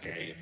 Ghetty.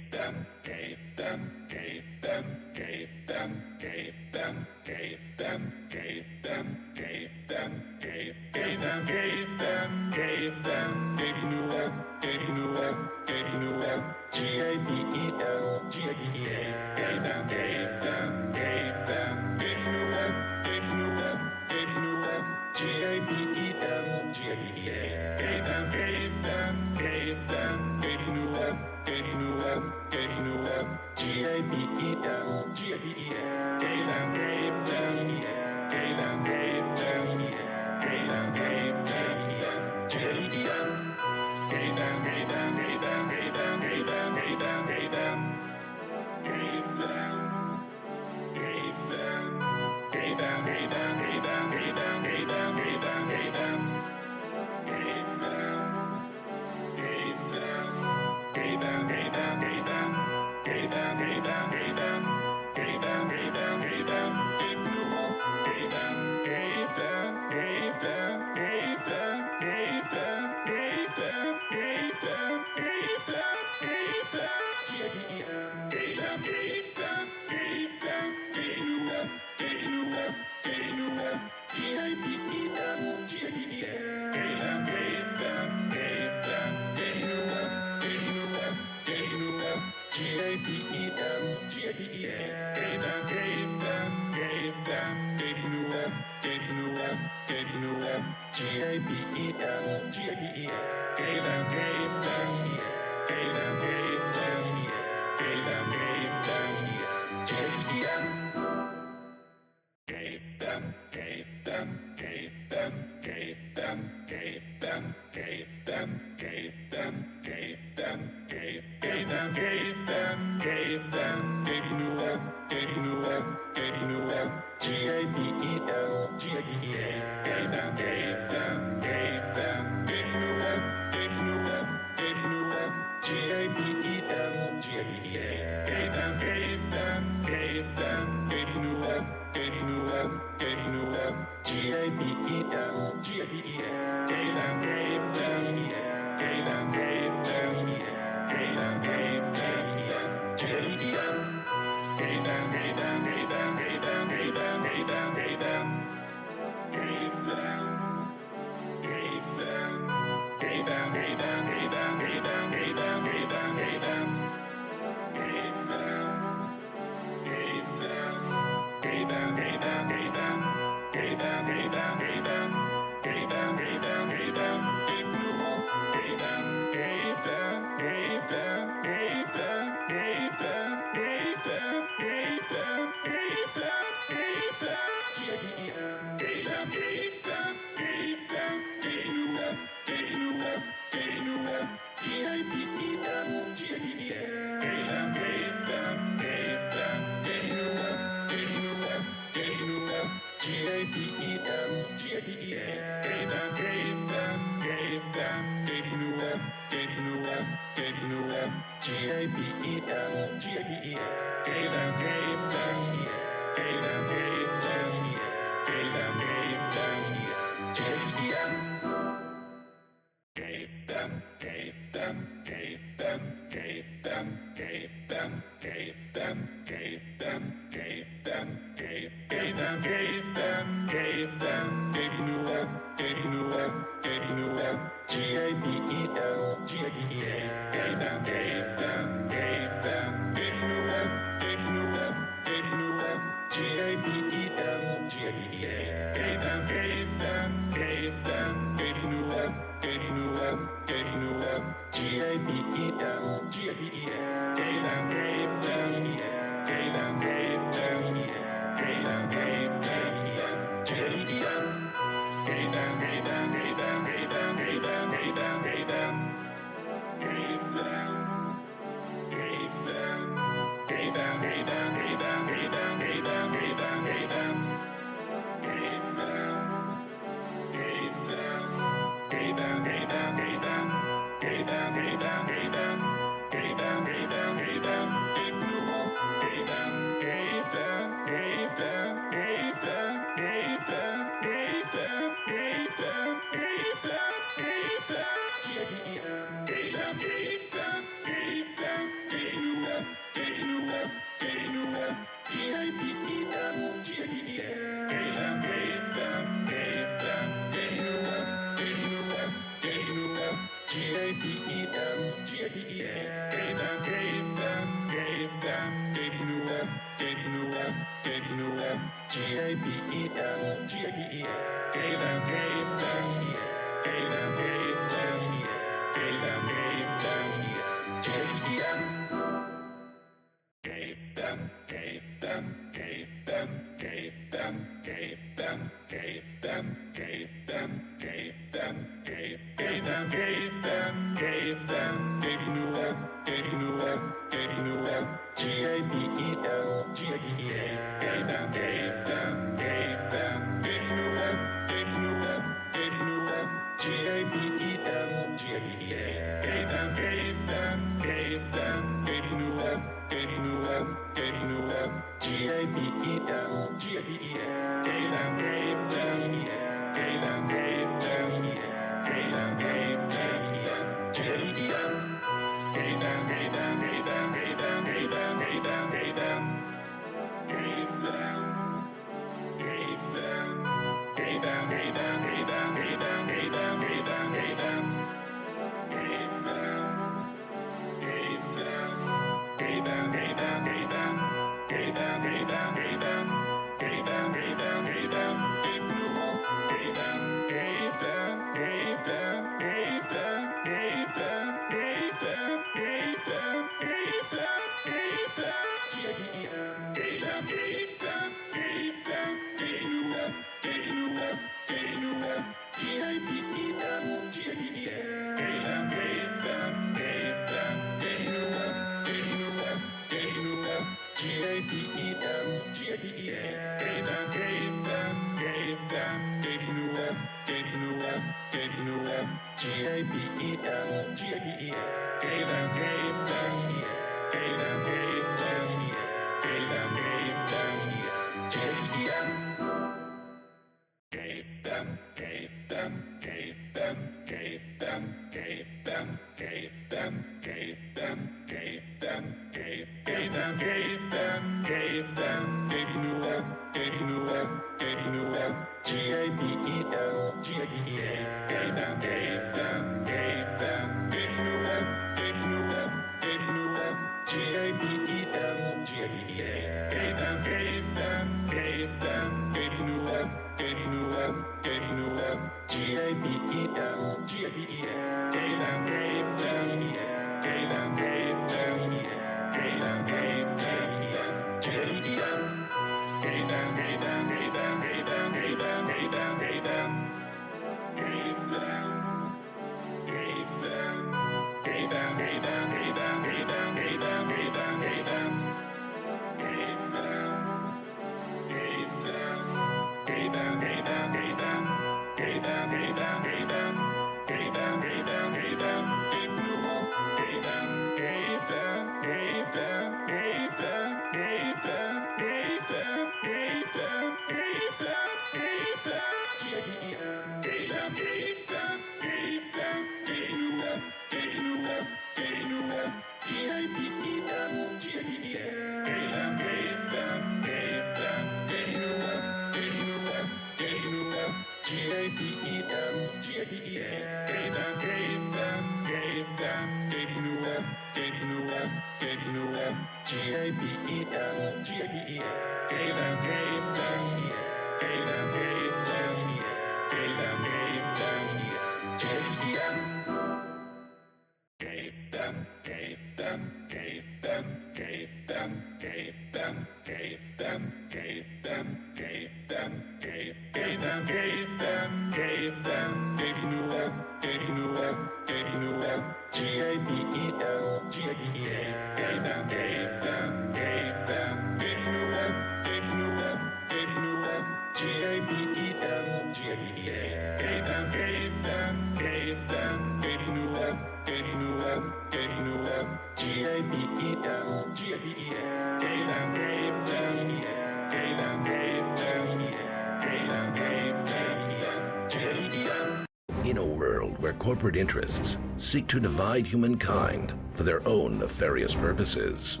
In a world where corporate interests seek to divide humankind for their own nefarious purposes,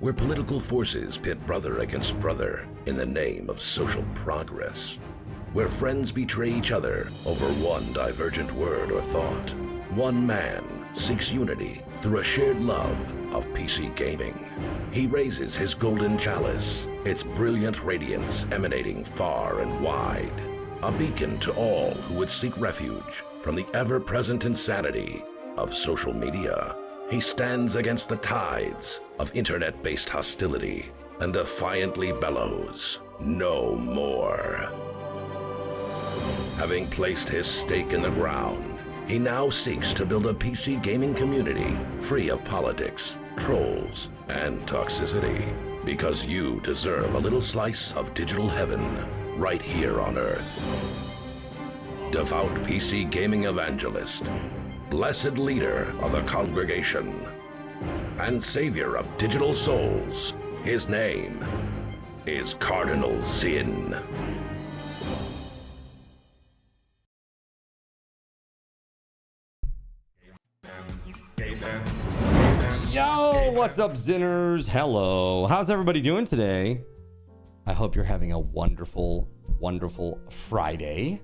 where political forces pit brother against brother in the name of social progress, where friends betray each other over one divergent word or thought, one man seeks unity through a shared love of PC gaming. He raises his golden chalice, its brilliant radiance emanating far and wide, a beacon to all who would seek refuge from the ever-present insanity of social media. He stands against the tides of internet-based hostility and defiantly bellows, "No more." Having placed his stake in the ground, he now seeks to build a PC gaming community free of politics, trolls, and toxicity, because you deserve a little slice of digital heaven right here on Earth. Devout PC gaming evangelist, blessed leader of the congregation, and savior of digital souls, his name is Cardinal Zin. Yo, what's up, Zinners? Hello. How's everybody doing today? I hope you're having a wonderful, wonderful Friday.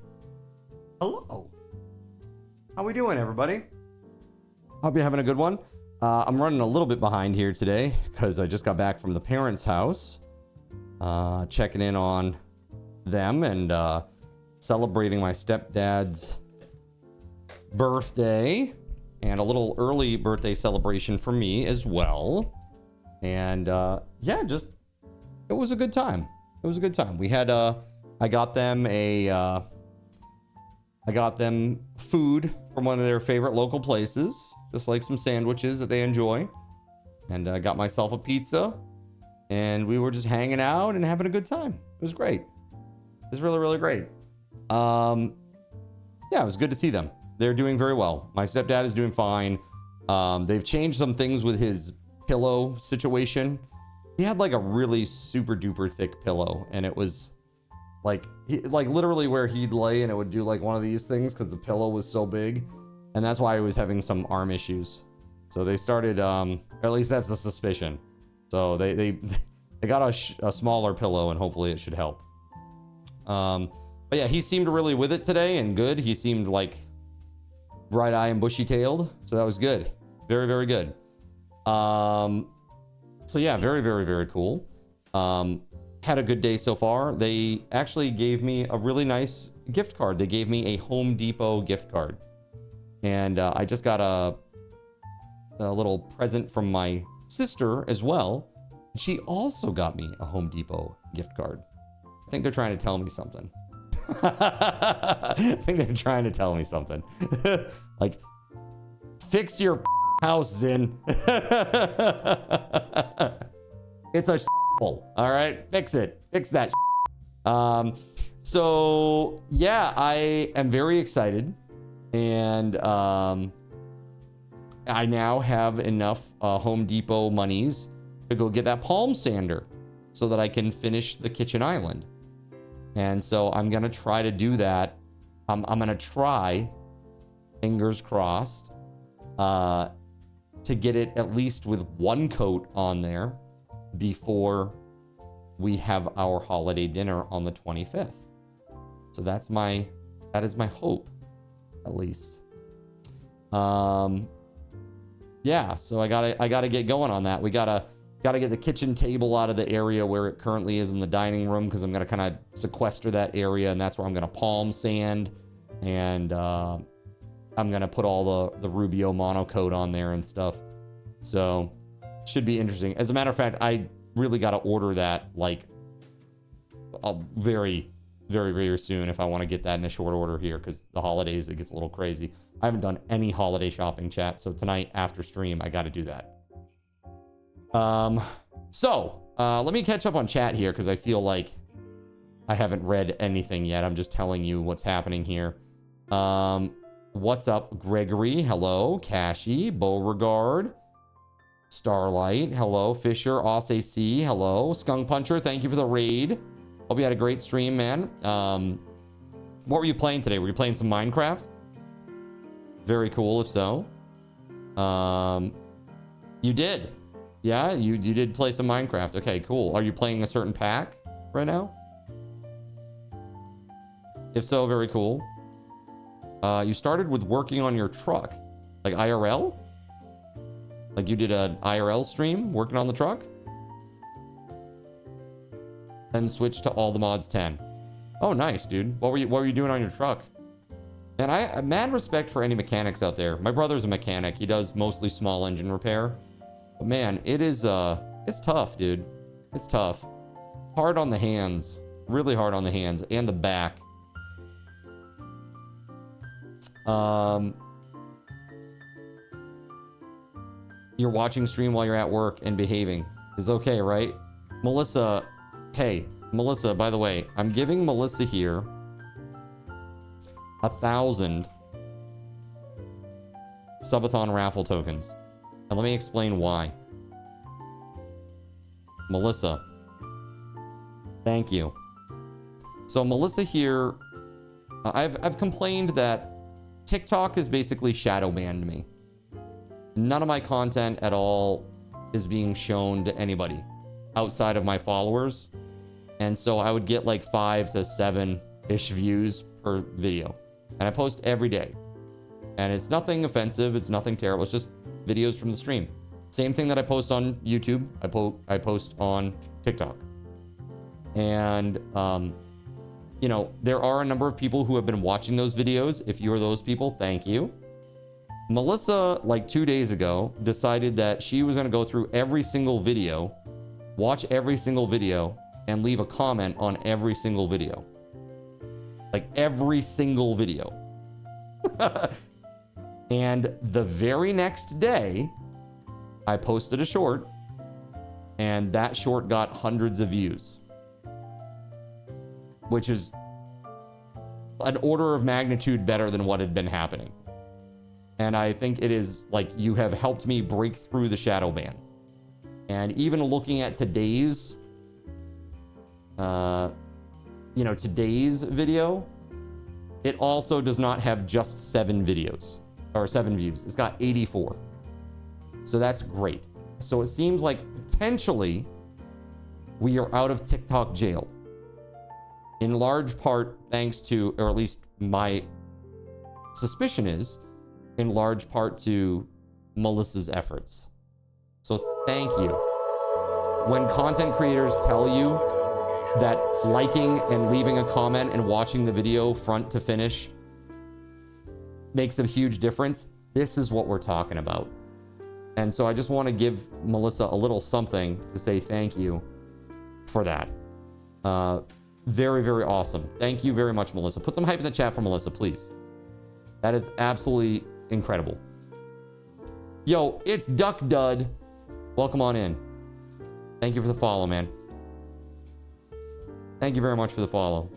Hello. How we doing, everybody? Hope you're having a good one. I'm running a little bit behind here today because I just got back from the parents' house, checking in on them and celebrating my stepdad's birthday, and a little early birthday celebration for me as well. And yeah, just it was a good time. It was a good time. We had I got them food from one of their favorite local places, just like some sandwiches that they enjoy. And I got myself a pizza, and we were just hanging out and having a good time. It was great. It was really, really great. Yeah, it was good to see them. They're doing very well. My stepdad is doing fine. They've changed some things with his pillow situation. He had like a really super duper thick pillow, and it was like literally where he'd lay and it would do like one of these things because the pillow was so big, and that's why he was having some arm issues. So they started, or at least that's the suspicion. So they got a smaller pillow, and hopefully it should help. But yeah, he seemed really with it today and good. He seemed like bright eye and bushy tailed, so that was good. Very, very good. So yeah, very, very, very cool. Had a good day so far. They actually gave me a really nice gift card. They gave me a Home Depot gift card, and I just got a little present from my sister as well. She also got me a Home Depot gift card. I think they're trying to tell me something. I think they're trying to tell me something. Like, fix your house, Zin. It's a hole. All right, fix it. Fix that. So yeah, I am very excited, and I now have enough Home Depot monies to go get that palm sander so that I can finish the kitchen island. And so I'm going to try to do that. I'm going to try, fingers crossed, to get it at least with one coat on there before we have our holiday dinner on the 25th. So that is my hope, at least. Yeah, so I gotta get going on that. We gotta Got to get the kitchen table out of the area where it currently is in the dining room, because I'm going to kind of sequester that area, and that's where I'm going to palm sand, and I'm going to put all the Rubio monocoat on there and stuff. So should be interesting. As a matter of fact, I really got to order that like very, very, very soon if I want to get that in a short order here, because the holidays, it gets a little crazy. I haven't done any holiday shopping, chat, so tonight after stream, I got to do that. Let me catch up on chat here, because I feel like I haven't read anything yet. I'm just telling you what's happening here. What's up, Gregory? Hello. Cashy, Beauregard, Starlight, hello. Fisher, OsAC, hello. Skunk Puncher, thank you for the raid. Hope you had a great stream, man. What were you playing today? Were you playing some Minecraft? Very cool, if so. You did. Yeah, you did play some Minecraft. Okay, cool. Are you playing a certain pack right now? If so, very cool. You started with working on your truck. Like IRL? Like you did an IRL stream working on the truck? Then switched to all the mods 10. Oh, nice, dude. What were you doing on your truck? Man, I mad respect for any mechanics out there. My brother's a mechanic. He does mostly small engine repair. But man, it's tough, dude. It's tough. Hard on the hands. Really hard on the hands and the back. You're watching stream while you're at work and behaving is okay, right? Melissa, hey, Melissa, by the way, I'm giving Melissa here 1,000 subathon raffle tokens. And let me explain why. Melissa, thank you. So Melissa here, I've complained that TikTok has basically shadow banned me. None of my content at all is being shown to anybody outside of my followers. And so I would get like 5 to 7-ish views per video. And I post every day. And it's nothing offensive. It's nothing terrible. It's just videos from the stream. Same thing that I post on YouTube, I post on TikTok. And, you know, there are a number of people who have been watching those videos. If you're those people, thank you. Melissa, like 2 days ago, decided that she was going to go through every single video, watch every single video, and leave a comment on every single video. Like every single video. And the very next day, I posted a short, and that short got hundreds of views. Which is an order of magnitude better than what had been happening. And I think it is like you have helped me break through the shadow ban. And even looking at today's, today's video, it also does not have just 7 videos or 7 views. It's got 84. So that's great. So it seems like potentially we are out of TikTok jail. In large part, thanks to, or at least my suspicion is, in large part to Melissa's efforts. So thank you. When content creators tell you that liking and leaving a comment and watching the video front to finish makes a huge difference, this is what we're talking about. And so I just want to give Melissa a little something to say thank you for that. Very, very awesome. Thank you very much, Melissa. Put some hype in the chat for Melissa, please. That is absolutely incredible. Yo, it's Duck Dud. Welcome on in. Thank you for the follow, man. Thank you very much for the follow.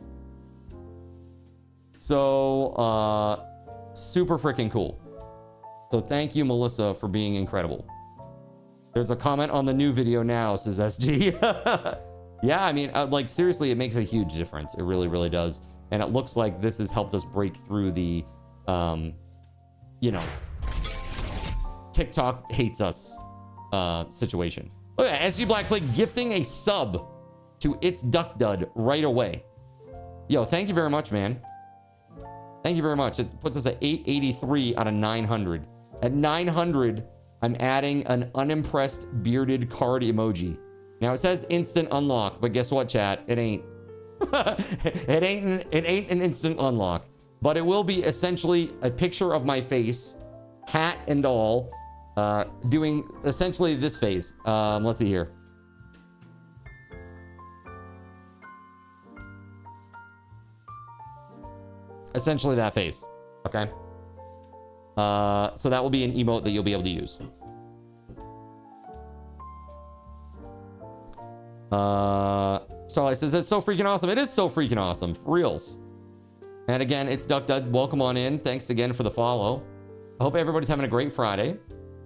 So, super freaking cool. So thank you, Melissa, for being incredible. There's a comment on the new video now, says SG. Yeah, I mean, like, seriously, it makes a huge difference. It really, really does. And it looks like this has helped us break through the, TikTok hates us situation. Look at SG Blackplate gifting a sub to It's Duck Dud right away. Yo, thank you very much, man. Thank you very much. It puts us at 883 out of 900. At 900 I'm adding an unimpressed bearded card emoji. Now it says instant unlock, but guess what, chat? It ain't. It ain't an instant unlock, but it will be essentially a picture of my face, hat and all, doing essentially this face. Let's see here. Essentially that face. Okay. So that will be an emote that you'll be able to use. Starlight says, it's so freaking awesome. It is so freaking awesome. For reals. And again, it's Duck Dud. Welcome on in. Thanks again for the follow. I hope everybody's having a great Friday.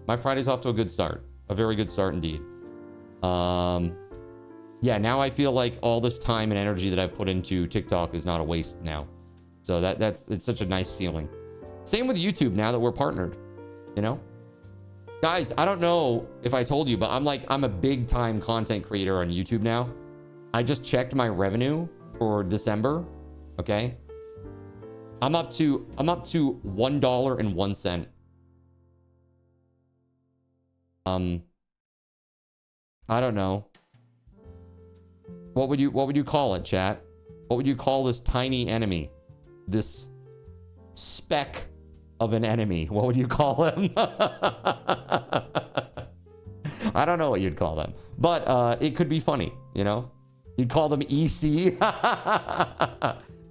My Friday's off to a good start. A very good start indeed. Yeah, now I feel like all this time and energy that I've put into TikTok is not a waste now. So it's such a nice feeling. Same with YouTube now that we're partnered, you know? Guys, I don't know if I told you, but I'm a big time content creator on YouTube now. I just checked my revenue for December. Okay. I'm up to $1.01. I don't know. What would you call it, chat? What would you call this tiny enemy? This speck of an enemy. What would you call him? I don't know what you'd call them, but it could be funny, you know? You'd call them EC.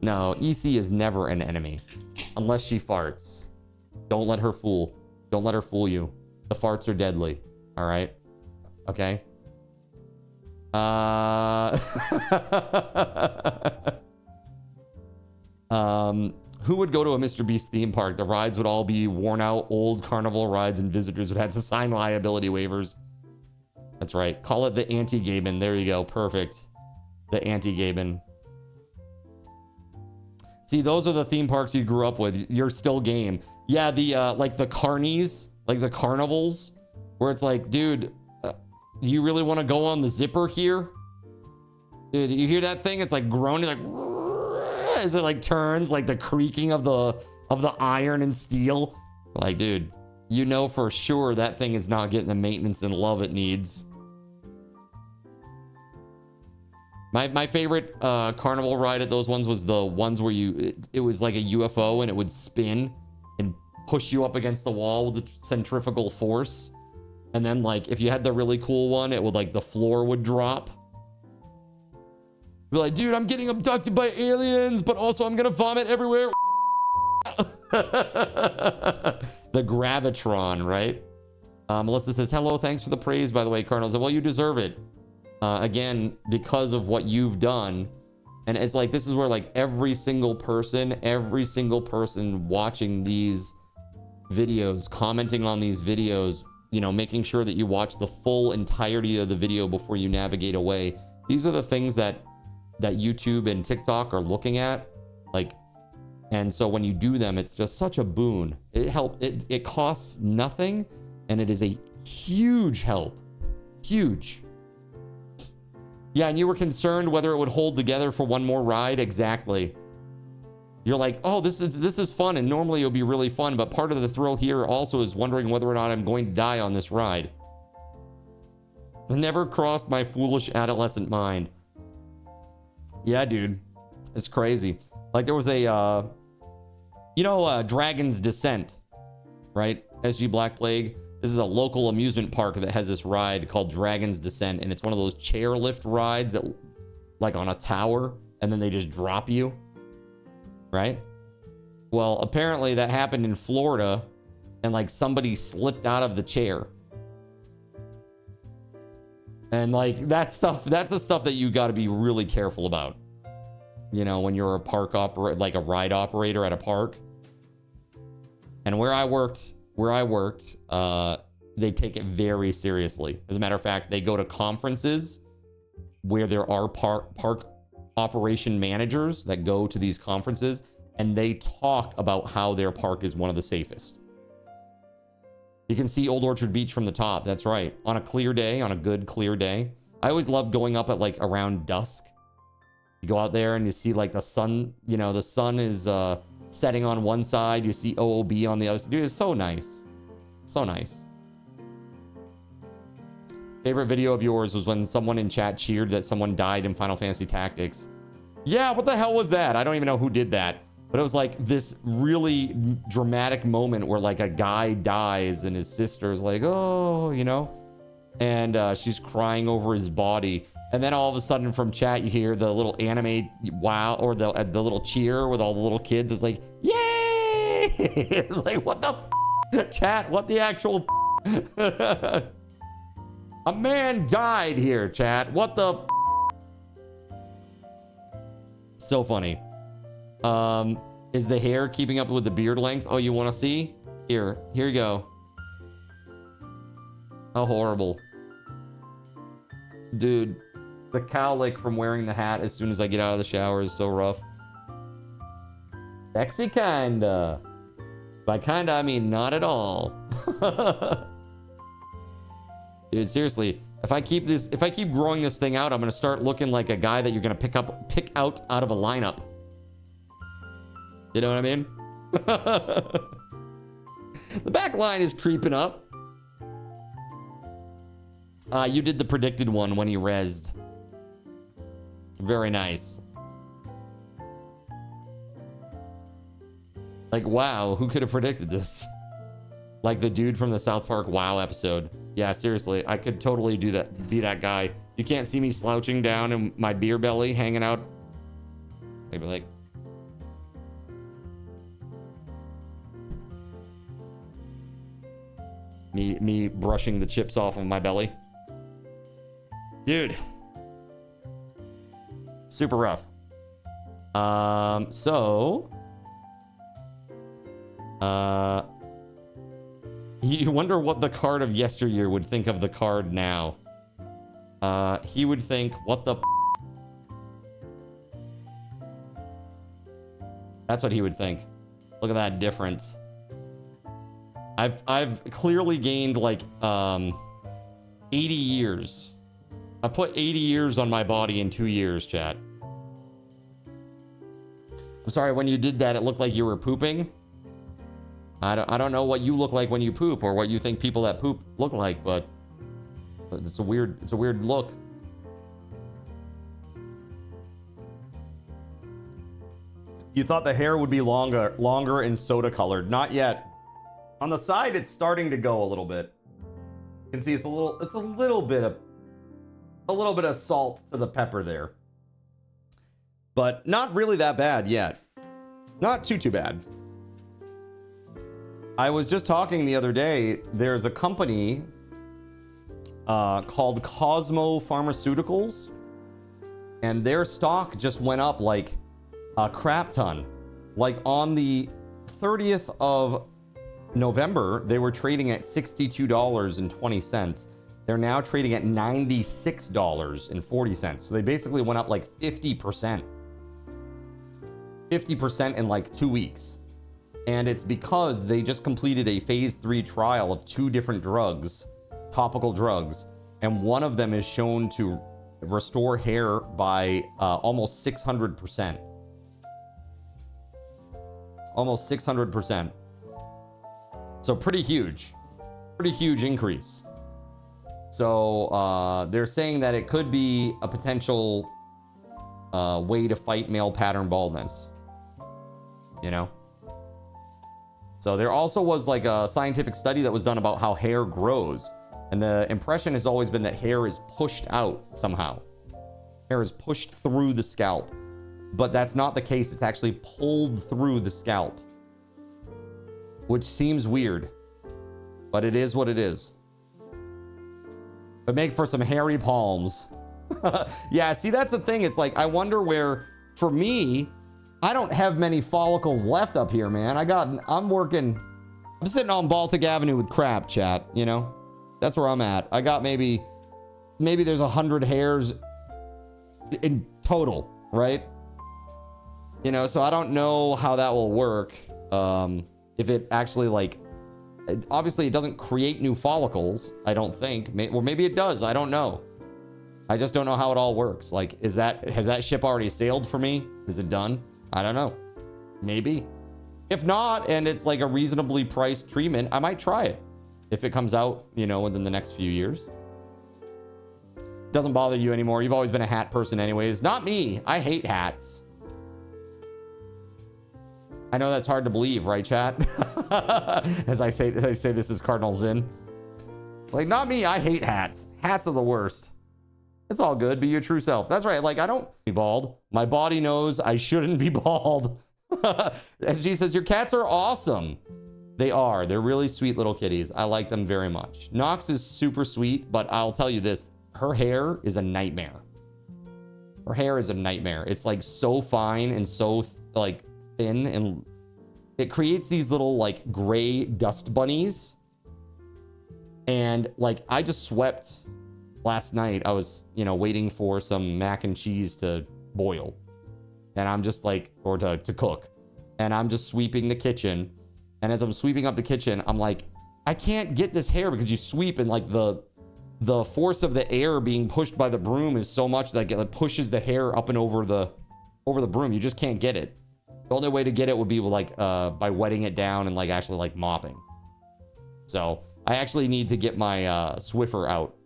No, EC is never an enemy unless she farts. Don't let her fool. Don't let her fool you. The farts are deadly. All right. Okay. Who would go to a Mr. Beast theme park? The rides would all be worn out, old carnival rides, and visitors would have to sign liability waivers. That's right. Call it the anti-Gaben. There you go. Perfect. The anti-Gaben. See, those are the theme parks you grew up with. You're still game. Yeah, the like the carnies, like the carnivals, where it's like, dude, you really want to go on the zipper here? Dude, you hear that thing? It's like groaning, like as it like turns, like the creaking of the iron and steel. Like, dude, you know for sure that thing is not getting the maintenance and love it needs. My favorite carnival ride at those ones was the ones where it was like a UFO and it would spin and push you up against the wall with the centrifugal force. And then like if you had the really cool one, it would like the floor would drop. Be like, dude, I'm getting abducted by aliens, but also I'm gonna vomit everywhere. The Gravitron, right? Melissa says, hello, thanks for the praise, by the way, Cardinals. Well, you deserve it. Again, because of what you've done. And it's like, this is where like every single person watching these videos, commenting on these videos, you know, making sure that you watch the full entirety of the video before you navigate away. These are the things that YouTube and TikTok are looking at. Like, and so when you do them, it's just such a boon. It costs nothing, and it is a huge help. Huge. Yeah, and you were concerned whether it would hold together for one more ride. Exactly. You're like, oh, this is fun, and normally it'll be really fun, but part of the thrill here also is wondering whether or not I'm going to die on this ride. It never crossed my foolish adolescent mind. Yeah, dude. It's crazy. Like there was a, Dragon's Descent, right? SG Black Plague. This is a local amusement park that has this ride called Dragon's Descent, and it's one of those chairlift rides that, like on a tower, and then they just drop you, right? Well, apparently that happened in Florida, and like somebody slipped out of the chair. And like that's the stuff that you got to be really careful about, you know, when you're a park operator, like a ride operator at a park. And where I worked, they take it very seriously. As a matter of fact, they go to conferences where there are park operation managers that go to these conferences, and they talk about how their park is one of the safest. You can see Old Orchard Beach from the top. That's right. On a clear day, on a good clear day. I always love going up at like around dusk. You go out there and you see like the sun, you know, the sun is setting on one side. You see OOB on the other side. Dude, it's so nice. So nice. Favorite video of yours was when someone in chat cheered that someone died in Final Fantasy Tactics. Yeah, what the hell was that? I don't even know who did that. But it was like this really dramatic moment where like a guy dies and his sister's like, oh, you know? And she's crying over his body. And then all of a sudden from chat, you hear the little anime wow, or the little cheer with all the little kids. It's like, yay! It's like, what the chat? What the actual A man died here, chat. What the So funny. Is the hair keeping up with the beard length? Oh, you want to see? Here you go. How horrible. Dude, the cowlick from wearing the hat as soon as I get out of the shower is so rough. Sexy kinda. By kinda, I mean not at all. Dude, seriously, if I keep growing this thing out, I'm gonna start looking like a guy that you're gonna pick out of a lineup. You know what I mean? The back line is creeping up. You did the predicted one when he rezzed. Very nice. Like, wow, who could have predicted this? Like the dude from the South Park WoW episode. Yeah, seriously, I could totally do that. Be that guy. You can't see me slouching down in my beer belly, hanging out. Maybe like. Me brushing the chips off of my belly. Dude. Super rough. You wonder what the card of yesteryear would think of the card now. He would think, what the That's what he would think. Look at that difference. I've clearly gained like 80 years. I put 80 years on my body in 2 years, chat. I'm sorry, when you did that, it looked like you were pooping. I don't know what you look like when you poop or what you think people that poop look like, but it's a weird look. You thought the hair would be longer and soda colored. Not yet. On the side, it's starting to go a little bit. You can see it's a little bit of salt to the pepper there. But not really that bad yet. Not too bad. I was just talking the other day, there's a company called Cosmo Pharmaceuticals, and their stock just went up like a crap ton. Like on the 30th of November, they were trading at $62.20. They're now trading at $96.40. So they basically went up like 50%. 50% in like 2 weeks. And it's because they just completed a phase 3 trial of 2 different drugs, topical drugs, and one of them is shown to restore hair by almost 600%. Almost 600%. So pretty huge increase. So they're saying that it could be a potential way to fight male pattern baldness. You know? So there also was like a scientific study that was done about how hair grows. And the impression has always been that hair is pushed out somehow. Hair is pushed through the scalp. But that's not the case. It's actually pulled through the scalp. Which seems weird. But it is what it is. But make for some hairy palms. Yeah, see, that's the thing. It's like, I wonder where, for me, I don't have many follicles left up here, man. I'm sitting on Baltic Avenue with crap, chat, you know? That's where I'm at. I got maybe there's 100 hairs in total, right? You know, so I don't know how that will work. If it actually, like, obviously it doesn't create new follicles, I don't think. Or maybe it does, I don't know. I just don't know how it all works. Like, has that ship already sailed for me? Is it done? I don't know. Maybe. If not, and it's like a reasonably priced treatment, I might try it. If it comes out, you know, within the next few years. Doesn't bother you anymore. You've always been a hat person anyways. Not me. I hate hats. I know that's hard to believe, right, chat? as I say this is Cardinal Zin. It's like, not me. I hate hats. Hats are the worst. It's all good. Be your true self. That's right. Like, I don't be bald. My body knows I shouldn't be bald. SG says, your cats are awesome. They are. They're really sweet little kitties. I like them very much. Nox is super sweet, but I'll tell you this. Her hair is a nightmare. Her hair is a nightmare. It's like so fine and so like thin, and it creates these little like gray dust bunnies. And like, I just swept last night. I was, waiting for some mac and cheese to boil. And I'm just like, or to cook. And I'm just sweeping the kitchen. And as I'm sweeping up the kitchen, I'm like, I can't get this hair, because you sweep and like the force of the air being pushed by the broom is so much that it pushes the hair up and over the broom. You just can't get it. The only way to get it would be like by wetting it down and like actually like mopping. So I actually need to get my Swiffer out.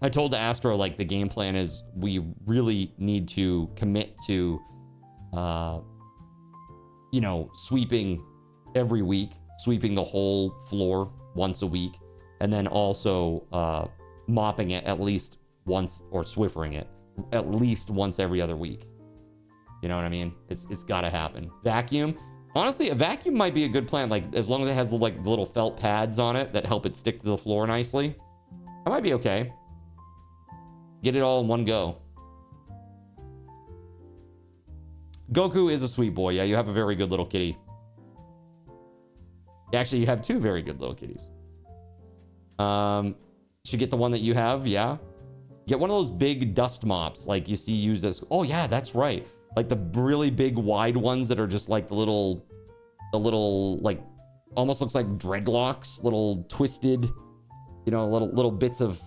I told Astro, like, the game plan is we really need to commit to, sweeping every week, sweeping the whole floor once a week, and then also mopping it at least once, or Swiffering it at least once every other week. You know what I mean? It's got to happen. Vacuum. Honestly, a vacuum might be a good plan. Like, as long as it has like little felt pads on it that help it stick to the floor nicely, that might be okay. Get it all in one go. Goku is a sweet boy. Yeah, you have a very good little kitty. Actually, you have two very good little kitties. Should get the one that you have. Yeah. Get one of those big dust mops like you see used as... Oh, yeah, that's right. Like the really big wide ones that are just like the little like almost looks like dreadlocks, little twisted, little bits of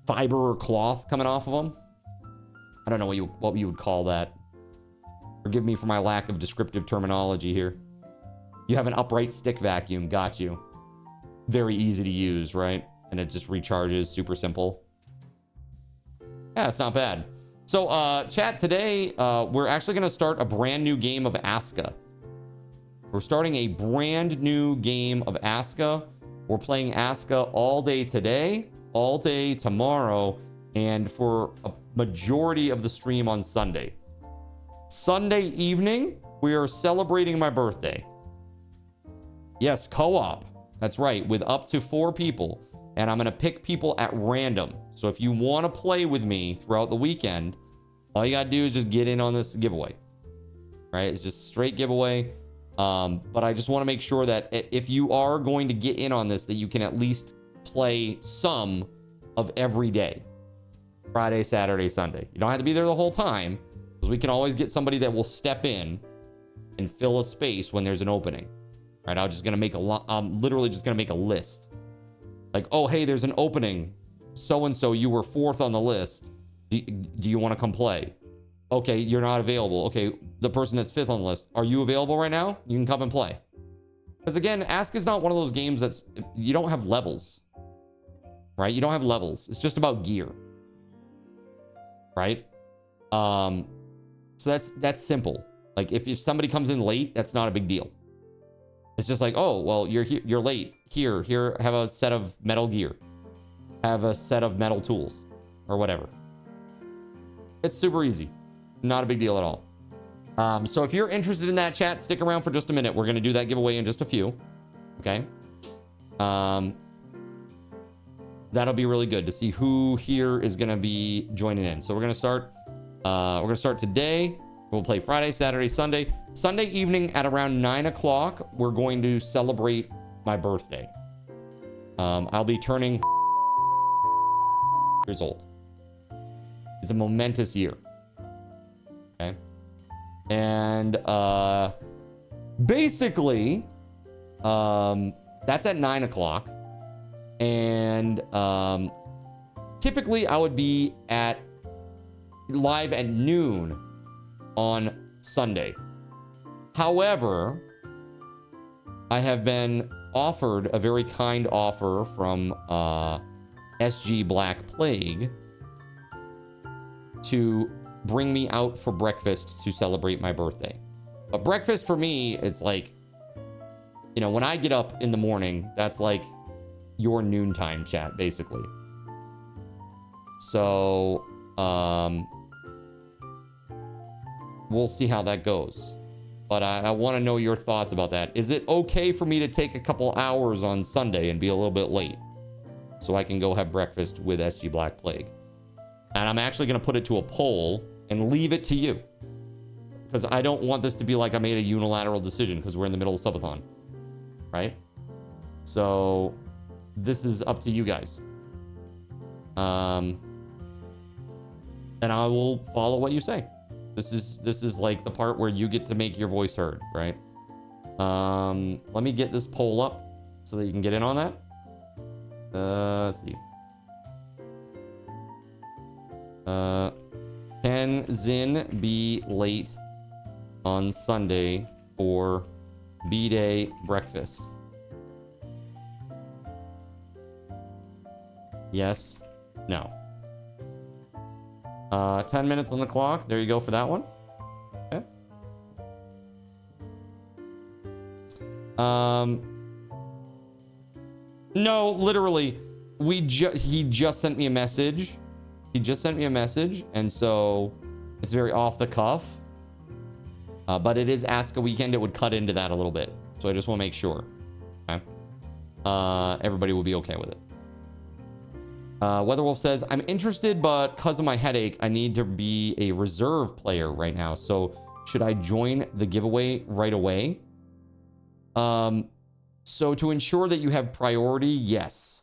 fiber or cloth coming off of them. I don't know what you would call that. Forgive me for my lack of descriptive terminology here. You have an upright stick vacuum. Got you. Very easy to use, right? And it just recharges. Super simple. Yeah, it's not bad. So, chat, today, we're actually going to start a brand new game of Aska. We're starting a brand new game of Aska. We're playing Aska all day today, all day tomorrow, and for a majority of the stream on Sunday. Sunday evening, we are celebrating my birthday. Yes, co-op. That's right, with up to 4 people. And I'm going to pick people at random. So if you want to play with me throughout the weekend, all you got to do is just get in on this giveaway. Right? It's just a straight giveaway. But I just want to make sure that if you are going to get in on this, that you can at least play some of every day. Friday, Saturday, Sunday. You don't have to be there the whole time, because we can always get somebody that will step in and fill a space when there's an opening. Right? I'm literally just going to make a list. Like, oh, hey, there's an opening. So-and-so, you were 4th on the list. Do you want to come play? Okay, you're not available. Okay, the person that's 5th on the list, are you available right now? You can come and play. Because again, Ask is not one of those games that's... You don't have levels. Right? You don't have levels. It's just about gear. Right? So that's simple. Like, if somebody comes in late, that's not a big deal. It's just like, oh, well, you're late. Here, have a set of metal gear. Have a set of metal tools. Or whatever. It's super easy. Not a big deal at all. So if you're interested in that, chat, stick around for just a minute. We're going to do that giveaway in just a few. Okay? That'll be really good to see who here is going to be joining in. So we're going to start today. We'll play Friday, Saturday, Sunday. Sunday evening at around 9 o'clock, we're going to celebrate my birthday. I'll be turning years old. It's a momentous year. Okay. And basically, that's at 9 o'clock. And typically I would be live at noon on Sunday. However, I have been offered a very kind offer from SG Black Plague to bring me out for breakfast to celebrate my birthday. But breakfast for me, it's like, you know, when I get up in the morning, that's like your noontime, chat, basically. So, we'll see how that goes. But I want to know your thoughts about that. Is it okay for me to take a couple hours on Sunday and be a little bit late so I can go have breakfast with SG Black Plague? And I'm actually going to put it to a poll and leave it to you, because I don't want this to be like I made a unilateral decision because we're in the middle of subathon, right? So this is up to you guys. And I will follow what you say. This is like the part where you get to make your voice heard, right? Let me get this poll up so that you can get in on that. Let's see. Can Zin be late on Sunday for B-Day breakfast? Yes. No. 10 minutes on the clock. There you go for that one. Okay. No, literally, he just sent me a message. He just sent me a message, and so it's very off the cuff. But it is Aska weekend. It would cut into that a little bit, so I just want to make sure. Okay. Everybody will be okay with it. WeatherWolf says, I'm interested, but because of my headache, I need to be a reserve player right now. So should I join the giveaway right away? So to ensure that you have priority, yes.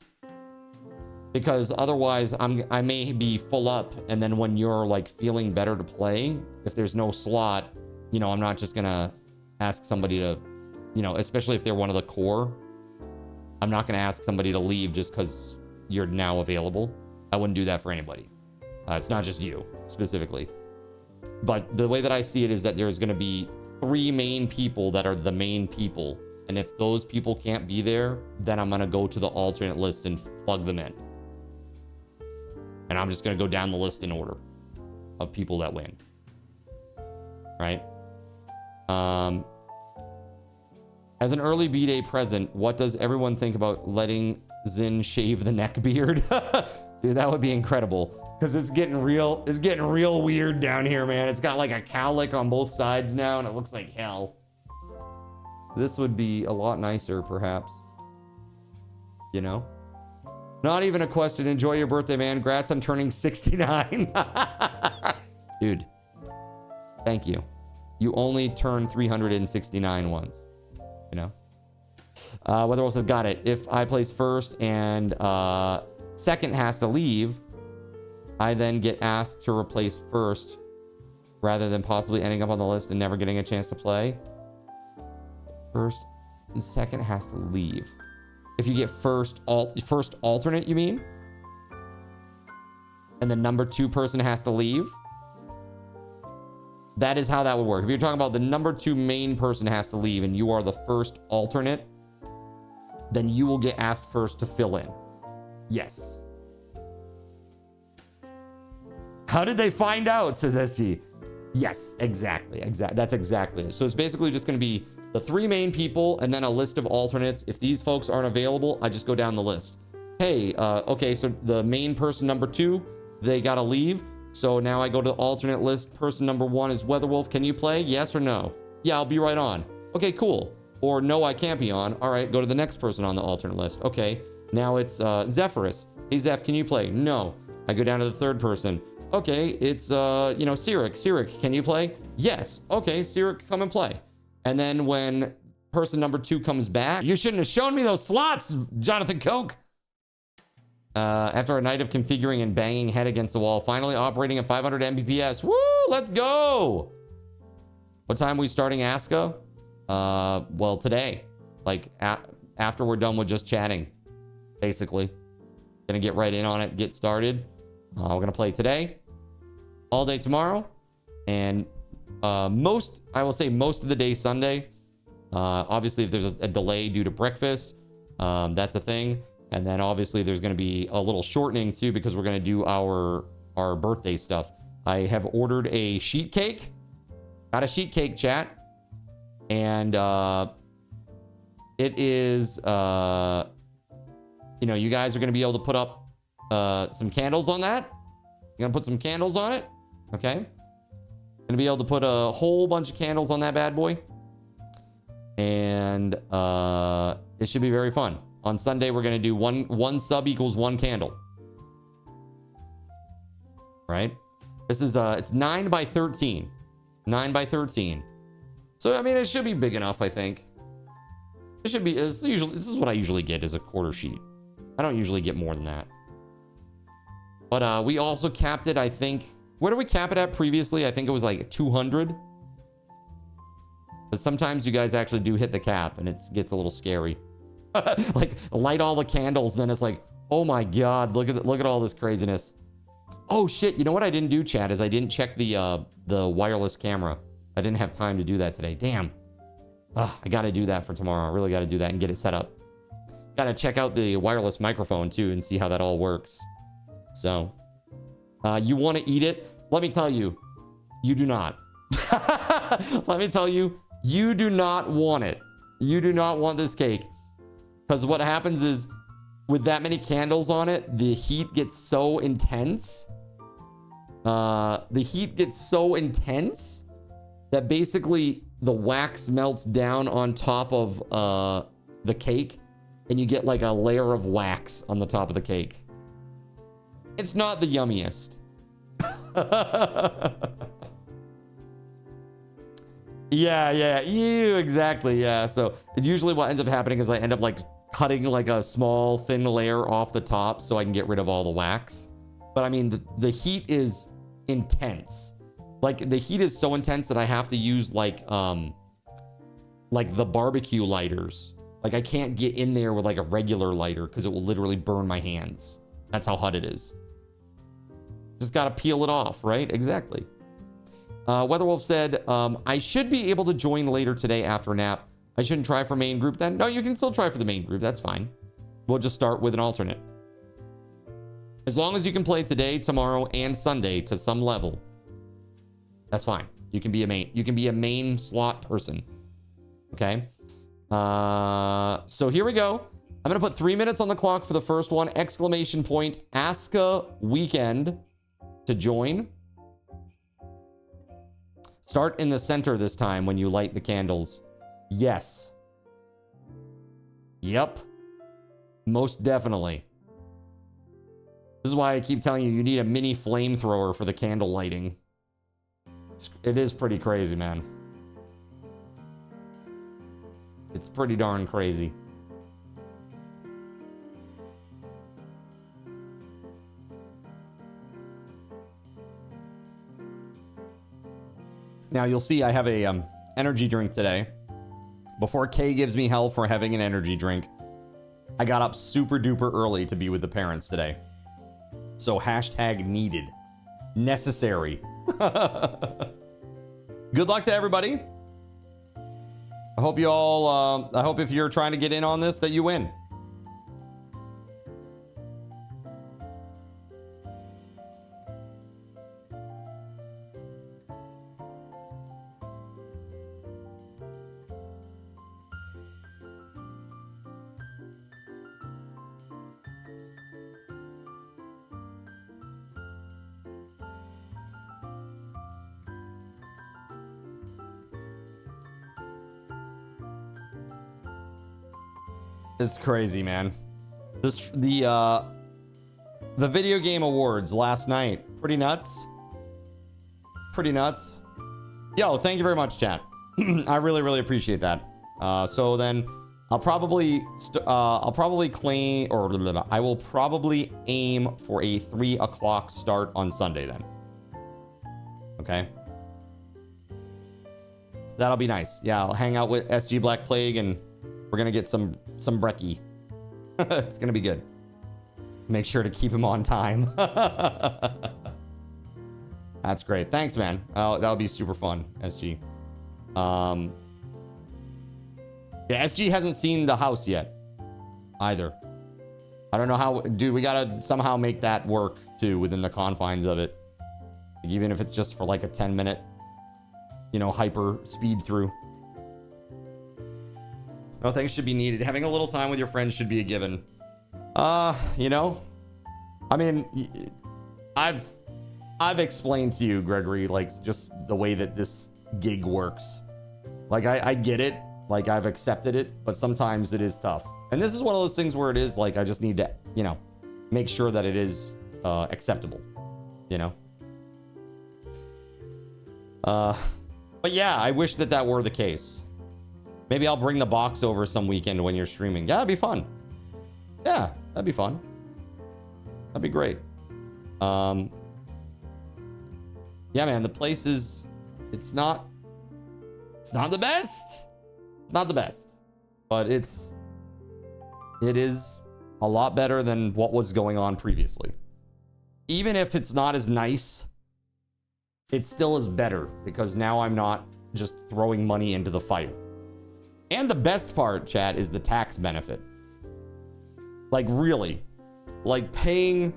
Because otherwise, I may be full up, and then when you're like feeling better to play, if there's no slot, you know, I'm not just gonna ask somebody to, you know, especially if they're one of the core, I'm not gonna ask somebody to leave just because you're now available. I wouldn't do that for anybody. It's not just you specifically. But the way that I see it is that there's going to be 3 main people that are the main people. And if those people can't be there, then I'm going to go to the alternate list and plug them in. And I'm just going to go down the list in order of people that win. Right? As an early B-Day present, what does everyone think about letting Zin shave the neck beard? Dude, that would be incredible, because it's getting real weird down here, man. It's got like a cowlick on both sides now, and it looks like hell. This would be a lot nicer, perhaps. You know? Not even a question. Enjoy your birthday, man. Congrats on turning 69. Dude, thank you. You only turn 369 once, you know? WeatherWolf says, got it. If I place first and second has to leave, I then get asked to replace first rather than possibly ending up on the list and never getting a chance to play. First and second has to leave. If you get first alternate, you mean? And the number 2 person has to leave? That is how that would work. If you're talking about the number 2 main person has to leave and you are the first alternate, then you will get asked first to fill in. Yes. How did they find out, says SG? Yes, exactly. That's exactly it. So it's basically just going to be the 3 main people and then a list of alternates. If these folks aren't available, I just go down the list. Hey, okay, so the main person number 2, they got to leave. So now I go to the alternate list. Person number 1 is WeatherWolf. Can you play? Yes or no? Yeah, I'll be right on. Okay, cool. Or no, I can't be on. All right, go to the next person on the alternate list. Okay, now it's Zephyrus. Hey, Zeph, can you play? No. I go down to the 3rd person. Okay, it's, you know, Sirik. Sirik, can you play? Yes. Okay, Sirik, come and play. And then when person number 2 comes back, you shouldn't have shown me those slots, Jonathan Koch. After a night of configuring and banging head against the wall, finally operating at 500 Mbps. Woo, let's go. What time are we starting Aska? Well, today, like after we're done with just chatting, basically. Gonna get right in on it, get started. We're gonna play today, all day tomorrow, and I will say most of the day Sunday. Obviously, if there's a delay due to breakfast, that's a thing. And then obviously there's gonna be a little shortening too, because we're gonna do our birthday stuff. I have ordered a sheet cake. Got a sheet cake, chat. And it is, you know, you guys are going to be able to put up some candles on that. You're going to put some candles on it. Okay. Going to be able to put a whole bunch of candles on that bad boy. And it should be very fun. On Sunday, we're going to do one sub equals one candle. Right? This is, it's 9 by 13. 9 by 13. So, I mean, it should be big enough, I think. It should be, this is what I usually get, is a quarter sheet. I don't usually get more than that. But we also capped it, I think. Where did we cap it at previously? I think it was like 200. But sometimes you guys actually do hit the cap, and it gets a little scary. Like, light all the candles, then it's like, oh my god, look at all this craziness. Oh shit, you know what I didn't do, chat, is I didn't check the wireless camera. I didn't have time to do that today. Damn. I gotta do that for tomorrow. I really gotta do that and get it set up. Gotta check out the wireless microphone too and see how that all works. So, you want to eat it? Let me tell you, you do not. Let me tell you, you do not want it. You do not want this cake. Because what happens is, with that many candles on it, the heat gets so intense. The heat gets so intense that basically the wax melts down on top of the cake, and you get like a layer of wax on the top of the cake. It's not the yummiest. Yeah, exactly, yeah. So usually what ends up happening is I end up like cutting like a small thin layer off the top so I can get rid of all the wax. But I mean, the heat is intense. Like, the heat is so intense that I have to use like the barbecue lighters. Like, I can't get in there with like a regular lighter because it will literally burn my hands. That's how hot it is. Just gotta peel it off, right? Exactly. Weatherwolf said, I should be able to join later today after a nap. I shouldn't try for main group then? No, you can still try for the main group. That's fine. We'll just start with an alternate. As long as you can play today, tomorrow, and Sunday to some level, that's fine. You can be a main. You can be a main slot person. Okay. So here we go. I'm gonna put 3 minutes on the clock for the first one. Exclamation point, Aska weekend to join. Start in the center this time when you light the candles. Yes. Yep. Most definitely. This is why I keep telling you, you need a mini flamethrower for the candle lighting. It is pretty crazy, man. It's pretty darn crazy. Now you'll see I have a energy drink today. Before Kay gives me hell for having an energy drink, I got up super duper early to be with the parents today. So hashtag needed. Necessary. Good luck to everybody. I hope you all, I hope if you're trying to get in on this that you win. It's crazy, man. The video game awards last night, pretty nuts. Pretty nuts. Yo, thank you very much, chat. I really appreciate that. So then I will probably aim for a 3 o'clock start on Sunday then. Okay. That'll be nice. Yeah, I'll hang out with SG Black Plague and we're gonna get some brekkie. It's gonna be good. Make sure to keep him on time. That's great. Thanks, man. That'll be super fun, SG. Yeah, SG hasn't seen the house yet either. I don't know how, dude, we gotta somehow make that work too within the confines of it. Even if it's just for like a 10-minute, you know, hyper speed through. No things should be needed. Having a little time with your friends should be a given. You know, I mean, I've explained to you, Gregory, like just the way that this gig works. Like I get it, like I've accepted it, but sometimes it is tough. And this is one of those things where it is like I just need to, you know, make sure that it is acceptable, you know. But yeah, I wish that that were the case. Maybe I'll bring the box over some weekend when you're streaming. Yeah, that'd be fun. Yeah, that'd be fun. That'd be great. Yeah, man, the place is, it's not the best. It's not the best, but it is a lot better than what was going on previously. Even if it's not as nice, it still is better because now I'm not just throwing money into the fire. And the best part, chat, is the tax benefit. Like really, like paying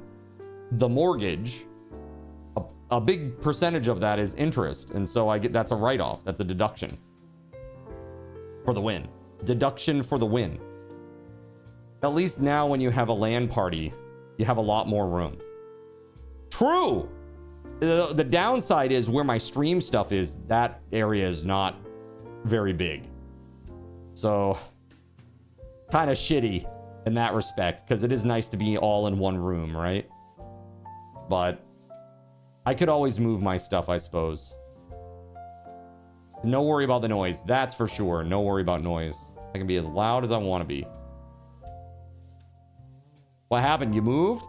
the mortgage, a big percentage of that is interest. And so I get, that's a write-off. That's a deduction for the win. Deduction for the win. At least now when you have a LAN party, you have a lot more room. True. The downside is where my stream stuff is, that area is not very big. So kind of shitty in that respect, because it is nice to be all in one room, right? But I could always move my stuff, I suppose. No worry about the noise. That's for sure. No worry about noise. I can be as loud as I want to be. What happened? You moved?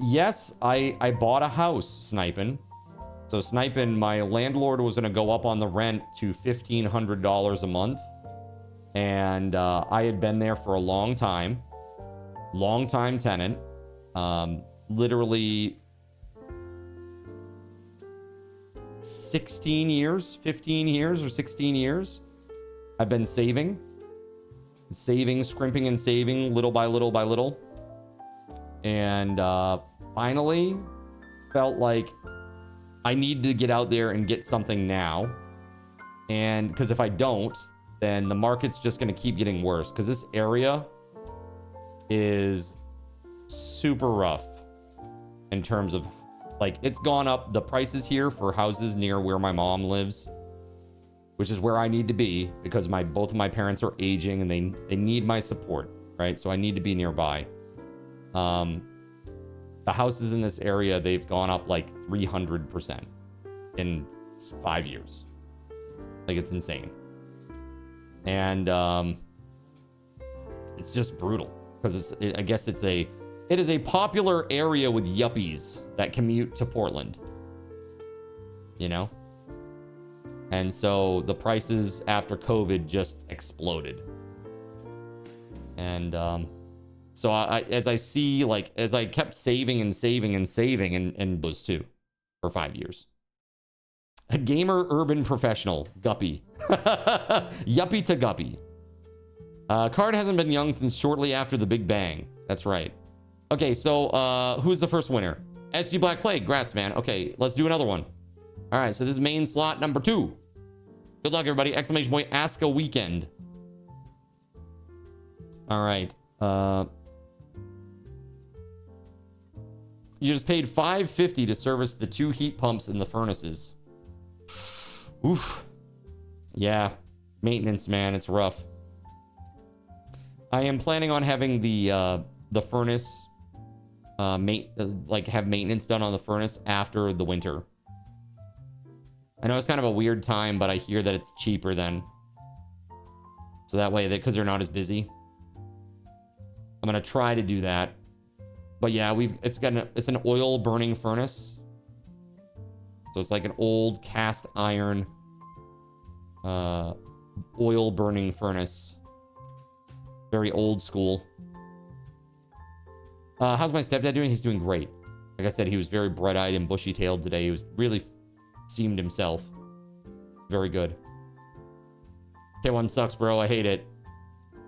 Yes, I bought a house, Sniping. So Sniping, my landlord was going to go up on the rent to $1,500 a month. And I had been there for a long time tenant. Literally 16 years, 15 years or 16 years. I've been saving, scrimping and saving little by little by little. And finally felt like I needed to get out there and get something now. And because if I don't, then the market's just going to keep getting worse, because this area is super rough in terms of, like, it's gone up. The prices here for houses near where my mom lives, which is where I need to be because both of my parents are aging and they need my support, right? So I need to be nearby. The houses in this area, they've gone up like 300% in 5 years. Like, it's insane. And it's just brutal because I guess it is a popular area with yuppies that commute to Portland, you know? And so the prices after COVID just exploded. And so as I see, like, as I kept saving and those two for 5 years. A gamer urban professional, Guppy. Yuppie to Guppy. Card hasn't been young since shortly after the Big Bang. That's right. Okay, so who's the first winner? SG Black Plague. Grats, man. Okay, let's do another one. All right, so this is main slot number 2. Good luck, everybody. Exclamation point, Aska weekend. All right. You just paid $5.50 to service the 2 heat pumps in the furnaces. Oof. Yeah. Maintenance, man. It's rough. I am planning on having the furnace have maintenance done on the furnace after the winter. I know it's kind of a weird time, but I hear that it's cheaper then. So that way, because they're not as busy. I'm gonna try to do that. But yeah, it's an oil burning furnace. So it's like an old cast iron oil burning furnace. Very old school. How's my stepdad doing? He's doing great. Like I said, he was very bright-eyed and bushy-tailed today. He was really seemed himself. Very good. K1 sucks, bro. I hate it.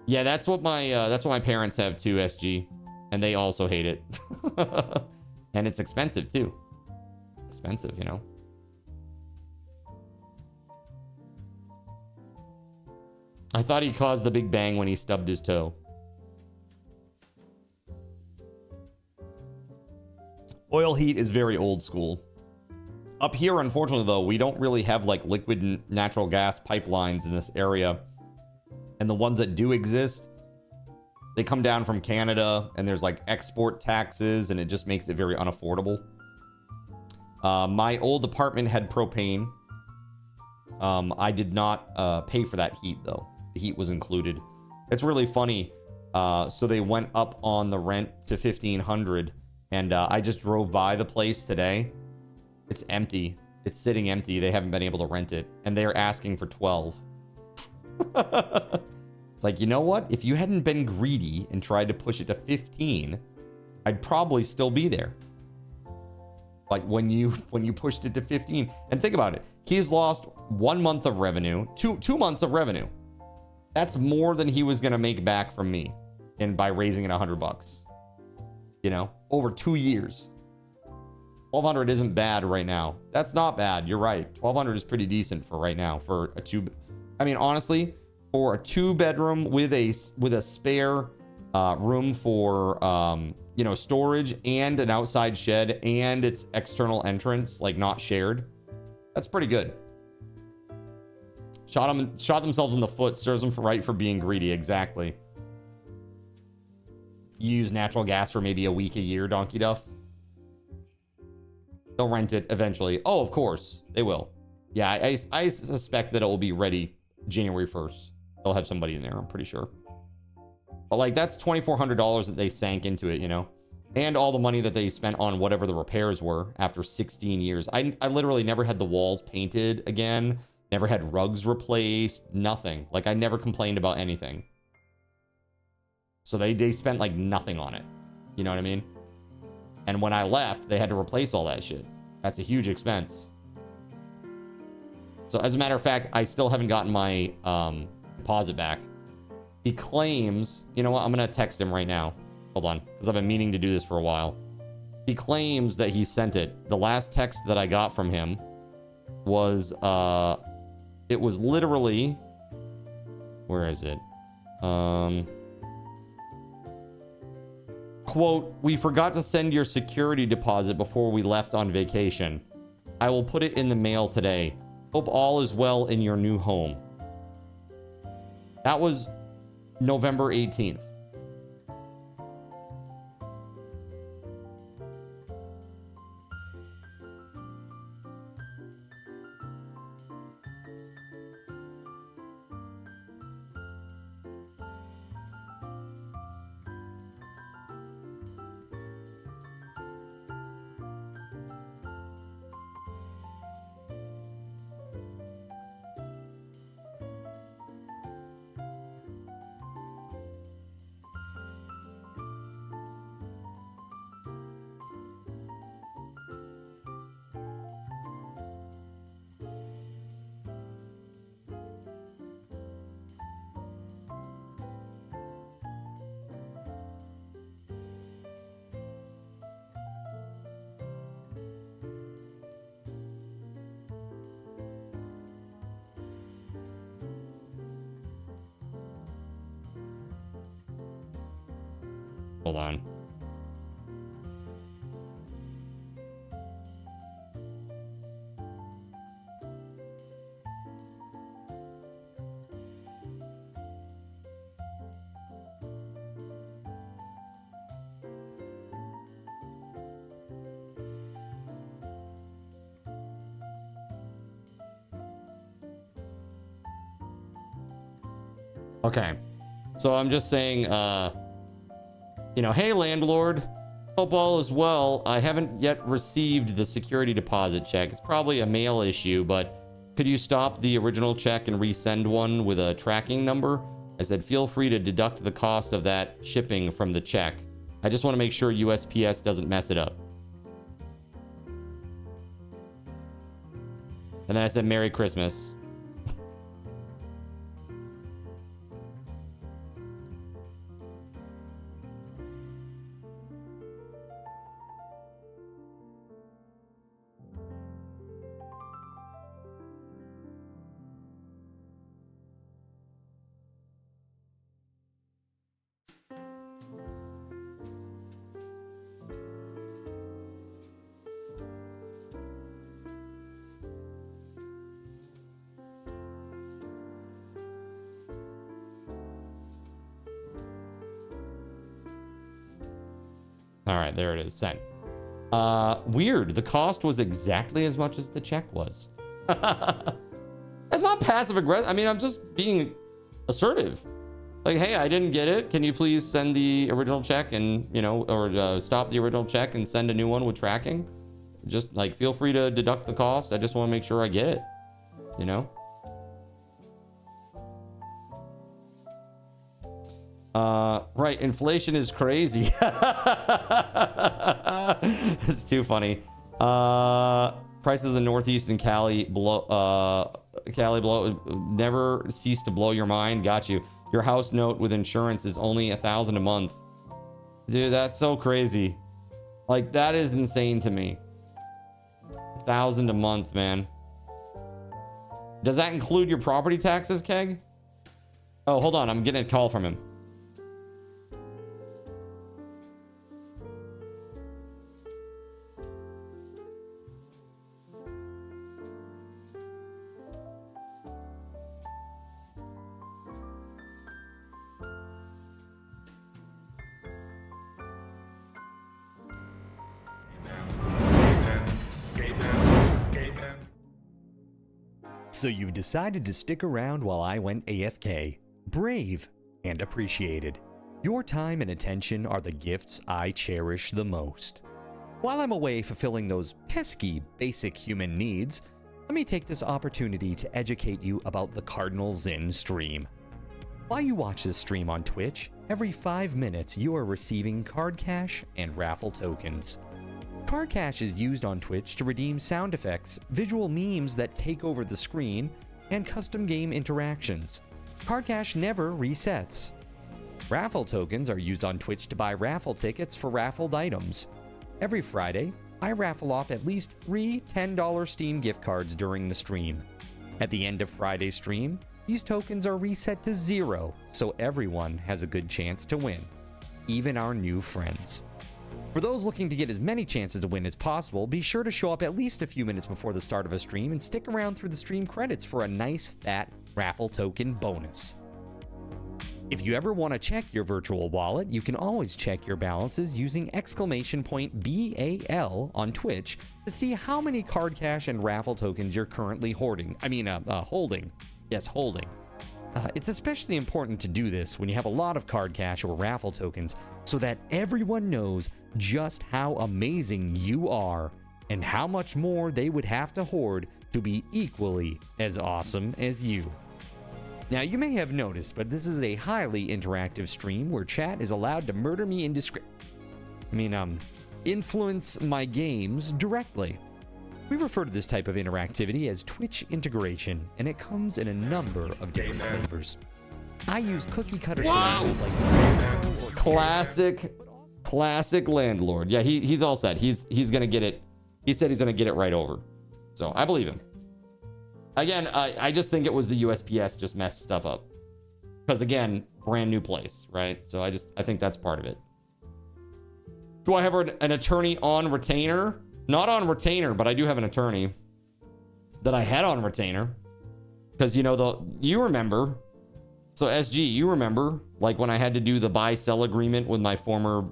Yeah, that's what my parents have too, SG. And they also hate it. And it's expensive too. expensive, you know? I thought he caused the big bang when he stubbed his toe. Oil heat is very old school. Up here, unfortunately, though, we don't really have like liquid natural gas pipelines in this area. And the ones that do exist, they come down from Canada, and there's like export taxes, and it just makes it very unaffordable. My old apartment had propane. I did not pay for that heat, though. The heat was included. It's really funny. So they went up on the rent to $1,500, and I just drove by the place today. It's empty. It's sitting empty. They haven't been able to rent it, and they're asking for 12. It's like, you know what? If you hadn't been greedy and tried to push it to 15, I'd probably still be there. Like when you pushed it to 15, and think about it. He's lost 1 month of revenue, two months of revenue. That's more than he was gonna make back from me, and by raising it $100. You know, over 2 years. 1,200 isn't bad right now. That's not bad. You're right. 1,200 is pretty decent for right now for a two. I mean, honestly, for a 2-bedroom with a spare room for you know, storage and an outside shed and its external entrance, like not shared, that's pretty good. Shot themselves in the foot. Serves them right for being greedy. Exactly. You use natural gas for maybe a week a year, Donkey Duff. They'll rent it eventually. Oh, of course. They will. Yeah, I suspect that it will be ready January 1st. They'll have somebody in there, I'm pretty sure. But, like, that's $2,400 that they sank into it, you know? And all the money that they spent on whatever the repairs were after 16 years. I literally never had the walls painted again. Never had rugs replaced. Nothing. Like, I never complained about anything. So they spent, like, nothing on it. You know what I mean? And when I left, they had to replace all that shit. That's a huge expense. So as a matter of fact, I still haven't gotten my deposit back. He claims, you know what? I'm going to text him right now. Hold on, because I've been meaning to do this for a while. He claims that he sent it. The last text that I got from him was, it was literally, where is it? Quote, "We forgot to send your security deposit before we left on vacation. I will put it in the mail today. Hope all is well in your new home." That was November 18th. Hold on. Okay. So I'm just saying, you know, hey, landlord, hope all is well. I haven't yet received the security deposit check. It's probably a mail issue, but could you stop the original check and resend one with a tracking number? I said, feel free to deduct the cost of that shipping from the check. I just want to make sure USPS doesn't mess it up. And then I said, Merry Christmas. All right, there it is. Sent. Weird. The cost was exactly as much as the check was. That's not passive aggressive. I mean, I'm just being assertive. Like, hey, I didn't get it. Can you please send the original check and, you know, or stop the original check and send a new one with tracking? Just like, feel free to deduct the cost. I just want to make sure I get it, you know? Right. Inflation is crazy. It's too funny. Prices in Northeast and Cali blow, never cease to blow your mind. Got you. Your house note with insurance is only $1,000 a month. Dude, that's so crazy. Like, that is insane to me. $1,000 a month, man. Does that include your property taxes, Keg? Oh, hold on. I'm getting a call from him. So you've decided to stick around while I went AFK. Brave and appreciated. Your time and attention are the gifts I cherish the most. While I'm away fulfilling those pesky basic human needs, let me take this opportunity to educate you about the Cardinal Zin stream. While you watch this stream on Twitch, every 5 minutes you are receiving card cash and raffle tokens. Card cash is used on Twitch to redeem sound effects, visual memes that take over the screen, and custom game interactions. Card cash never resets. Raffle tokens are used on Twitch to buy raffle tickets for raffled items. Every Friday, I raffle off at least 3 $10 Steam gift cards during the stream. At the end of Friday's stream, these tokens are reset to 0, so everyone has a good chance to win, even our new friends. For those looking to get as many chances to win as possible, be sure to show up at least a few minutes before the start of a stream and stick around through the stream credits for a nice fat raffle token bonus. If you ever want to check your virtual wallet, you can always check your balances using !BAL on Twitch to see how many card cash and raffle tokens you're currently holding. Yes, holding. It's especially important to do this when you have a lot of card cash or raffle tokens so that everyone knows just how amazing you are and how much more they would have to hoard to be equally as awesome as you. Now, you may have noticed, but this is a highly interactive stream where chat is allowed to murder me influence my games directly. We refer to this type of interactivity as Twitch integration, and it comes in a number of different flavors. I use cookie cutter solutions like classic landlord. Yeah, he's all set. He's gonna get it. He said he's gonna get it right over. So I believe him. Again, I just think it was the USPS just messed stuff up. Because again, brand new place, right? So I think that's part of it. Do I have an attorney on retainer? Not on retainer, but I do have an attorney that I had on retainer. Because, you remember. So, SG, you remember, like when I had to do the buy-sell agreement with my former,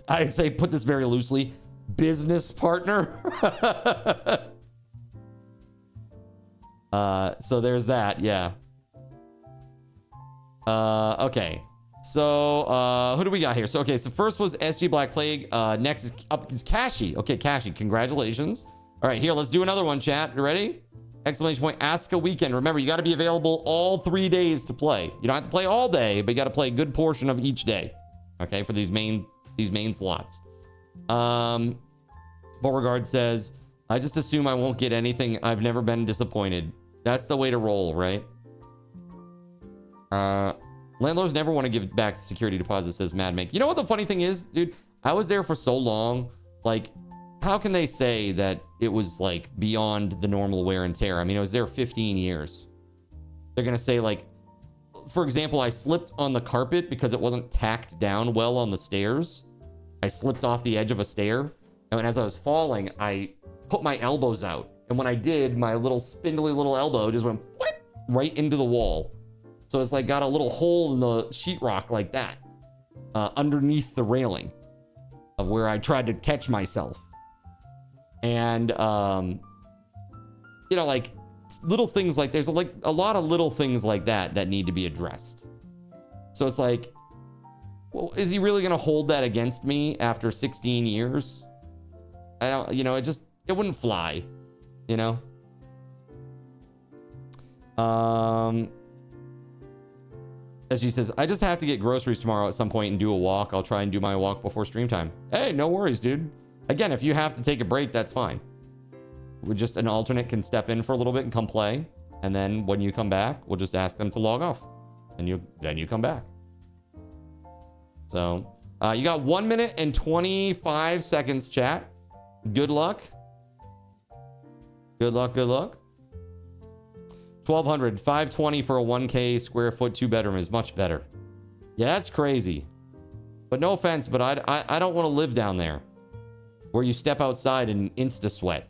I'd say, put this very loosely, business partner. So there's that, yeah. Okay. So, who do we got here? So first was SG Black Plague. Next is Kashi. Okay, Kashi, congratulations. All right, here, let's do another one, chat. You ready? Exclamation point, Aska weekend. Remember, you got to be available all 3 days to play. You don't have to play all day, but you got to play a good portion of each day. Okay, for these main slots. Beauregard says, I just assume I won't get anything. I've never been disappointed. That's the way to roll, right? Landlords never want to give back security deposits, says Madmake. You know what the funny thing is, dude? I was there for so long. Like, how can they say that it was, like, beyond the normal wear and tear? I mean, I was there 15 years. They're going to say, like, for example, I slipped on the carpet because it wasn't tacked down well on the stairs. I slipped off the edge of a stair. And as I was falling, I put my elbows out. And when I did, my little spindly little elbow just went right into the wall. So it's like got a little hole in the sheetrock like that, underneath the railing. of where I tried to catch myself. And, you know, like little things like there's like a lot of little things like that need to be addressed. So it's like, well, is he really going to hold that against me after 16 years? I don't, you know, it wouldn't fly, you know? As she says, I just have to get groceries tomorrow at some point and do a walk. I'll try and do my walk before stream time. Hey, no worries, dude. Again, if you have to take a break, that's fine. We just, an alternate can step in for a little bit and come play. And then when you come back, we'll just ask them to log off. And then you come back. So, you got 1 minute and 25 seconds, chat. Good luck. Good luck, good luck. 1,200, 520 for a 1K square foot 2-bedroom is much better. Yeah, that's crazy. But no offense, but I don't want to live down there where you step outside and insta sweat.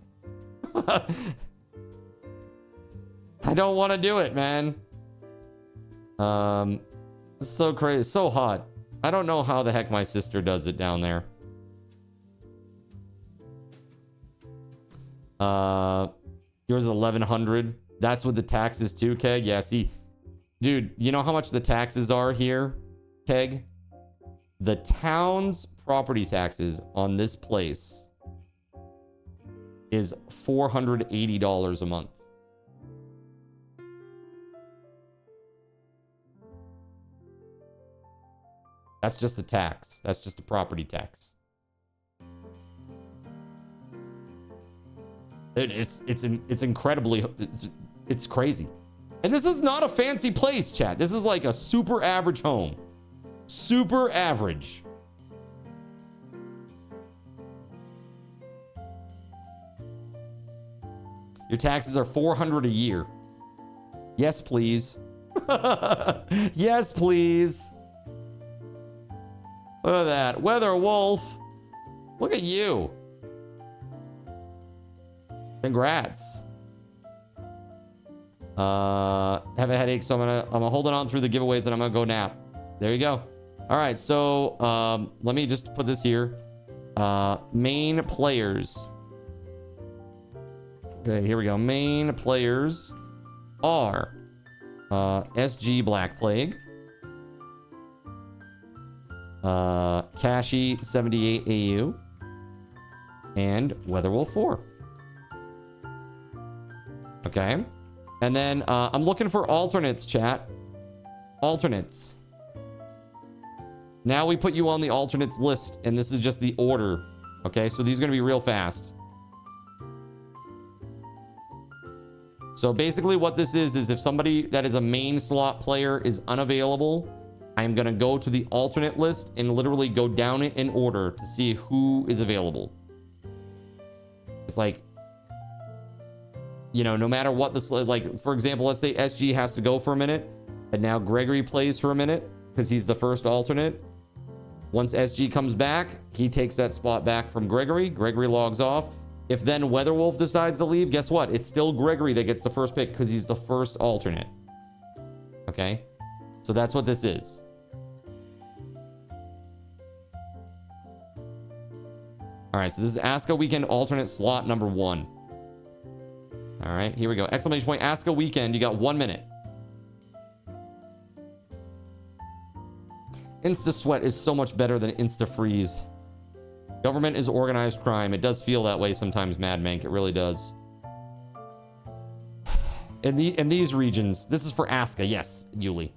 I don't want to do it, man. It's so crazy, it's so hot. I don't know how the heck my sister does it down there. Yours is 1,100. That's with the taxes too, Keg. Yeah, see, dude, you know how much the taxes are here, Keg? The town's property taxes on this place is $480 a month. That's just the tax. That's just the property tax. It's incredibly, it's crazy. And this is not a fancy place, chat. This is like a super average home. Super average. Your taxes are $400 a year. Yes, please. Yes, please. Look at that. WeatherWolf. Look at you. Congrats. Have a headache, so I'm holding on through the giveaways and I'm gonna go nap. There you go. All right, so let me just put this here. Main players. Okay, here we go. Main players are SG Black Plague, Kashi 78 AU, and WeatherWolf4. Okay. And then I'm looking for alternates, chat. Alternates. Now we put you on the alternates list, and this is just the order. Okay, so these are going to be real fast. So basically what this is if somebody that is a main slot player is unavailable, I'm going to go to the alternate list and literally go down it in order to see who is available. It's like, you know, no matter what this is, like, for example, let's say SG has to go for a minute, and now Gregory plays for a minute because he's the first alternate. Once SG comes back, he takes that spot back from Gregory. Gregory logs off. If then WeatherWolf decides to leave, guess what? It's still Gregory that gets the first pick because he's the first alternate. Okay? So that's what this is. All right, so this is Aska Weekend alternate slot number 1. All right, here we go. Exclamation point, Aska Weekend. You got 1 minute. Insta sweat is so much better than insta freeze. Government is organized crime. It does feel that way sometimes, Mad Mank. It really does. In these regions, this is for Aska. Yes, Yuli.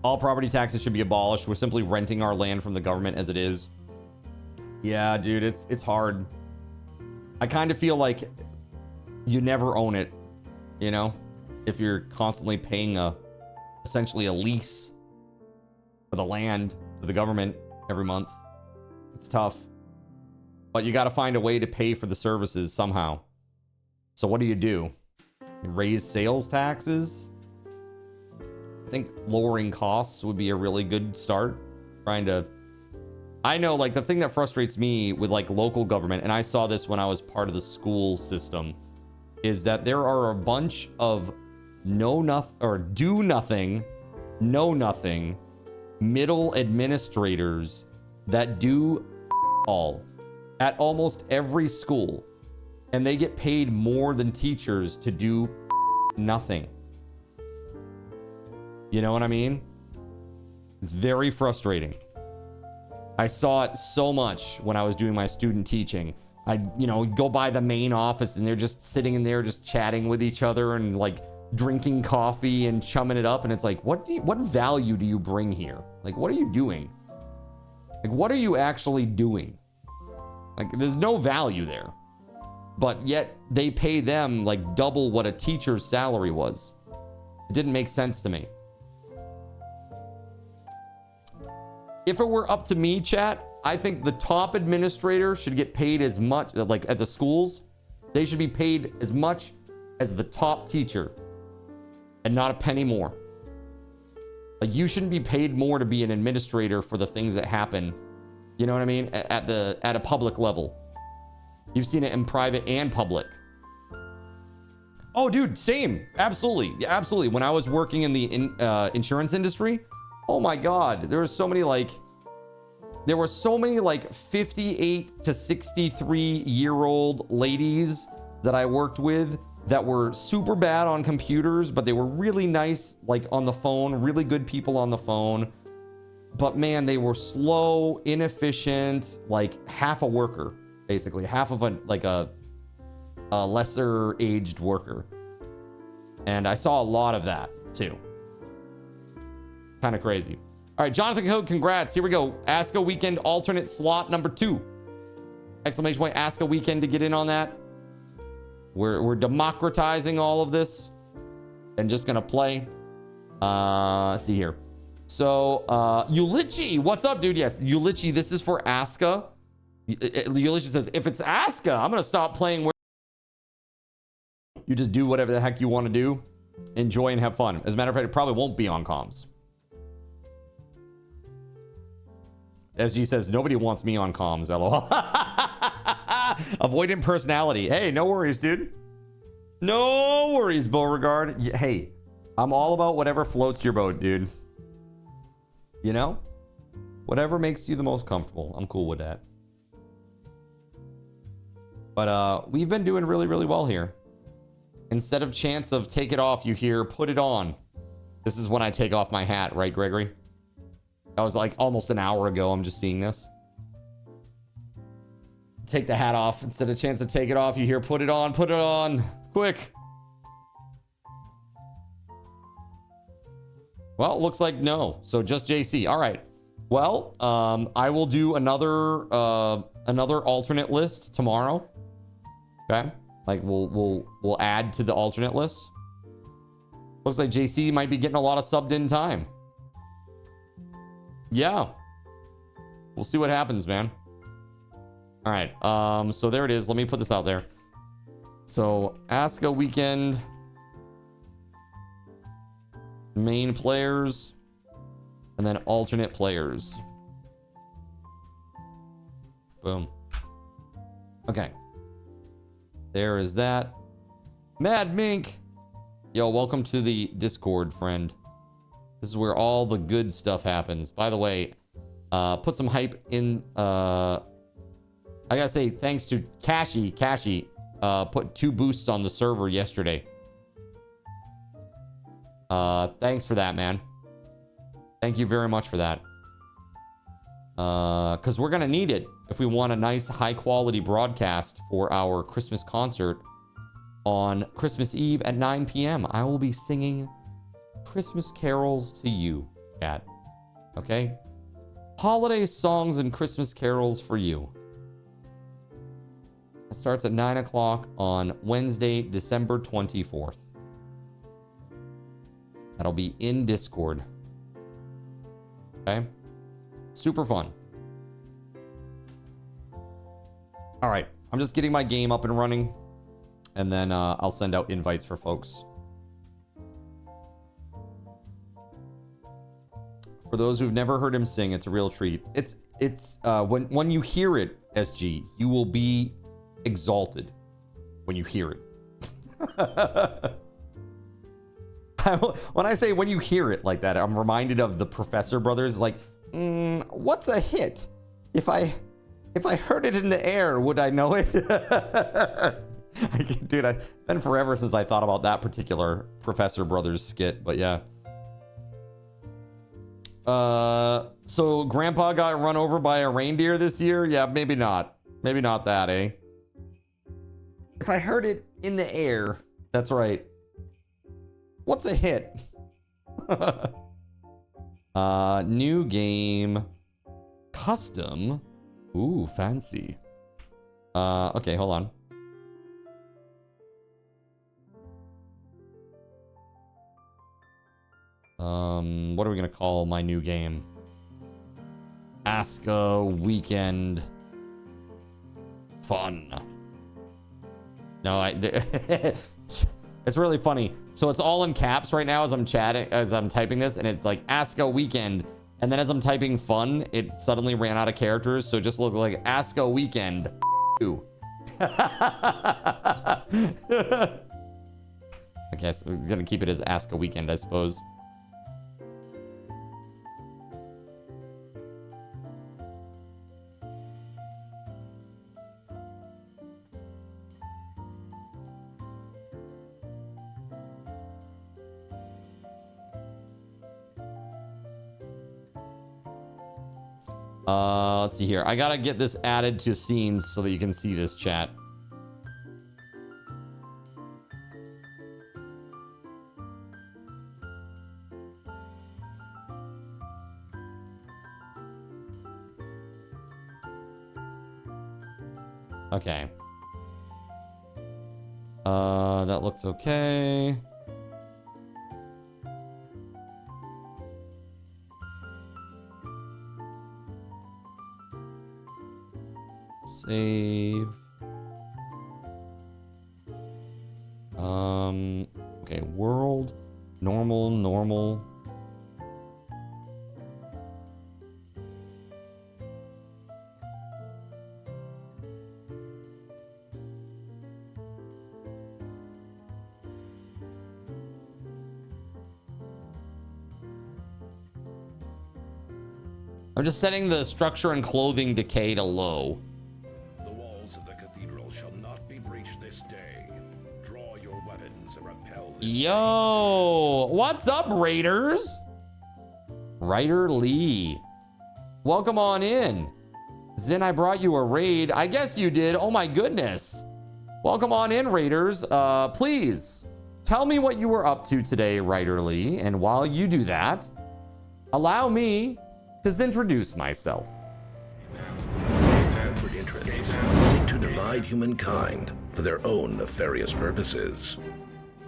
All property taxes should be abolished. We're simply renting our land from the government as it is. Yeah, dude, it's hard. I kind of feel like you never own it, you know? If you're constantly paying essentially a lease for the land to the government every month. It's tough. But you got to find a way to pay for the services somehow. So what do? You raise sales taxes? I think lowering costs would be a really good start. I know, like, the thing that frustrates me with, like, local government, and I saw this when I was part of the school system, is that there are a bunch of know nothing middle administrators that do all at almost every school, and they get paid more than teachers to do nothing. You know what I mean? It's very frustrating. I saw it so much when I was doing my student teaching. I'd, go by the main office and they're just sitting in there just chatting with each other and like drinking coffee and chumming it up. And it's like, what value do you bring here? Like, what are you doing? Like, what are you actually doing? Like, there's no value there. But yet they pay them like double what a teacher's salary was. It didn't make sense to me. If it were up to me, chat, I think the top administrator should get paid as much, like at the schools, they should be paid as much as the top teacher and not a penny more. Like, you shouldn't be paid more to be an administrator for the things that happen, you know what I mean, at a public level. You've seen it in private and public. Oh, dude, same. Absolutely. Yeah, absolutely. When I was working in the insurance industry, oh my God, there were so many like 58 to 63-year-old ladies that I worked with that were super bad on computers, but they were really nice, like on the phone, really good people on the phone. But man, they were slow, inefficient, like half a worker, basically half of a lesser aged worker. And I saw a lot of that too. Kind of crazy. All right, Jonathan Code, congrats. Here we go. Aska Weekend alternate slot number 2. Exclamation point, Aska Weekend to get in on that. We're democratizing all of this and just gonna play. Let's see here. So, Ulichi, what's up, dude? Yes, Ulichi, this is for Aska. Ulichi says, if it's Aska, I'm gonna stop playing where you just do whatever the heck you want to do. Enjoy and have fun. As a matter of fact, it probably won't be on comms. SG says, nobody wants me on comms, lol. Avoidant personality. Hey, no worries, dude. No worries, Beauregard. Hey, I'm all about whatever floats your boat, dude. You know? Whatever makes you the most comfortable. I'm cool with that. But we've been doing really, really well here. Instead of chance of take it off, you hear put it on. This is when I take off my hat, right, Gregory? That was like almost an hour ago. I'm just seeing this. Take the hat off. Instead of chance to take it off, you hear put it on, quick. Well, it looks like no. So just JC. All right. Well, I will do another alternate list tomorrow. Okay. Like we'll add to the alternate list. Looks like JC might be getting a lot of subbed in time. Yeah. We'll see what happens, man. All right. So there it is. Let me put this out there. So Aska Weekend main players and then alternate players. Boom. Okay. There is that. Mad Mink. Yo, welcome to the Discord, friend. This is where all the good stuff happens. By the way, put some hype in. I gotta say thanks to Kashi. Kashi put 2 boosts on the server yesterday. Thanks for that, man. Thank you very much for that. Because we're gonna need it if we want a nice high quality broadcast for our Christmas concert on Christmas Eve at 9 p.m. I will be singing Christmas carols to you, chat. Okay? Holiday songs and Christmas carols for you. It starts at 9 o'clock on Wednesday, December 24th. That'll be in Discord. Okay? Super fun. All right. I'm just getting my game up and running. And then I'll send out invites for folks. For those who've never heard him sing, it's a real treat. It's when you hear it, SG, you will be exalted when you hear it. When I say when you hear it like that, I'm reminded of the Professor Brothers. Like, what's a hit? If I heard it in the air, would I know it? Dude, it's been forever since I thought about that particular Professor Brothers skit. But yeah. So Grandpa got run over by a reindeer this year? Yeah, maybe not. Maybe not that, eh? If I heard it in the air, that's right. What's a hit? New game. Custom. Ooh, fancy. Okay, hold on. What are we gonna call my new game? Aska Weekend Fun. No, it's really funny. So it's all in caps right now as I'm typing this, and it's like Aska Weekend. And then as I'm typing fun, it suddenly ran out of characters, so it just looked like Aska Weekend. I guess we're gonna keep it as Aska Weekend, I suppose. Let's see here. I gotta get this added to scenes so that you can see this chat. Okay. That looks okay. Save. Okay, world, normal. I'm just setting the structure and clothing decay to low. The walls of the cathedral shall not be breached this day. Draw your weapons and repel this. Yo, what's up, Raiders? Ryder Lee, welcome on in. Zin, I brought you a raid. I guess you did. Oh my goodness. Welcome on in, Raiders. Please tell me what you were up to today, Ryder Lee. And while you do that, allow me to introduce myself. Corporate interests seek to divide humankind for their own nefarious purposes.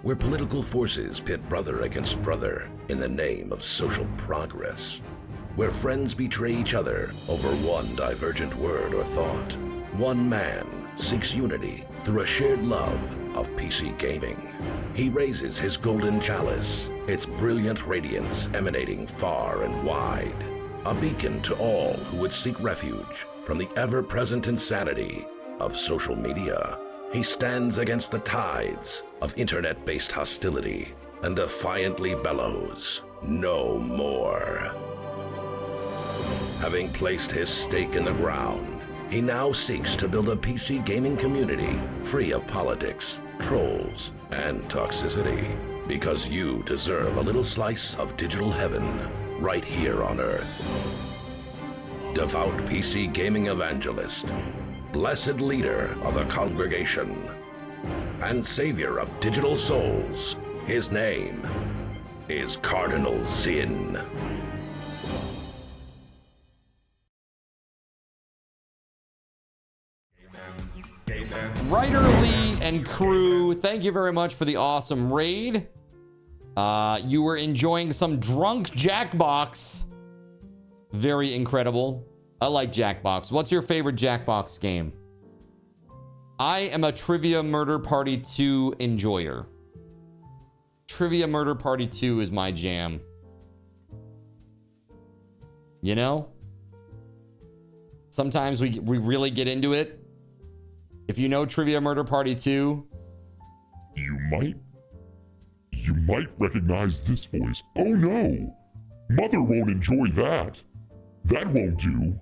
Where political forces pit brother against brother in the name of social progress. Where friends betray each other over one divergent word or thought. One man seeks unity through a shared love of PC gaming. He raises his golden chalice, its brilliant radiance emanating far and wide. A beacon to all who would seek refuge from the ever-present insanity of social media. He stands against the tides of internet-based hostility and defiantly bellows, "No more." Having placed his stake in the ground, he now seeks to build a PC gaming community free of politics, trolls, and toxicity. Because you deserve a little slice of digital heaven right here on Earth. Devout PC gaming evangelist, blessed leader of the congregation, and savior of digital souls, his name is Cardinal Sin. Ryder Lee and crew, thank you very much for the awesome raid. You were enjoying some drunk Jackbox. Very incredible. I like Jackbox. What's your favorite Jackbox game? I am a Trivia Murder Party 2 enjoyer. Trivia Murder Party 2 is my jam. You know? Sometimes we really get into it. If you know Trivia Murder Party 2, You might recognize this voice. Oh no! Mother won't enjoy that. That won't do.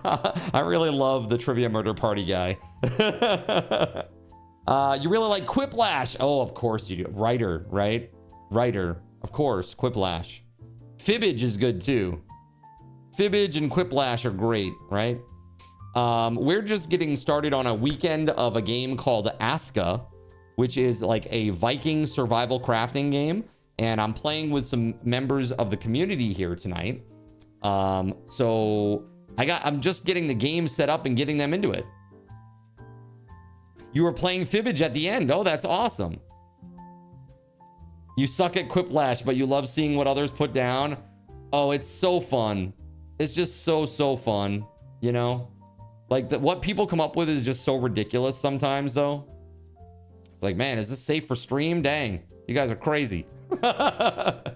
I really love the Trivia Murder Party guy. You really like Quiplash. Oh, of course you do. Writer, right? Writer. Of course, Quiplash. Fibbage is good too. Fibbage and Quiplash are great, right? We're just getting started on a weekend of a game called Aska, which is like a Viking survival crafting game. And I'm playing with some members of the community here tonight. So I'm just getting the game set up and getting them into it. You were playing Fibbage at the end. Oh, that's awesome. You suck at Quiplash, but you love seeing what others put down. Oh, it's so fun. It's just so fun, you know? Like, what people come up with is just so ridiculous sometimes, though. It's like, man, is this safe for stream? Dang, you guys are crazy. I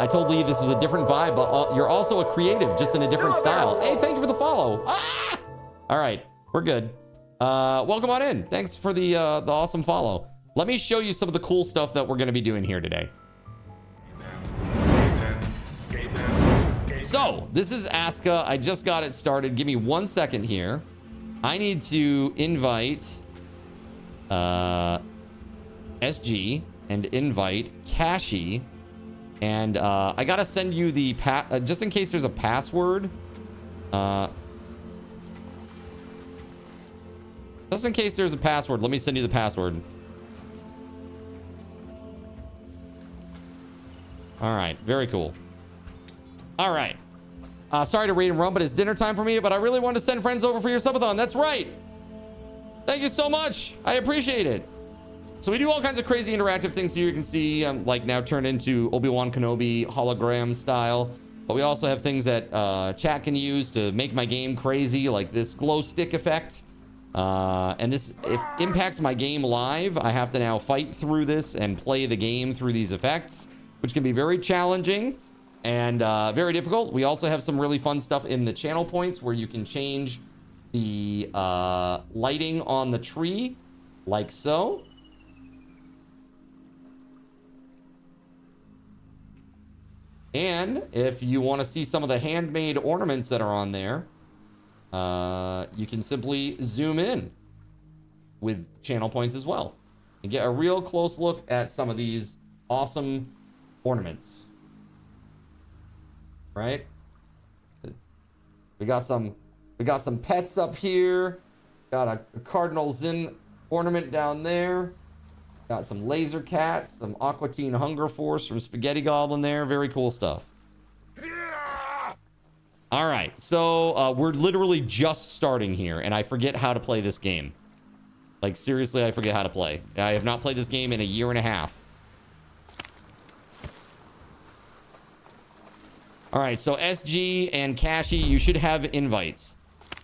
told Lee this was a different vibe, but you're also a creative, just in a different style. Hey, thank you for the follow. Ah! All right, we're good. Welcome on in. Thanks for the awesome follow. Let me show you some of the cool stuff that we're going to be doing here today. So, this is Aska. I just got it started. Give me 1 second here. I need to invite SG and invite Kashi. And I got to send you the just in case there's a password. Just in case there's a password, let me send you the password. All right, very cool. All right. Sorry to raid and run, but it's dinner time for me, but I really want to send friends over for your subathon. That's right. Thank you so much. I appreciate it. So we do all kinds of crazy interactive things here. You can see like now turned into Obi-Wan Kenobi hologram style. But we also have things that chat can use to make my game crazy, like this glow stick effect. And this impacts my game live. I have to now fight through this and play the game through these effects, which can be very challenging and very difficult. We also have some really fun stuff in the channel points where you can change the lighting on the tree, like so. And if you want to see some of the handmade ornaments that are on there, you can simply zoom in with channel points as well and get a real close look at some of these awesome ornaments. Right? We got some pets up here. Got a Cardinal Zin ornament down there. Got some laser cats, some Aqua Teen Hunger Force from Spaghetti Goblin there. Very cool stuff. All right, so we're literally just starting here, and I forget how to play this game. Like, seriously, I forget how to play. I have not played this game in a year and a half. All right, so SG and Kashi, you should have invites.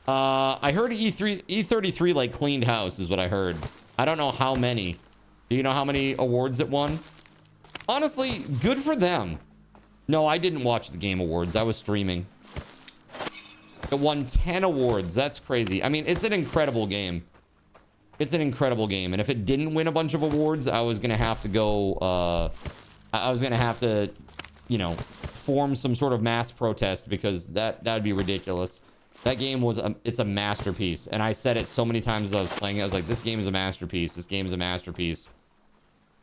I heard E33 like cleaned house is what I heard. I don't know how many. Do you know how many awards it won? Honestly, good for them. No, I didn't watch the Game Awards. I was streaming. It won 10 awards. That's crazy. I mean, it's an incredible game. It's an incredible game. And if it didn't win a bunch of awards, I was going to have to go... I was going to have to, you know, form some sort of mass protest because that would be ridiculous. That game was... it's a masterpiece. And I said it so many times as I was playing it. I was like, this game is a masterpiece. This game is a masterpiece.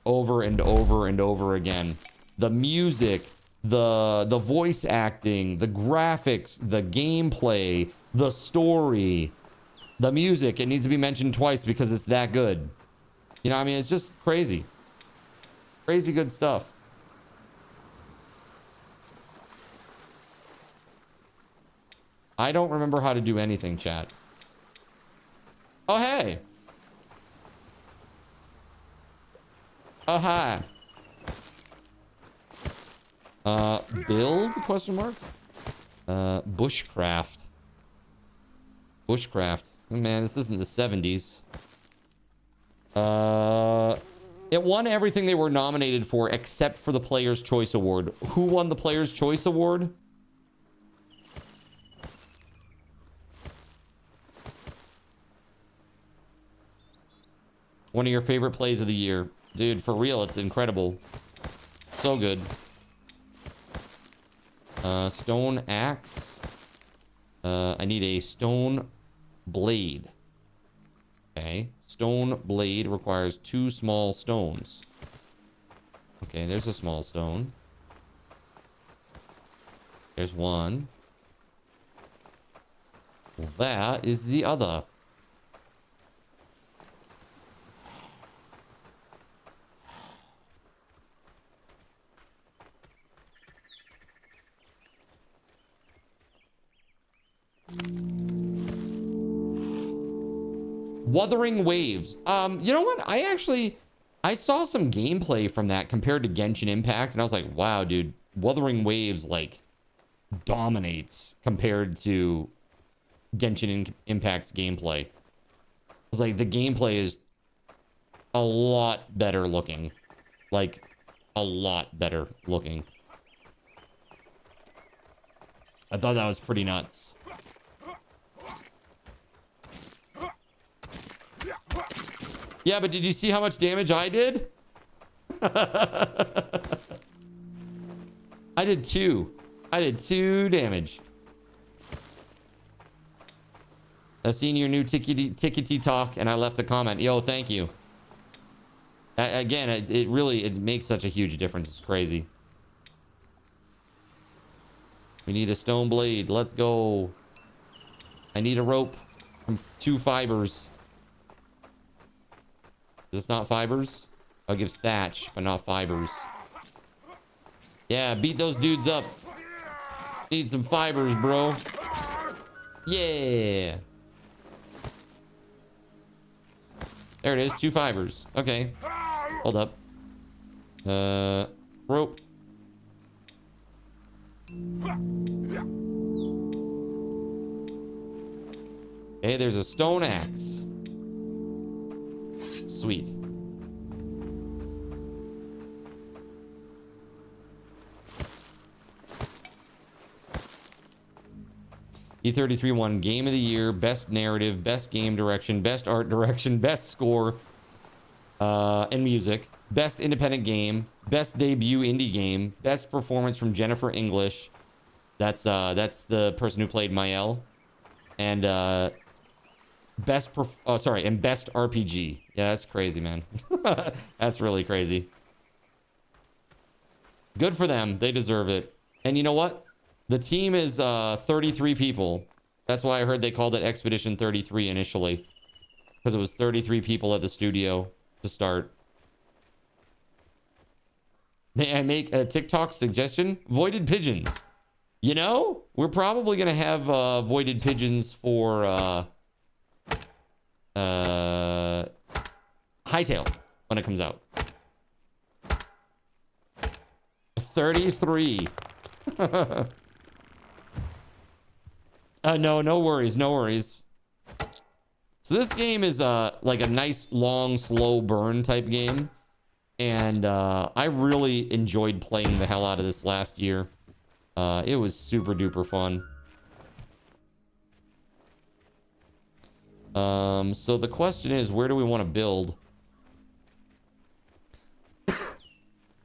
Over and over and over again. The music... the voice acting, the graphics, the gameplay, the story, the music. It needs to be mentioned twice because it's that good. You know what I mean? It's just crazy. Crazy good stuff. I don't remember how to do anything, chat. Oh, hey. Oh, hi. Build? Question mark? Bushcraft. Bushcraft. Oh, man, this isn't the 70s. It won everything they were nominated for except for the Player's Choice Award. Who won the Player's Choice Award? One of your favorite plays of the year. Dude, for real, it's incredible. So good. Stone axe. I need a stone blade. Okay. Stone blade requires 2 small stones. Okay, there's a small stone. There's one. Well, that is the other. Wuthering Waves. You know what? I saw some gameplay from that compared to Genshin Impact, and I was like, wow, dude, Wuthering Waves, like, dominates compared to Genshin Impact's gameplay. It's like, the gameplay is a lot better looking. Like, a lot better looking. I thought that was pretty nuts. Yeah, but did you see how much damage I did? I did 2. I did 2 damage. I seen your new tickety talk and I left a comment. Yo, thank you. Again, it really makes such a huge difference. It's crazy. We need a stone blade. Let's go. I need a rope from 2 fibers. Is this not fibers? I'll give thatch, but not fibers. Yeah, beat those dudes up. Need some fibers, bro. Yeah. There it is, 2 fibers. Okay. Hold up. Rope. Hey, there's a stone axe. Sweet. E33 won Game of the Year, Best Narrative, Best Game Direction, Best Art Direction, Best Score, and Music, Best Independent Game, Best Debut Indie Game, Best Performance from Jennifer English. That's the person who played Mael, and Best RPG. Yeah, that's crazy, man. That's really crazy. Good for them. They deserve it. And you know what? The team is 33 people. That's why I heard they called it Expedition 33 initially. Because it was 33 people at the studio to start. May I make a TikTok suggestion? Voided pigeons. You know, we're probably going to have voided pigeons for Hightail when it comes out. 33. No worries, no worries. So this game is like a nice, long, slow burn type game. And I really enjoyed playing the hell out of this last year. It was super duper fun. So the question is, where do we want to build?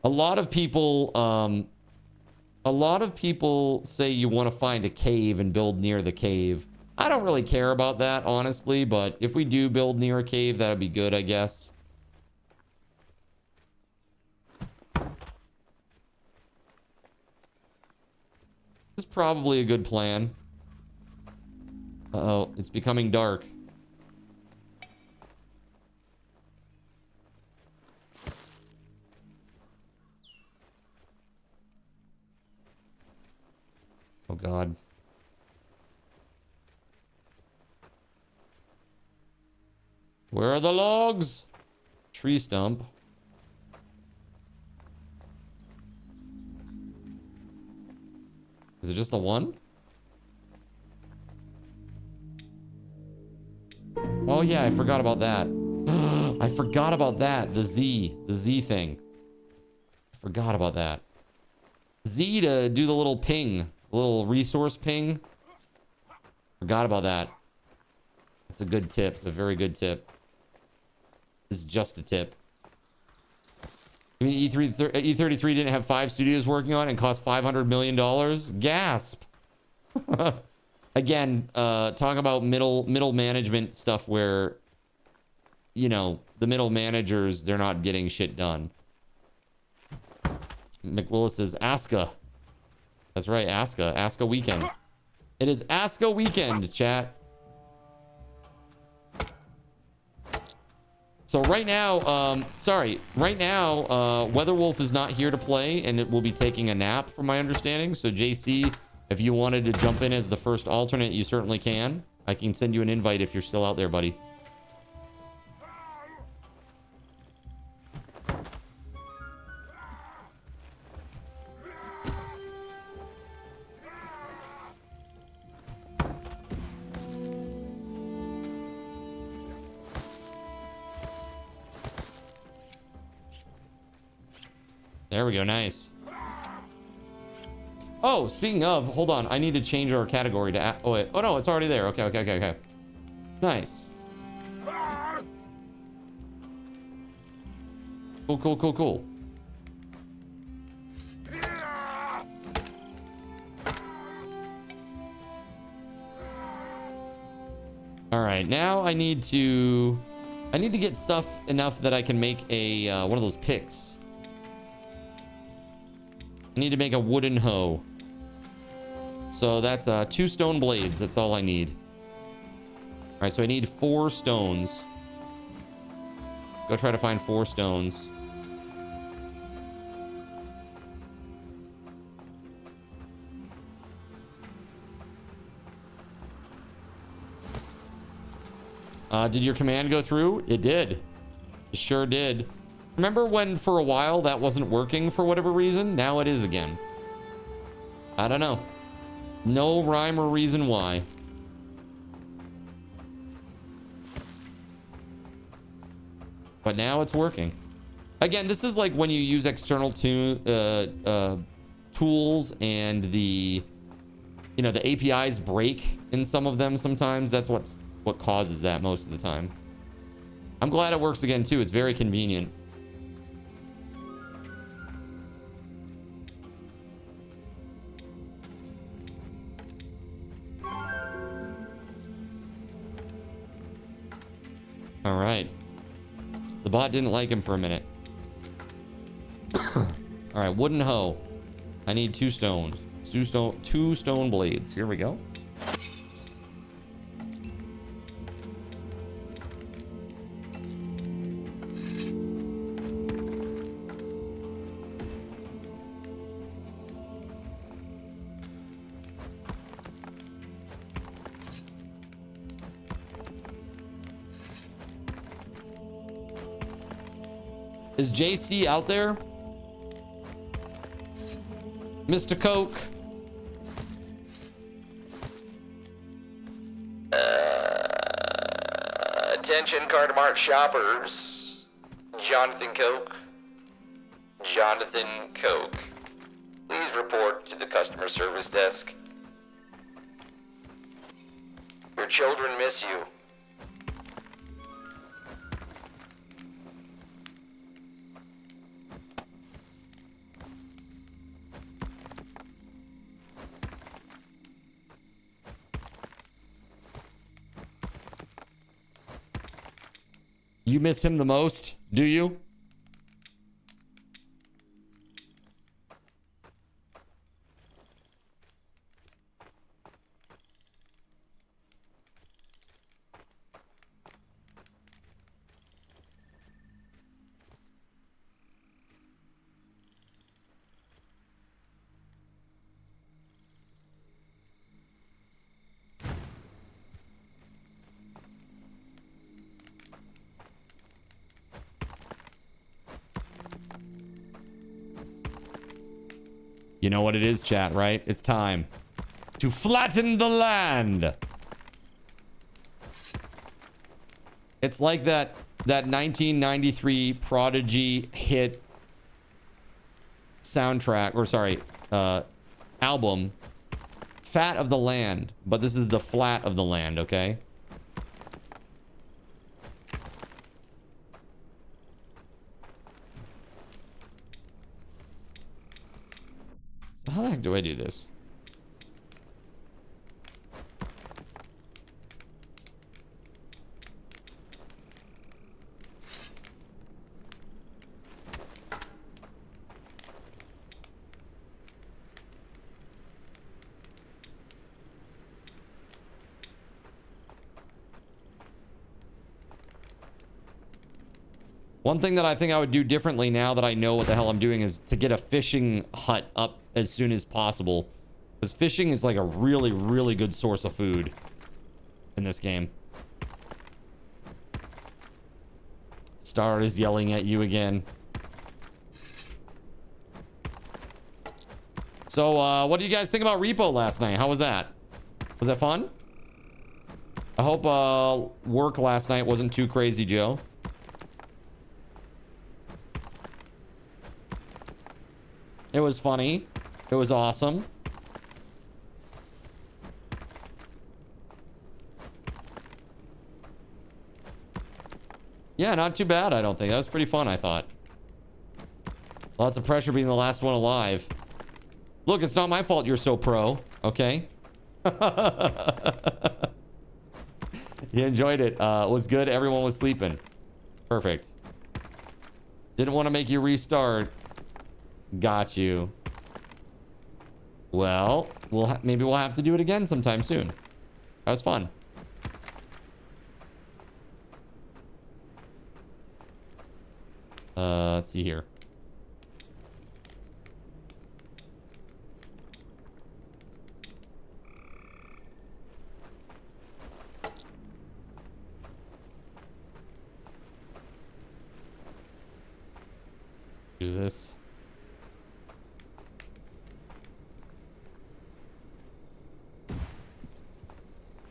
A lot of people say you want to find a cave and build near the cave. I don't really care about that, honestly, but if we do build near a cave, that'd be good, I guess. This is probably a good plan. Uh-oh, it's becoming dark. Oh, God. Where are the logs? Tree stump. Is it just the one? Oh, yeah, I forgot about that. I forgot about that. The Z thing. I forgot about that. Z to do the little ping. Little resource ping. Forgot about that. That's a good tip. A very good tip. is just a tip. I mean, E33 didn't have 5 studios working on it and cost $500 million. Gasp. Again, talk about middle management stuff where, you know, the middle managers, they're not getting shit done. McWillis says Aska. That's right, Aska. Aska weekend. It is Aska weekend, chat. So right now, WeatherWolf is not here to play, and it will be taking a nap, from my understanding. So JC, if you wanted to jump in as the first alternate, you certainly can. I can send you an invite if you're still out there, buddy. There we go. Nice. Oh, speaking of, hold on. I need to change our category to... Oh, wait. Oh, no. It's already there. Okay. Nice. Cool. All right. Now I need to get stuff enough that I can make a one of those picks. I need to make a wooden hoe. So that's 2 stone blades. That's all I need. All right, so I need 4 stones. Let's go try to find 4 stones. Did your command go through? It did. It sure did. Remember when for a while that wasn't working for whatever reason? Now it is again. I don't know. No rhyme or reason why. But now it's working. Again, this is like when you use external tools and the APIs break in some of them sometimes. That's what causes that most of the time. I'm glad it works again too. It's very convenient. All right. The bot didn't like him for a minute. All right, wooden hoe. I need 2 stones. 2 stone blades. Here we go. Is JC out there? Mr. Coke? Attention Cardamart shoppers. Jonathan Coke. Please report to the customer service desk. Your children miss you. You miss him the most, do you? You know what it is, chat, right? It's time to flatten the land. It's like that 1993 Prodigy hit soundtrack, or sorry, album, Fat of the Land, but this is the flat of the land, okay? How the heck do I do this? One thing that I think I would do differently now that I know what the hell I'm doing is to get a fishing hut up as soon as possible. Because fishing is like a really, really good source of food in this game. Star is yelling at you again. So, what do you guys think about Repo last night? How was that? Was that fun? I hope work last night wasn't too crazy, Joe. It was funny. It was awesome. Yeah, not too bad, I don't think. That was pretty fun, I thought. Lots of pressure being the last one alive. Look, it's not my fault you're so pro, okay? You enjoyed it. It was good. Everyone was sleeping. Perfect. Didn't want to make you restart. Got you. Well, maybe we'll have to do it again sometime soon. That was fun. Let's see here. Do this.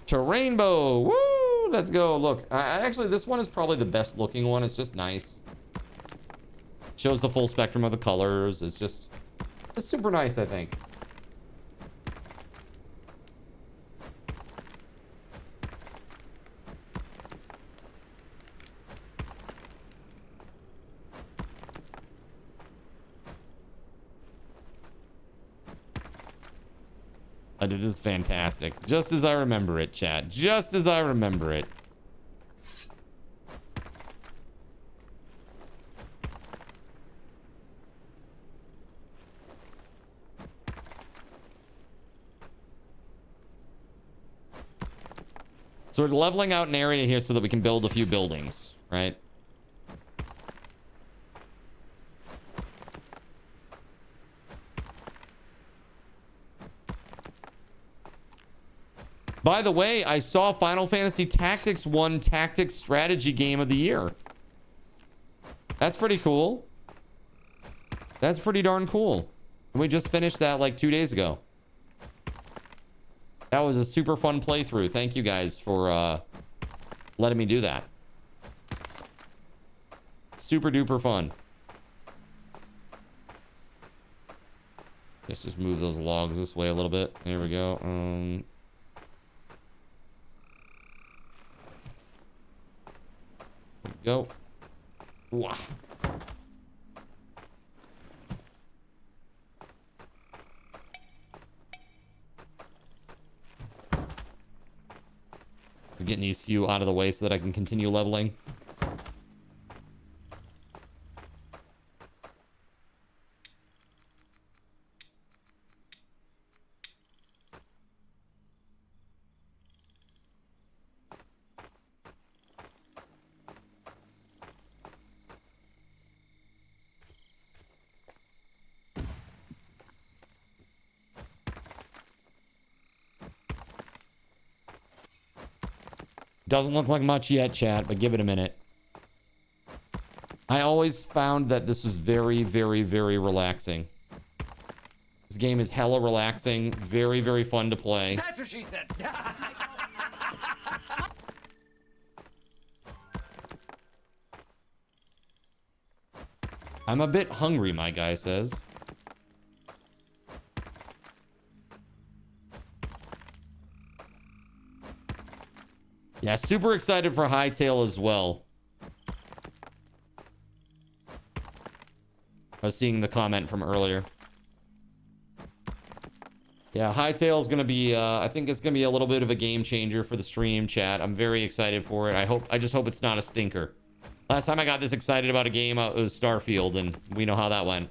To rainbow. Woo! Let's go. Look, actually, this one is probably the best looking one. It's just nice. Shows the full spectrum of the colors. It's super nice, I think. This is fantastic. Just as I remember it, chat. Just as I remember it. So we're leveling out an area here so that we can build a few buildings, right? By the way, I saw Final Fantasy Tactics won Tactics Strategy Game of the Year. That's pretty cool. That's pretty darn cool. We just finished that like 2 days ago. That was a super fun playthrough. Thank you guys for letting me do that. Super duper fun. Let's just move those logs this way a little bit. There we go. There we go. Wow. Getting these few out of the way so that I can continue leveling. Doesn't look like much yet, chat, but give it a minute. I always found that this was very, very, very relaxing. This game is hella relaxing. Very, very fun to play. That's what she said. I'm a bit hungry, my guy says. Yeah, super excited for Hightail as well. I was seeing the comment from earlier. Yeah, Hightail is gonna be. I think it's gonna be a little bit of a game changer for the stream chat. I'm very excited for it. I just hope it's not a stinker. Last time I got this excited about a game, it was Starfield, and we know how that went.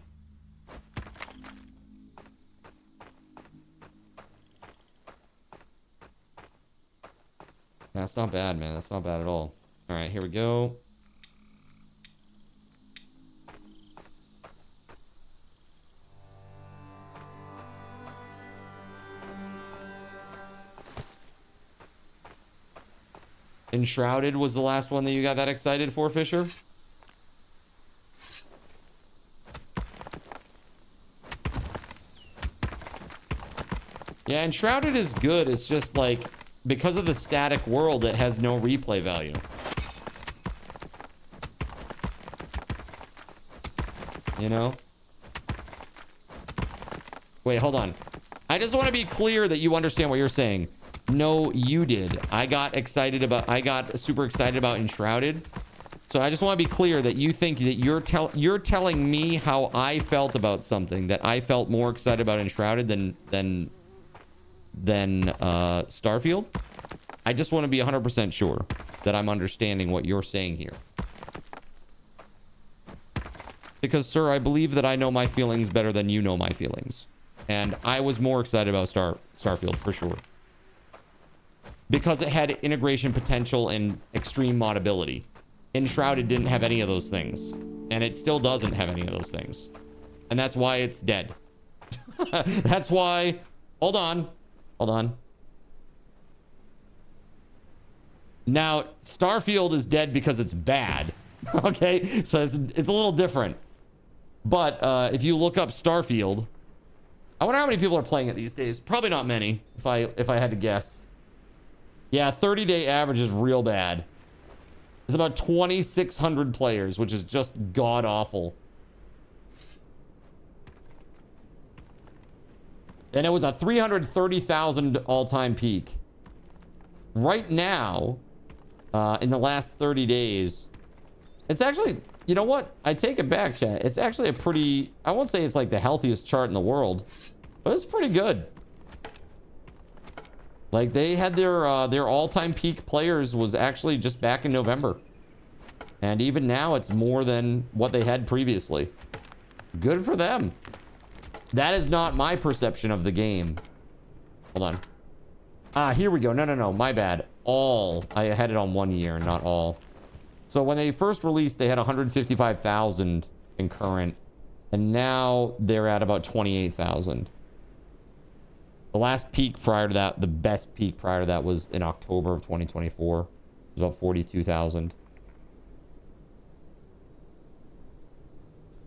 That's not bad, man. That's not bad at all. All right, here we go. Enshrouded was the last one that you got that excited for, Fisher? Yeah, Enshrouded is good. It's just like, because of the static world, it has no replay value. You know? Wait, hold on. I just want to be clear that you understand what you're saying. No, you did. I got super excited about Enshrouded. So I just want to be clear that you think that you're telling me how I felt about something, that I felt more excited about Enshrouded than Starfield. I just want to be 100% sure that I'm understanding what you're saying here. Because, sir, I believe that I know my feelings better than you know my feelings. And I was more excited about Starfield, for sure. Because it had integration potential and extreme modability. Enshrouded didn't have any of those things. And it still doesn't have any of those things. And that's why it's dead. That's why... Hold on. Hold on. Now, Starfield is dead because it's bad. Okay? So it's a little different. But if you look up Starfield... I wonder how many people are playing it these days. Probably not many, if I had to guess. Yeah, 30-day average is real bad. It's about 2,600 players, which is just god-awful. And it was a 330,000 all-time peak. Right now, in the last 30 days, it's actually... You know what? I take it back, chat. It's actually a pretty... I won't say it's like the healthiest chart in the world, but it's pretty good. Like, they had their all-time peak players was actually just back in November. And even now, it's more than what they had previously. Good for them. That is not my perception of the game. Hold on. Ah, here we go. No. My bad. All. I had it on 1 year, not all. So when they first released, they had 155,000 concurrent. And now they're at about 28,000. The last peak prior to that, the best peak prior to that was in October of 2024. It was about 42,000.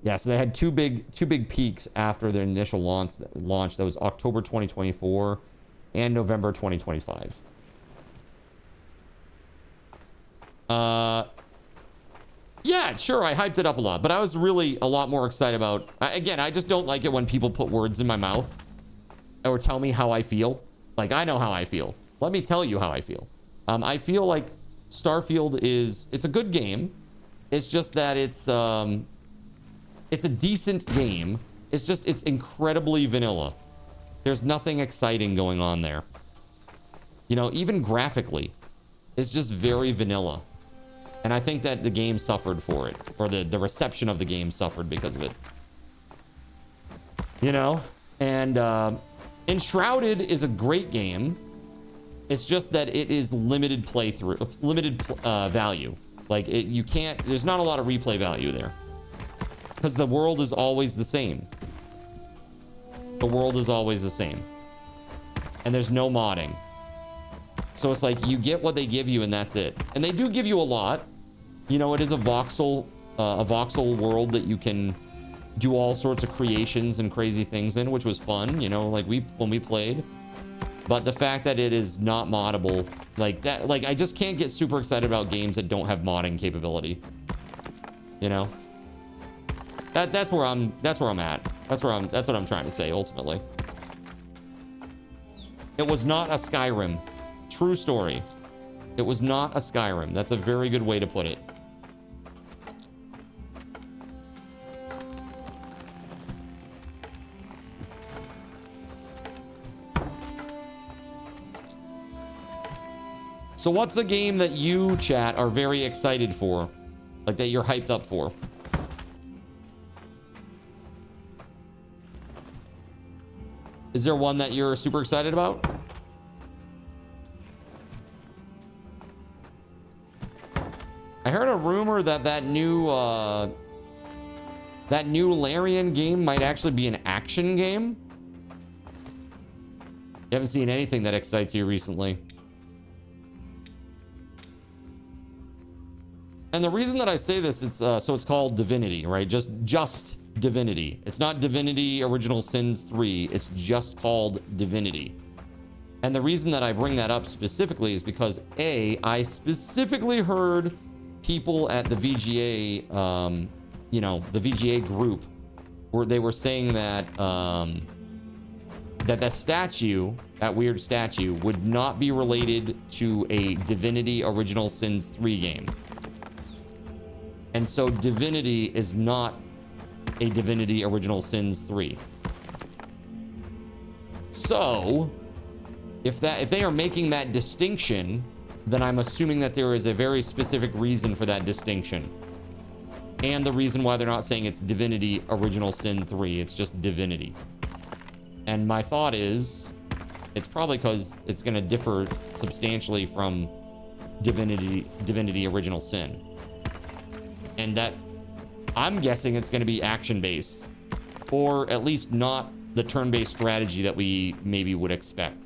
Yeah, so they had two big peaks after their initial launch. That was October 2024 and November 2025. Yeah, sure, I hyped it up a lot, but I was really a lot more excited about... Again, I just don't like it when people put words in my mouth or tell me how I feel. Like, I know how I feel. Let me tell you how I feel. I feel like Starfield is... It's a good game. It's just that it's a decent game. It's just, it's incredibly vanilla. There's nothing exciting going on there. You know, even graphically, it's just very vanilla. And I think that the game suffered for it, or the reception of the game suffered because of it. You know? And Enshrouded is a great game. It's just that it is limited playthrough, limited value. Like, you can't, there's not a lot of replay value there. Because the world is always the same. The world is always the same. And there's no modding. So it's like, you get what they give you and that's it. And they do give you a lot. You know, it is a voxel world that you can do all sorts of creations and crazy things in, which was fun, you know, like when we played. But the fact that it is not moddable, like that, like I just can't get super excited about games that don't have modding capability. You know? That's where I'm at. That's what I'm trying to say ultimately. It was not a Skyrim. True story. It was not a Skyrim. That's a very good way to put it. So what's the game that you, chat, are very excited for? Like that you're hyped up for? Is there one that you're super excited about? I heard a rumor that that new Larian game might actually be an action game. You haven't seen anything that excites you recently. And the reason that I say this, it's so it's called Divinity, right? Just Divinity. It's not Divinity Original Sins 3. It's just called Divinity. And the reason that I bring that up specifically is because I specifically heard people at the VGA, you know, the VGA group, where they were saying that that statue, that weird statue, would not be related to a Divinity Original Sins 3 game. And so Divinity is not a Divinity Original Sins 3. So if they are making that distinction, then I'm assuming that there is a very specific reason for that distinction. And the reason why they're not saying it's Divinity Original Sin 3, it's just Divinity. And my thought is, it's probably because it's going to differ substantially from Divinity Original Sin. And that, I'm guessing it's going to be action-based. Or at least not the turn-based strategy that we maybe would expect.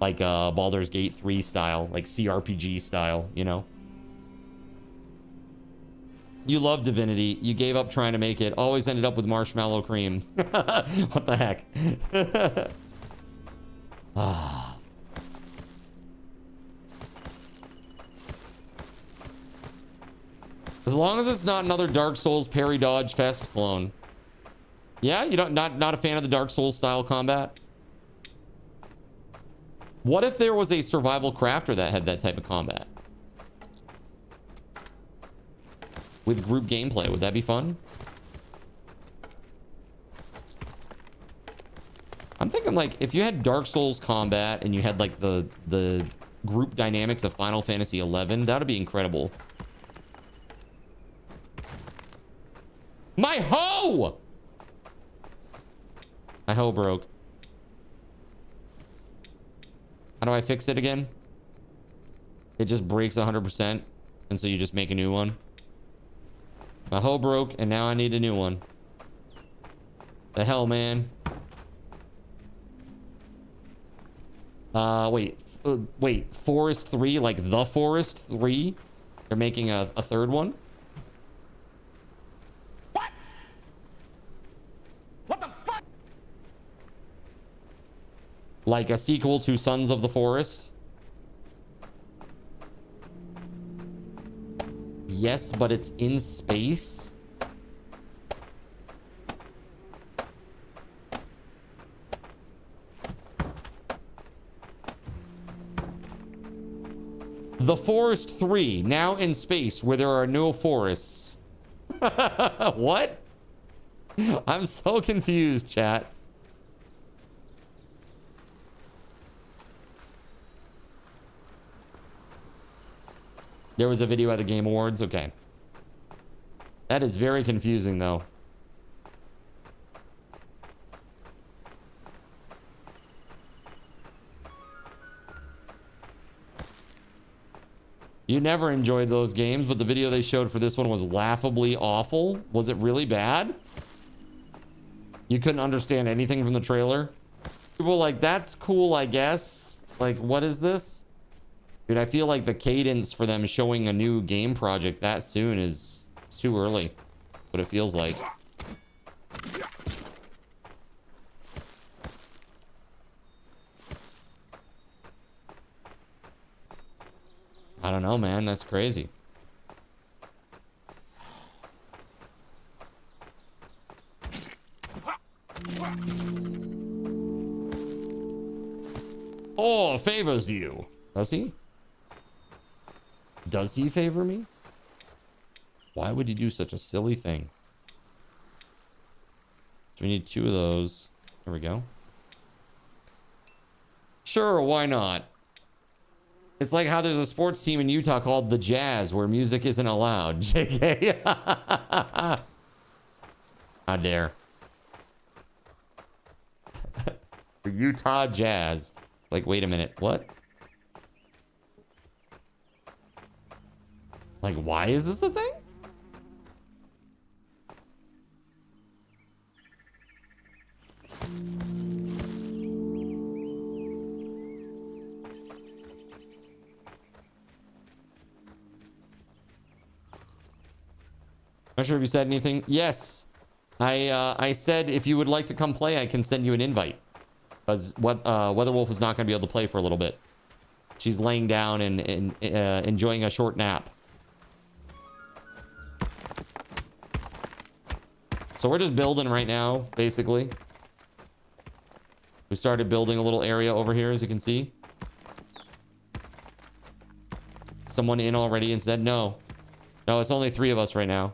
Like Baldur's Gate 3 style, like CRPG style, you know? You love Divinity. You gave up trying to make it. Always ended up with marshmallow cream. What the heck? Ah. As long as it's not another Dark Souls parry dodge fest clone. Yeah, you don't not a fan of the Dark Souls style combat? What if there was a survival crafter that had that type of combat? With group gameplay, would that be fun? I'm thinking like if you had Dark Souls combat and you had like the group dynamics of Final Fantasy 11, that would be incredible. My hoe! My hoe broke. How do I fix it again? It just breaks 100%, and so you just make a new one. My hoe broke, and now I need a new one. The hell, man? Wait. Forest 3, like the Forest 3? They're making a third one? What? What the fuck? Like a sequel to Sons of the Forest? Yes, but it's in space. The Forest 3, now in space where there are no forests. What? I'm so confused, chat. There was a video at the Game Awards? Okay. That is very confusing, though. You never enjoyed those games, but the video they showed for this one was laughably awful. Was it really bad? You couldn't understand anything from the trailer? People were like, that's cool, I guess. Like, what is this? Dude, I feel like the cadence for them showing a new game project that soon is it's too early. What it feels like. I don't know, man. That's crazy. Oh, favors you. Does he? Does he favor me? Why would he do such a silly thing? So we need 2 of those. There we go. Sure, why not? It's like how there's a sports team in Utah called the Jazz, where music isn't allowed. JK. How dare. The Utah Jazz. Like, wait a minute. What? Like, why is this a thing? Not sure if you said anything. Yes. I said if you would like to come play, I can send you an invite. Because WeatherWolf is not going to be able to play for a little bit. She's laying down and enjoying a short nap. So we're just building right now, basically. We started building a little area over here, as you can see. Someone in already and said no. No, it's only 3 of us right now.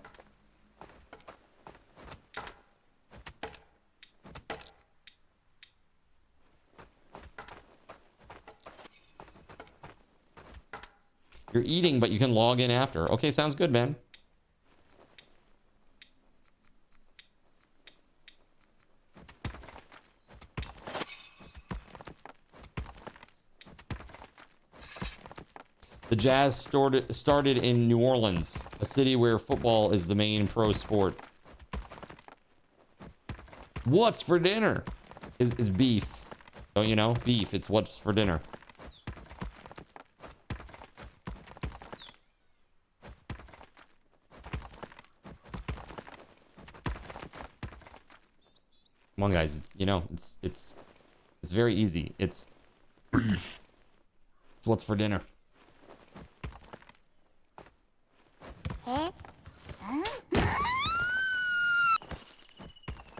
You're eating, but you can log in after. Okay, sounds good, man. The Jazz started in New Orleans, a city where football is the main pro sport. What's for dinner is beef. Don't you know? Beef, it's what's for dinner. Come on, guys. You know, it's very easy. It's what's for dinner.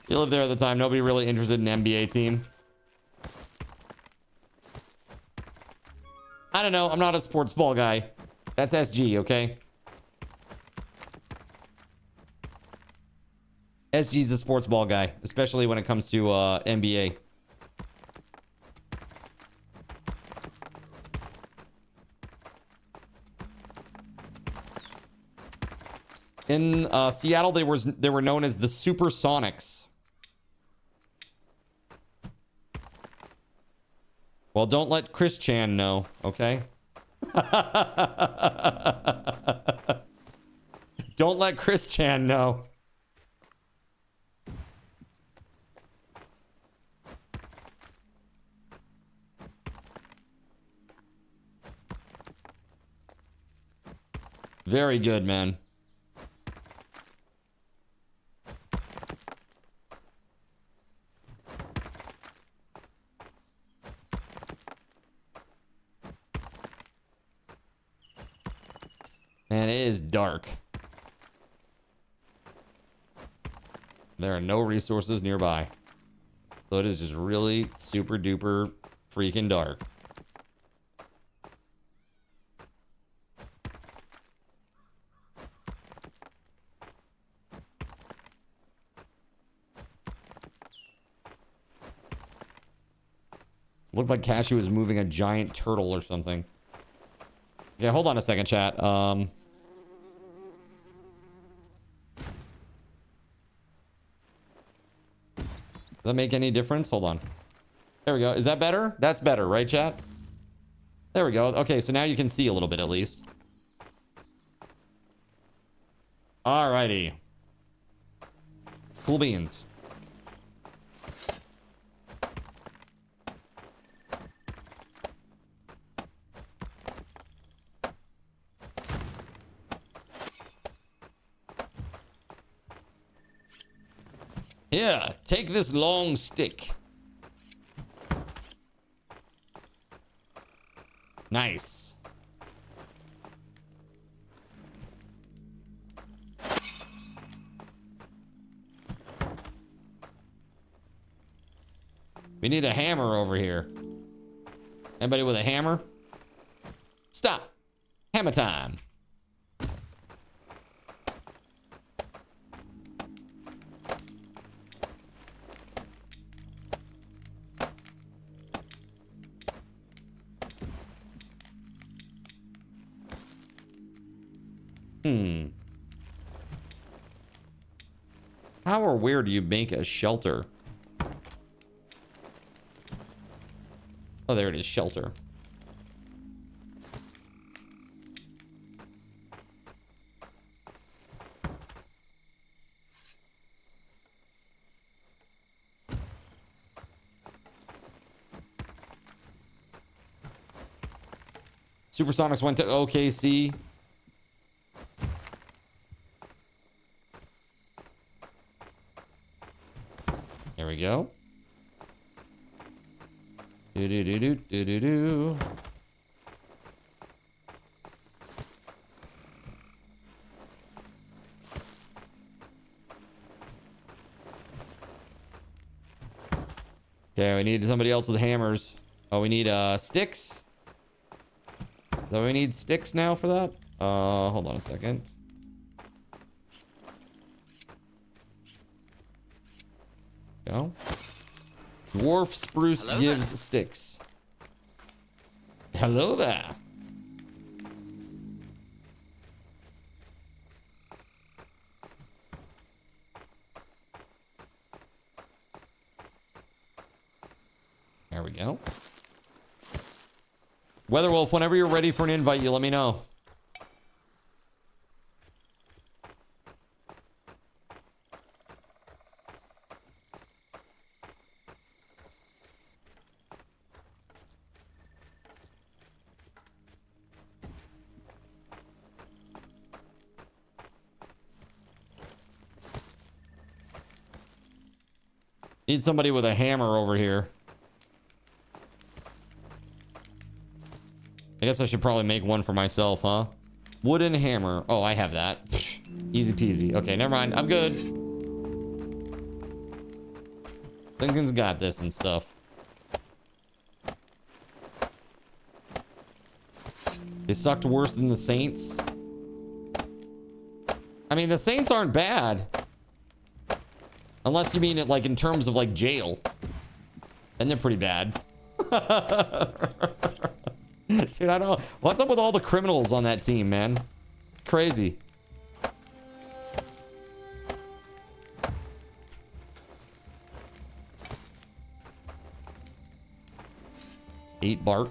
You lived there at the time. Nobody really interested in NBA team. I don't know. I'm not a sports ball guy. That's SG, okay? SG's a sports ball guy, especially when it comes to NBA. In Seattle, they were known as the Supersonics. Well, don't let Chris Chan know, okay? Don't let Chris Chan know. Very good, man. Man, it is dark. There are no resources nearby. So it is just really super duper freaking dark. Looked like Cashew was moving a giant turtle or something. Yeah, hold on a second, chat. Does that make any difference? Hold on. There we go. Is that better? That's better, right, chat? There we go. Okay, so now you can see a little bit at least. Alrighty. Cool beans. Here, take this long stick. Nice. We need a hammer over here. Anybody with a hammer? Stop. Hammer time. How or where do you make a shelter? Oh, there it is, shelter. Supersonics went to OKC. There we go. Do do do do do do do. Okay, we need somebody else with hammers. Oh, we need sticks. So we need sticks now for that? Hold on a second. Go. Dwarf spruce Hello gives there. sticks. Hello there. There we go. WeatherWolf, whenever you're ready for an invite, you let me know. Need somebody with a hammer over here. I guess I should probably make one for myself, huh? Wooden hammer. Oh, I have that. Easy peasy. Okay, never mind. I'm good. Lincoln's got this and stuff. They sucked worse than the Saints. I mean, the Saints aren't bad. Unless you mean it like in terms of like jail. And they're pretty bad. Dude, I don't know. What's up with all the criminals on that team, man? Crazy. Eight bark.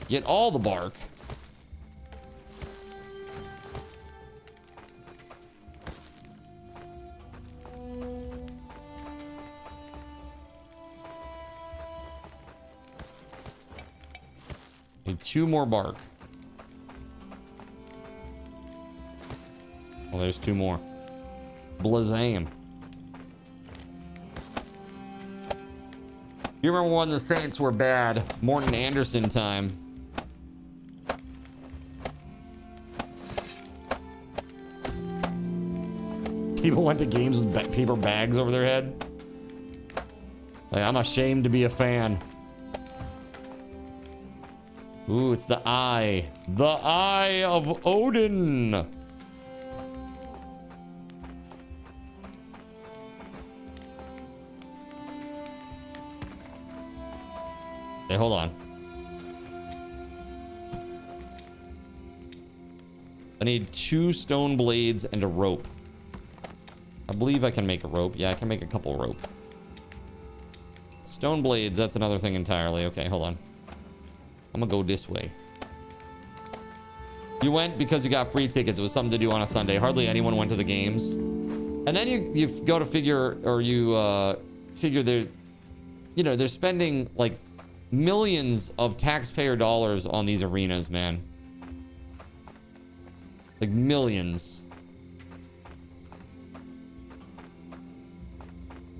Get all the bark. Need 2 more bark. Well, there's 2 more. Blazam. You remember when the Saints were bad? Morton Anderson time. People went to games with paper bags over their head. Like, I'm ashamed to be a fan. Ooh, it's the eye. The eye of Odin. Okay, hold on. I need 2 stone blades and a rope. I believe I can make a rope. Yeah, I can make a couple rope. Stone blades, that's another thing entirely. Okay, hold on. I'm gonna go this way. You went because you got free tickets. It was something to do on a Sunday. Hardly anyone went to the games. And then you go to figure, or you figure they're, you know, they're spending like millions of taxpayer dollars on these arenas, man. Like millions.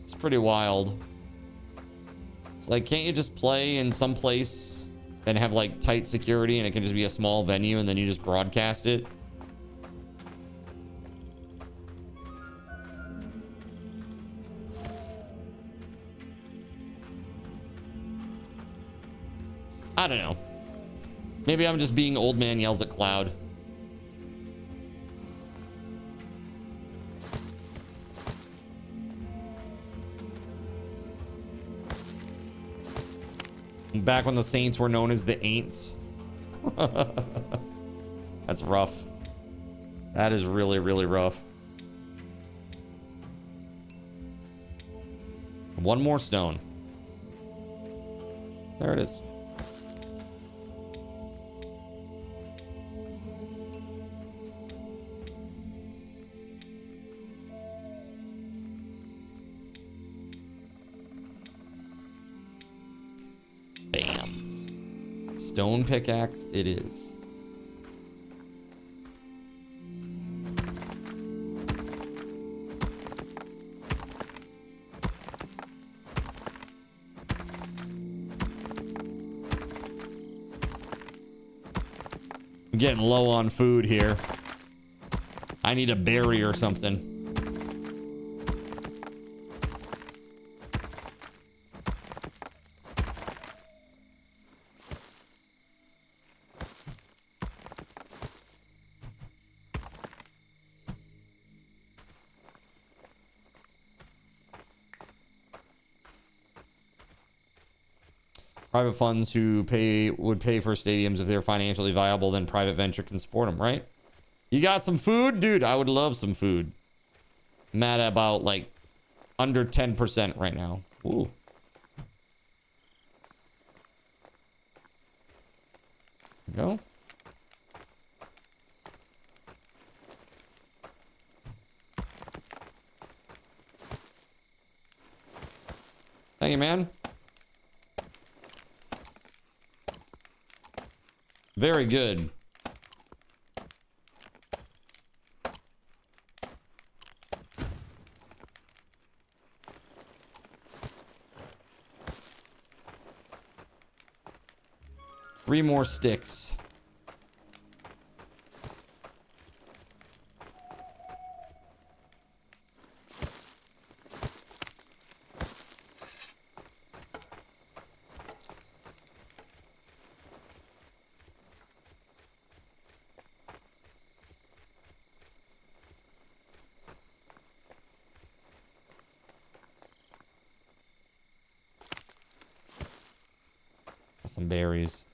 It's pretty wild. It's like, can't you just play in some place and have like tight security and it can just be a small venue and then you just broadcast it? I don't know. Maybe I'm just being old man yells at cloud. Back when the Saints were known as the Aints. That's rough. That is really, really rough. One more stone. There it is. Bam. Stone pickaxe it is. I'm getting low on food here. I need a berry or something. Private funds who would pay for stadiums if they're financially viable, then private venture can support them, right? You got some food? Dude, I would love some food. I'm at about like under 10% right now. Ooh. There we go. Thank you, man. Very good. Three more sticks. Some berries.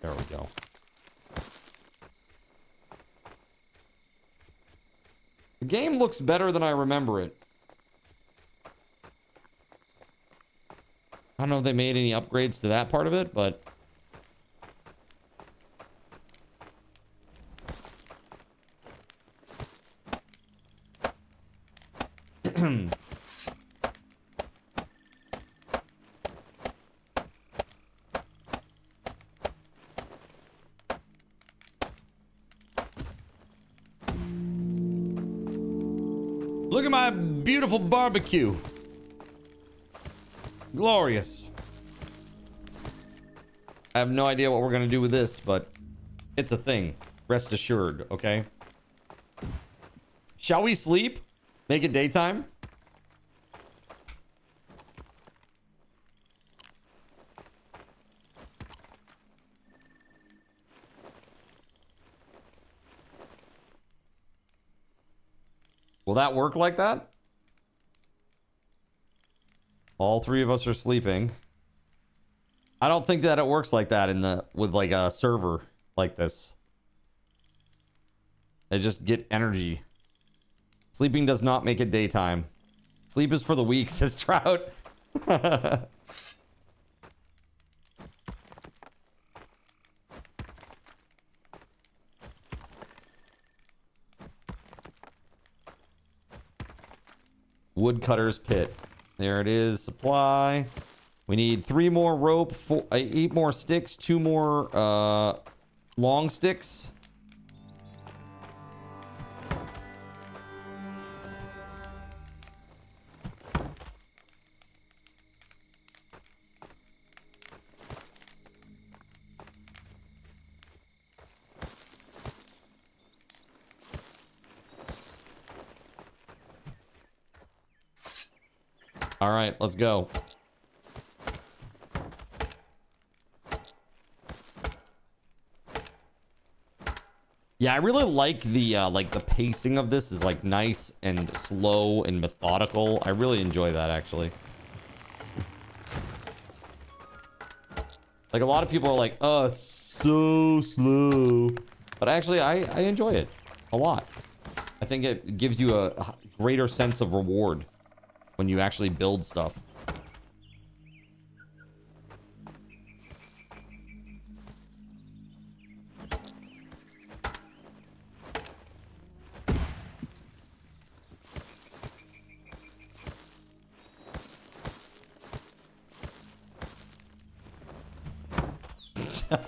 There we go. The game looks better than I remember it. I don't know if they made any upgrades to that part of it, but look at my beautiful barbecue. Glorious. I have no idea what we're going to do with this, but it's a thing. Rest assured, okay? Shall we sleep? Make it daytime? Will that work like that? All three of us are sleeping. I don't think that it works like that with like a server like this. They just get energy. Sleeping does not make it daytime. Sleep is for the weak, says Trout. Woodcutter's pit. There it is. Supply. We need 3 more rope, 8 more sticks, 2 more long sticks. All right, let's go. Yeah, I really like the pacing of this is like nice and slow and methodical. I really enjoy that actually. Like a lot of people are like, oh, it's so slow. But actually, I enjoy it a lot. I think it gives you a greater sense of reward when you actually build stuff.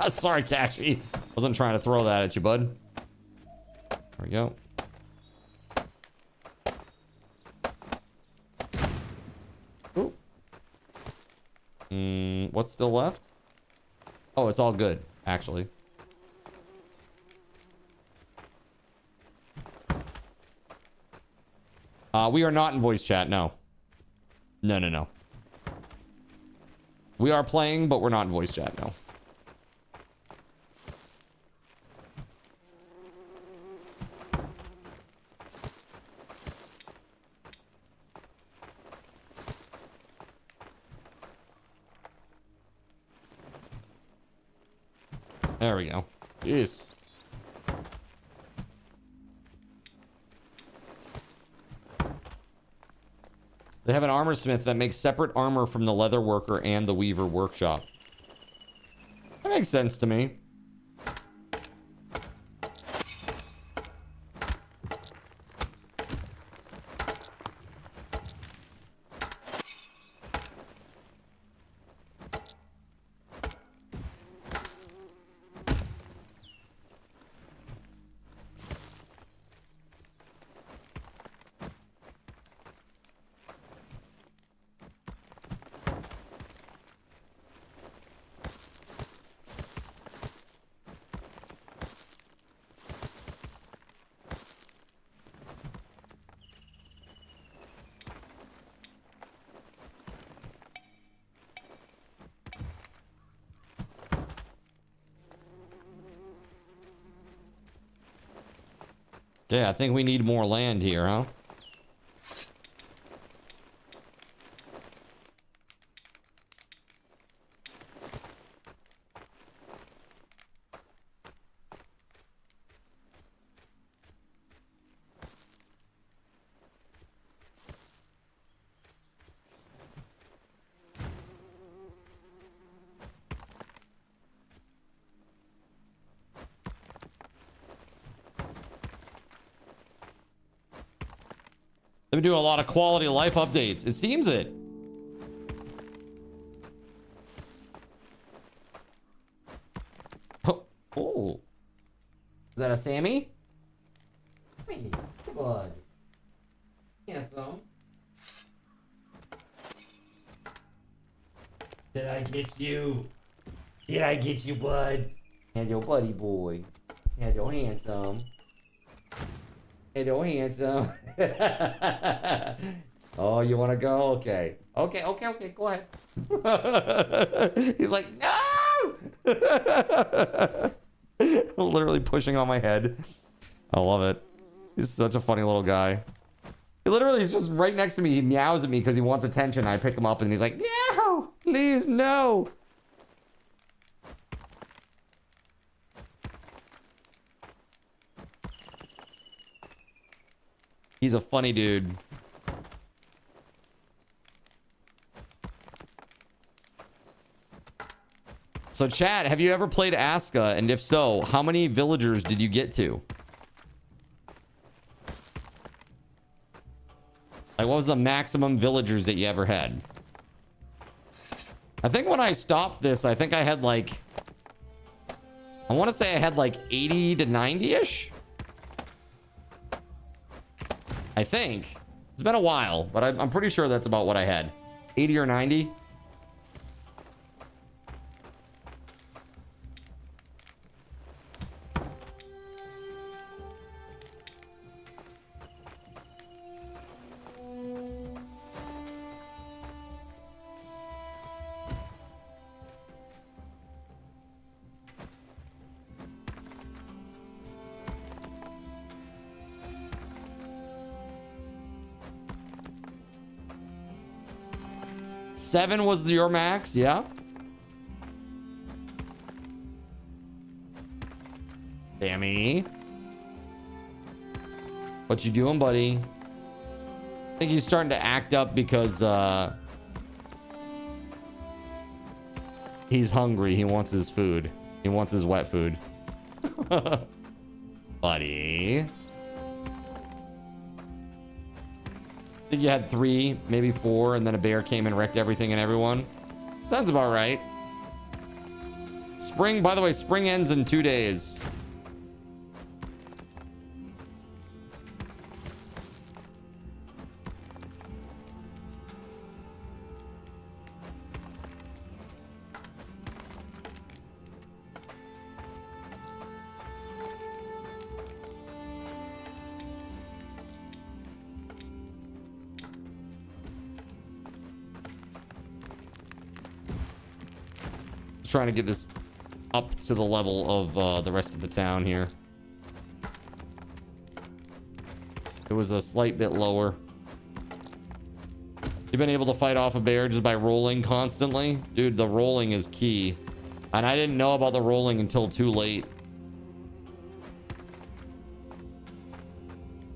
Sorry, Cashy. Wasn't trying to throw that at you, bud. There we go. Ooh. What's still left? Oh, it's all good, actually. We are not in voice chat, no. No. We are playing, but we're not in voice chat, no. There we go. Jeez. They have an armor smith that makes separate armor from the leather worker and the weaver workshop. That makes sense to me. Yeah, I think we need more land here, huh? They've been doing a lot of quality of life updates. It seems it. Oh. Is that a Sammy? Hey, bud. Handsome. Did I get you? Did I get you, bud? And your buddy boy. And your handsome. Hello, handsome. Oh, you want to go? Okay. Okay. Go ahead. He's like, no! Literally pushing on my head. I love it. He's such a funny little guy. He literally is just right next to me. He meows at me because he wants attention. I pick him up and he's like, no! Please, no! He's a funny dude. So chat, have you ever played Aska? And if so, how many villagers did you get to? Like, what was the maximum villagers that you ever had? I think when I stopped this, I think I had like... I want to say I had like 80 to 90-ish. I think. It's been a while, but I'm pretty sure that's about what I had. 80 or 90. Seven was your max, yeah. Bonnie. What you doing, buddy? I think he's starting to act up because he's hungry. He wants his food. He wants his wet food. Buddy. I think you had 3, maybe 4, and then a bear came and wrecked everything and everyone. Sounds about right. Spring, by the way, spring ends in 2 days. Trying to get this up to the level of the rest of the town here. It was a slight bit lower. You've been able to fight off a bear just by rolling constantly? Dude, the rolling is key. And I didn't know about the rolling until too late.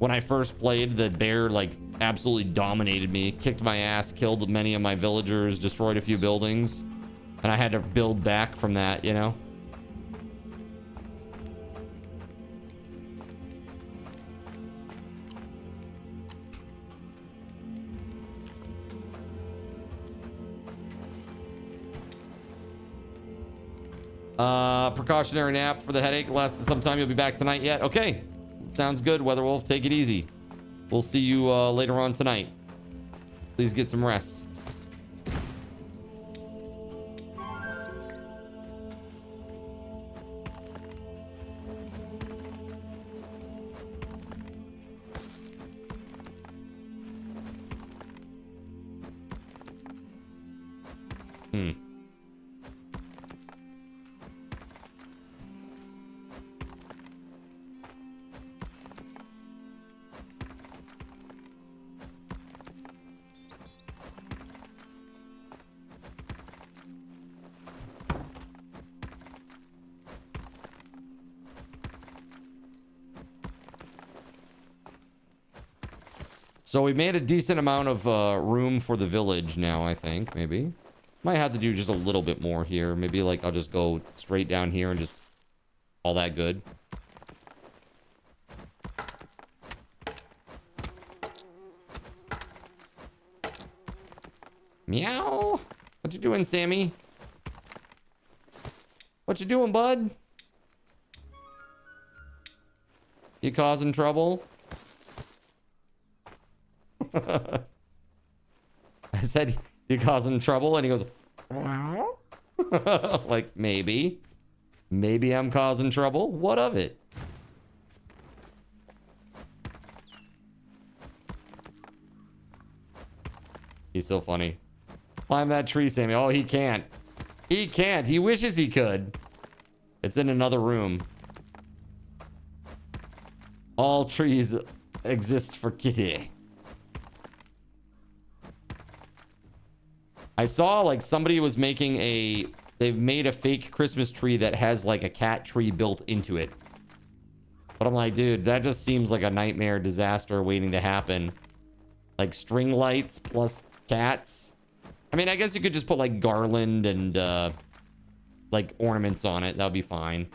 When I first played, the bear like absolutely dominated me, kicked my ass, killed many of my villagers, destroyed a few buildings. And I had to build back from that, you know? Precautionary nap for the headache. Lasted some time. You'll be back tonight yet? Okay. Sounds good, WeatherWolf. Take it easy. We'll see you later on tonight. Please get some rest. So we made a decent amount of room for the village now, I think, maybe. Might have to do just a little bit more here. Maybe, like, I'll just go straight down here and just all that good. Meow. What you doing, Sammy? What you doing, bud? You causing trouble? I said, you causing trouble? And he goes, like, maybe. Maybe I'm causing trouble. What of it? He's so funny. Climb that tree, Sammy. Oh, he can't. He can't. He wishes he could. It's in another room. All trees exist for Ghetty. I saw like somebody was making they've made a fake Christmas tree that has like a cat tree built into it. But I'm like, dude, that just seems like a nightmare disaster waiting to happen. Like string lights plus cats. I mean, I guess you could just put like garland and like ornaments on it. That would be fine.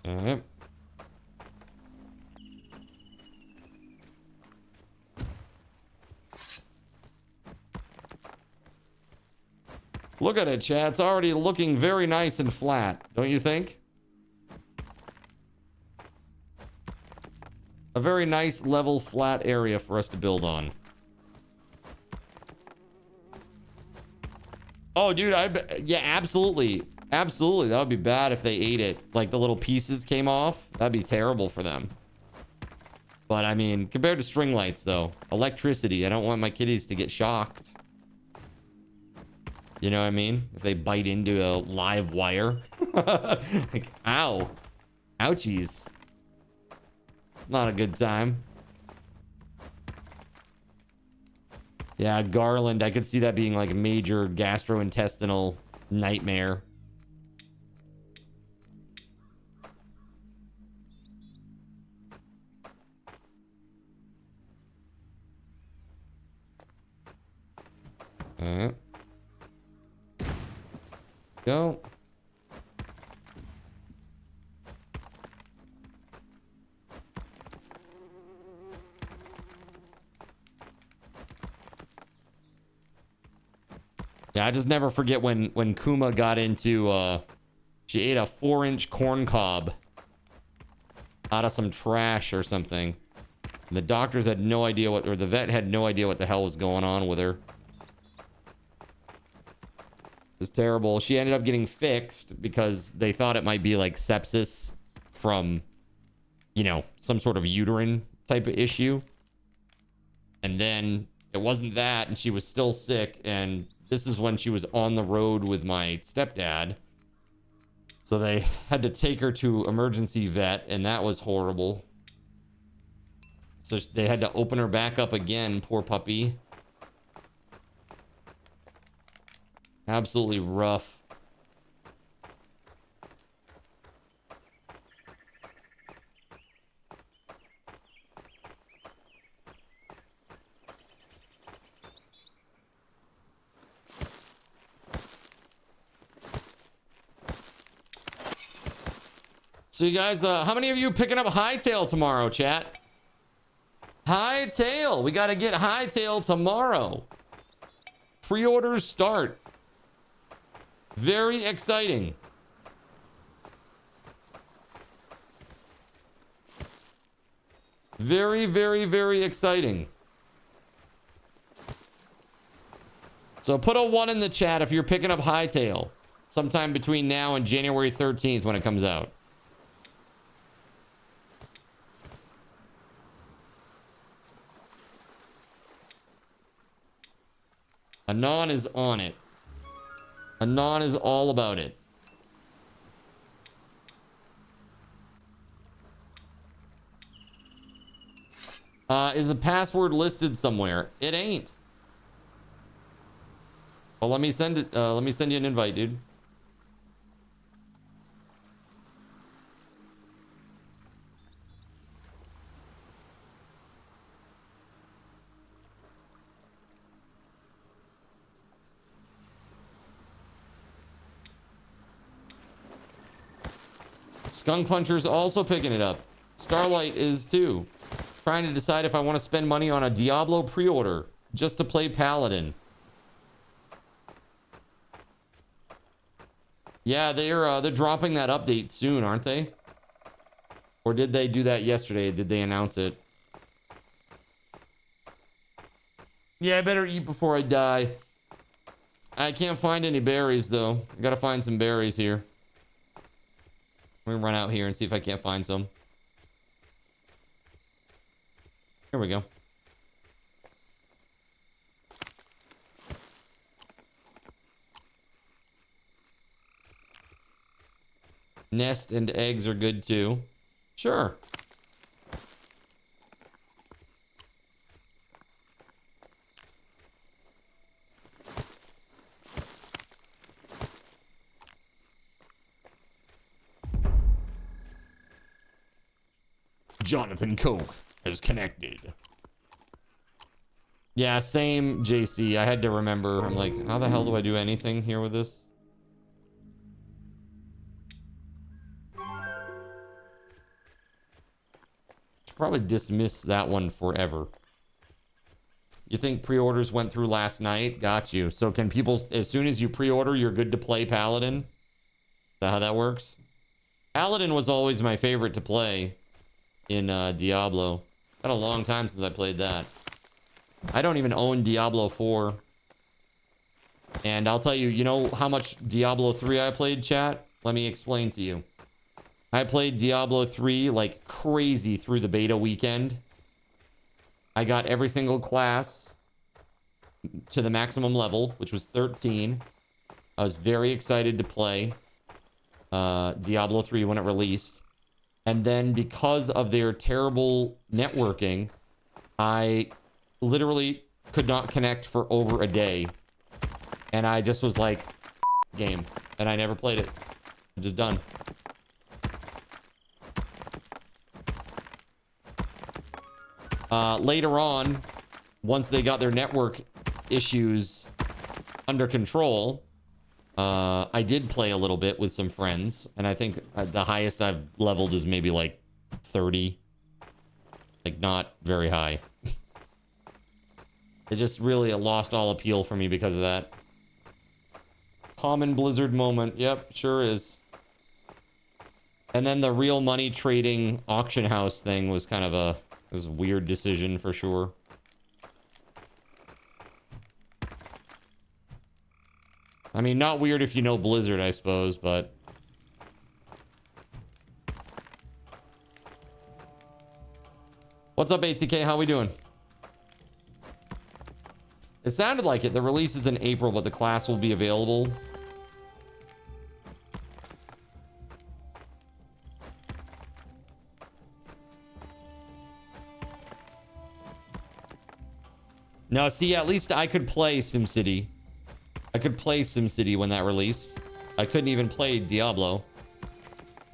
Alright. Look at it, chat. It's already looking very nice and flat, don't you think? A very nice, level, flat area for us to build on. Oh, dude, yeah, absolutely. Absolutely. That would be bad if they ate it. Like the little pieces came off. That'd be terrible for them. But I mean, compared to string lights, though, electricity, I don't want my kitties to get shocked. You know what I mean? If they bite into a live wire. Like, ow. Ouchies. It's not a good time. Yeah, garland. I could see that being like a major gastrointestinal nightmare. Alright. Go. Yeah, I just never forget when Kuma got into she ate a 4-inch corn cob out of some trash or something. And the doctors had no idea what, or the vet had no idea what the hell was going on with her. It was terrible. She ended up getting fixed because they thought it might be like sepsis from, you know, some sort of uterine type of issue. And then it wasn't that, and she was still sick, and this is when she was on the road with my stepdad. So they had to take her to emergency vet, and that was horrible. So they had to open her back up again, poor puppy. Absolutely rough. So you guys, how many of you picking up Hightail tomorrow, chat? Hightail, we got to get Hightail tomorrow. Pre-orders start. Very exciting. Very, very, very exciting. So put a 1 in the chat if you're picking up Hightail sometime between now and January 13th when it comes out. Anon is on it. Anon is all about it. Is a password listed somewhere? It ain't. Well, let me send it. Let me send you an invite, dude. Skunk Puncher's also picking it up. Starlight is too. Trying to decide if I want to spend money on a Diablo pre-order just to play Paladin. Yeah, they're dropping that update soon, aren't they? Or did they do that yesterday? Did they announce it? Yeah, I better eat before I die. I can't find any berries though. I gotta find some berries here. Let me run out here and see if I can't find some. Here we go. Nest and eggs are good too. Sure. Jonathan Coke has connected. Yeah, same, JC. I had to remember. I'm like, how the hell do I do anything here with this? Should probably dismiss that one forever. You think pre-orders went through last night? Got you. So can people, as soon as you pre-order, you're good to play Paladin? Is that how that works? Paladin was always my favorite to play in Diablo. Been a long time since I played that. I don't even own Diablo 4. And I'll tell you, you know how much Diablo 3 I played, chat? Let me explain to you. I played Diablo 3 like crazy through the beta weekend. I got every single class to the maximum level, which was 13. I was very excited to play Diablo 3 when it released. And then because of their terrible networking, I literally could not connect for over a day. And I just was like, game. And I never played it. I'm just done. Later on, once they got their network issues under control, I did play a little bit with some friends, and I think the highest I've leveled is maybe like 30. Like, not very high. It just really lost all appeal for me because of that. Common Blizzard moment. Yep, sure is. And then the real money trading auction house thing was kind of a weird decision for sure. I mean, not weird if you know Blizzard, I suppose, but... What's up, ATK? How we doing? It sounded like it. The release is in April, but the class will be available. No, see, at least I could play SimCity. I could play SimCity when that released. I couldn't even play Diablo.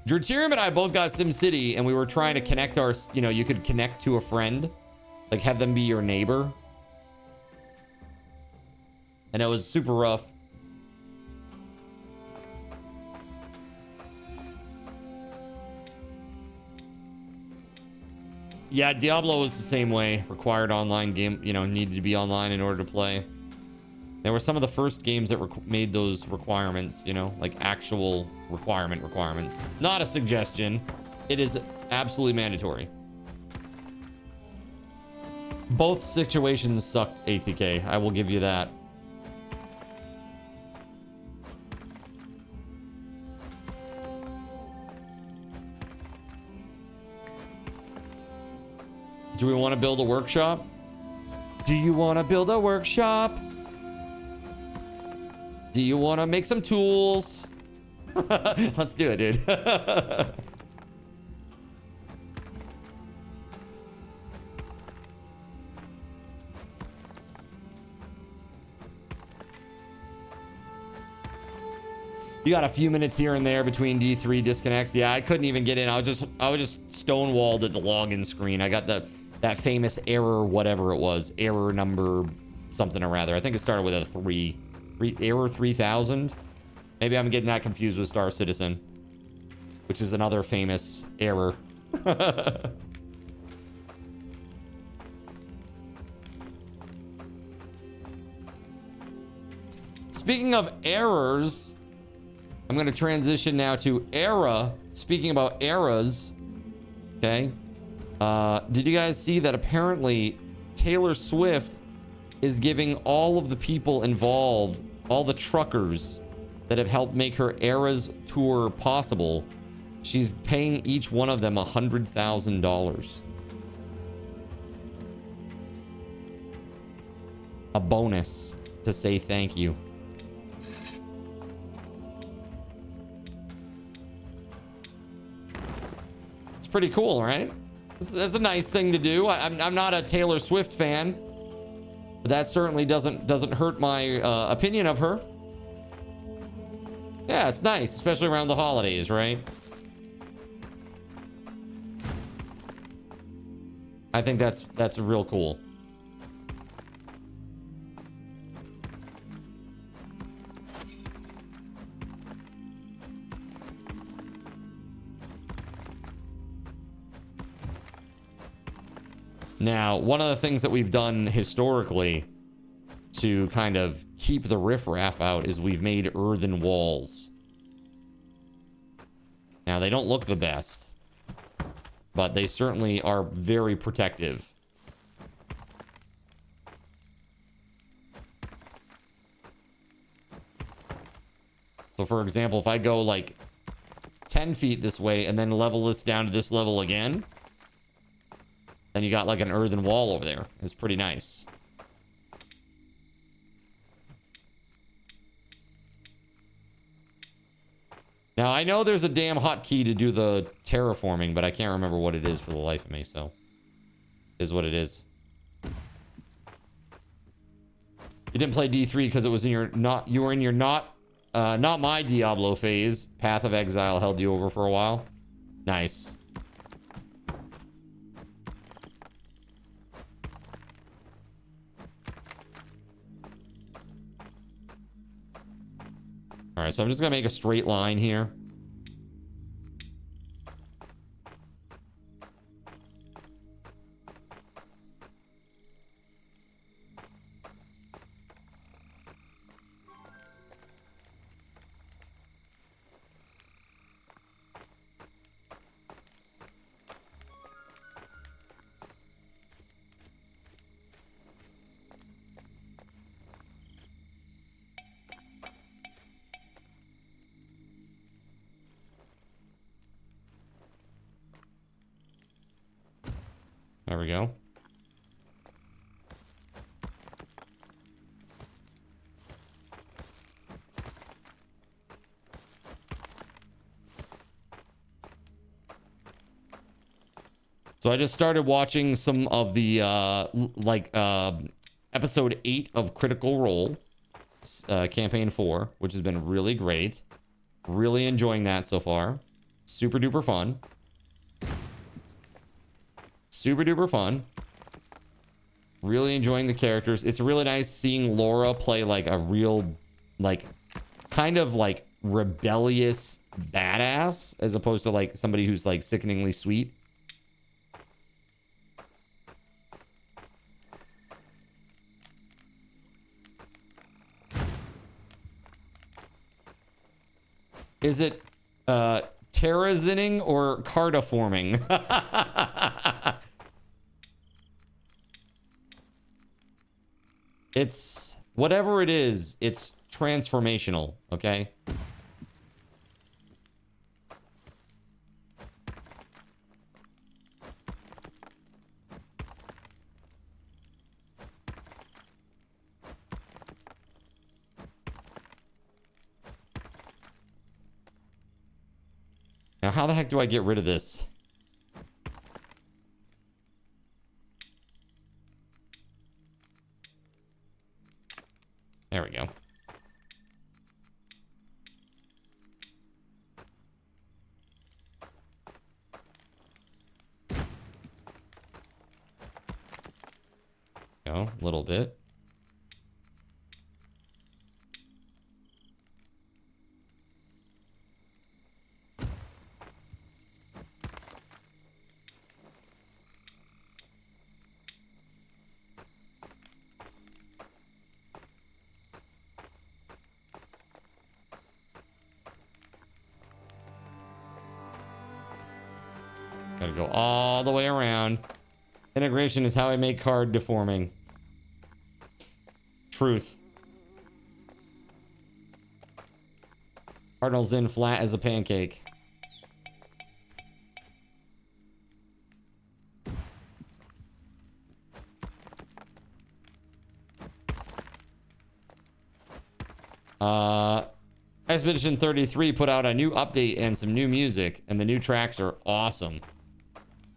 Deuterium and I both got SimCity, and we were trying to connect our... You know, you could connect to a friend. Like, have them be your neighbor. And it was super rough. Yeah, Diablo was the same way. Required online game, you know, needed to be online in order to play. There were some of the first games that made those requirements, you know, like actual requirements. Not a suggestion. It is absolutely mandatory. Both situations sucked, ATK. I will give you that. Do we want to build a workshop? Do you want to build a workshop? Do you want to make some tools? Let's do it, dude. You got a few minutes here and there between D3 disconnects. Yeah, I couldn't even get in. I was just stonewalled at the login screen. I got that famous error, whatever it was, error number something or rather. I think it started with a 3. Error 3000. Maybe I'm getting that confused with Star Citizen, which is another famous error. Speaking of errors, I'm going to transition now to era. Speaking about eras, okay. Did you guys see that apparently Taylor Swift is giving all of the people involved, all the truckers that have helped make her Eras tour possible, she's paying each one of them $100,000. A bonus to say thank you. It's pretty cool, right? That's a nice thing to do. I'm not a Taylor Swift fan, but that certainly doesn't hurt my opinion of her. Yeah, it's nice, especially around the holidays, right? I think that's real cool. Now, one of the things that we've done historically to kind of keep the riffraff out is we've made earthen walls. Now, they don't look the best, but they certainly are very protective. So, for example, if I go like 10 feet this way and then level this down to this level again, then you got like an earthen wall over there. It's pretty nice. Now, I know there's a damn hotkey to do the terraforming, but I can't remember what it is for the life of me, so... is what it is. You didn't play D3 because it was in your... you were in your not my Diablo phase. Path of Exile held you over for a while. Nice. All right, so I'm just gonna make a straight line here. There we go. So I just started watching some of the episode 8 of Critical Role, campaign 4, which has been really great. Really enjoying that so far. Super duper fun. Super duper fun. Really enjoying the characters. It's really nice seeing Laura play like a real, like, kind of like rebellious badass as opposed to like somebody who's like sickeningly sweet. Is it terrazinning or cardiforming? It's whatever it is, it's transformational, okay? Now, how the heck do I get rid of this? There we go. Go a little bit. Gotta go all the way around. Integration is how I make card deforming. Truth. Cardinals in flat as a pancake. Expedition 33 put out a new update and some new music, and the new tracks are awesome.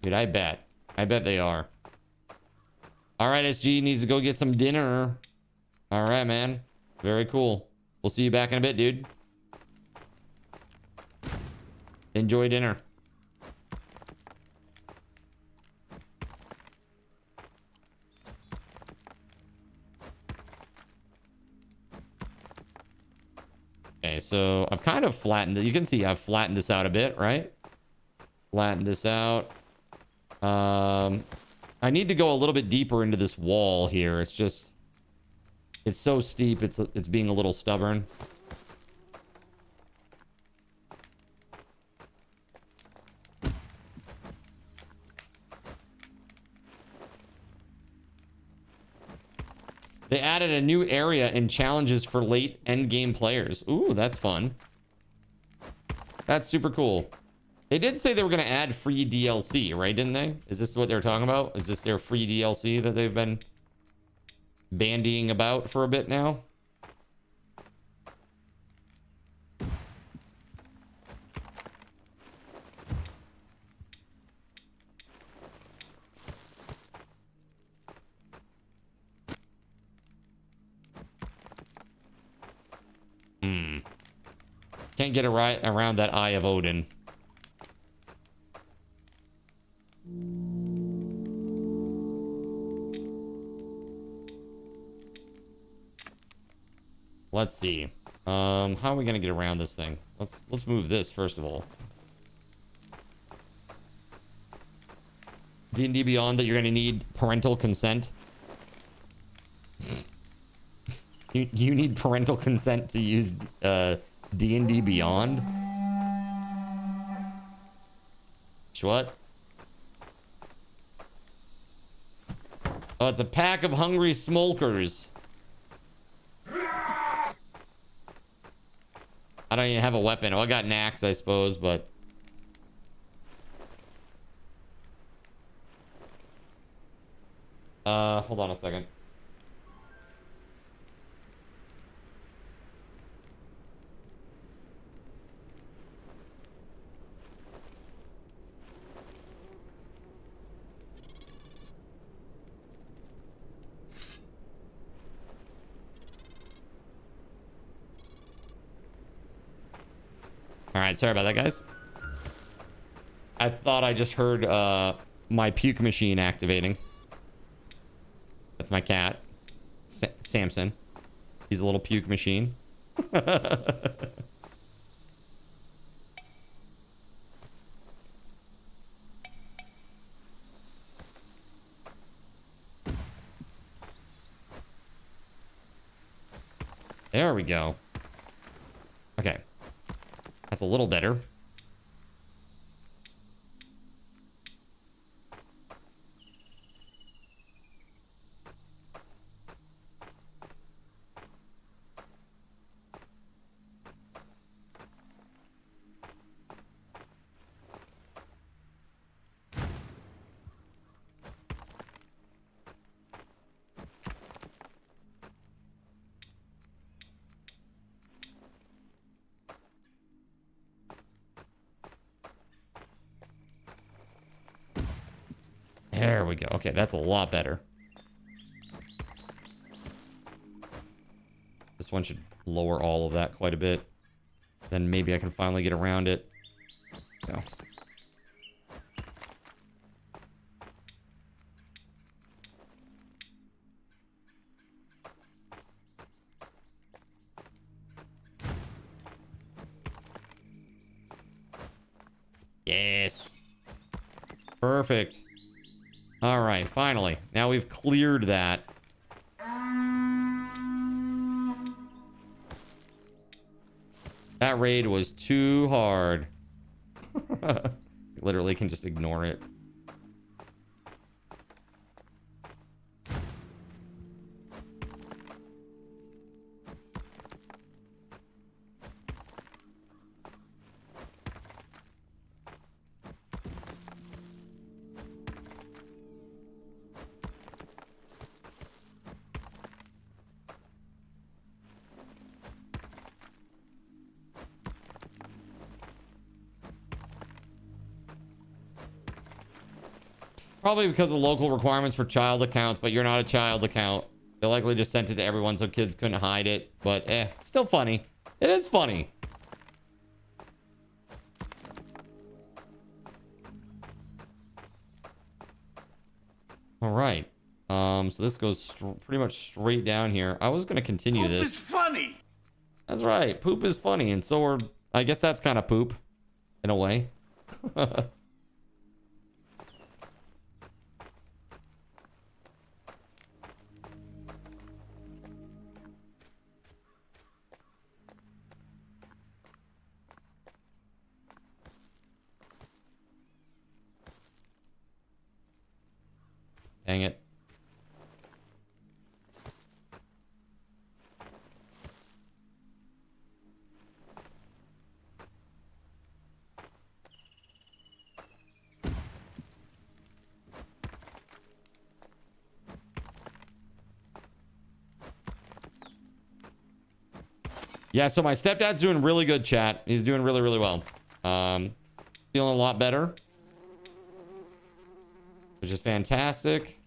Dude, I bet. I bet they are. All right, SG needs to go get some dinner. All right, man. Very cool. We'll see you back in a bit, dude. Enjoy dinner. Okay, so I've kind of flattened it. You can see I've flattened this out a bit, right? Flattened this out. I need to go a little bit deeper into this wall here. It's just, it's so steep. It's being a little stubborn. They added a new area and challenges for late endgame players. Ooh, that's fun. That's super cool. They did say they were going to add free DLC, right? Didn't they? Is this what they're talking about? Is this their free DLC that they've been bandying about for a bit now? Can't get it right around that Eye of Odin. Let's see. How are we gonna get around this thing? Let's move this first of all. D&D Beyond that you're gonna need parental consent. You need parental consent to use D&D Beyond. What? Oh, it's a pack of hungry smokers. I don't even have a weapon. Oh, I got an axe, I suppose, but... hold on a second. All right, sorry about that, guys. I thought I just heard my puke machine activating. That's my cat, Samson. He's a little puke machine. There we go. Okay. That's a little better. There we go. Okay, that's a lot better. This one should lower all of that quite a bit. Then maybe I can finally get around it. So. Yes. Perfect. All right, finally. Now we've cleared that. That raid was too hard. Literally can just ignore it. Probably because of local requirements for child accounts, but you're not a child account. They likely just sent it to everyone so kids couldn't hide it. But it's still funny. It is funny. All right. So this goes pretty much straight down here. I was going to continue this. Poop is funny. That's right. Poop is funny. And so are... I guess that's kind of poop. In a way. Dang it. Yeah, so my stepdad's doing really good, chat. He's doing really, really well. Feeling a lot better, which is fantastic.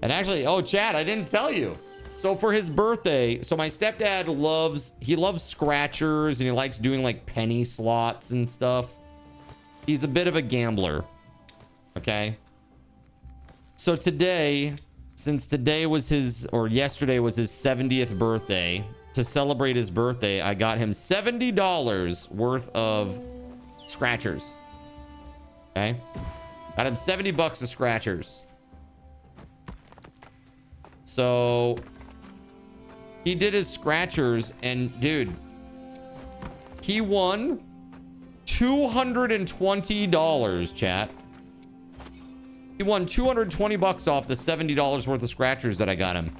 And actually, oh, Chad, I didn't tell you. So for his birthday, so my stepdad loves scratchers and he likes doing like penny slots and stuff. He's a bit of a gambler. Okay. So today, since today was yesterday was his 70th birthday, to celebrate his birthday, I got him $70 worth of scratchers. Okay. Got him 70 bucks of scratchers. So he did his scratchers and dude, he won $220, chat. He won 220 bucks off the $70 worth of scratchers that I got him.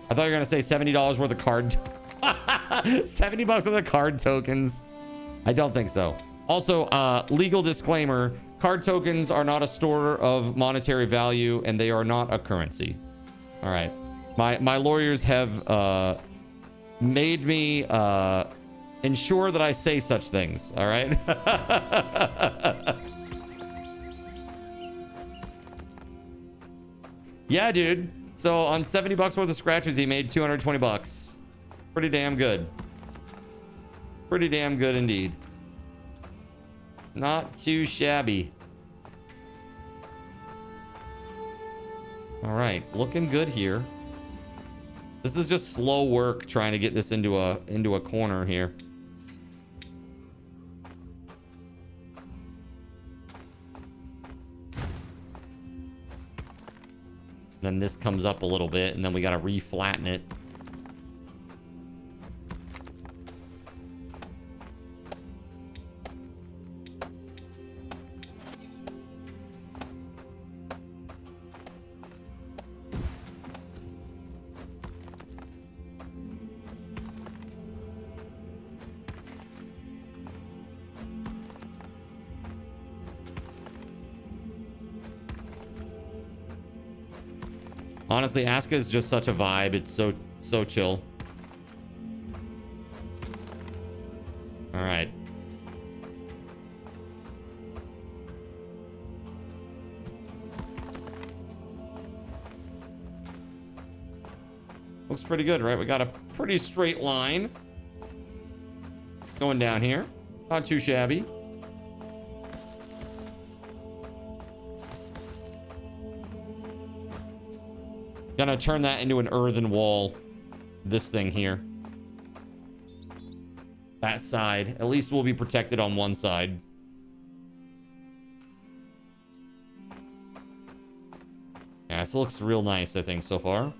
I thought you were gonna say $70 worth of card. 70 bucks worth of card tokens. I don't think so. Also, legal disclaimer, card tokens are not a store of monetary value and they are not a currency. All right. My lawyers have made me ensure that I say such things. All right. Yeah, dude. So on 70 bucks worth of scratches, he made 220 bucks. Pretty damn good. Pretty damn good indeed. Not too shabby. All right, looking good here. This is just slow work trying to get this into a corner here. Then this comes up a little bit, and then we got to re-flatten it. Honestly, Aska is just such a vibe. It's so chill. All right. Looks pretty good, right? We got a pretty straight line going down here. Not too shabby. Gonna turn that into an earthen wall. This thing here. That side. At least we'll be protected on one side. Yeah, this looks real nice, I think, so far.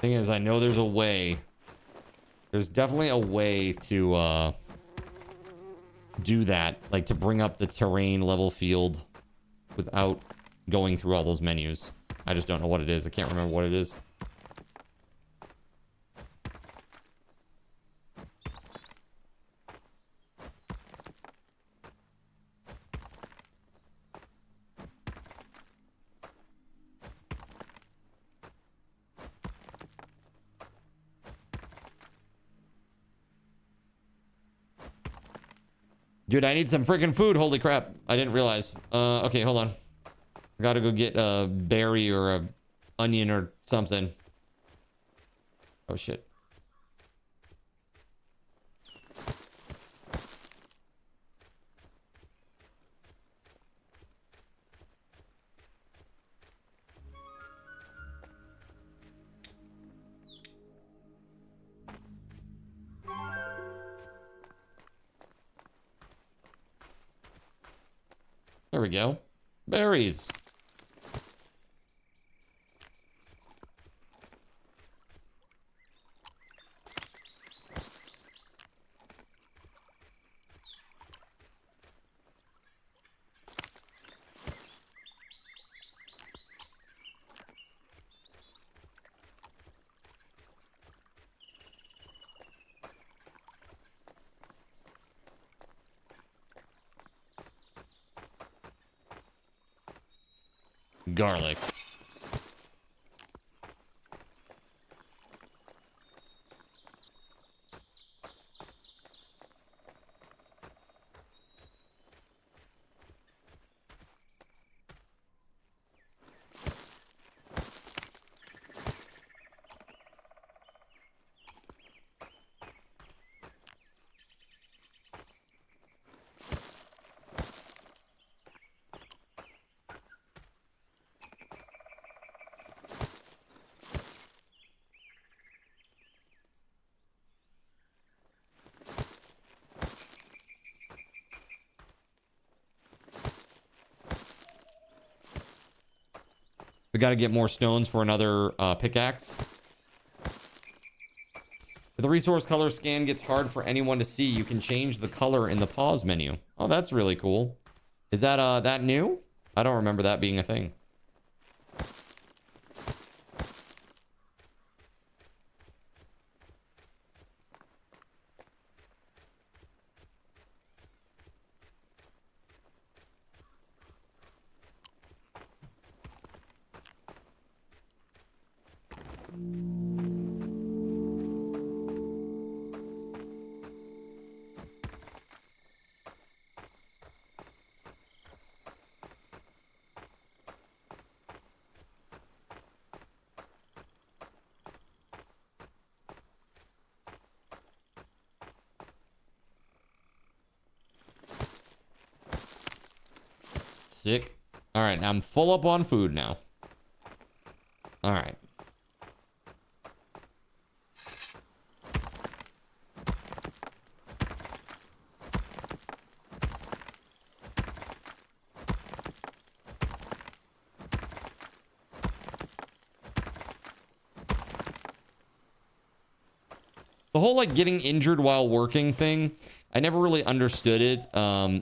Thing is, I know there's a way. There's definitely a way to do that, like to bring up the terrain level field without going through all those menus. I just don't know what it is. I can't remember what it is. Dude, I need some freaking food. Holy crap. I didn't realize. Okay, hold on. I gotta go get a berry or a onion or something. Oh, shit. There we go. Berries. garlic. We got to get more stones for another pickaxe. If the resource color scan gets hard for anyone to see, you can change the color in the pause menu. Oh, that's really cool. Is that that new? I don't remember that being a thing. Sick. All right, I'm full up on food now. All right. The whole like getting injured while working thing, I never really understood it.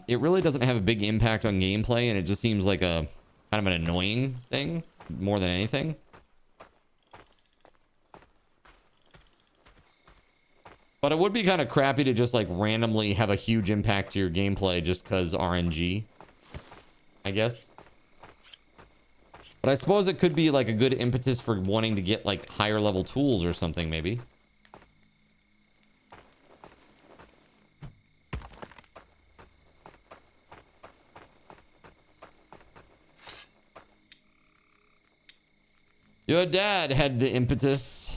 It really doesn't have a big impact on gameplay, and it just seems like a kind of an annoying thing more than anything. But it would be kind of crappy to just like randomly have a huge impact to your gameplay just because RNG, I guess. But I suppose it could be like a good impetus for wanting to get like higher level tools or something, maybe. Your dad had the impetus.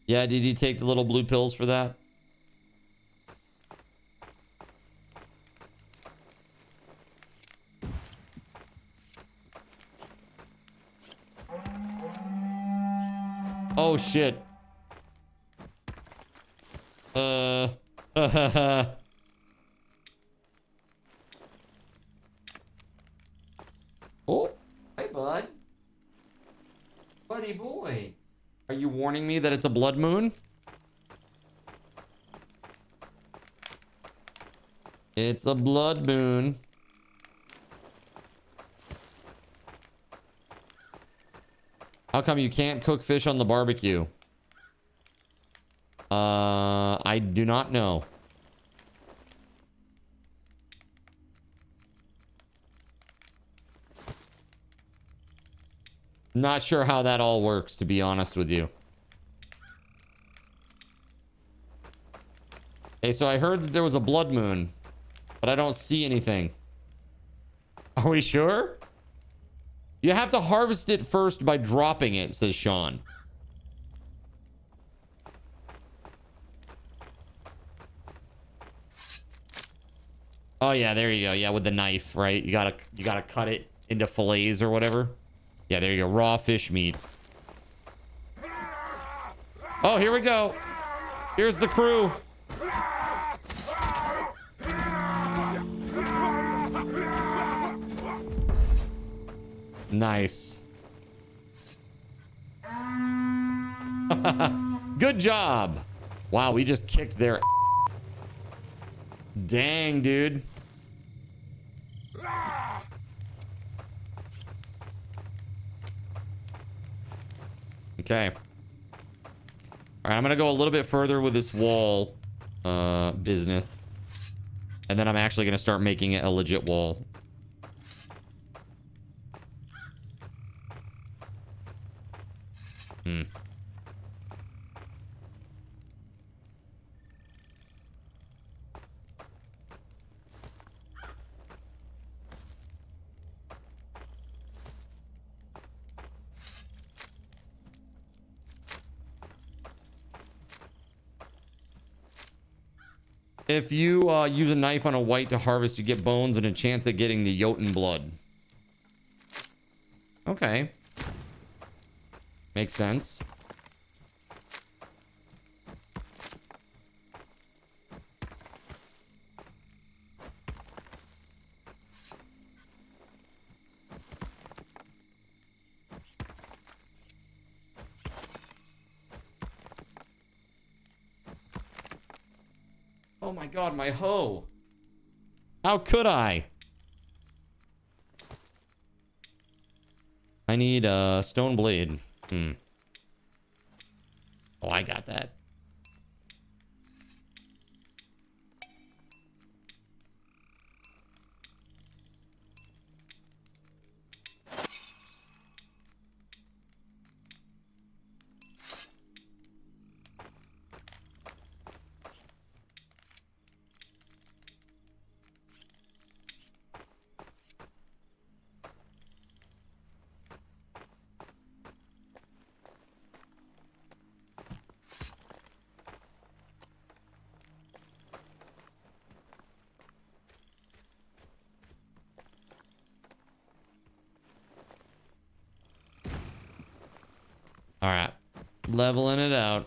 Yeah, did he take the little blue pills for that? Oh shit. Oh, hey bud. Buddy boy. Are you warning me that it's a blood moon? It's a blood moon. How come you can't cook fish on the barbecue? I do not know. Not sure how that all works, to be honest with you. Hey, so I heard that there was a blood moon, but I don't see anything. Are we sure? You have to harvest it first by dropping it, says Sean. Oh yeah, there you go. Yeah, with the knife, right? You gotta cut it into fillets or whatever. Yeah, there you go. Raw fish meat. Oh, here we go. Here's the crew. Nice. Good job. Wow, we just kicked their... Dang, dude. Okay. All right, I'm gonna go a little bit further with this wall business, and then I'm actually gonna start making it a legit wall. If you use a knife on a white to harvest, you get bones and a chance at getting the Jotun blood. Okay. Makes sense. Oh my god, my hoe. How could I? I need a stone blade. Oh, I got that. All right, leveling it out.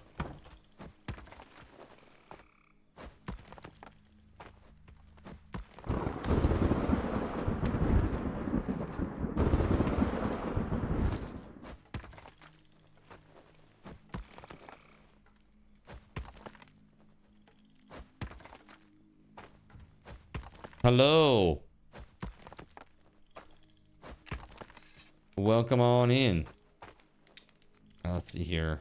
Hello. Welcome on in. Let's see here.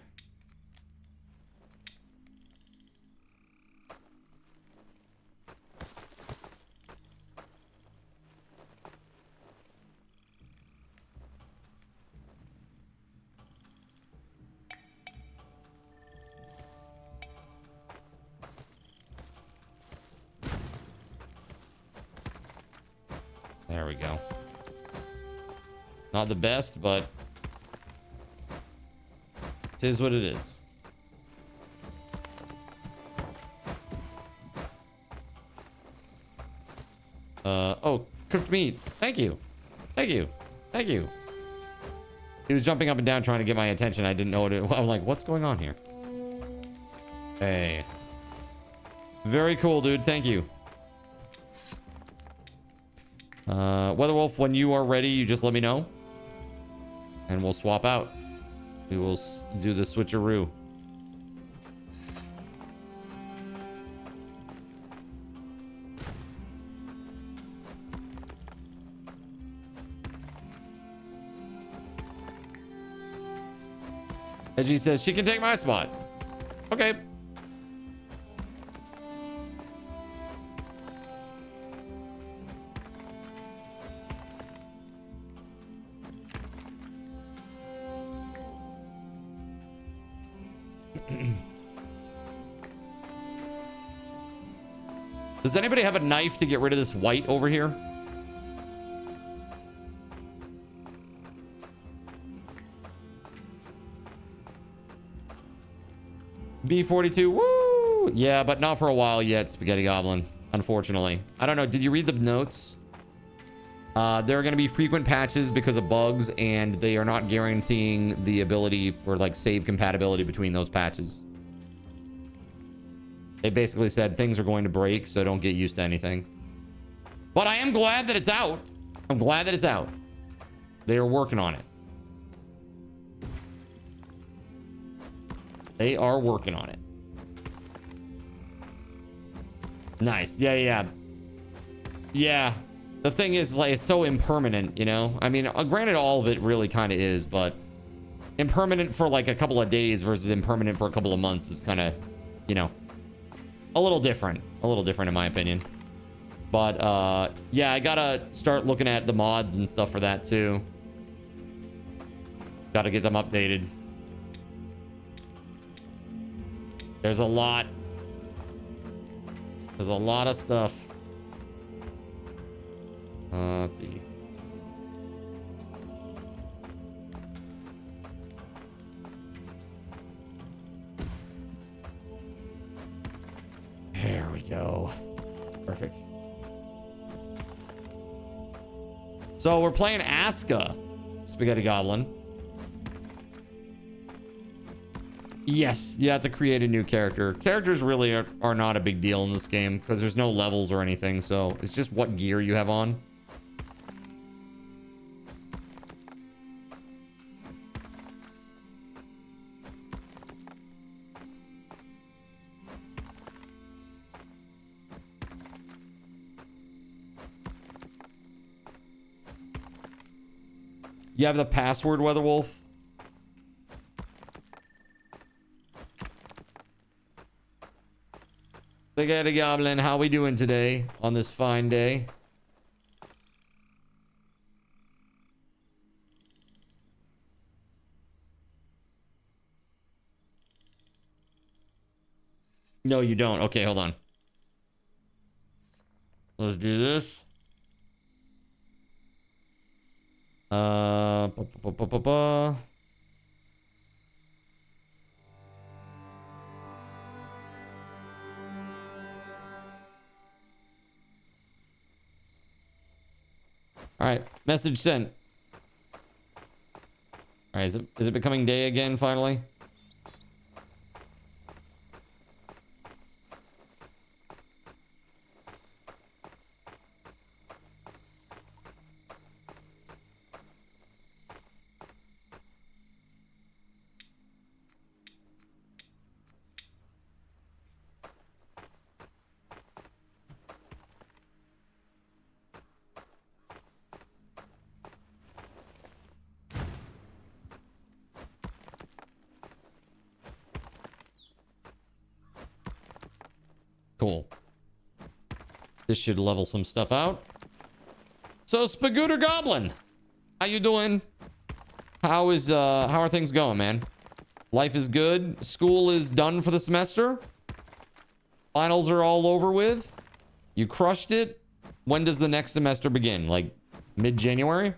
There we go. Not the best, but it is what it is. Oh, cooked meat. Thank you. Thank you. Thank you. He was jumping up and down trying to get my attention. I didn't know what it was. I'm like, what's going on here? Hey. Very cool, dude. Thank you. WeatherWolf, when you are ready, you just let me know. And we'll swap out. We will do the switcheroo. Edgy says she can take my spot. Okay. Does anybody have a knife to get rid of this white over here? B42, woo! Yeah, but not for a while yet, Spaghetti Goblin, unfortunately. I don't know, did you read the notes? There are going to be frequent patches because of bugs, and they are not guaranteeing the ability for, like, save compatibility between those patches. They basically said things are going to break, so don't get used to anything. But I am glad that it's out. I'm glad that it's out. They are working on it. They are working on it. Nice. Yeah. The thing is, like, it's so impermanent, you know? I mean, granted, all of it really kind of is, but impermanent for like a couple of days versus impermanent for a couple of months is kind of, you know, a little different in my opinion. But yeah, I gotta start looking at the mods and stuff for that too. Gotta get them updated. There's a lot. There's a lot of stuff. Let's see. There we go. Perfect. So we're playing Aska, Spaghetti Goblin. Yes, you have to create a new character. Characters really are not a big deal in this game because there's no levels or anything. So it's just what gear you have on. You have the password, WeatherWolf? Spaghetti Goblin, how we doing today on this fine day? No, you don't. Okay, hold on. Let's do this. All right, message sent. All right, is it becoming day again finally? Cool. This should level some stuff out. So, Spagooter Goblin, how you doing? How are things going, man? Life is good. School is done for the semester. Finals are all over with. You crushed it. When does the next semester begin? Like mid-January?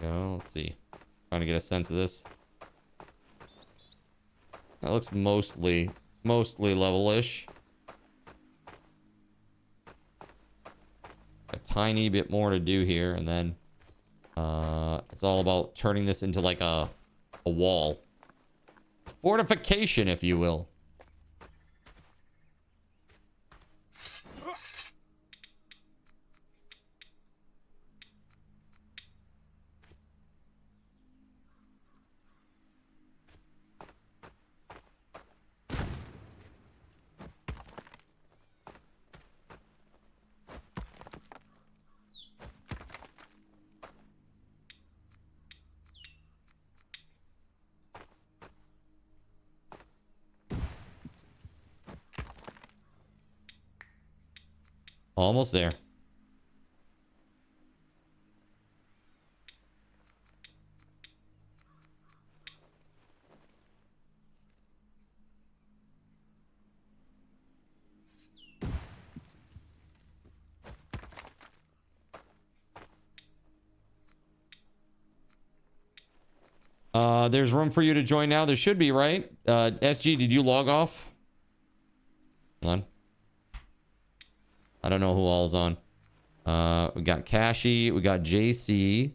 Let's see. Trying to get a sense of this. That looks mostly level-ish. A tiny bit more to do here, and then it's all about turning this into like a wall. Fortification, if you will. Almost there. There's room for you to join now. There should be, right? SG, did you log off? Hold on. I don't know who all's on. We got Cashy. We got JC.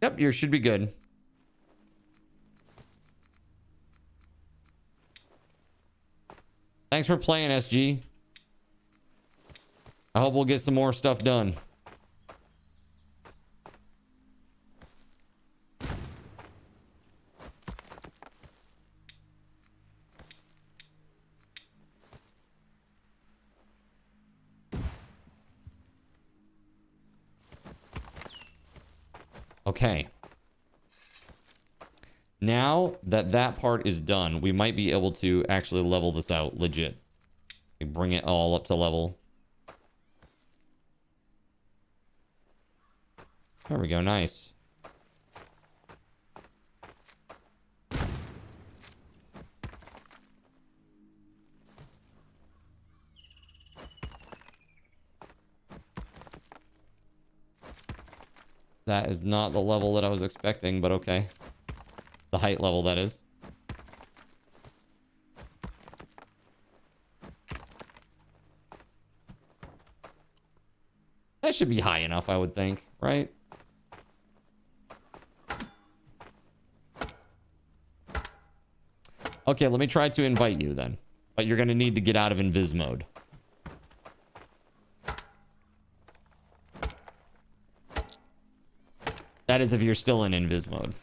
Yep, you should be good. Thanks for playing, SG. I hope we'll get some more stuff done. Okay. Now that that part is done, we might be able to actually level this out legit. We bring it all up to level. There we go, nice. That is not the level that I was expecting, but okay. The height level, that is. That should be high enough, I would think, right? Okay, let me try to invite you then. But you're going to need to get out of invis mode. That is if you're still in invis mode.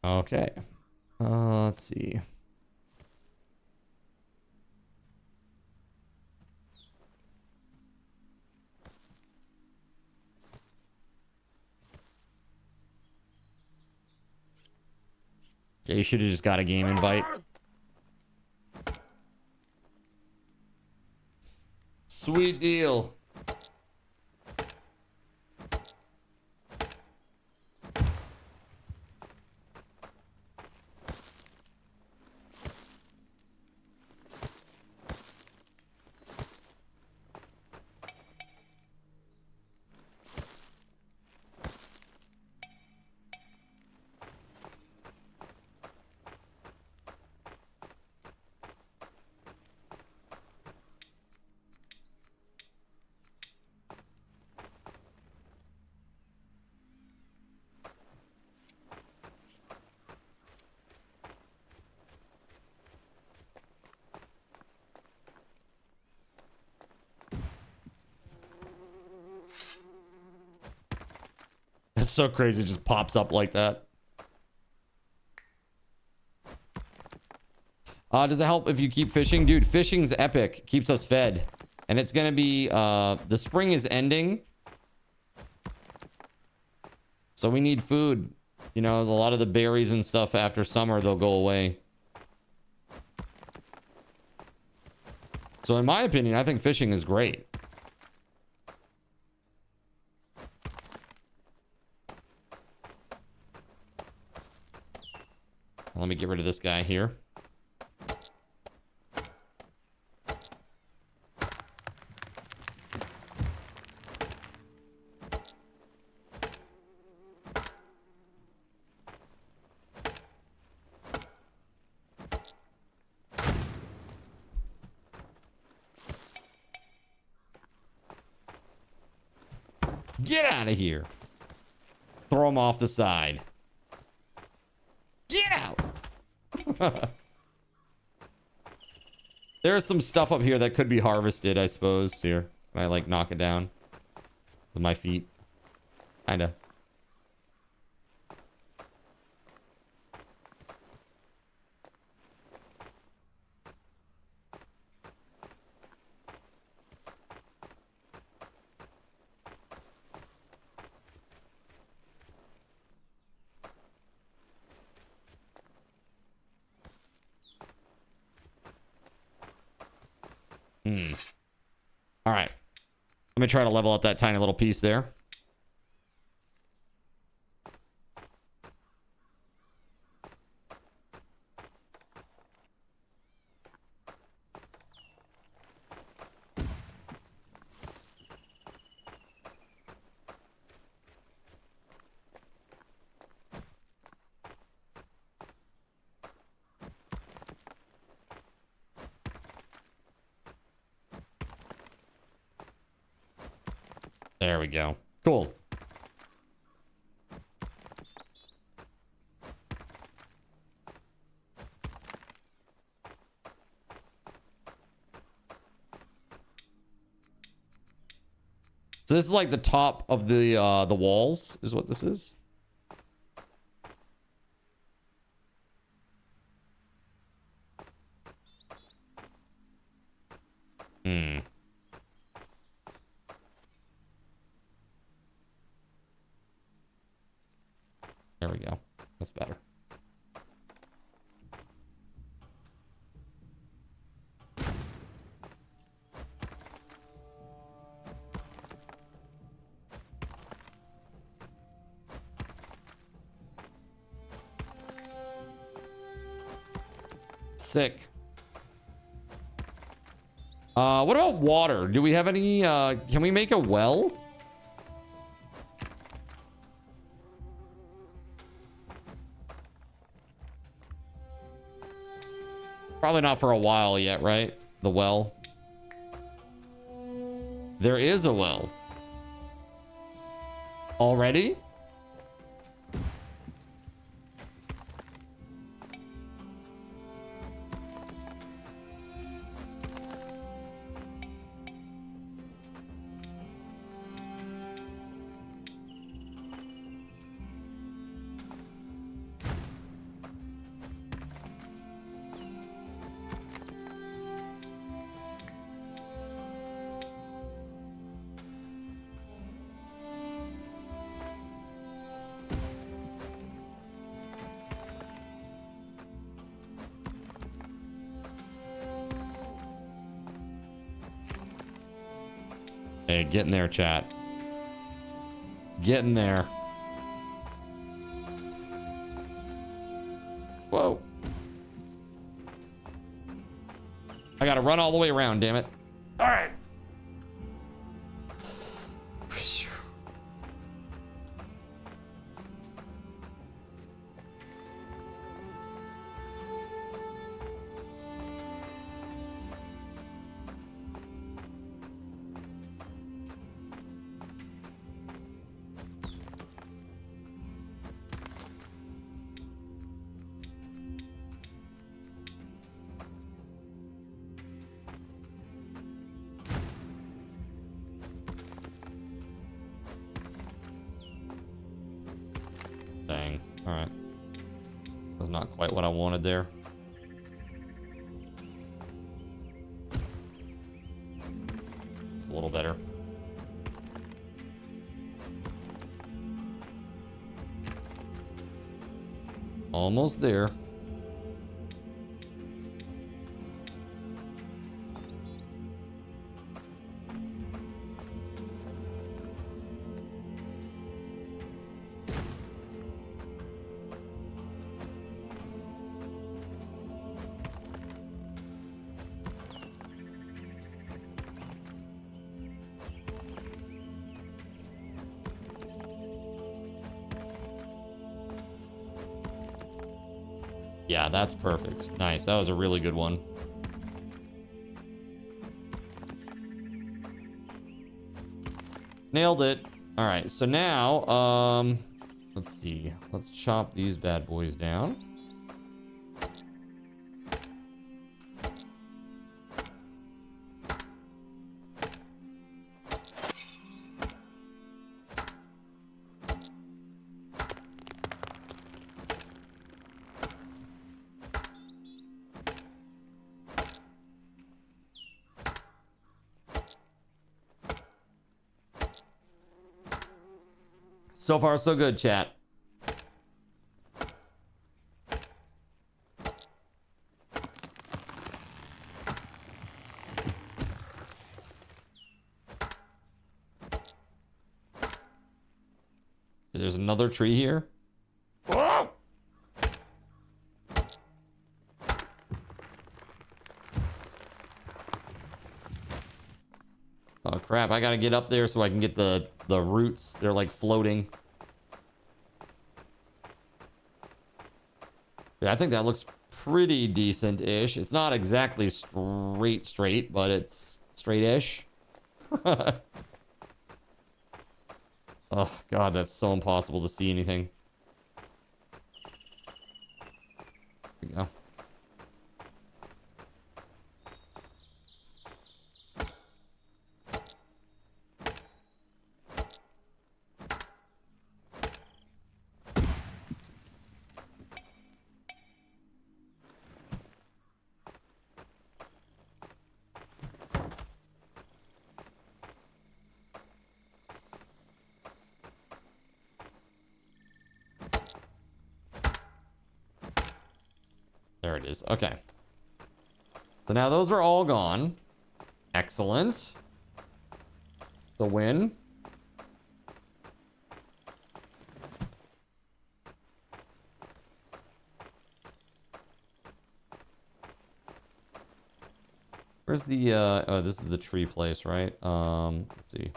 Okay. Let's see. Okay, you should have just got a game invite. Sweet deal. It's so crazy, it just pops up like that. Does it help if you keep fishing? Dude, fishing's epic. Keeps us fed. And it's gonna be, the spring is ending. So we need food. You know, a lot of the berries and stuff after summer, they'll go away. So in my opinion, I think fishing is great. Let me get rid of this guy here. Get out of here. Throw him off the side. Get out. There's some stuff up here that could be harvested, I suppose. Here, can I like knock it down with my feet? Kinda. All right. Let me try to level up that tiny little piece there. There we go. Cool. So this is like the top of the walls, is what this is. Hmm. There we go. That's better. Sick. What about water? Do we have any, can we make a well? Probably not for a while yet, right? The well. There is a well. Already? Hey, get in there, chat. Get in there. Whoa. I gotta run all the way around, damn it. All right. Dang. All right. That's not quite what I wanted there. It's a little better. Almost there. Yeah, that's perfect. Nice. That was a really good one. Nailed it. All right. So now, let's see. Let's chop these bad boys down. So far, so good, chat. There's another tree here. Oh! Oh crap, I gotta get up there so I can get the roots. They're like floating. Yeah, I think that looks pretty decent-ish. It's not exactly straight, but it's straight-ish. Oh, God, that's so impossible to see anything. There we go. There it is. Okay. So now those are all gone. Excellent. It's a win. Where's the oh, this is the tree place, right? Let's see.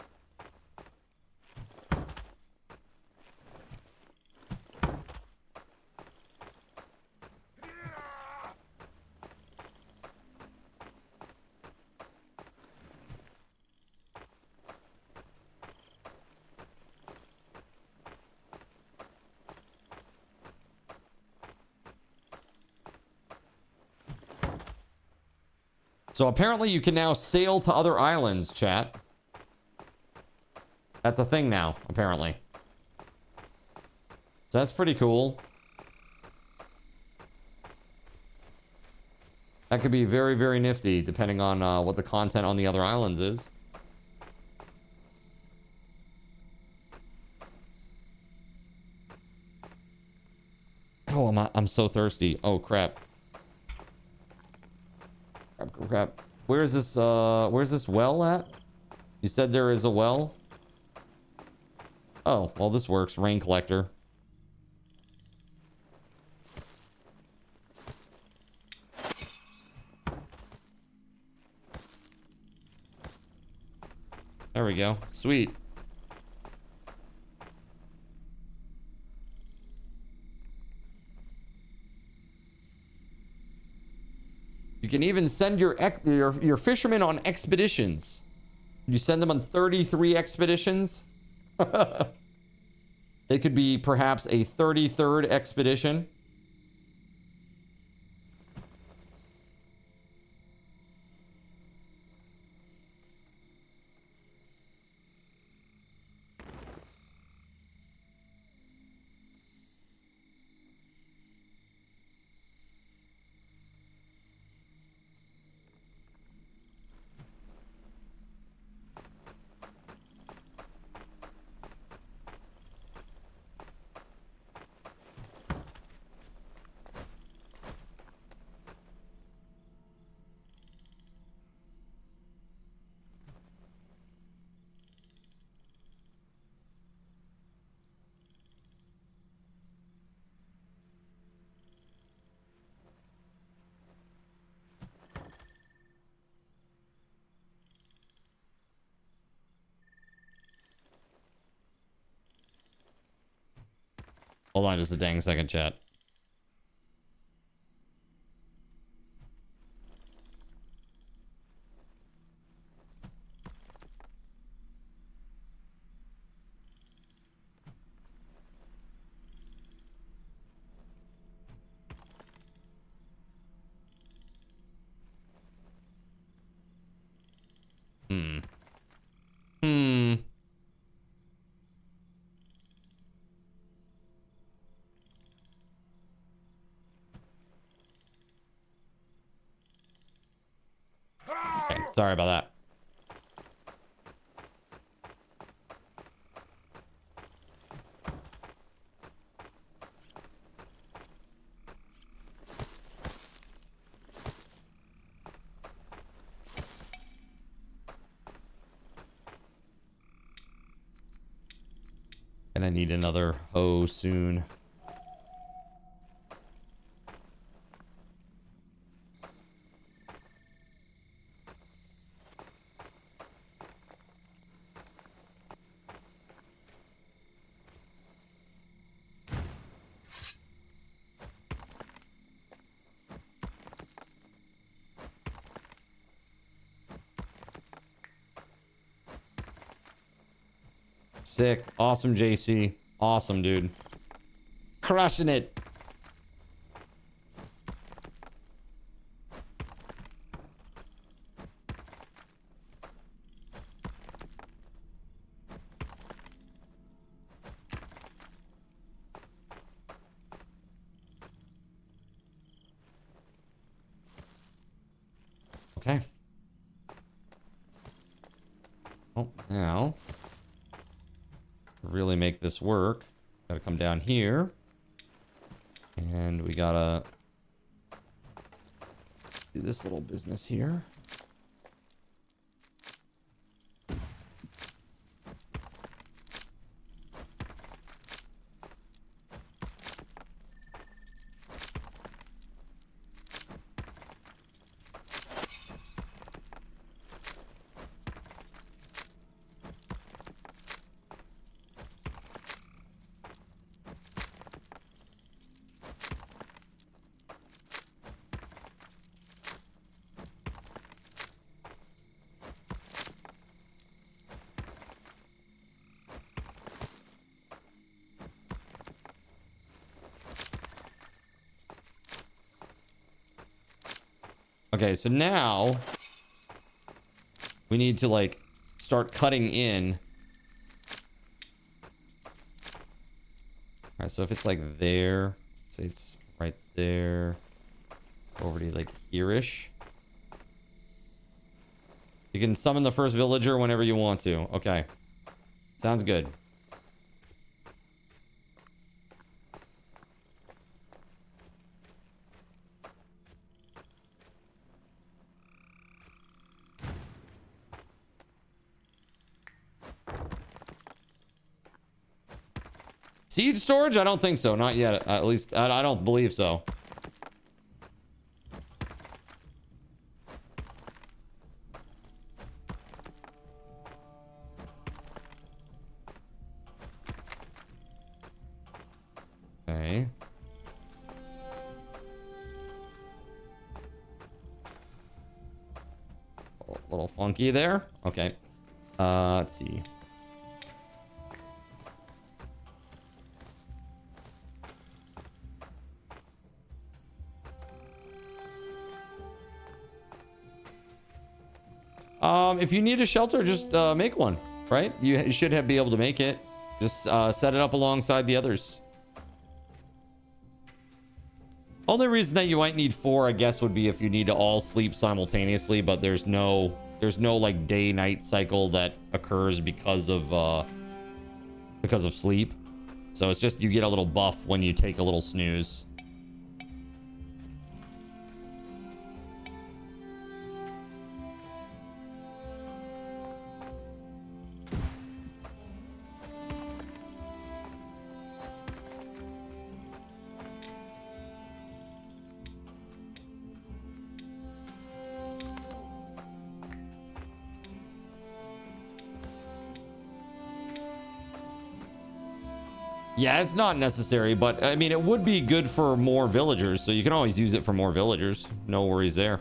So apparently you can now sail to other islands, chat. That's a thing now, apparently. So that's pretty cool. That could be very, very nifty, depending on what the content on the other islands is. Oh, I'm so thirsty. Oh, crap. Crap. Where's this well at? You said there is a well? Oh, well, this works. Rain collector. There we go. Sweet. You can even send your fishermen on expeditions. You send them on 33 expeditions. They could be perhaps a 33rd expedition. Hold on just a dang second, chat. Okay, sorry about that. And I need another hoe soon. Sick. Awesome, JC. Awesome, dude. Crushing it. Okay. Oh, now, to really make this work, gotta come down here. And we gotta do this little business here. Okay, so now we need to like start cutting in. All right, so if it's like there, say it's right there, over to like here-ish. You can summon the first villager whenever you want to. Okay, sounds good. Siege storage? I don't think so. Not yet. At least, I don't believe so. Okay. A little funky there. Okay. Let's see. If you need a shelter, just make one, right? You should be able to make it. Just set it up alongside the others. Only reason that you might need 4, I guess, would be if you need to all sleep simultaneously, but there's no like day-night cycle that occurs because of sleep. So it's just you get a little buff when you take a little snooze. Yeah, it's not necessary, but I mean, it would be good for more villagers, so you can always use it for more villagers. No worries there.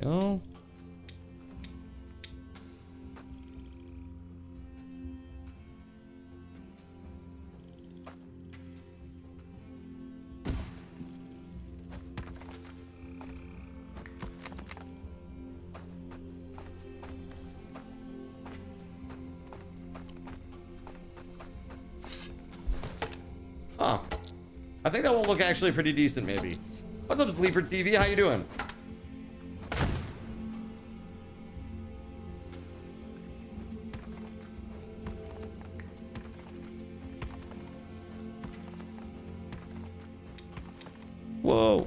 Oh. Huh. I think that will look actually pretty decent, maybe. What's up, Sleeper TV? How you doing? Whoa.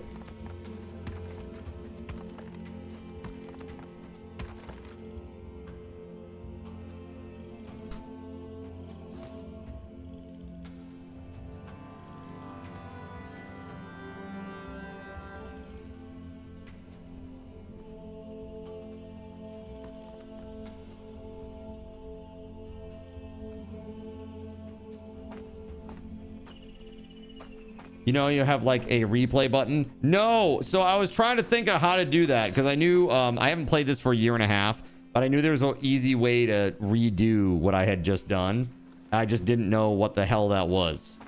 You know, you have like a replay button. No. So I was trying to think of how to do that because I knew I haven't played this for a year and a half, but I knew there was an easy way to redo what I had just done. I just didn't know what the hell that was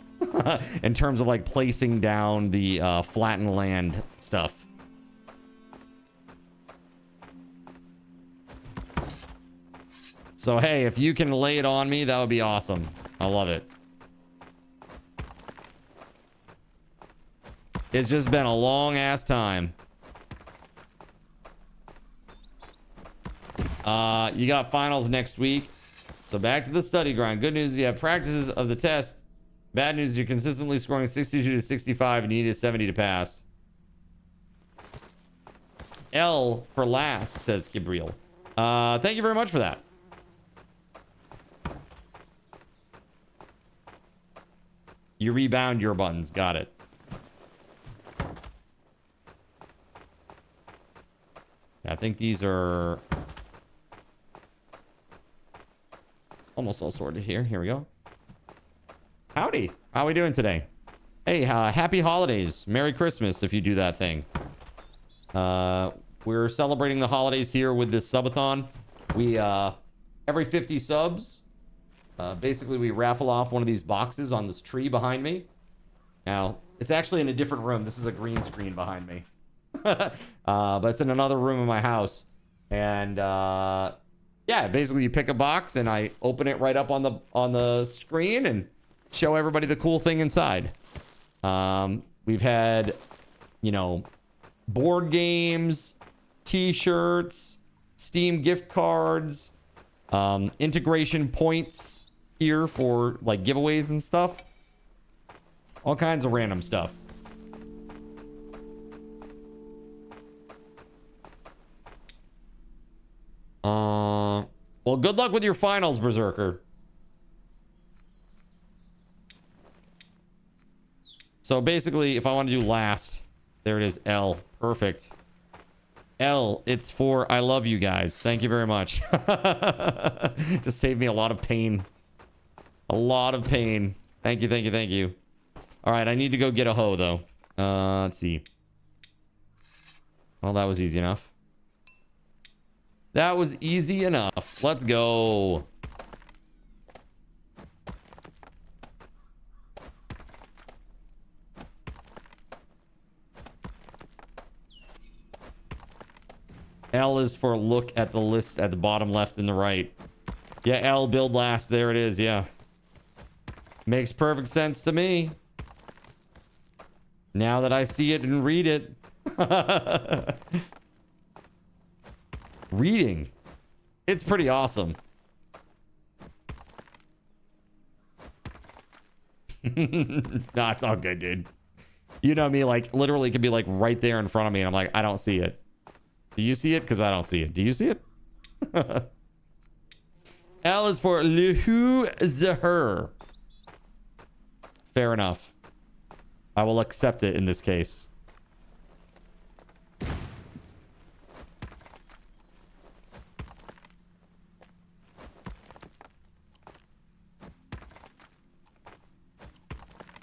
in terms of like placing down the flattened land stuff. So, hey, if you can lay it on me, that would be awesome. I love it. It's just been a long ass time. You got finals next week. So back to the study grind. Good news, you have practices of the test. Bad news, you're consistently scoring 62 to 65 and you need a 70 to pass. L for last, says Gabriel. Thank you very much for that. You rebound your buttons. Got it. I think these are almost all sorted here. Here we go. Howdy. How are we doing today? Hey, happy holidays. Merry Christmas if you do that thing. We're celebrating the holidays here with this subathon. We, every 50 subs, basically we raffle off one of these boxes on this tree behind me. Now, it's actually in a different room. This is a green screen behind me. But it's in another room in my house. And, yeah, basically you pick a box and I open it right up on the screen and show everybody the cool thing inside. We've had, you know, board games, t-shirts, Steam gift cards, integration points here for like giveaways and stuff. All kinds of random stuff. Well, good luck with your finals, Berserker. So basically, if I want to do last, there it is, L. Perfect. L, it's for I love you guys. Thank you very much. Just saved me a lot of pain. A lot of pain. Thank you, thank you, thank you. All right, I need to go get a hoe, though. Let's see. Well, that was easy enough. That was easy enough. Let's go. L is for look at the list at the bottom left and the right. Yeah, L, build last. There it is, yeah. Makes perfect sense to me. Now that I see it and read it. Reading. It's pretty awesome. Nah, it's all good, dude. You know me, like, literally could be, like, right there in front of me, and I'm like, I don't see it. Do you see it? Because I don't see it. Do you see it? L is for Luhu Zahur. Fair enough. I will accept it in this case.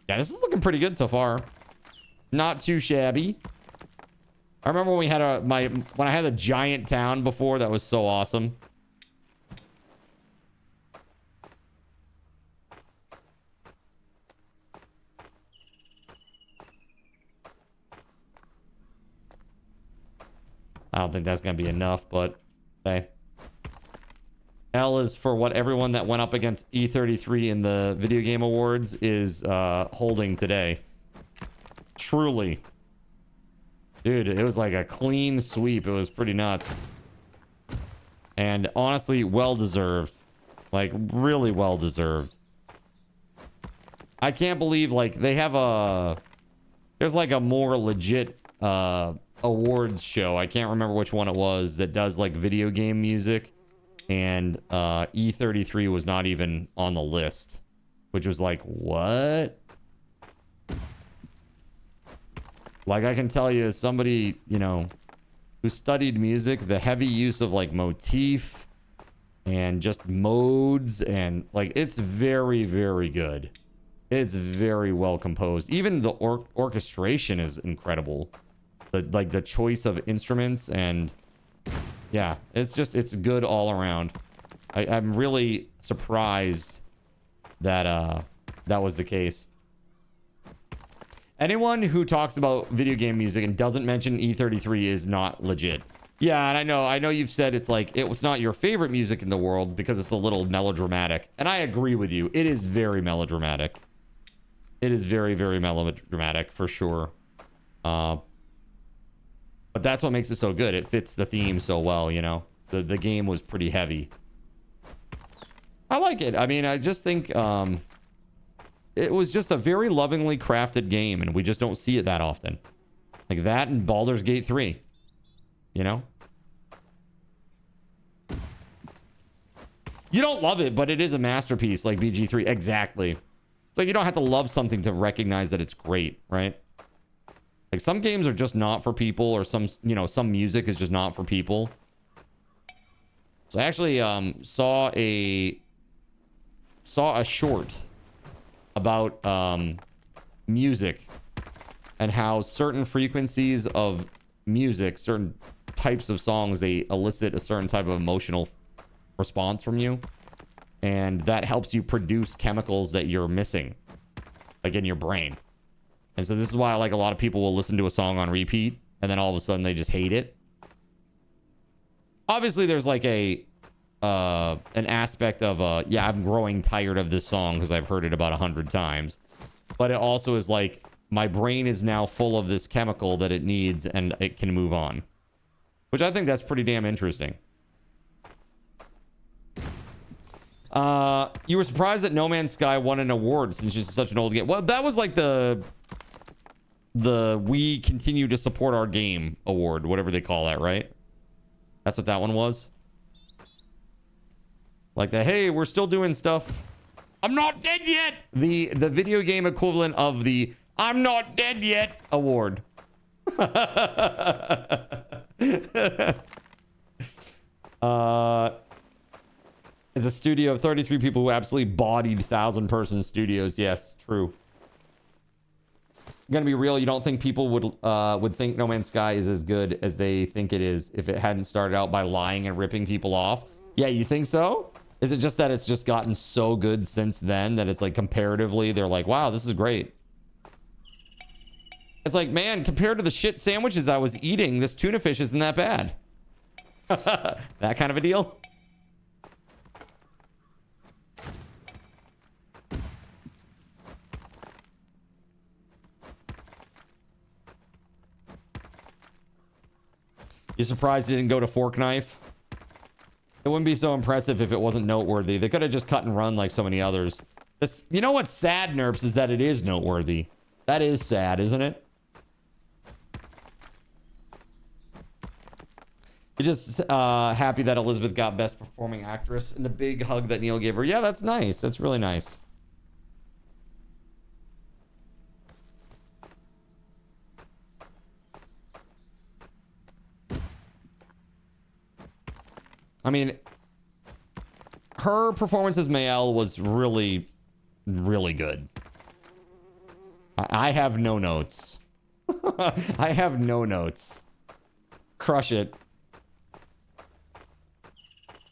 Yeah, this is looking pretty good so far. Not too shabby. I remember when we had when I had a giant town before, that was so awesome. I don't think that's gonna be enough, but okay. L is for what everyone that went up against E33 in the video game awards is holding today. Truly. Dude, it was like a clean sweep. It was pretty nuts. And honestly, well-deserved. Like, really well-deserved. I can't believe, like, they have there's like a more legit awards show. I can't remember which one it was that does, like, video game music. And E33 was not even on the list. Which was like, what? Like, I can tell you, as somebody, you know, who studied music, the heavy use of, like, motif and just modes and, like, it's very, very good. It's very well composed. Even the orchestration is incredible. The choice of instruments, and yeah, it's good all around. I'm really surprised that that was the case. Anyone who talks about video game music and doesn't mention E33 is not legit. Yeah, and I know you've said it's like it's not your favorite music in the world because it's a little melodramatic. And I agree with you. It is very melodramatic. It is very, very melodramatic for sure. But that's what makes it so good. It fits the theme so well, you know. The game was pretty heavy. I like it. I mean, I just think it was just a very lovingly crafted game, and we just don't see it that often. Like that and Baldur's Gate 3. You know? You don't love it, but it is a masterpiece like BG3. Exactly. So you don't have to love something to recognize that it's great, right? Like some games are just not for people, or some music is just not for people. So I actually saw a short about music and how certain frequencies of music, certain types of songs, they elicit a certain type of emotional response from you, and that helps you produce chemicals that you're missing, like in your brain. And so this is why, like, a lot of people will listen to a song on repeat and then all of a sudden they just hate it. Obviously there's like an aspect of yeah, I'm growing tired of this song because I've heard it about 100 times, but it also is like my brain is now full of this chemical that it needs and it can move on, which I think that's pretty damn interesting. You were surprised that No Man's Sky won an award since it's such an old game. Well, that was like the we continue to support our game award, whatever they call that, right? That's what that one was. Like the, hey, we're still doing stuff. I'm not dead yet. The video game equivalent of the I'm not dead yet award. It's a studio of 33 people who absolutely bodied 1,000-person studios. Yes, true. Gonna be real, you don't think people would think No Man's Sky is as good as they think it is if it hadn't started out by lying and ripping people off? Yeah, you think so? Is it just that it's just gotten so good since then that it's like comparatively they're like, wow, this is great? It's like, man, compared to the shit sandwiches I was eating, this tuna fish isn't that bad. That kind of a deal. You surprised it didn't go to Fork Knife? It wouldn't be so impressive if it wasn't noteworthy. They could have just cut and run like so many others. This, you know what's sad, Nerps, is that it is noteworthy. That is sad, isn't it? You're just happy that Elizabeth got Best Performing Actress and the big hug that Neil gave her. Yeah, that's nice. That's really nice. I mean, her performance as Mael was really, really good. I have no notes. I have no notes. Crush it.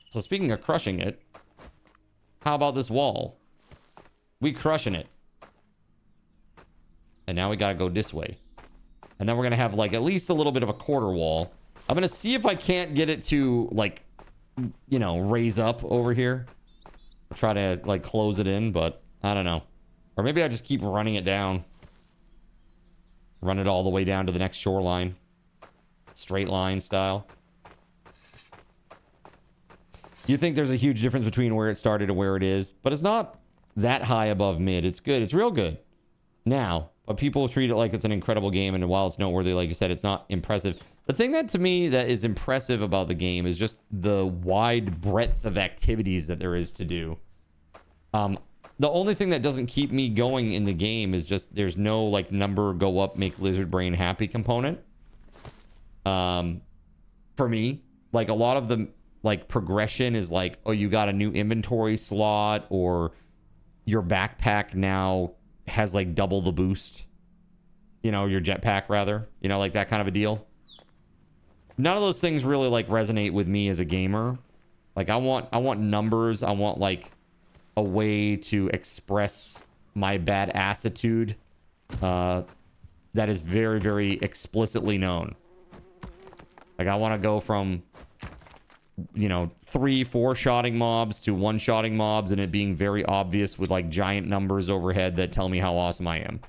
So speaking of crushing it, how about this wall? We crushing it. And now we gotta go this way. And then we're gonna have like at least a little bit of a quarter wall. I'm gonna see if I can't get it to like, you know, raise up over here. I'll try to like close it in, but I don't know. Or maybe I just keep running it down. Run it all the way down to the next shoreline. Straight line style. You think there's a huge difference between where it started and where it is, but it's not that high above mid. It's good. It's real good. Now, but people treat it like it's an incredible game, and while it's noteworthy, like you said, it's not impressive. The thing that to me that is impressive about the game is just the wide breadth of activities that there is to do. The only thing that doesn't keep me going in the game is just there's no like number go up make lizard brain happy component. For me, like a lot of the like progression is like, oh, you got a new inventory slot, or your backpack now has like double the boost. You know, your jetpack rather. You know, like that kind of a deal. None of those things really like resonate with me as a gamer. Like I want numbers. I want like a way to express my bad attitude that is very, very explicitly known. Like I want to go from, you know, 3-4 shotting mobs to 1 shotting mobs, and it being very obvious with like giant numbers overhead that tell me how awesome I am.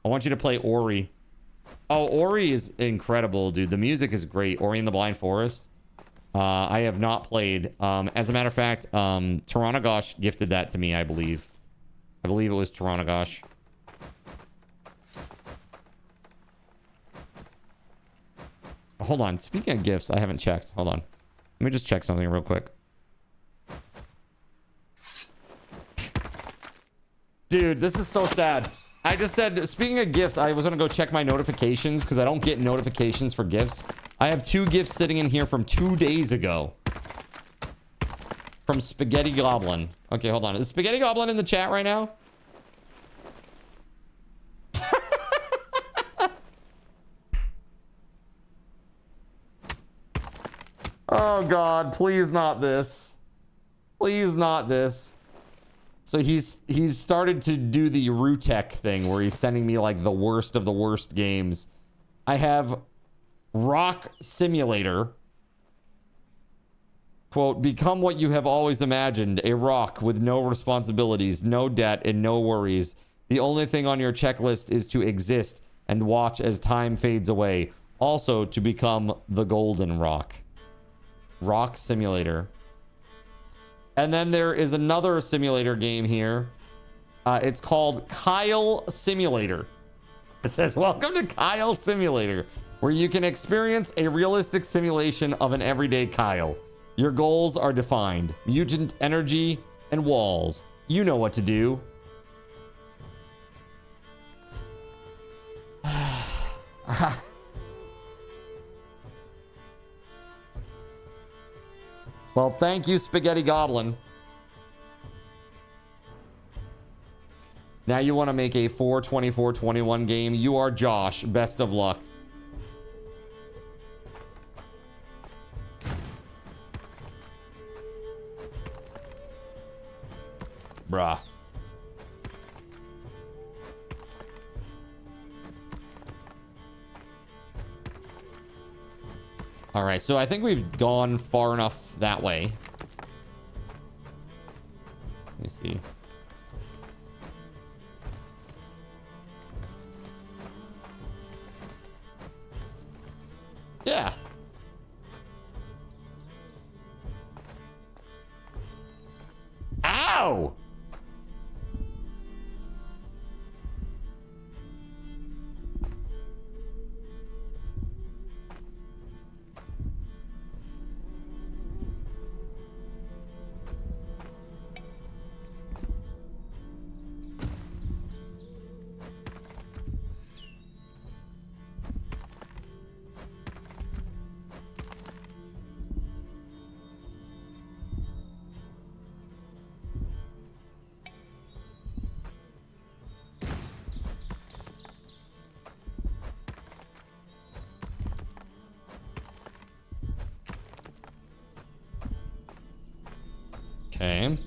I want you to play Ori. Oh, Ori is incredible, dude. The music is great. Ori and the Blind Forest. I have not played. As a matter of fact, Taranagosh gifted that to me, I believe. I believe it was Taranagosh. Hold on. Speaking of gifts, I haven't checked. Hold on. Let me just check something real quick. Dude, this is so sad. I just said, speaking of gifts, I was going to go check my notifications because I don't get notifications for gifts. I have 2 gifts sitting in here from 2 days ago. From Spaghetti Goblin. Okay, hold on. Is Spaghetti Goblin in the chat right now? Oh, God. Please not this. Please not this. So he's started to do the Rutek thing where he's sending me like the worst of the worst games. I have Rock Simulator. Quote, become what you have always imagined, a rock with no responsibilities, no debt, and no worries. The only thing on your checklist is to exist and watch as time fades away. Also to become the golden rock. Rock Simulator. And then there is another simulator game here. It's called Kyle Simulator. It says, welcome to Kyle Simulator, where you can experience a realistic simulation of an everyday Kyle. Your goals are defined. Mutant energy and walls. You know what to do. Well, thank you, Spaghetti Goblin. Now you want to make a 4-24-21 game. You are Josh. Best of luck. Bruh. All right, so I think we've gone far enough that way. Let me see. Yeah. Ow! Okay.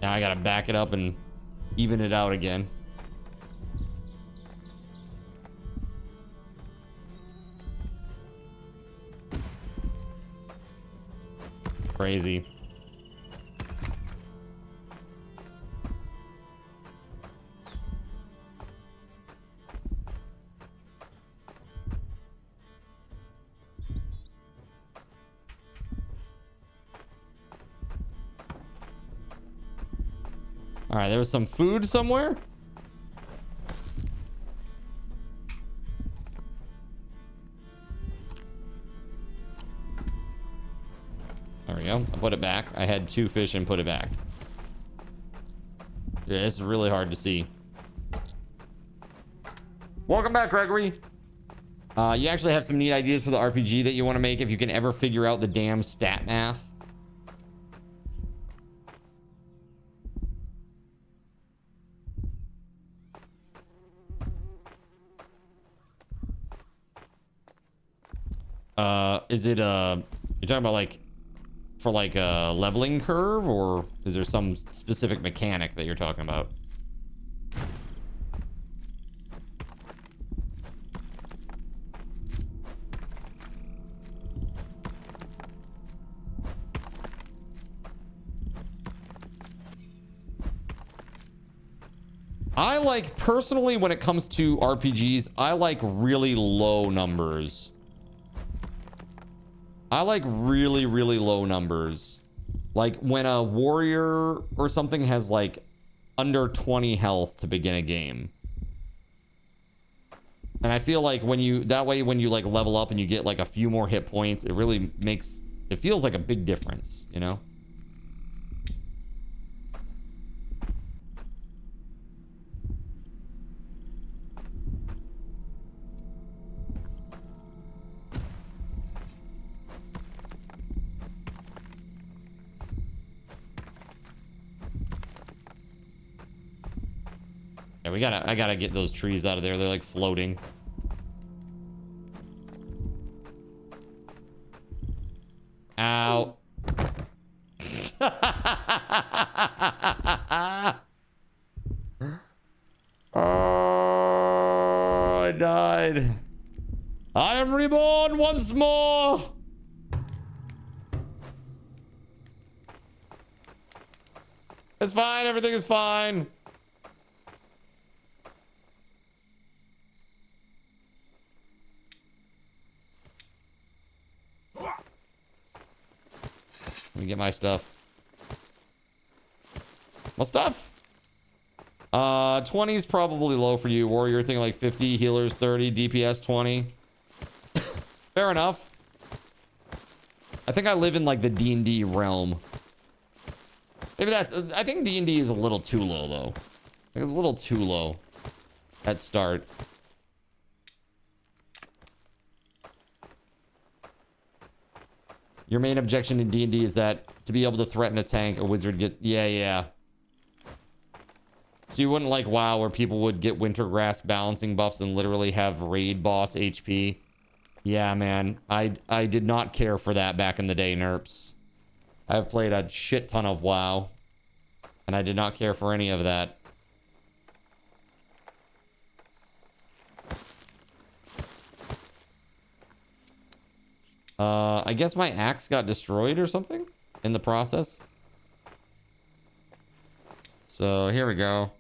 Now I gotta back it up and even it out again. Crazy. All right, there was some food somewhere. There we go. I put it back. I had 2 fish and put it back. Yeah, this is really hard to see. Welcome back, Gregory. You actually have some neat ideas for the RPG that you want to make if you can ever figure out the damn stat math. Is it you're talking about like for like a leveling curve, or is there some specific mechanic that you're talking about? I like, personally, when it comes to RPGs, I like really low numbers. I like really, really low numbers. Like when a warrior or something has like under 20 health to begin a game. And I feel like when you, that way when you like level up and you get like a few more hit points, it really makes, it feels like a big difference, you know? Yeah, I gotta get those trees out of there. They're like floating. Ow. Oh, I died. I am reborn once more. It's fine. Everything is fine. Let me get my stuff. My stuff. 20 is probably low for you. Warrior thing like 50, healers 30, DPS 20. Fair enough. I think I live in like the D&D realm. Maybe that's, I think D&D is a little too low though. I think it's a little too low at start. Your main objection in D&D is that to be able to threaten a tank, a wizard get... Yeah. So you wouldn't like WoW where people would get Wintergrass balancing buffs and literally have raid boss HP? Yeah, man. I did not care for that back in the day, Nerps. I've played a shit ton of WoW. And I did not care for any of that. I guess my axe got destroyed or something in the process. So here we go.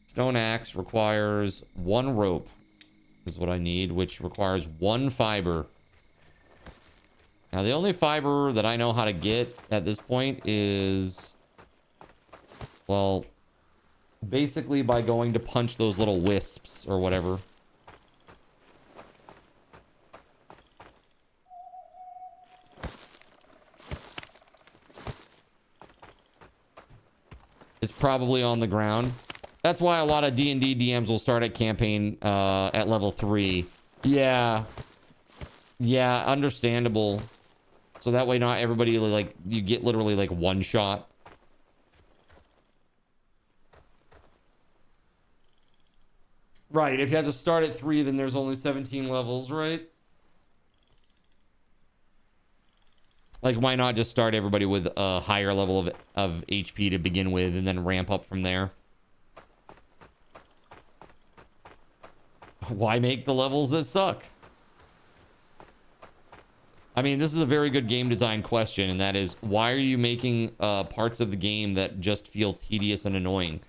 Stone axe requires 1 rope is what I need, which requires 1 fiber. Now the only fiber that I know how to get at this point is, well, basically by going to punch those little wisps or whatever. It's probably on the ground. That's why a lot of D&D DMs will start at campaign at level 3. Yeah, understandable. So that way not everybody, like, you get literally like 1 shot. Right, if you have to start at 3, then there's only 17 levels, right? Like, why not just start everybody with a higher level of HP to begin with and then ramp up from there? Why make the levels that suck? I mean, this is a very good game design question, and that is, why are you making parts of the game that just feel tedious and annoying?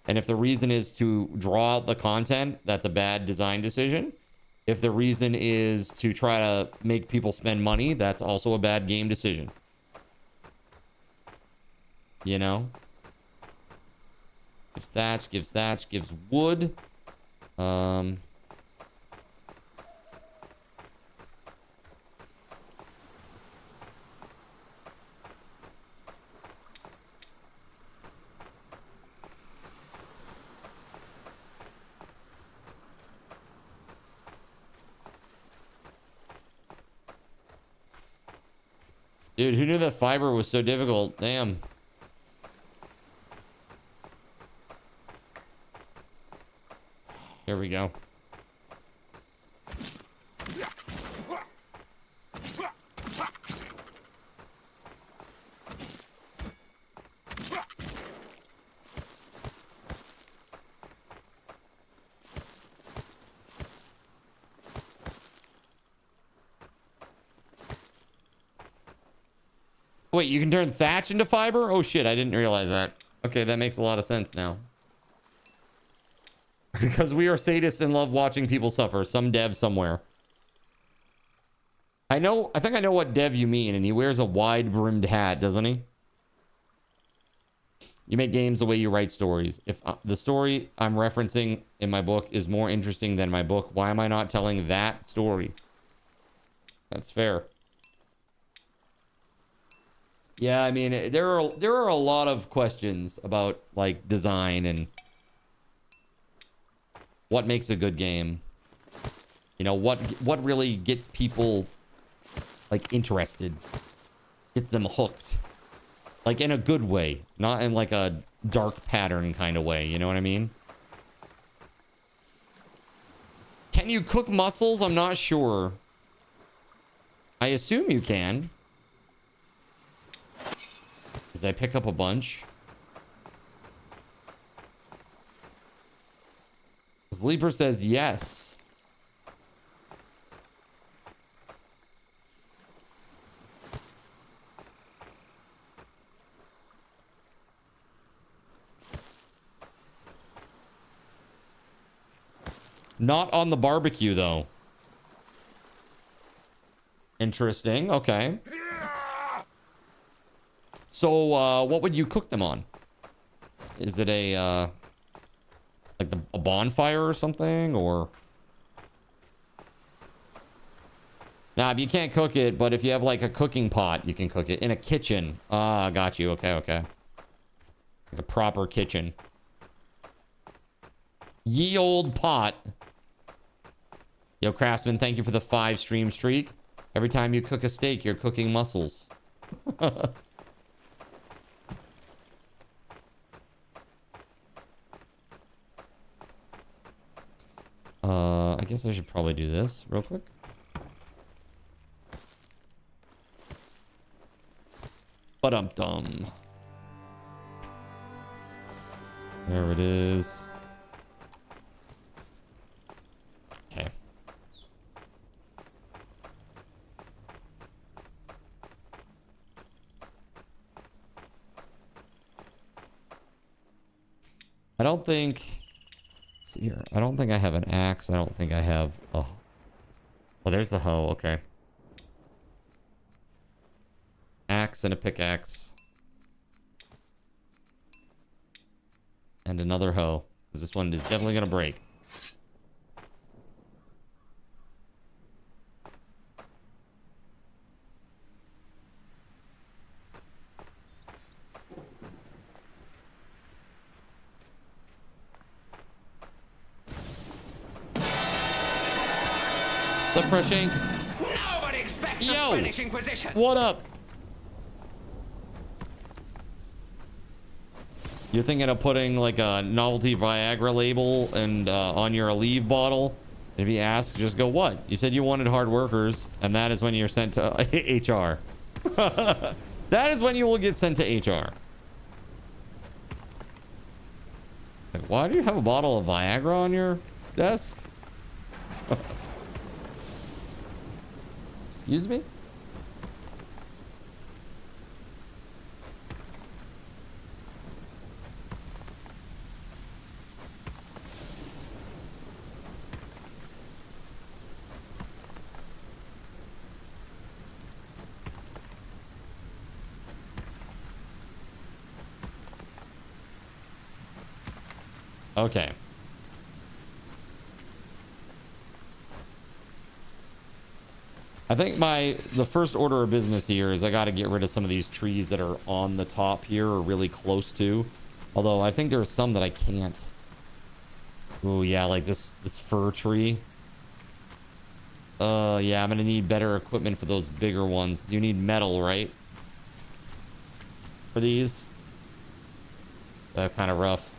And if the reason is to draw out the content, that's a bad design decision. If the reason is to try to make people spend money, that's also a bad game decision. You know? Gives thatch, gives wood. Dude, who knew that fiber was so difficult? Damn. Here we go. Wait, you can turn thatch into fiber? Oh shit, I didn't realize that. Okay, that makes a lot of sense now. Because we are sadists and love watching people suffer. Some dev somewhere. I think I know what dev you mean, and he wears a wide-brimmed hat, doesn't he? You make games the way you write stories. If the story I'm referencing in my book is more interesting than my book, why am I not telling that story? That's fair. Yeah, I mean, there are a lot of questions about like design and what makes a good game. You know, what really gets people like interested, gets them hooked, like in a good way, not in like a dark pattern kind of way. You know what I mean? Can you cook mussels? I'm not sure. I assume you can. As I pick up a bunch. Sleeper says yes. Not on the barbecue, though. Interesting. Okay. So, what would you cook them on? Is it a, like a bonfire or something, or? Nah, you can't cook it, but if you have like a cooking pot, you can cook it in a kitchen. Ah, got you. Okay, okay. Like a proper kitchen. Ye old pot. Yo, Craftsman, thank you for the 5 stream streak. Every time you cook a steak, you're cooking mussels. I guess I should probably do this real quick. Ba-dum-dum. There it is. Okay. I don't think... Let's see here. I don't think I have an axe. I don't think I have... Oh, there's the hoe. Okay. Axe and a pickaxe. And another hoe. Because this one is definitely going to break. What's up, Fresh Ink? Nobody expects the Yo! Spanish Inquisition. What up? You're thinking of putting like a novelty Viagra label and on your Aleve bottle? And if you ask, just go, what? You said you wanted hard workers, and that is when you're sent to HR. That is when you will get sent to HR. Like, why do you have a bottle of Viagra on your desk? Excuse me? Okay. I think the first order of business here is I got to get rid of some of these trees that are on the top here or really close to. Although I think there are some that I can't. Oh yeah, like this fir tree. Yeah, I'm gonna need better equipment for those bigger ones. You need metal, right? for these. Kind of rough.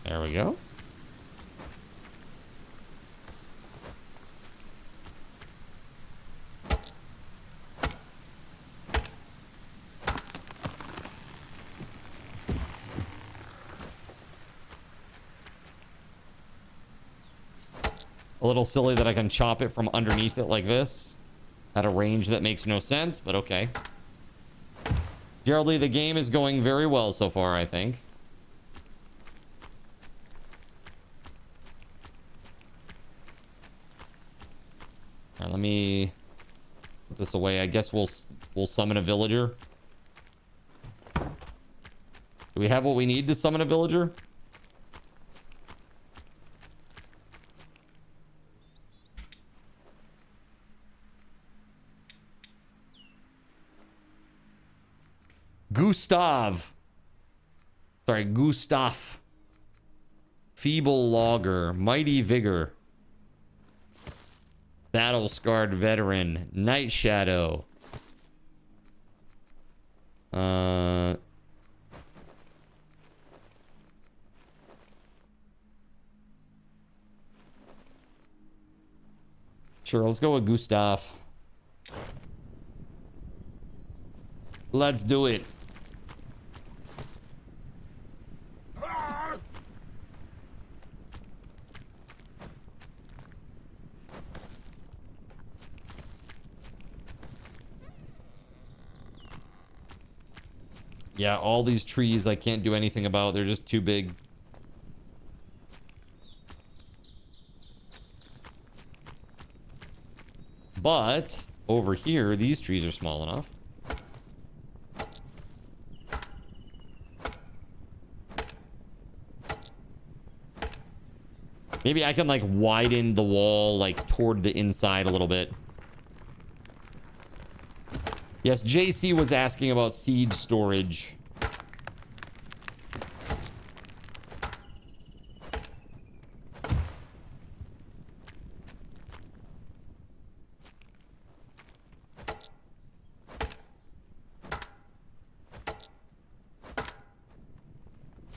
There we go. A little silly that I can chop it from underneath it like this at a range that makes no sense, but okay. Gerald Lee, the game is going very well so far, I think. All right, let me put this away. I guess we'll summon a villager. Do we have what we need to summon a villager? Gustav. Feeble Logger. Mighty Vigor. Battle Scarred Veteran. Night Shadow. Sure, let's go with Gustav. Let's do it. Yeah, all these trees I can't do anything about. They're just too big. But over here, these trees are small enough. Maybe I can like widen the wall like toward the inside a little bit. Yes, JC was asking about seed storage.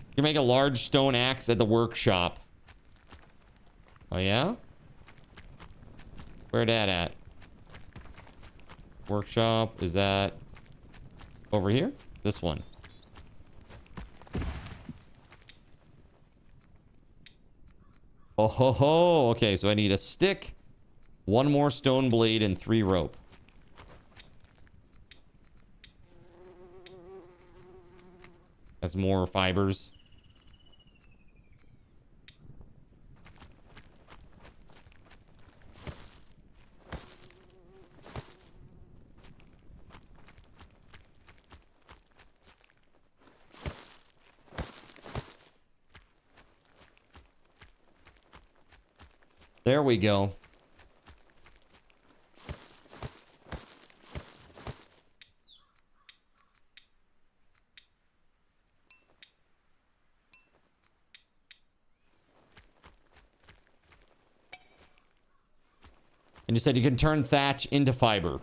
You can make a large stone axe at the workshop. Oh yeah? Where that at? Workshop, is that over here? This one. Oh ho ho! Okay, so I need a stick, one more stone blade, and 3 rope. That's more fibers. There we go. And you said you can turn thatch into fiber.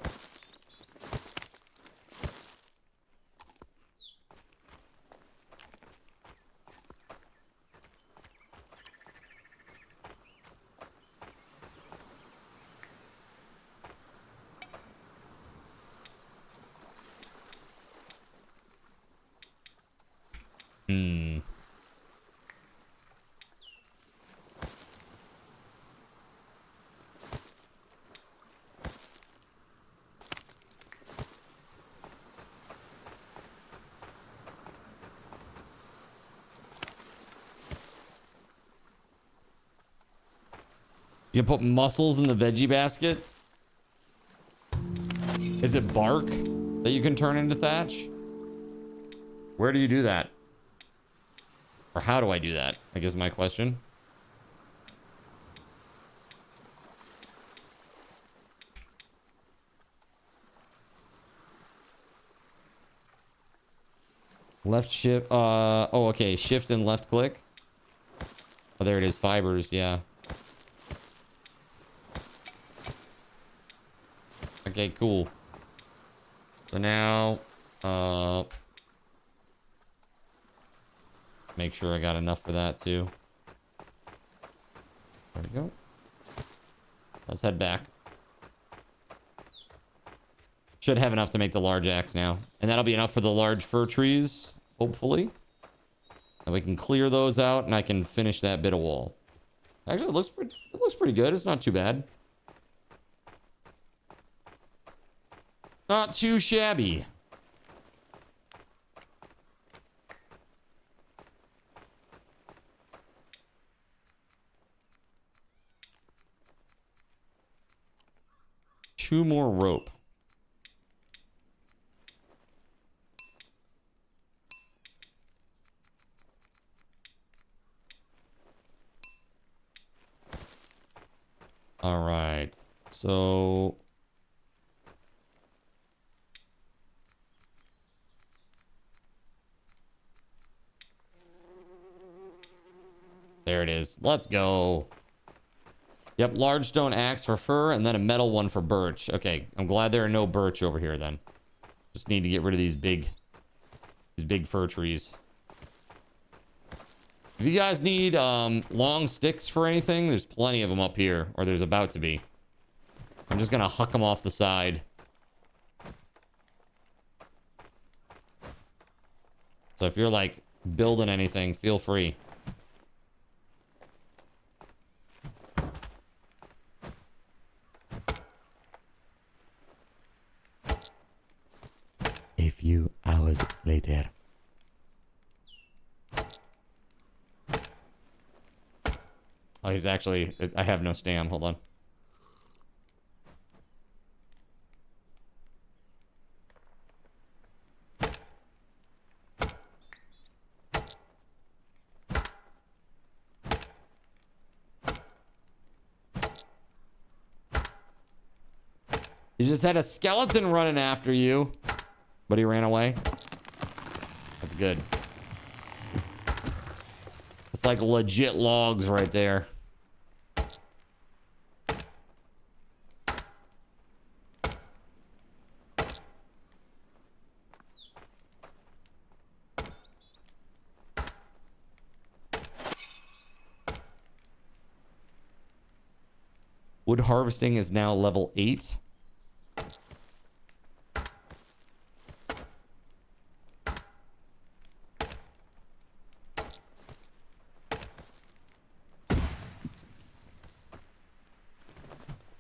You can put mussels in the veggie basket. Is it bark that you can turn into thatch? Where do you do that? Or how do I do that? I guess my question. Left shift. Oh, okay. Shift and left click. Oh, there it is. Fibers. Yeah. Okay, cool. So now, make sure I got enough for that too. There we go. Let's head back. Should have enough to make the large axe now. And that'll be enough for the large fir trees, hopefully. And we can clear those out and I can finish that bit of wall. Actually, it looks pretty good. It's not too bad. Not too shabby. Two more rope. All right. So there it is. Let's go. Yep, large stone axe for fir and then a metal one for birch. Okay, I'm glad there are no birch over here then. Just need to get rid of these big fir trees. If you guys need long sticks for anything, there's plenty of them up here, or there's about to be. I'm just gonna huck them off the side. So if you're like building anything, feel free. A few hours later. Oh, he's actually... I have no stam. Hold on. You just had a skeleton running after you, but he ran away. That's good. It's like legit logs right there. Wood harvesting is now level 8.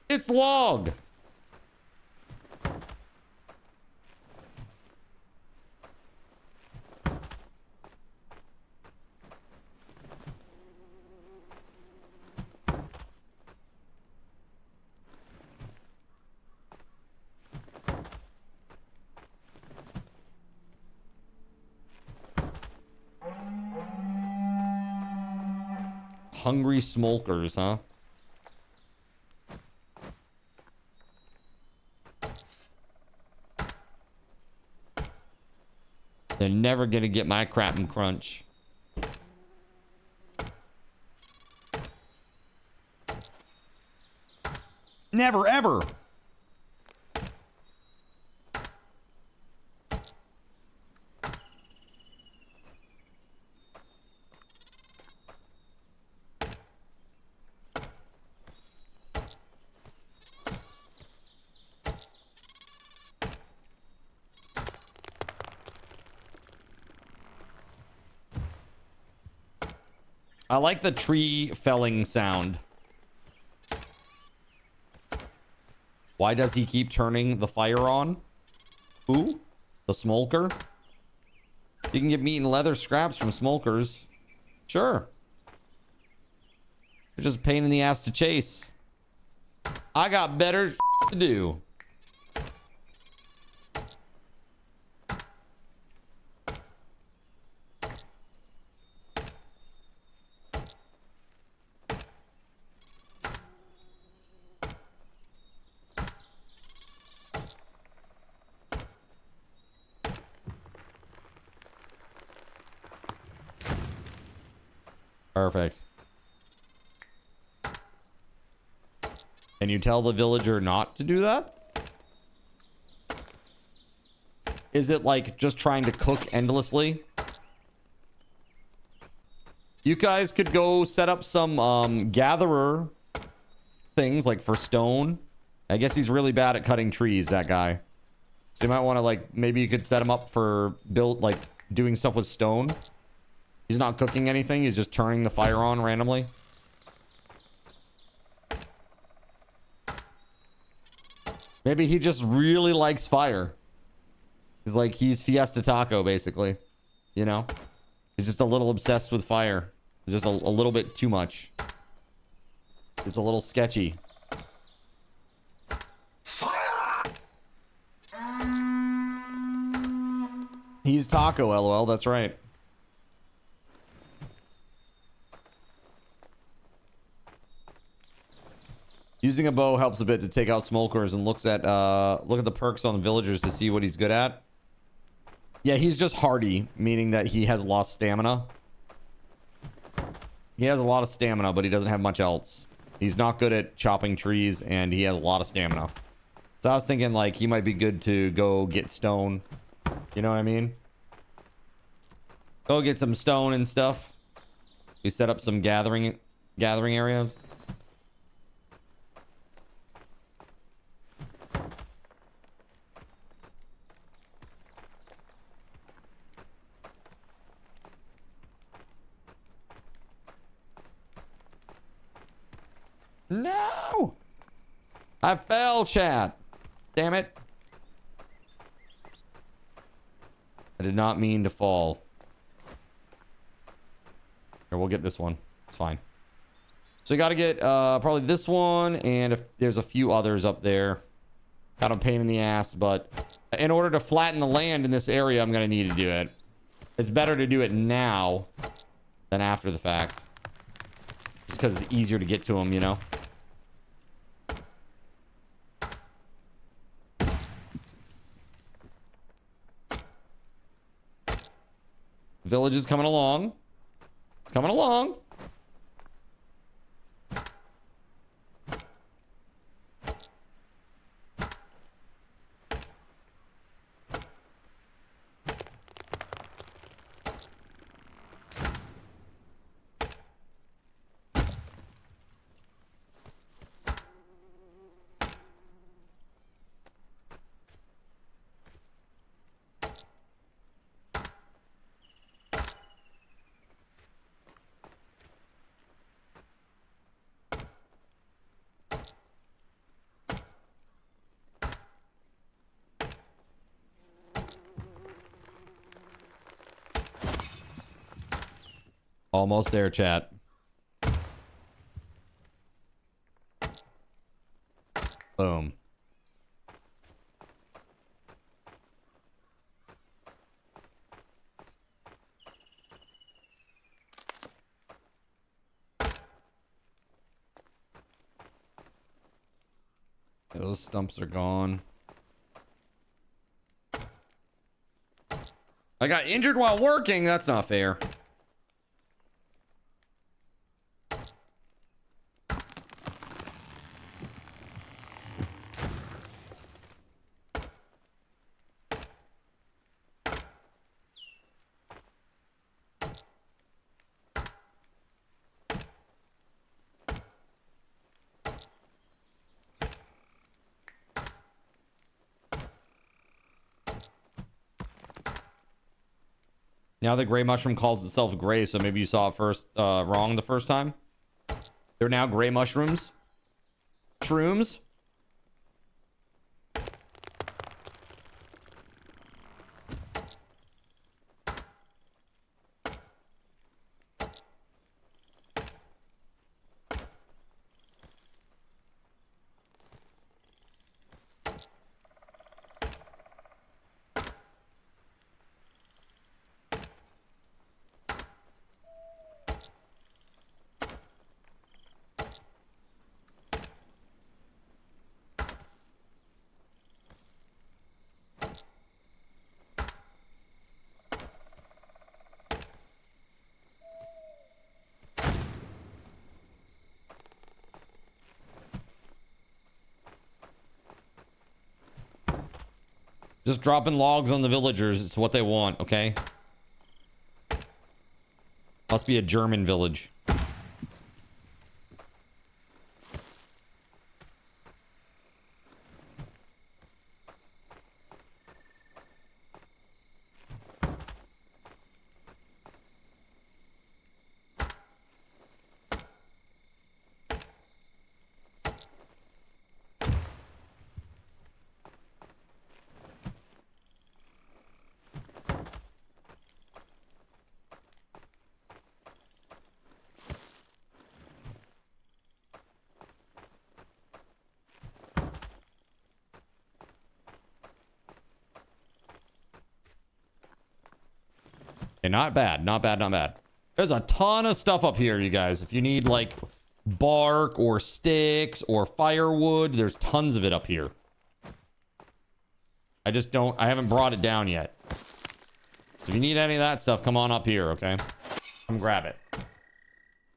It's log. Hungry smokers, huh? They're never gonna get my crap and crunch. Never, ever. I like the tree felling sound. Why does he keep turning the fire on? Who? The smoker? You can get meat and leather scraps from smokers. Sure. They're just a pain in the ass to chase. I got better to do. Perfect. Can you tell the villager not to do that? Is it like just trying to cook endlessly? You guys could go set up some gatherer things like for stone. I guess he's really bad at cutting trees, that guy. So you might want to like, maybe you could set him up for like doing stuff with stone. He's not cooking anything. He's just turning the fire on randomly. Maybe he just really likes fire. He's Fiesta Taco, basically. You know? He's just a little obsessed with fire. Just a little bit too much. It's a little sketchy. Fire! He's Taco, LOL. That's right. Using a bow helps a bit to take out smokers and look at the perks on the villagers to see what he's good at. Yeah, he's just hardy, meaning that he has lost stamina. He has a lot of stamina, but he doesn't have much else. He's not good at chopping trees, and he has a lot of stamina. So I was thinking, like, he might be good to go get stone. You know what I mean? Go get some stone and stuff. We set up some gathering areas. No! I fell, chat. Damn it. I did not mean to fall. Here, we'll get this one. It's fine. So you got to get probably this one, and if there's a few others up there. Kind of a pain in the ass, but in order to flatten the land in this area, I'm going to need to do it. It's better to do it now than after the fact. Just because it's easier to get to them, you know? Village is coming along. It's coming along. Almost there, chat. Boom. Those stumps are gone. I got injured while working. That's not fair. Now the gray mushroom calls itself gray, so maybe you saw it first wrong the first time. They're now gray mushrooms. Shrooms. Just dropping logs on the villagers. It's what they want, okay? Must be a German village. Okay, not bad, not bad, not bad. There's a ton of stuff up here, you guys. If you need, like, bark or sticks or firewood, there's tons of it up here. I haven't brought it down yet. So if you need any of that stuff, come on up here, okay? Come grab it.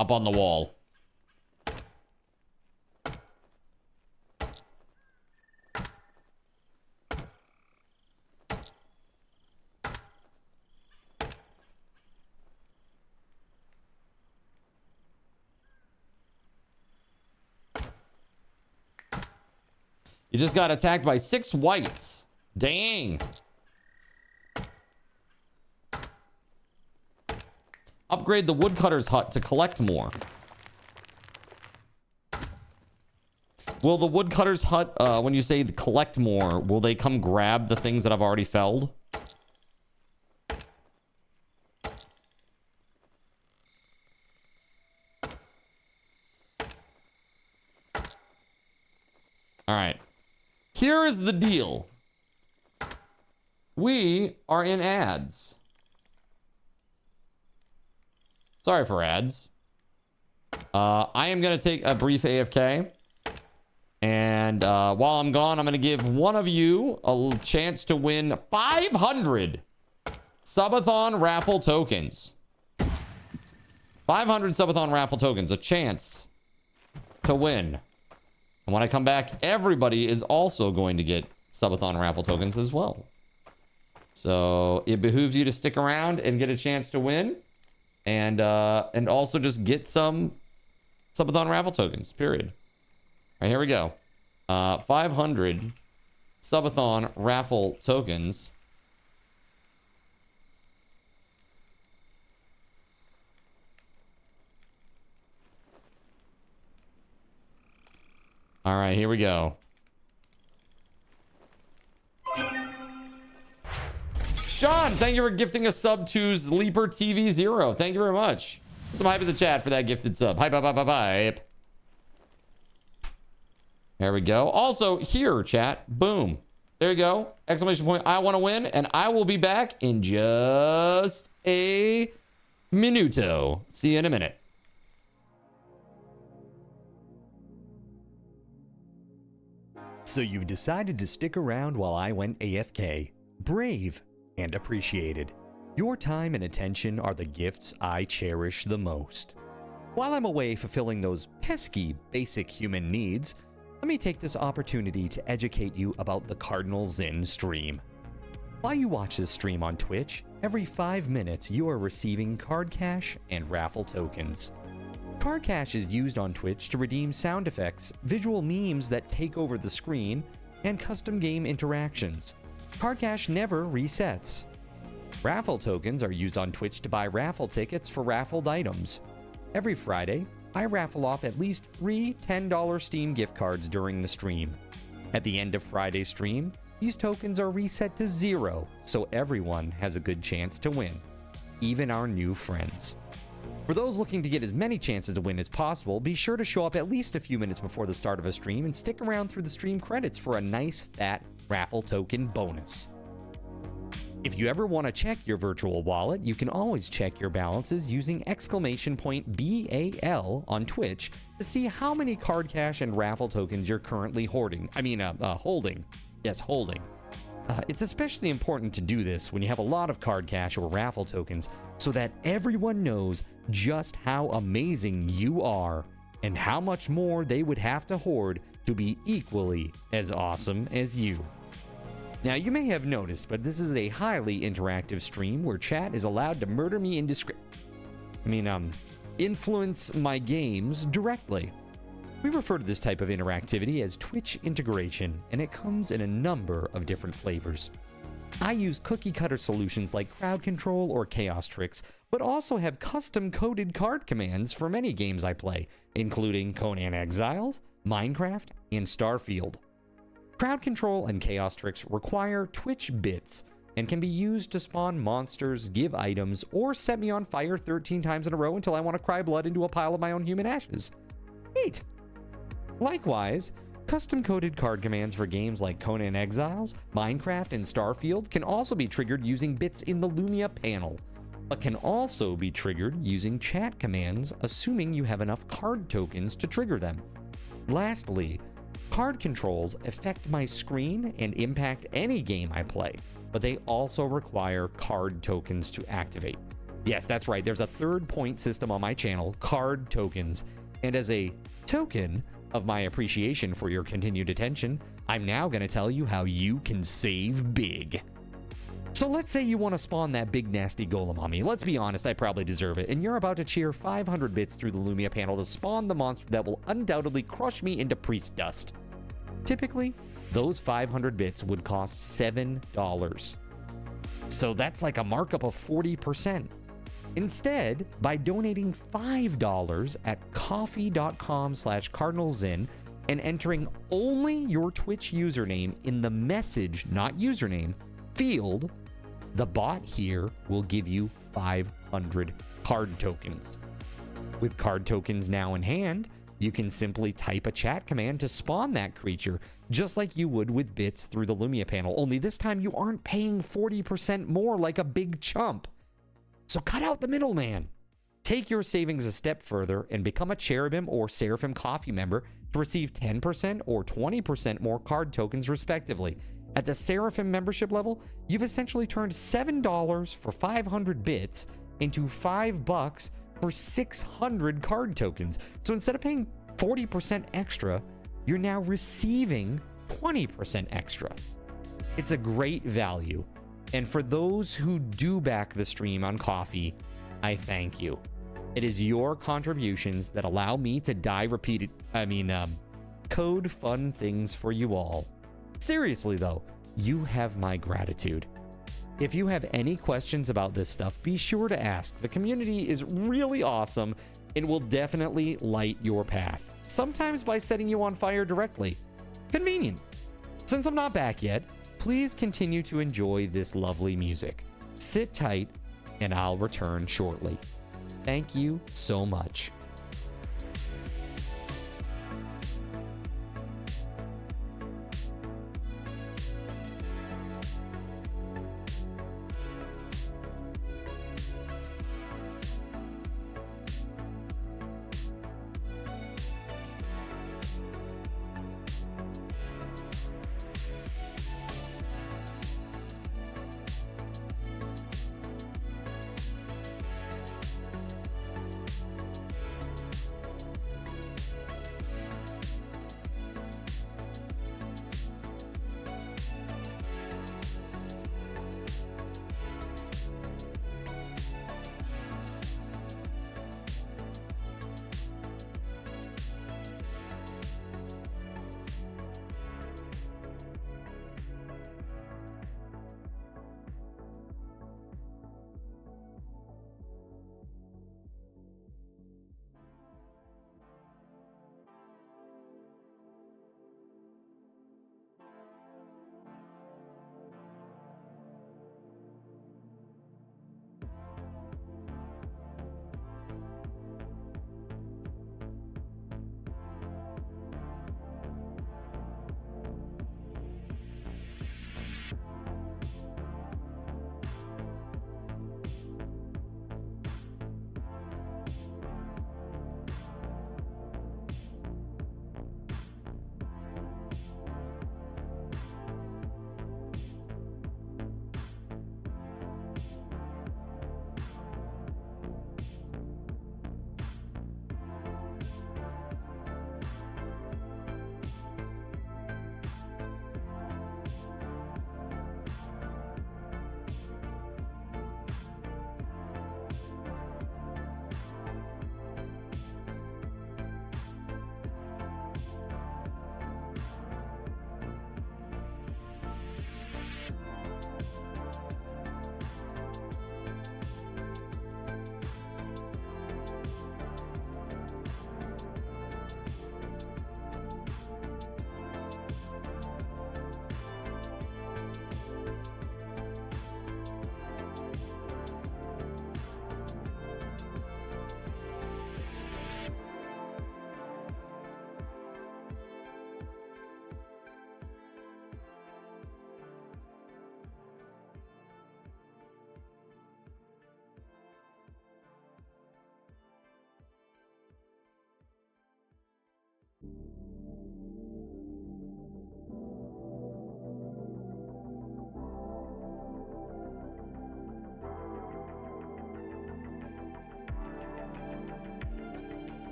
Up on the wall. You just got attacked by 6 whites. Dang. Upgrade the woodcutter's hut to collect more. Will the woodcutter's hut, when you say collect more, will they come grab the things that I've already felled? All right. Here is the deal. We are in ads. Sorry for ads. I am going to take a brief AFK. And while I'm gone, I'm going to give one of you a chance to win 500 subathon raffle tokens. 500 subathon raffle tokens. A chance to win. And when I come back, everybody is also going to get subathon raffle tokens as well. So it behooves you to stick around and get a chance to win. And also just get some subathon raffle tokens, period. All right, here we go. 500 subathon raffle tokens. All right, here we go. Sean, thank you for gifting a sub to Sleeper TV 0. Thank you very much. Some hype in the chat for that gifted sub. Hype, hype, hype, hype, hype. There we go. Also, here, chat. Boom. There you go. Exclamation point. I want to win. And I will be back in just a minuto. See you in a minute. So you've decided to stick around while I went AFK. Brave and appreciated. Your time and attention are the gifts I cherish the most. While I'm away fulfilling those pesky basic human needs, let me take this opportunity to educate you about the Cardinal Zin stream. While you watch this stream on Twitch, every 5 minutes you are receiving card cash and raffle tokens. Card cash is used on Twitch to redeem sound effects, visual memes that take over the screen, and custom game interactions. Card cash never resets. Raffle tokens are used on Twitch to buy raffle tickets for raffled items. Every Friday, I raffle off at least 3 $10 Steam gift cards during the stream. At the end of Friday's stream, these tokens are reset to 0, so everyone has a good chance to win, even our new friends. For those looking to get as many chances to win as possible, be sure to show up at least a few minutes before the start of a stream and stick around through the stream credits for a nice fat raffle token bonus. If you ever want to check your virtual wallet, you can always check your balances using !BAL on Twitch to see how many card cash and raffle tokens you're currently holding. Yes, holding. It's especially important to do this when you have a lot of card cash or raffle tokens so that everyone knows just how amazing you are and how much more they would have to hoard to be equally as awesome as you. Now, you may have noticed, but this is a highly interactive stream where chat is allowed to murder me influence my games directly. We refer to this type of interactivity as Twitch integration, and it comes in a number of different flavors. I use cookie-cutter solutions like crowd control or chaos tricks, but also have custom-coded card commands for many games I play, including Conan Exiles, Minecraft, and Starfield. Crowd control and chaos tricks require Twitch bits and can be used to spawn monsters, give items, or set me on fire 13 times in a row until I want to cry blood into a pile of my own human ashes. Neat! Likewise, custom-coded card commands for games like Conan Exiles, Minecraft, and Starfield can also be triggered using bits in the Lumia panel, but can also be triggered using chat commands, assuming you have enough card tokens to trigger them. Lastly, card controls affect my screen and impact any game I play, but they also require card tokens to activate. Yes, that's right, there's a third point system on my channel, card tokens, and as a token of my appreciation for your continued attention, I'm now going to tell you how you can save big. So let's say you want to spawn that big nasty golem on me. Let's be honest, I probably deserve it. And you're about to cheer 500 bits through the Lumia panel to spawn the monster that will undoubtedly crush me into priest dust. Typically, those 500 bits would cost $7. So that's like a markup of 40%. Instead, by donating $5 at coffee.com/cardinalzin and entering only your Twitch username in the message, not username, field, the bot here will give you 500 card tokens. With card tokens now in hand, you can simply type a chat command to spawn that creature, just like you would with bits through the Lumia panel, only this time you aren't paying 40% more like a big chump. So cut out the middleman. Take your savings a step further and become a Cherubim or Seraphim Coffee member to receive 10% or 20% more card tokens respectively. At the Seraphim membership level, you've essentially turned $7 for 500 bits into $5 for 600 card tokens. So instead of paying 40% extra, you're now receiving 20% extra. It's a great value. And for those who do back the stream on Coffee, I thank you. It is your contributions that allow me to code fun things for you all. Seriously though, you have my gratitude. If you have any questions about this stuff, be sure to ask. The community is really awesome and will definitely light your path. Sometimes by setting you on fire directly. Convenient. Since I'm not back yet, please continue to enjoy this lovely music. Sit tight, and I'll return shortly. Thank you so much.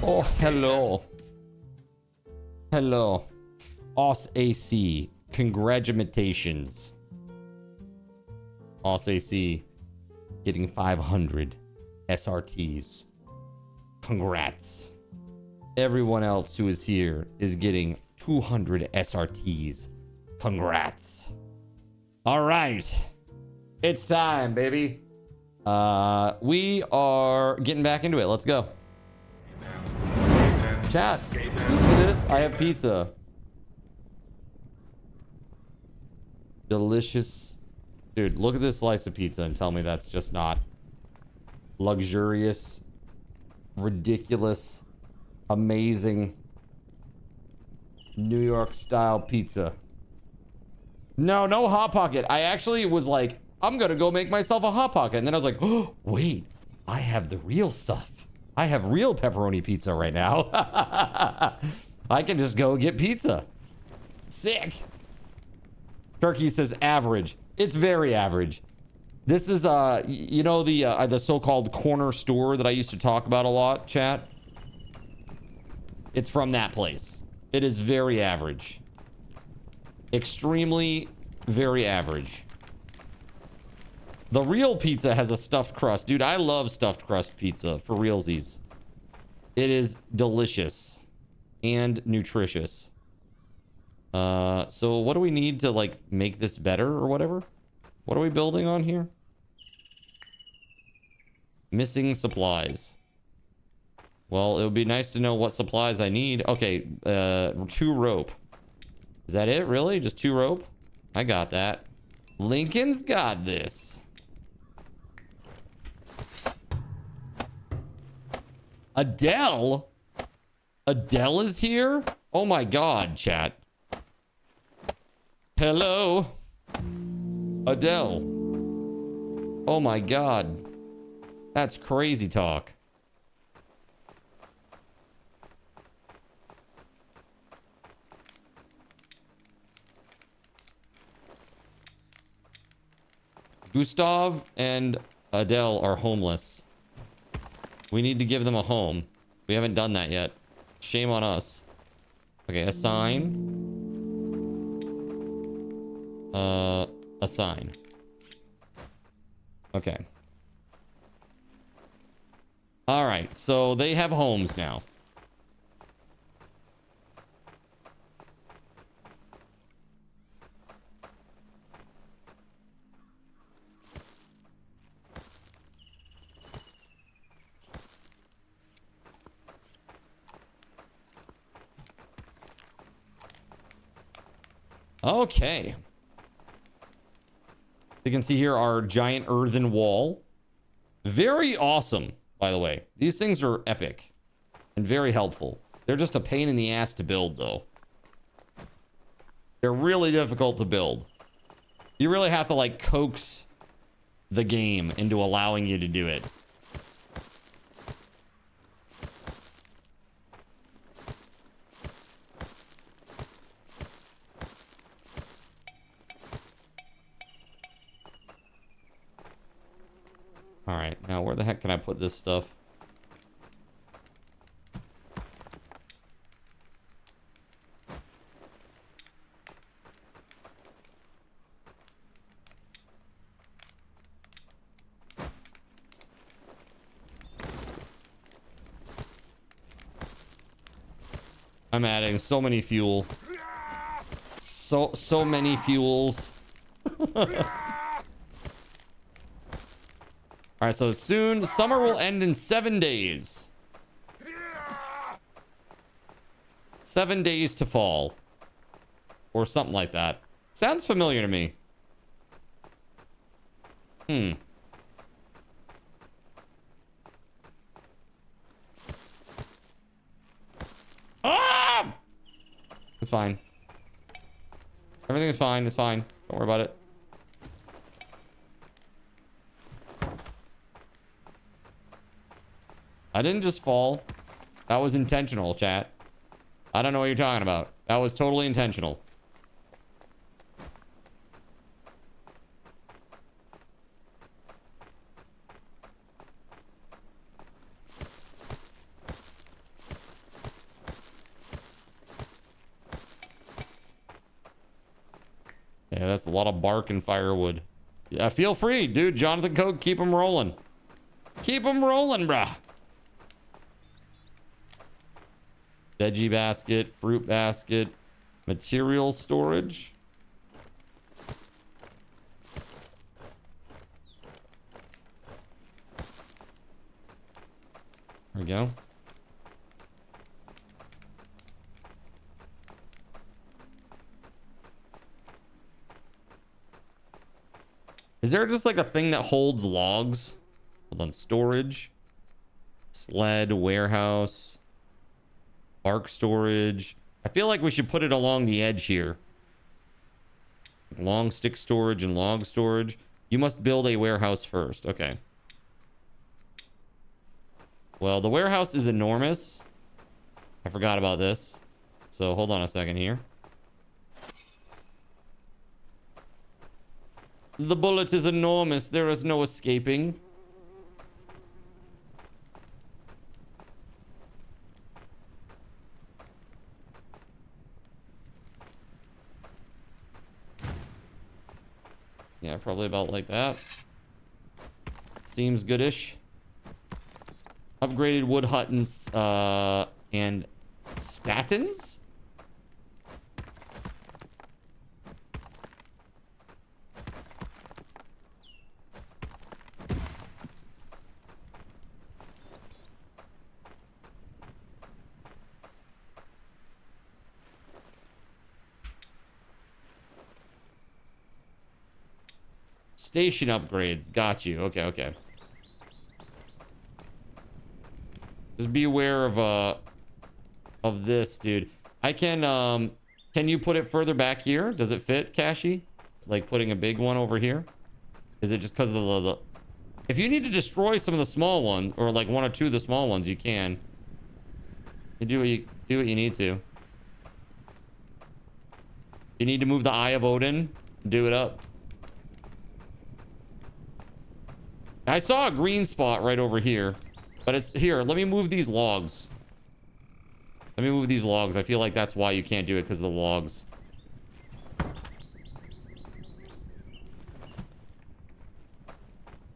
Oh, hello. Hello. Os AC. Congratulations. Os AC getting 500 SRTs. Congrats. Everyone else who is here is getting 200 SRTs. Congrats. All right. It's time, baby. We are getting back into it. Let's go. Chat, you see this? I have pizza. Delicious. Dude, look at this slice of pizza and tell me that's just not luxurious, ridiculous, amazing New York style pizza. No Hot Pocket. I actually was like, I'm gonna go make myself a Hot Pocket. And then I was like, oh, wait, I have the real stuff. I have real pepperoni pizza right now. I can just go get pizza. Sick. Turkey says average. It's very average. This is, you know, the so-called corner store that I used to talk about a lot, chat? It's from that place. It is very average. Extremely very average. The real pizza has a stuffed crust. Dude, I love stuffed crust pizza for realsies. It is delicious and nutritious. So what do we need to like make this better or whatever? What are we building on here? Missing supplies. Well, it would be nice to know what supplies I need. Okay, 2 rope. Is that it? Really? Just 2 rope? I got that. Lincoln's got this. Adele? Adele is here? Oh my god, chat. Hello? Adele. Oh my god. That's crazy talk. Gustav and Adele are homeless. We need to give them a home. We haven't done that yet. Shame on us. Okay, assign. Assign. Okay. All right, so they have homes now. Okay. You can see here our giant earthen wall. Very awesome, by the way. These things are epic and very helpful. They're just a pain in the ass to build, though. They're really difficult to build. You really have to, like, coax the game into allowing you to do it. All right, now where the heck can I put this stuff? I'm adding so many fuel. So many fuels. All right, so soon, summer will end in 7 days. 7 days to fall. Or something like that. Sounds familiar to me. Ah! It's fine. Everything is fine. It's fine. Don't worry about it. I didn't just fall. That was intentional, chat. I don't know what you're talking about. That was totally intentional. Yeah, that's a lot of bark and firewood. Yeah, feel free, dude. Jonathan Coke, keep them rolling. Keep them rolling, bruh. Veggie basket, fruit basket, material storage. There we go. Is there just like a thing that holds logs? Hold on, storage, sled, warehouse, bark storage. I feel like we should put it along the edge here. Long stick storage and log storage. You must build a warehouse first. Okay. Well, the warehouse is enormous. I forgot about this. So hold on a second here. The bullet is enormous. There is no escaping. Yeah, probably about like that. Seems goodish. Upgraded wood hut and statins? Station upgrades. Got you. Okay, okay. Just be aware of this, dude. I can you put it further back here? Does it fit, Cashy? Like putting a big one over here? Is it just because of the if you need to destroy some of the small ones, or like one or two of the small ones, you can. You do what you need to. You need to move the Eye of Odin, do it up. I saw a green spot right over here, but it's here. Let me move these logs. Let me move these logs. I feel like that's why you can't do it, because of the logs.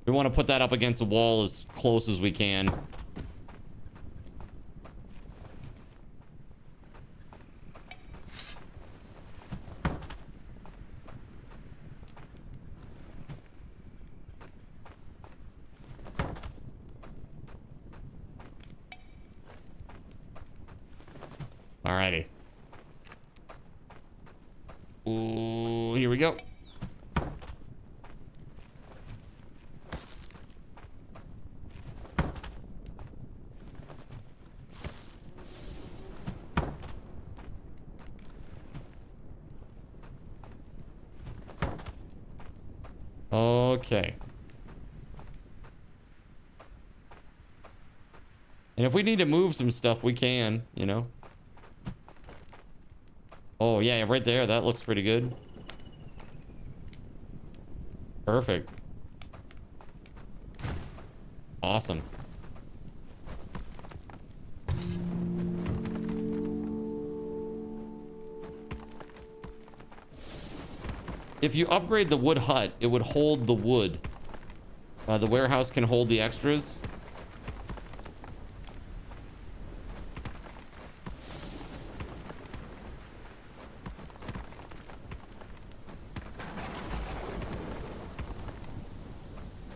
We want to put that up against the wall as close as we can. Alrighty. Ooh, here we go. Okay. And if we need to move some stuff, we can, you know. Oh, yeah, right there. That looks pretty good. Perfect. Awesome. If you upgrade the wood hut, it would hold the wood. The warehouse can hold the extras.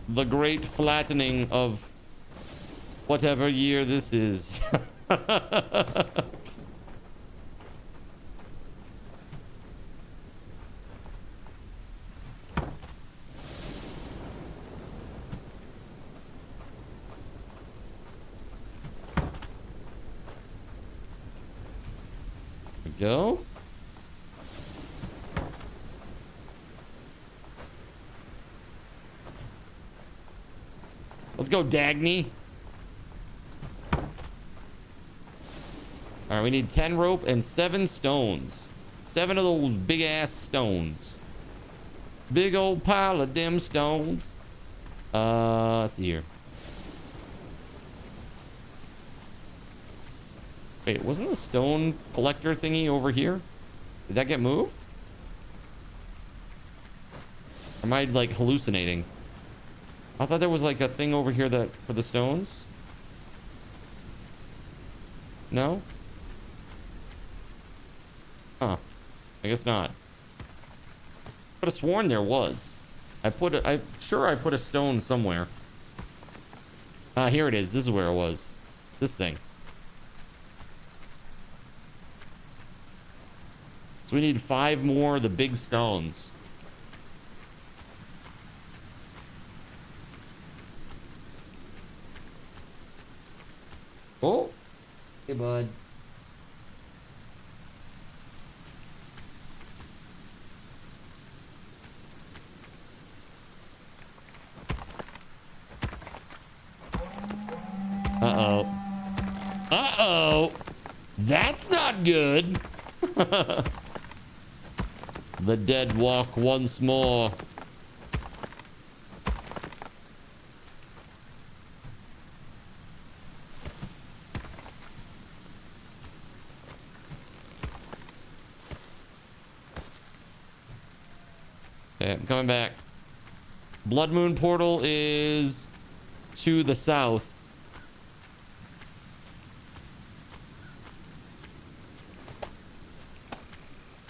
The great flattening of whatever year this is. Go. Let's go, Dagny. All right, we need 10 rope and 7 stones. 7 of those big ass stones. Big old pile of them stones. Let's see here. Wait, wasn't the stone collector thingy over here? Did that get moved? Or am I like hallucinating? I thought there was like a thing over here that for the stones. No? Huh. I guess not. Could have sworn there was. I'm sure I put a stone somewhere. Here it is. This is where it was. This thing. So we need 5 more of the big stones. Oh. Hey, bud. Uh-oh. Uh-oh. That's not good. The dead walk once more. Okay, I'm coming back. Blood Moon Portal is to the south.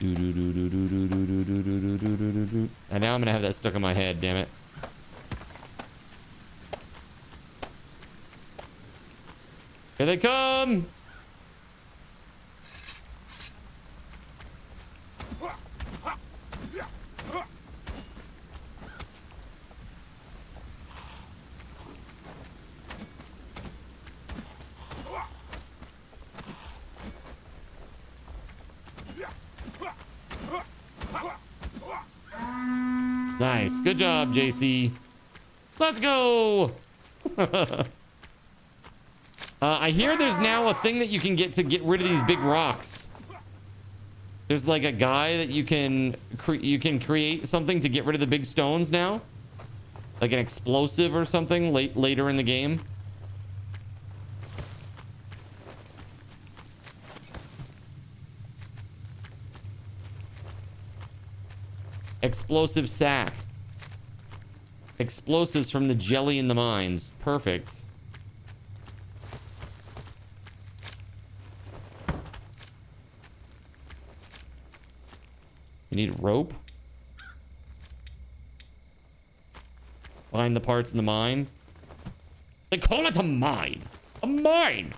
And now I'm gonna have that stuck in my head, damn it. Here they come! Nice. Good job, JC. Let's go. I hear there's now a thing that you can get to get rid of these big rocks. There's like a guy that you can create something to get rid of the big stones now. Like an explosive or something later in the game. Explosive sack. Explosives from the jelly in the mines. Perfect. You need rope. Find the parts in the mine. They call it a mine. A mine.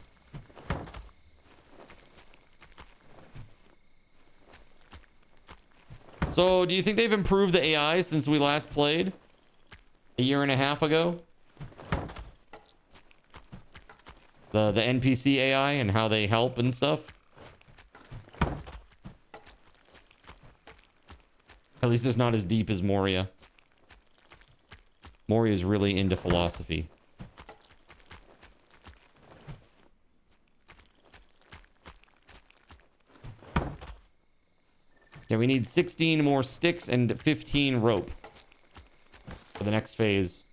So, do you think they've improved the AI since we last played? A year and a half ago? The NPC AI and how they help and stuff? At least it's not as deep as Moria. Moria is really into philosophy. Yeah, we need 16 more sticks and 15 rope for the next phase.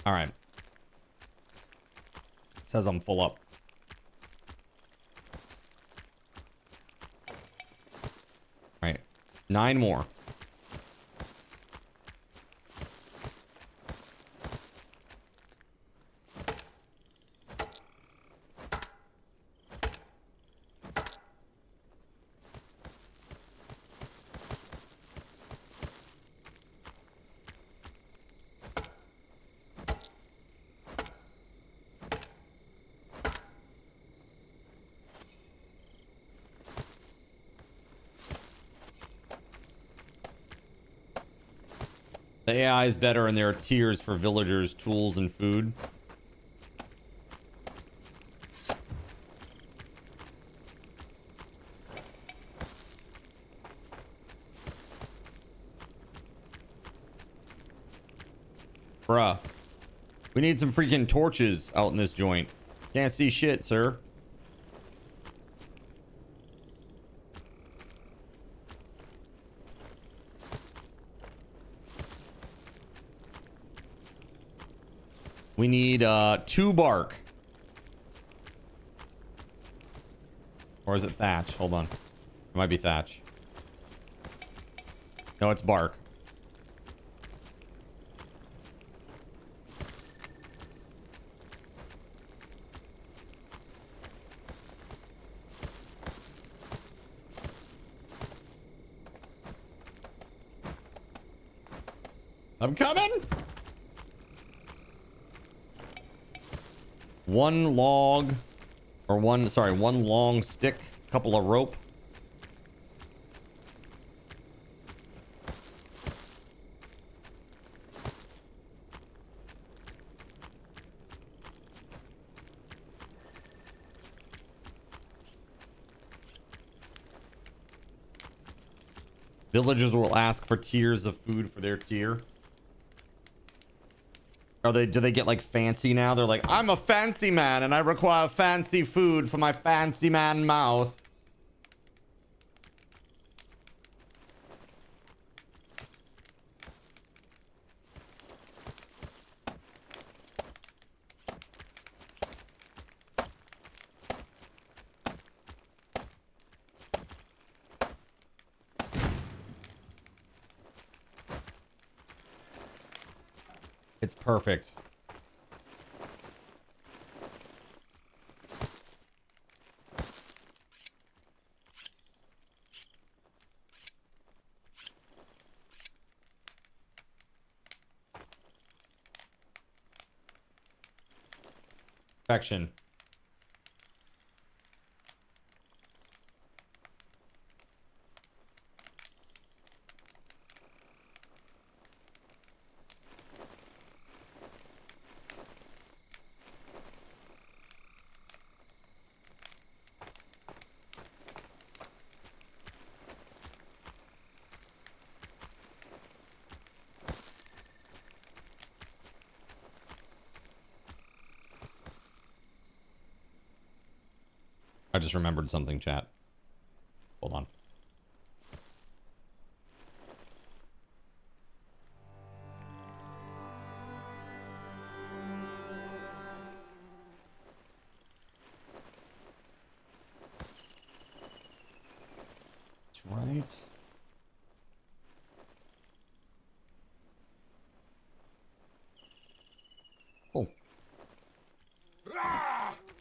All right. It says I'm full up. All right. 9 more. The AI is better and there are tiers for villagers, tools, and food. Bruh. We need some freaking torches out in this joint. Can't see shit, sir. We need 2 bark. Or is it thatch? Hold on. It might be thatch. No, it's bark. I'm coming. 1 log, or 1 long stick, couple of rope. Villagers will ask for tiers of food for their tier. Do they get like fancy now? They're like, I'm a fancy man and I require fancy food for my fancy man mouth. It's perfect. Perfection. I just remembered something, chat. Hold on. That's right. Oh.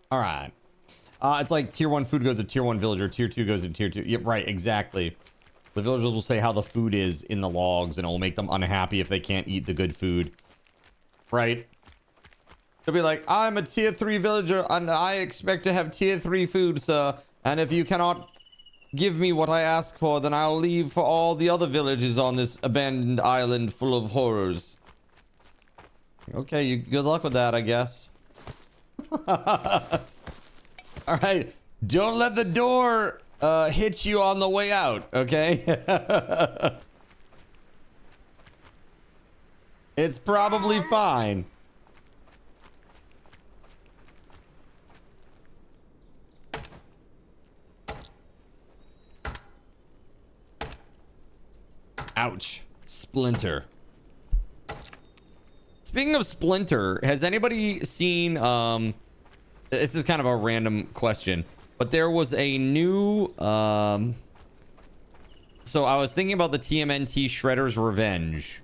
All right. It's like tier 1 food goes to tier 1 villager, tier 2 goes to tier 2. Yep, right, exactly. The villagers will say how the food is in the logs, and it will make them unhappy if they can't eat the good food. Right? They'll be like, I'm a tier 3 villager, and I expect to have tier 3 food, sir. And if you cannot give me what I ask for, then I'll leave for all the other villages on this abandoned island full of horrors. Okay, good luck with that, I guess. All right, don't let the door hit you on the way out, okay? It's probably fine. Ouch. Splinter. Speaking of Splinter, has anybody seen this is kind of a random question, but there was a new so I was thinking about the TMNT Shredder's Revenge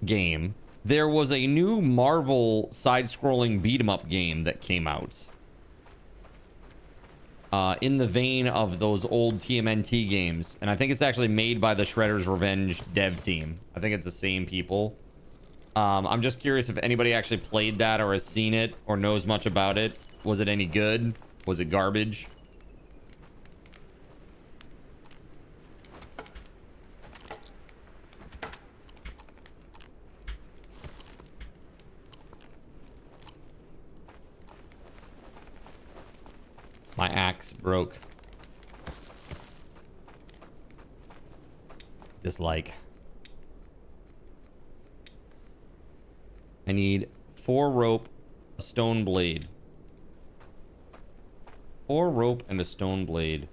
game. There was a new Marvel side-scrolling beat-em-up game that came out in the vein of those old TMNT games, and I think it's actually made by the Shredder's Revenge dev team. I think it's the same people. I'm just curious if anybody actually played that or has seen it or knows much about it. Was it any good? Was it garbage? My axe broke. Dislike. need 4 rope, a stone blade. 4 rope and a stone blade.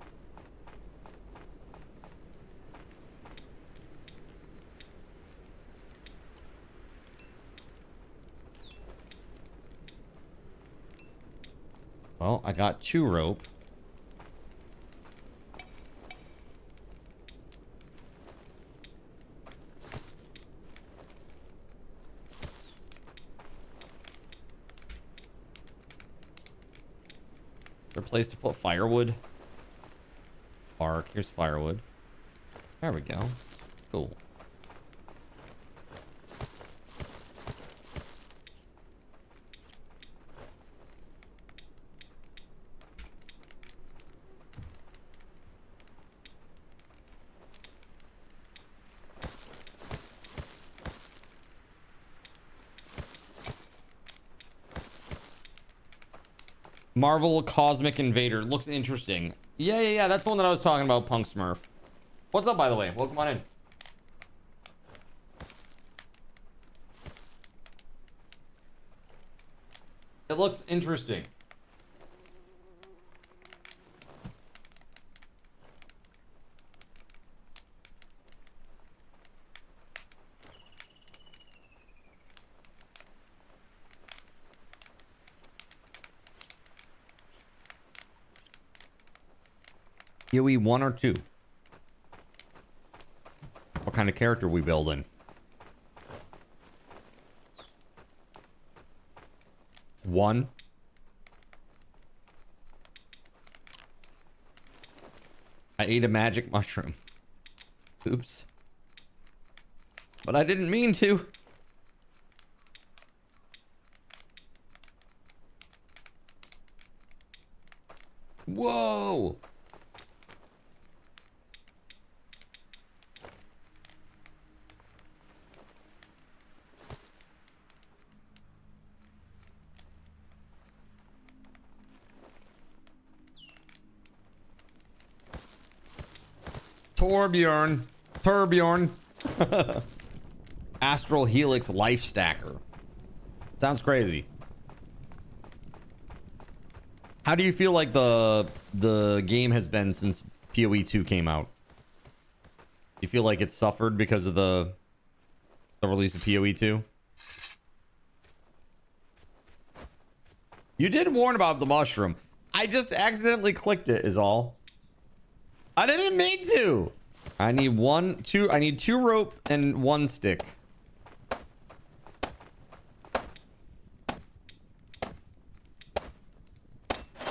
Well, I got 2 rope. Is there a place to put firewood? Bark. Here's firewood. There we go. Cool. Marvel Cosmic Invader. Looks interesting. Yeah. That's the one that I was talking about, Punk Smurf. What's up, by the way? Welcome on in. It looks interesting. PoE 1 or 2? What kind of character we building? 1. I ate a magic mushroom. Oops. But I didn't mean to. Whoa. Torbjorn. Astral Helix Life Stacker. Sounds crazy. How do you feel like the game has been since PoE 2 came out? You feel like it's suffered because of the release of PoE 2? You did warn about the mushroom. I just accidentally clicked it is all. I didn't mean to. I need 2 rope and 1 stick.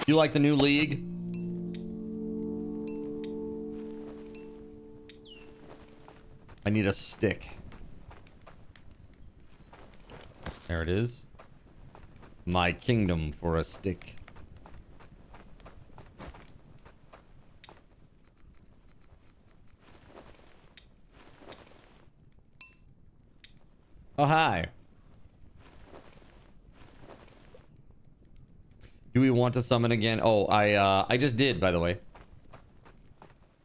You like the new league? I need a stick. There it is. My kingdom for a stick. Oh, hi. Do we want to summon again? Oh, I just did, by the way.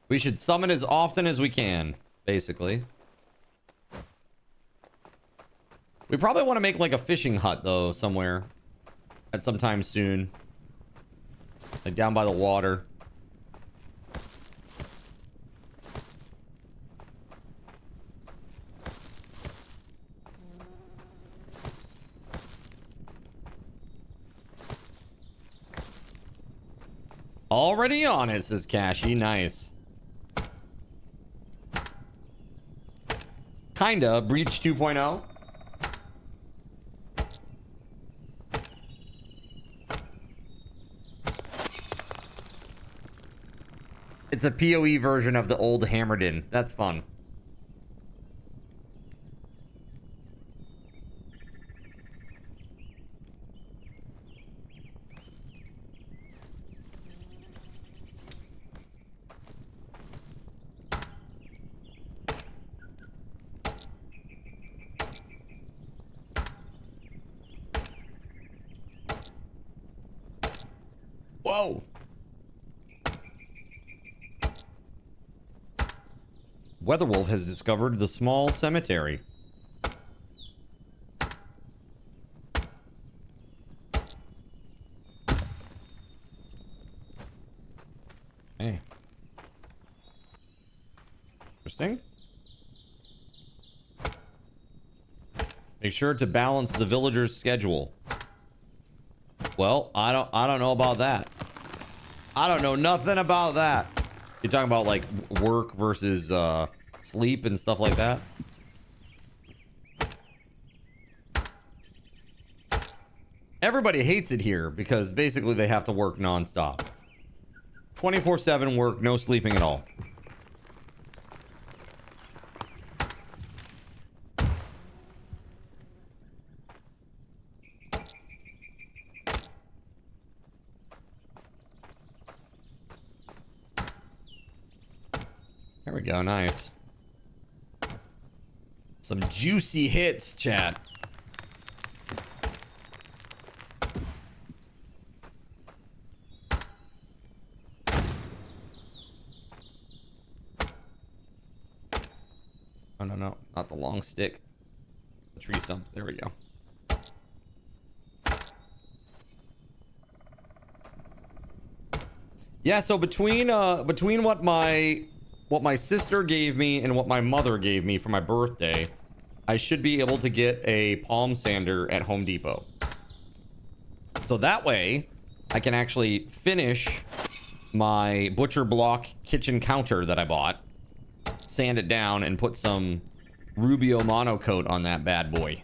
We should summon as often as we can, basically. We probably want to make like a fishing hut, though, somewhere. At some time soon. Like down by the water. Already on it, says Cashy. Nice. Kinda. Breach 2.0. It's a PoE version of the old Hammerden. That's fun. Whoa. WeatherWolf has discovered the small cemetery. Interesting. Make sure to balance the villagers' schedule. Well, I don't know about that. I don't know nothing about that. You're talking about like work versus sleep and stuff like that? Everybody hates it here because basically they have to work nonstop. 24/7 work, no sleeping at all. There we go, nice. Some juicy hits, chat. Oh, no, not the long stick. The tree stump. There we go. Yeah, so between what my sister gave me and what my mother gave me for my birthday, I should be able to get a palm sander at Home Depot. So that way, I can actually finish my butcher block kitchen counter that I bought, sand it down, and put some Rubio monocoat on that bad boy.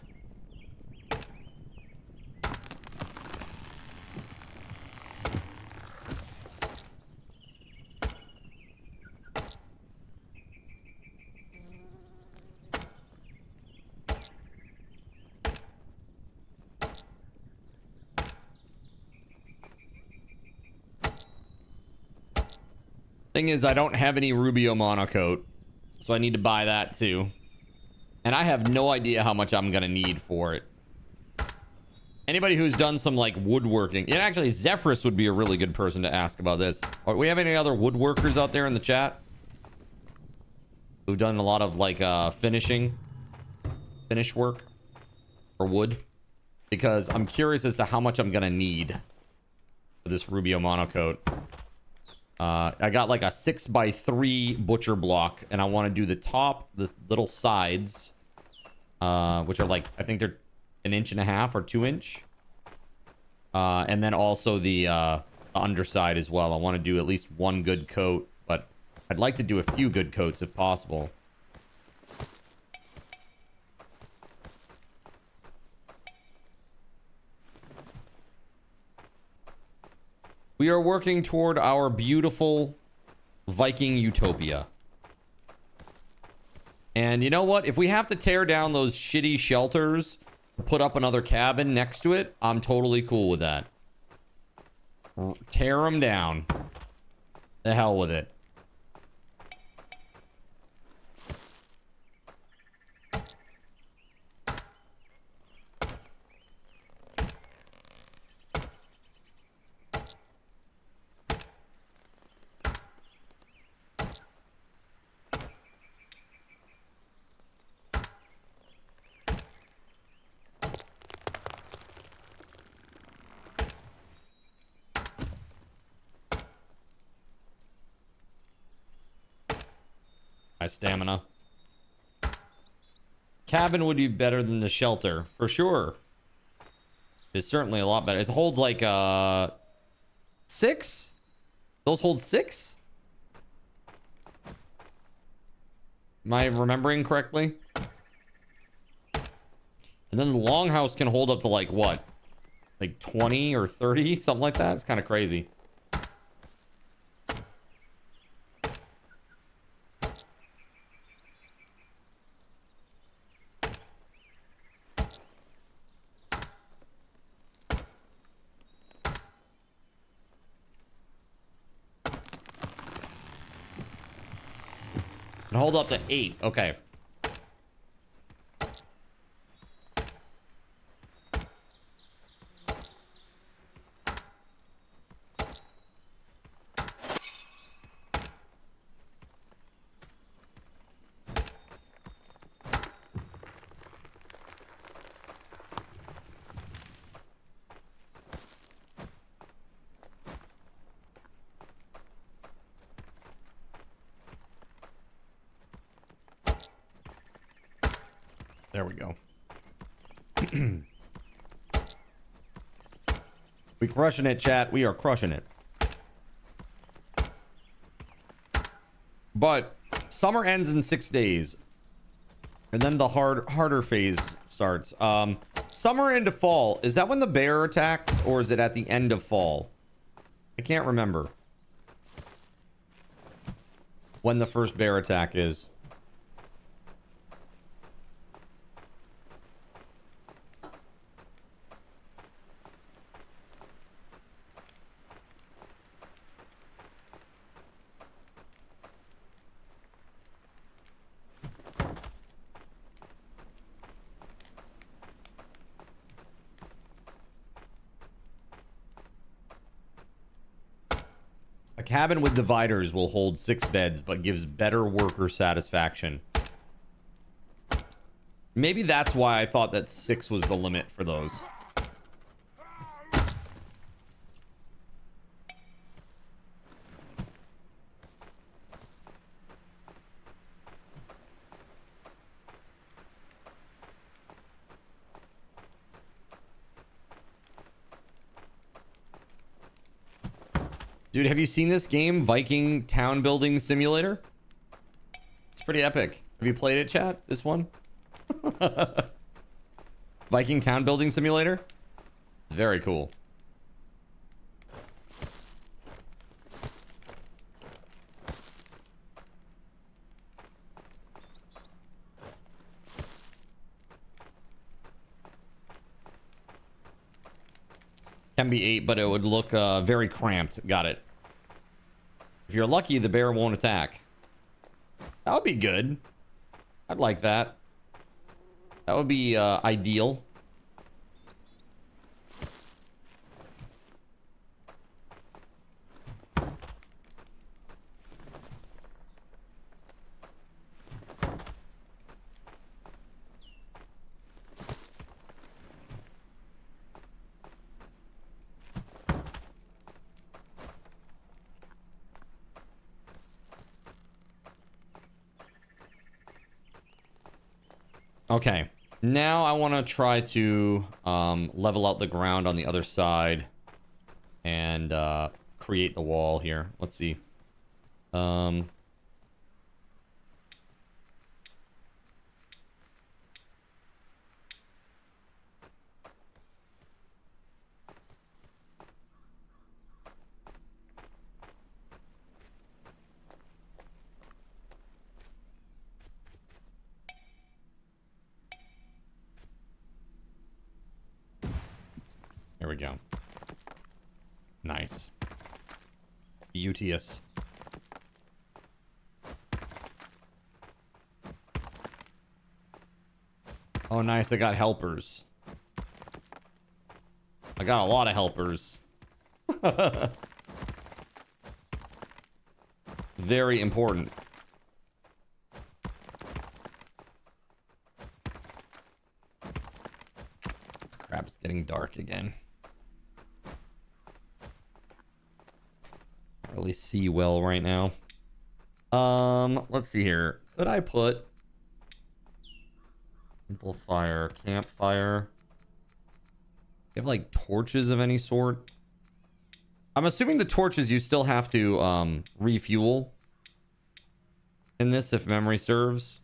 Thing is, I don't have any Rubio monocoat, so I need to buy that too. And I have no idea how much I'm gonna need for it. Anybody who's done some like woodworking, and actually Zephyrus would be a really good person to ask about this. Do we have any other woodworkers out there in the chat who've done a lot of like finish work for wood? Because I'm curious as to how much I'm gonna need for this Rubio monocoat. I got like a 6x3 butcher block, and I want to do the top, the little sides, which are like, I think they're 1.5 or 2 inch. And then also the underside as well. I want to do at least one good coat, but I'd like to do a few good coats if possible. We are working toward our beautiful Viking utopia. And you know what? If we have to tear down those shitty shelters, put up another cabin next to it, I'm totally cool with that. Tear them down. The hell with it. My stamina. Cabin would be better than the shelter, for sure. It's certainly a lot better. It holds like 6? Those hold 6? Am I remembering correctly? And then the longhouse can hold up to like what? Like 20 or 30? Something like that? It's kind of crazy. And hold up to 8. Okay. There we go. We crushing it, chat. We are crushing it. But summer ends in 6 days. And then the harder phase starts. Summer into fall. Is that when the bear attacks, or is it at the end of fall? I can't remember when the first bear attack is. A cabin with dividers will hold 6 beds, but gives better worker satisfaction. Maybe that's why I thought that 6 was the limit for those. Dude, have you seen this game, Viking Town Building Simulator? It's pretty epic. Have you played it, chat? This one? Viking Town Building Simulator? Very cool. Can be 8, but it would look very cramped. Got it. If you're lucky, the bear won't attack. That would be good. I'd like that. That would be ideal. Okay, now I want to try to level out the ground on the other side and create the wall here. Let's see. There we go. Nice. Beauteous. Oh, nice. I got helpers. I got a lot of helpers. Very important. Crap, it's getting dark again. Really see well right now. Let's see here. Could I put amplifier, campfire? You have like torches of any sort? I'm assuming the torches you still have to refuel in this if memory serves.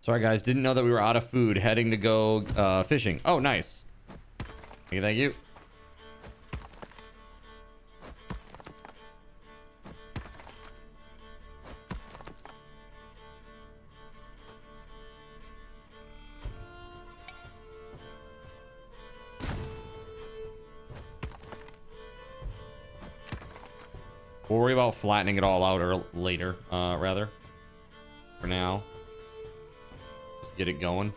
Sorry, guys. Didn't know that we were out of food. Heading to go fishing. Oh, nice. Thank you. We'll worry about flattening it all out or later, rather. For now. Just get it going.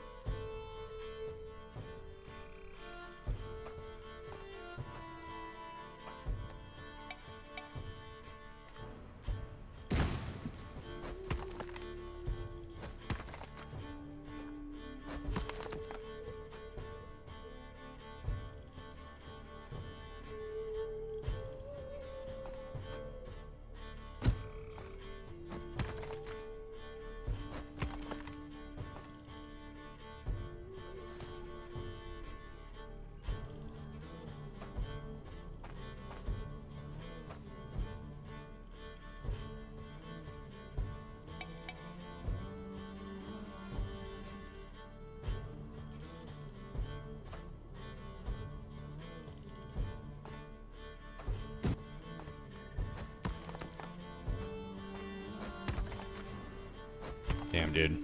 Damn, dude.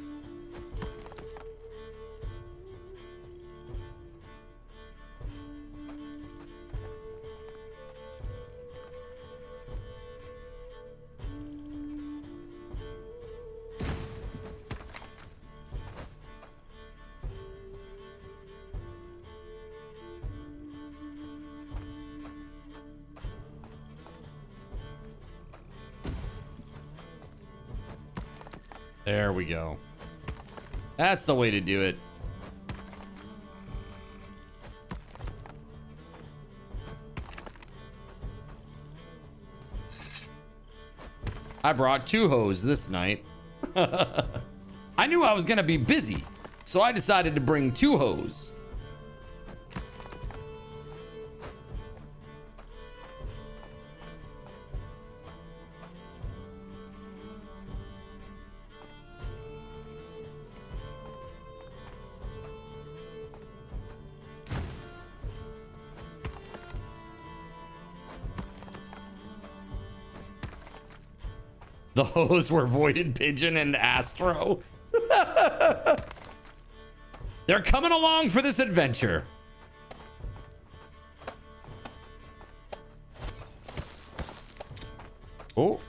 There we go. That's the way to do it. I brought 2 hose this night. I knew I was gonna be busy, so I decided to bring 2 hose. The hose were Voided Pigeon and Astro. They're coming along for this adventure. Oh.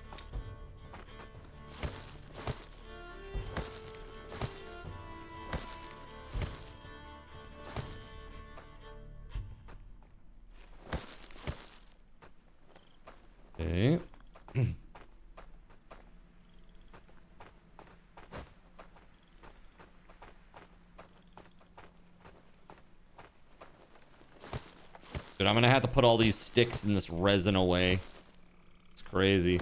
Okay. Dude, I'm gonna have to put all these sticks in this resin away. It's crazy.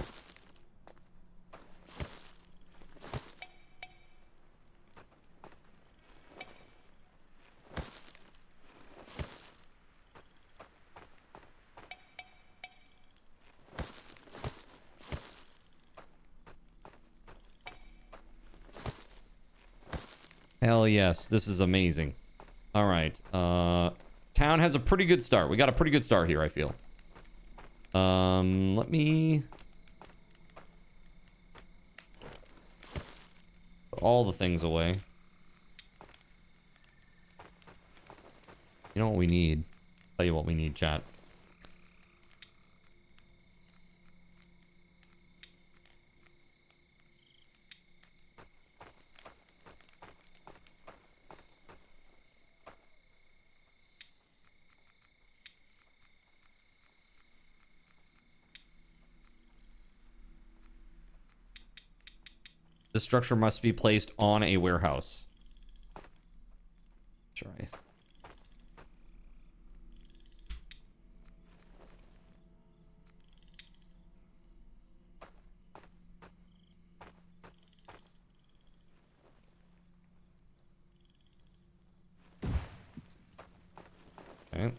Hell yes, this is amazing. All right, town has a pretty good start. We got a pretty good start here, I feel. Let me put all the things away. You know what we need? Tell you what we need, chat. The structure must be placed on a warehouse. Try. Okay.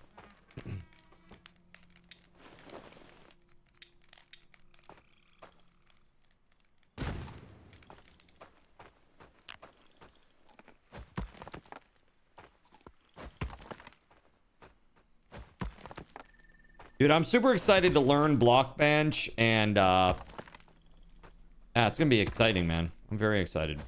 Dude, I'm super excited to learn Blockbench, and yeah, it's gonna be exciting, man. I'm very excited.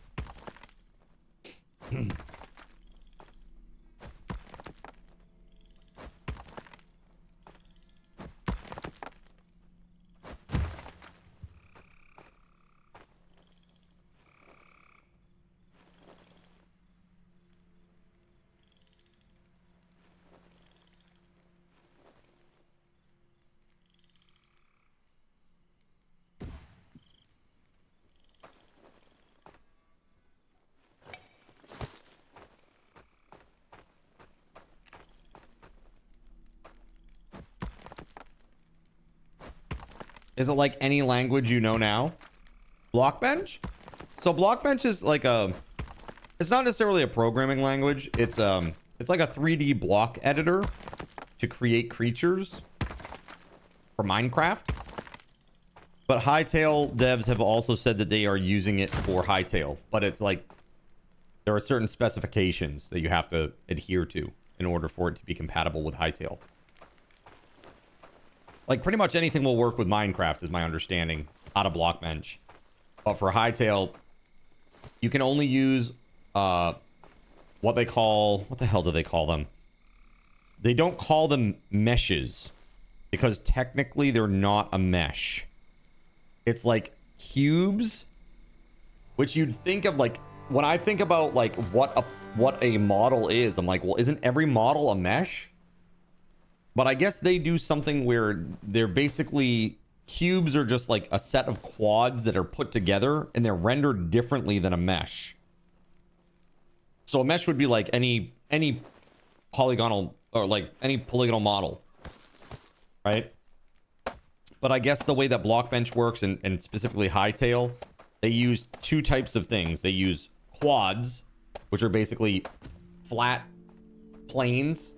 Is it like any language you know now? Blockbench? So Blockbench is like a... It's not necessarily a programming language. It's like a 3D block editor to create creatures for Minecraft. But Hytale devs have also said that they are using it for Hytale. But it's like... There are certain specifications that you have to adhere to in order for it to be compatible with Hytale. Like, pretty much anything will work with Minecraft, is my understanding, out of Blockbench. But for Hytale, you can only use what they call... What the hell do they call them? They don't call them meshes, because technically they're not a mesh. It's like cubes, which you'd think of like... When I think about like what a model is, I'm like, well, isn't every model a mesh? But I guess they do something where they're basically... Cubes are just like a set of quads that are put together, and they're rendered differently than a mesh. So a mesh would be like any polygonal, or like any polygonal model, right? But I guess the way that Blockbench works, and specifically Hytale, they use two types of things. They use quads, which are basically flat planes,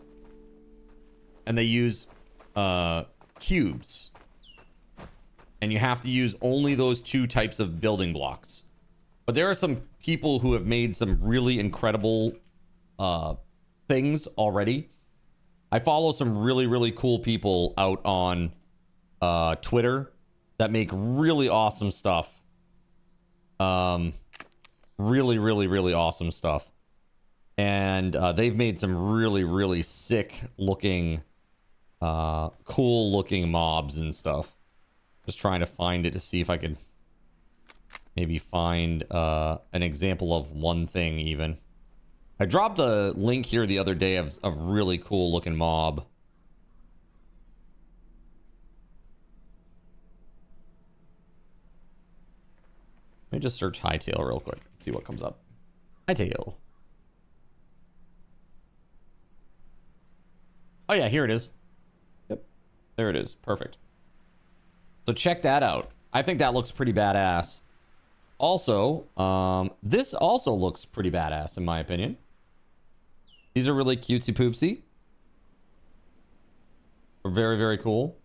and they use cubes. And you have to use only those two types of building blocks. But there are some people who have made some really incredible things already. I follow some really, really cool people out on Twitter that make really awesome stuff. Really, really, really awesome stuff. And they've made some really, really sick looking, cool looking mobs and stuff. Just trying to find it to see if I could maybe find an example of one thing even. I dropped a link here the other day of really cool looking mob. Let me just search Hytale real quick and see what comes up. Hytale. Oh yeah, here it is. Yep. There it is. Perfect. So check that out. I think that looks pretty badass. Also, this also looks pretty badass in my opinion. These are really cutesy poopsy. Very, very cool.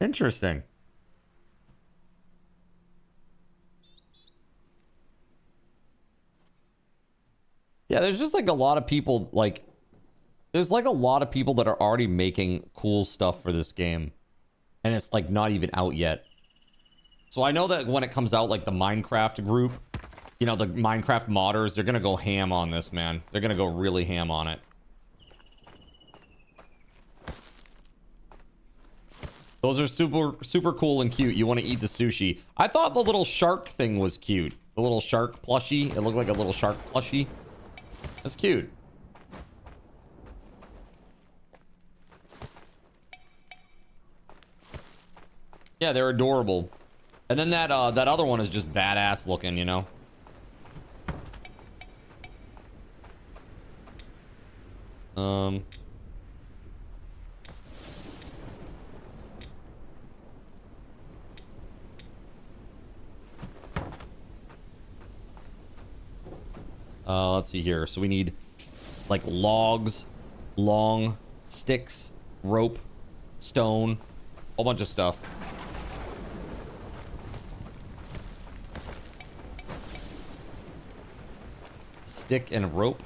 Interesting. Yeah, there's just like a lot of people, like, there's like a lot of people that are already making cool stuff for this game. And it's like not even out yet. So I know that when it comes out, like the Minecraft group, you know, the Minecraft modders, they're going to go ham on this, man. They're going to go really ham on it. Those are super, super cool and cute. You want to eat the sushi. I thought the little shark thing was cute. The little shark plushie. It looked like a little shark plushie. That's cute. Yeah, they're adorable. And then that other one is just badass looking, you know? Let's see here. So we need like logs, long sticks, rope, stone, a whole bunch of stuff. Stick and rope.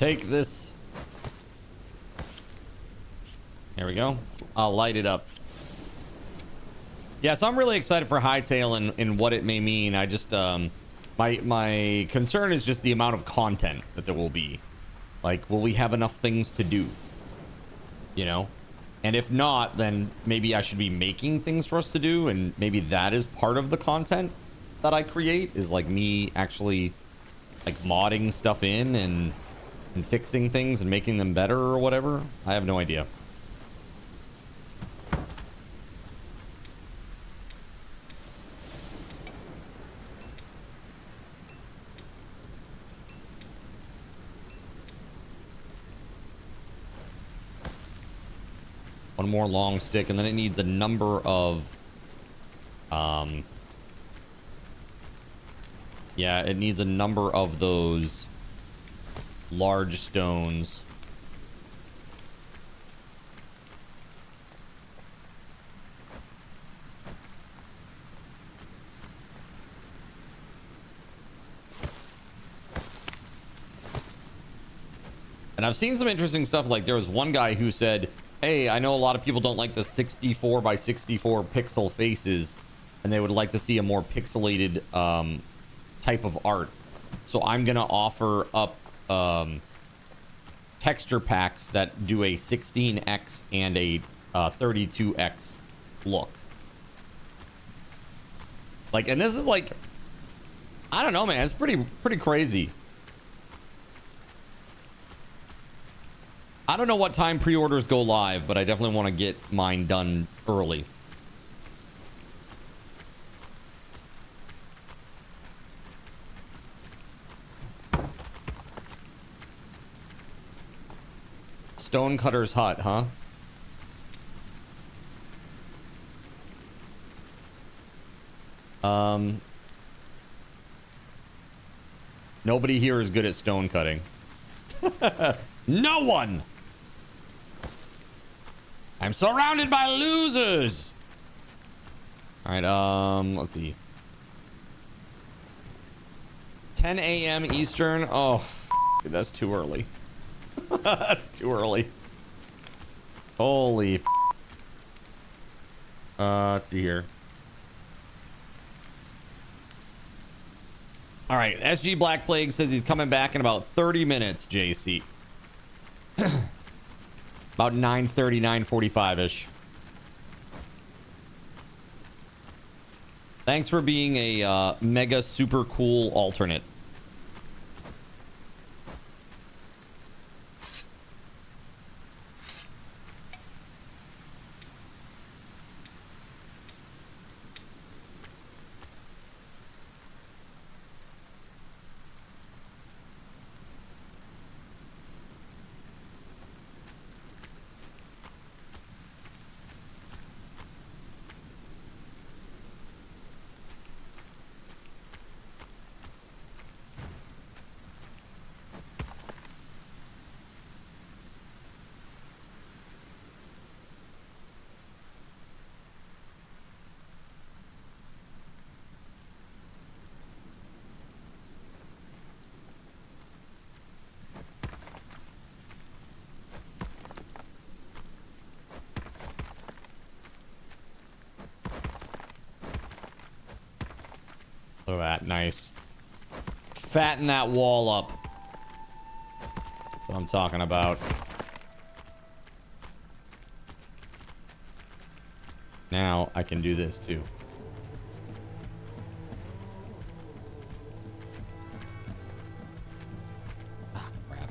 Take this. There we go. I'll light it up. Yeah, so I'm really excited for Hightail and what it may mean. I just, my concern is just the amount of content that there will be. Like, will we have enough things to do? You know? And if not, then maybe I should be making things for us to do, and maybe that is part of the content that I create, is like me actually like modding stuff in and fixing things and making them better or whatever. I have no idea. One more long stick, and then it needs a number of yeah, it needs a number of those large stones. And I've seen some interesting stuff. Like, there was one guy who said, hey, I know a lot of people don't like the 64 by 64 pixel faces, and they would like to see a more pixelated type of art. So I'm gonna offer up texture packs that do a 16x and a 32x look. Like, and this is like, I don't know, man, it's pretty crazy. I don't know what time pre-orders go live, but I definitely want to get mine done early. Stonecutter's hut, huh? Nobody here is good at stone cutting. No one! I'm surrounded by losers! Alright, let's see. 10 a.m. Eastern. Oh, that's too early. That's too early. Holy let's see here. All right, SG Black Plague says he's coming back in about 30 minutes, JC. About 9:30, 9:45-ish. Thanks for being a mega super cool alternate. Look at that, nice. Fatten that wall up. That's what I'm talking about. Now I can do this too. Ah, crap.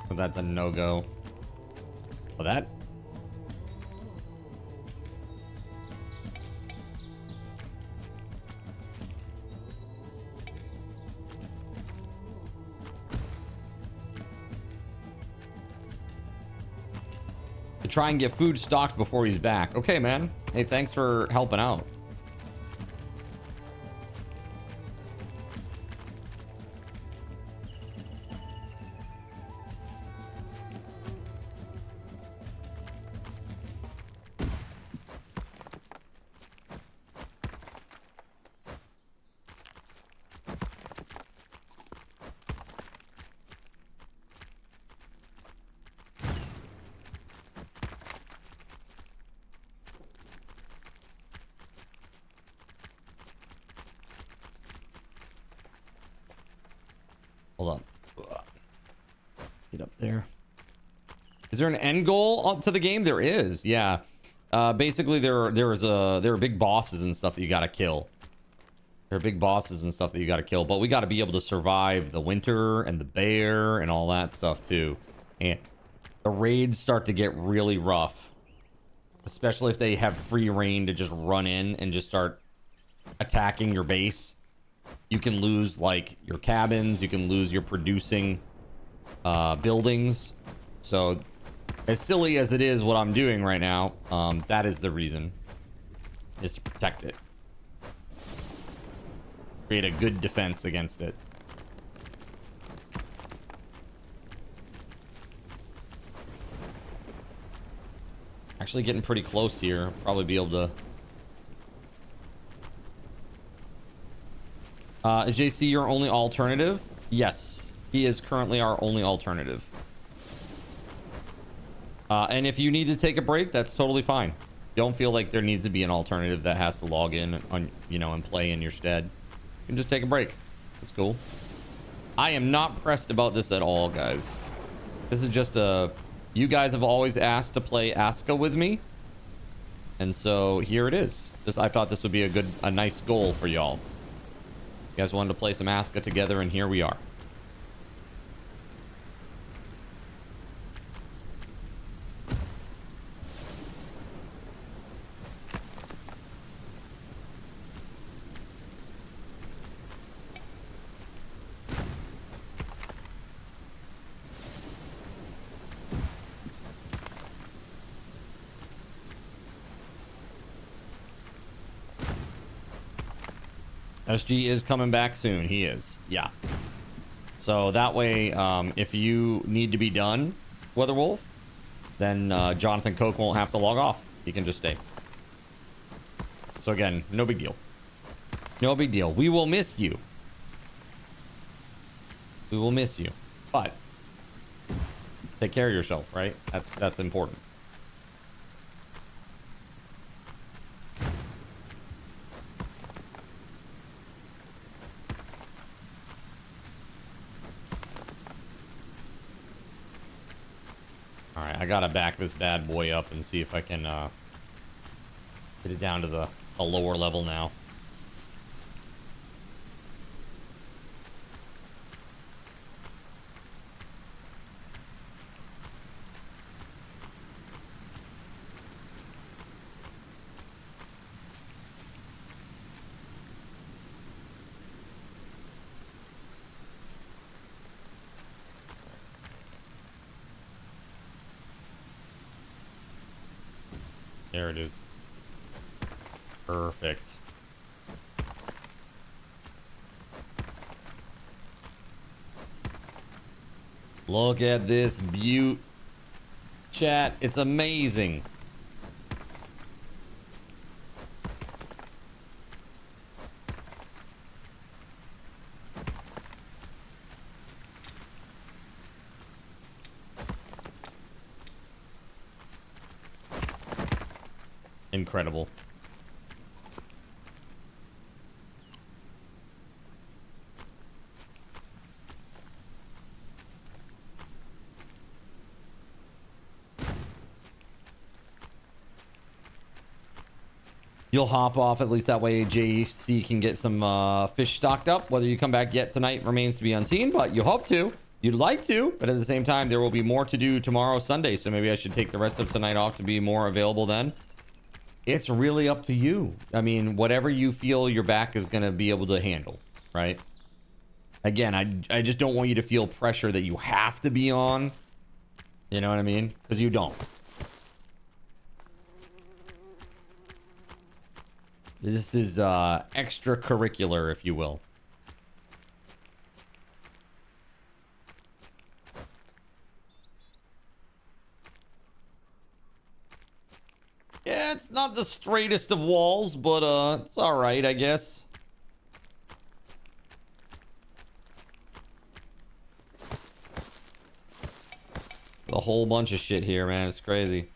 So that's a no-go. Well, that... to try and get food stocked before he's back. Okay, man. Hey, thanks for helping out. Hold on. Get up there. Is there an end goal to the game? There is. Yeah. Basically, there are big bosses and stuff that you gotta kill. There are big bosses and stuff that you gotta kill, but we gotta be able to survive the winter and the bear and all that stuff too. And the raids start to get really rough, especially if they have free reign to just run in and just start attacking your base. You can lose like your cabins, you can lose your producing buildings. So as silly as it is what I'm doing right now, that is the reason, is to protect it. Create a good defense against it. Actually getting pretty close here. Probably be able to. Is JC your only alternative? Yes, he is currently our only alternative. And if you need to take a break, that's totally fine. Don't feel like there needs to be an alternative that has to log in on, you know, and play in your stead. You can just take a break. It's cool. I am not pressed about this at all, guys. This is just a... You guys have always asked to play Aska with me. And so here it is. I thought this would be a nice goal for y'all. You guys wanted to play some Aska together, and here we are. SG is coming back soon. He is. Yeah. So that way, if you need to be done, WeatherWolf, then Jonathan Coke won't have to log off. He can just stay. So again, no big deal. No big deal. We will miss you. We will miss you. But take care of yourself, right? That's important. I gotta back this bad boy up and see if I can get it down to a lower level now. There it is. Perfect. Look at this beaut. Chat, it's amazing. Incredible. You'll hop off, at least that way JC can get some fish stocked up. Whether you come back yet tonight remains to be unseen, but you hope to. You'd like to, but at the same time, there will be more to do tomorrow, Sunday, so maybe I should take the rest of tonight off to be more available then. It's really up to you. I mean, whatever you feel your back is going to be able to handle, right? Again, I just don't want you to feel pressure that you have to be on. You know what I mean? Because you don't. This is extracurricular, if you will. Yeah, it's not the straightest of walls, but it's all right, I guess. A whole bunch of shit here, man. It's crazy.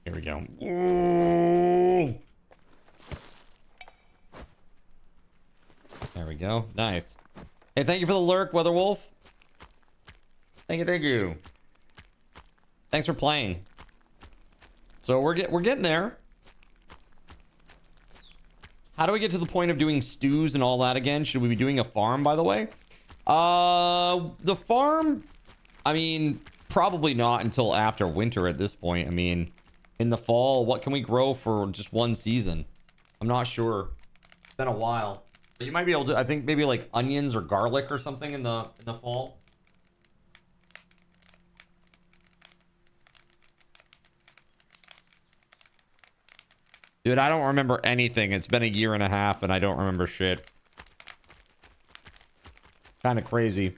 Here we go. Ooh. There we go. Nice. Hey, thank you for the lurk, WeatherWolf. Thank you, thank you. Thanks for playing. So we're getting there. How do we get to the point of doing stews and all that again? Should we be doing a farm, by the way? The farm, I mean, probably not until after winter at this point. I mean, in the fall, what can we grow for just one season? I'm not sure. It's been a while. But you might be able to, I think maybe like onions or garlic or something in the fall. Dude, I don't remember anything. It's been a year and a half and I don't remember shit. Kind of crazy.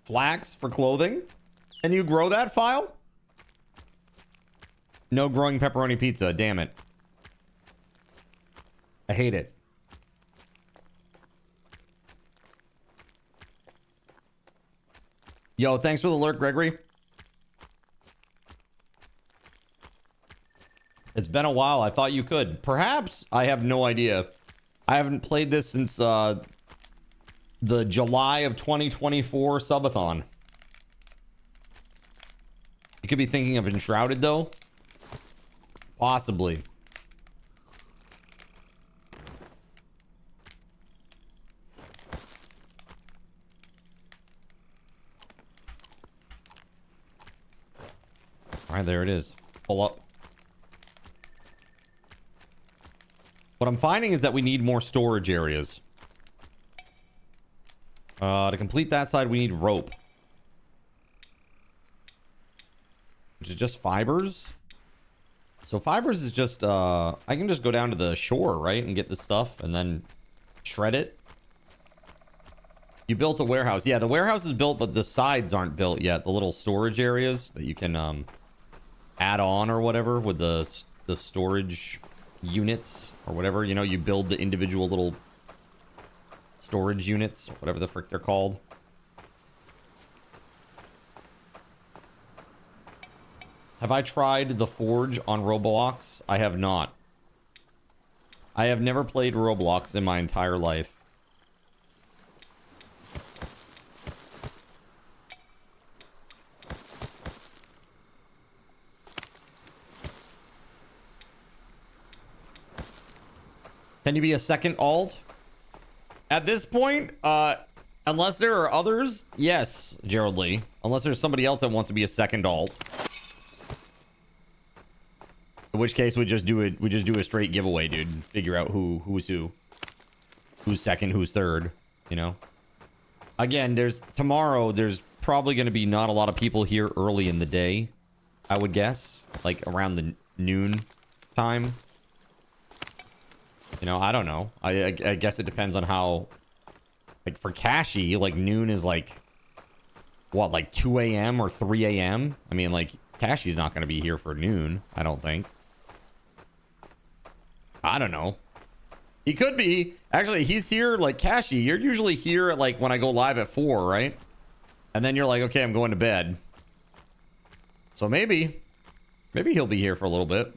Flax for clothing? Can you grow that file? No growing pepperoni pizza. Damn it. I hate it. Yo, thanks for the lurk, Gregory. It's been a while. I thought you could. Perhaps. I have no idea. I haven't played this since the July of 2024 subathon. You could be thinking of Enshrouded, though. Possibly. All right, there it is. Pull up. What I'm finding is that we need more storage areas. To complete that side, we need rope. Which is just fibers. So fibers is just, I can just go down to the shore, right? And get the stuff and then shred it. You built a warehouse. Yeah, the warehouse is built, but the sides aren't built yet. The little storage areas that you can add on or whatever with the storage units or whatever. You know, you build the individual little storage units, whatever the frick they're called. Have I tried the Forge on Roblox? I have not. I have never played Roblox in my entire life. Can you be a second alt? At this point, unless there are others, yes, Gerald Lee. Unless there's somebody else that wants to be a second alt. In which case we just do it. We just do a straight giveaway, dude. And figure out who's who. Who's second, who's third, you know? Again, tomorrow, there's probably going to be not a lot of people here early in the day, I would guess. Like around the noon time. You know, I don't know. I guess it depends on how, like for Kashi, like noon is like, what, like 2 a.m. or 3 a.m.? I mean, like, Kashi's not going to be here for noon, I don't think. I don't know. He could be. Actually, he's here, like, Kashi, you're usually here at, like, when I go live at 4, right? And then you're like, okay, I'm going to bed. So maybe he'll be here for a little bit.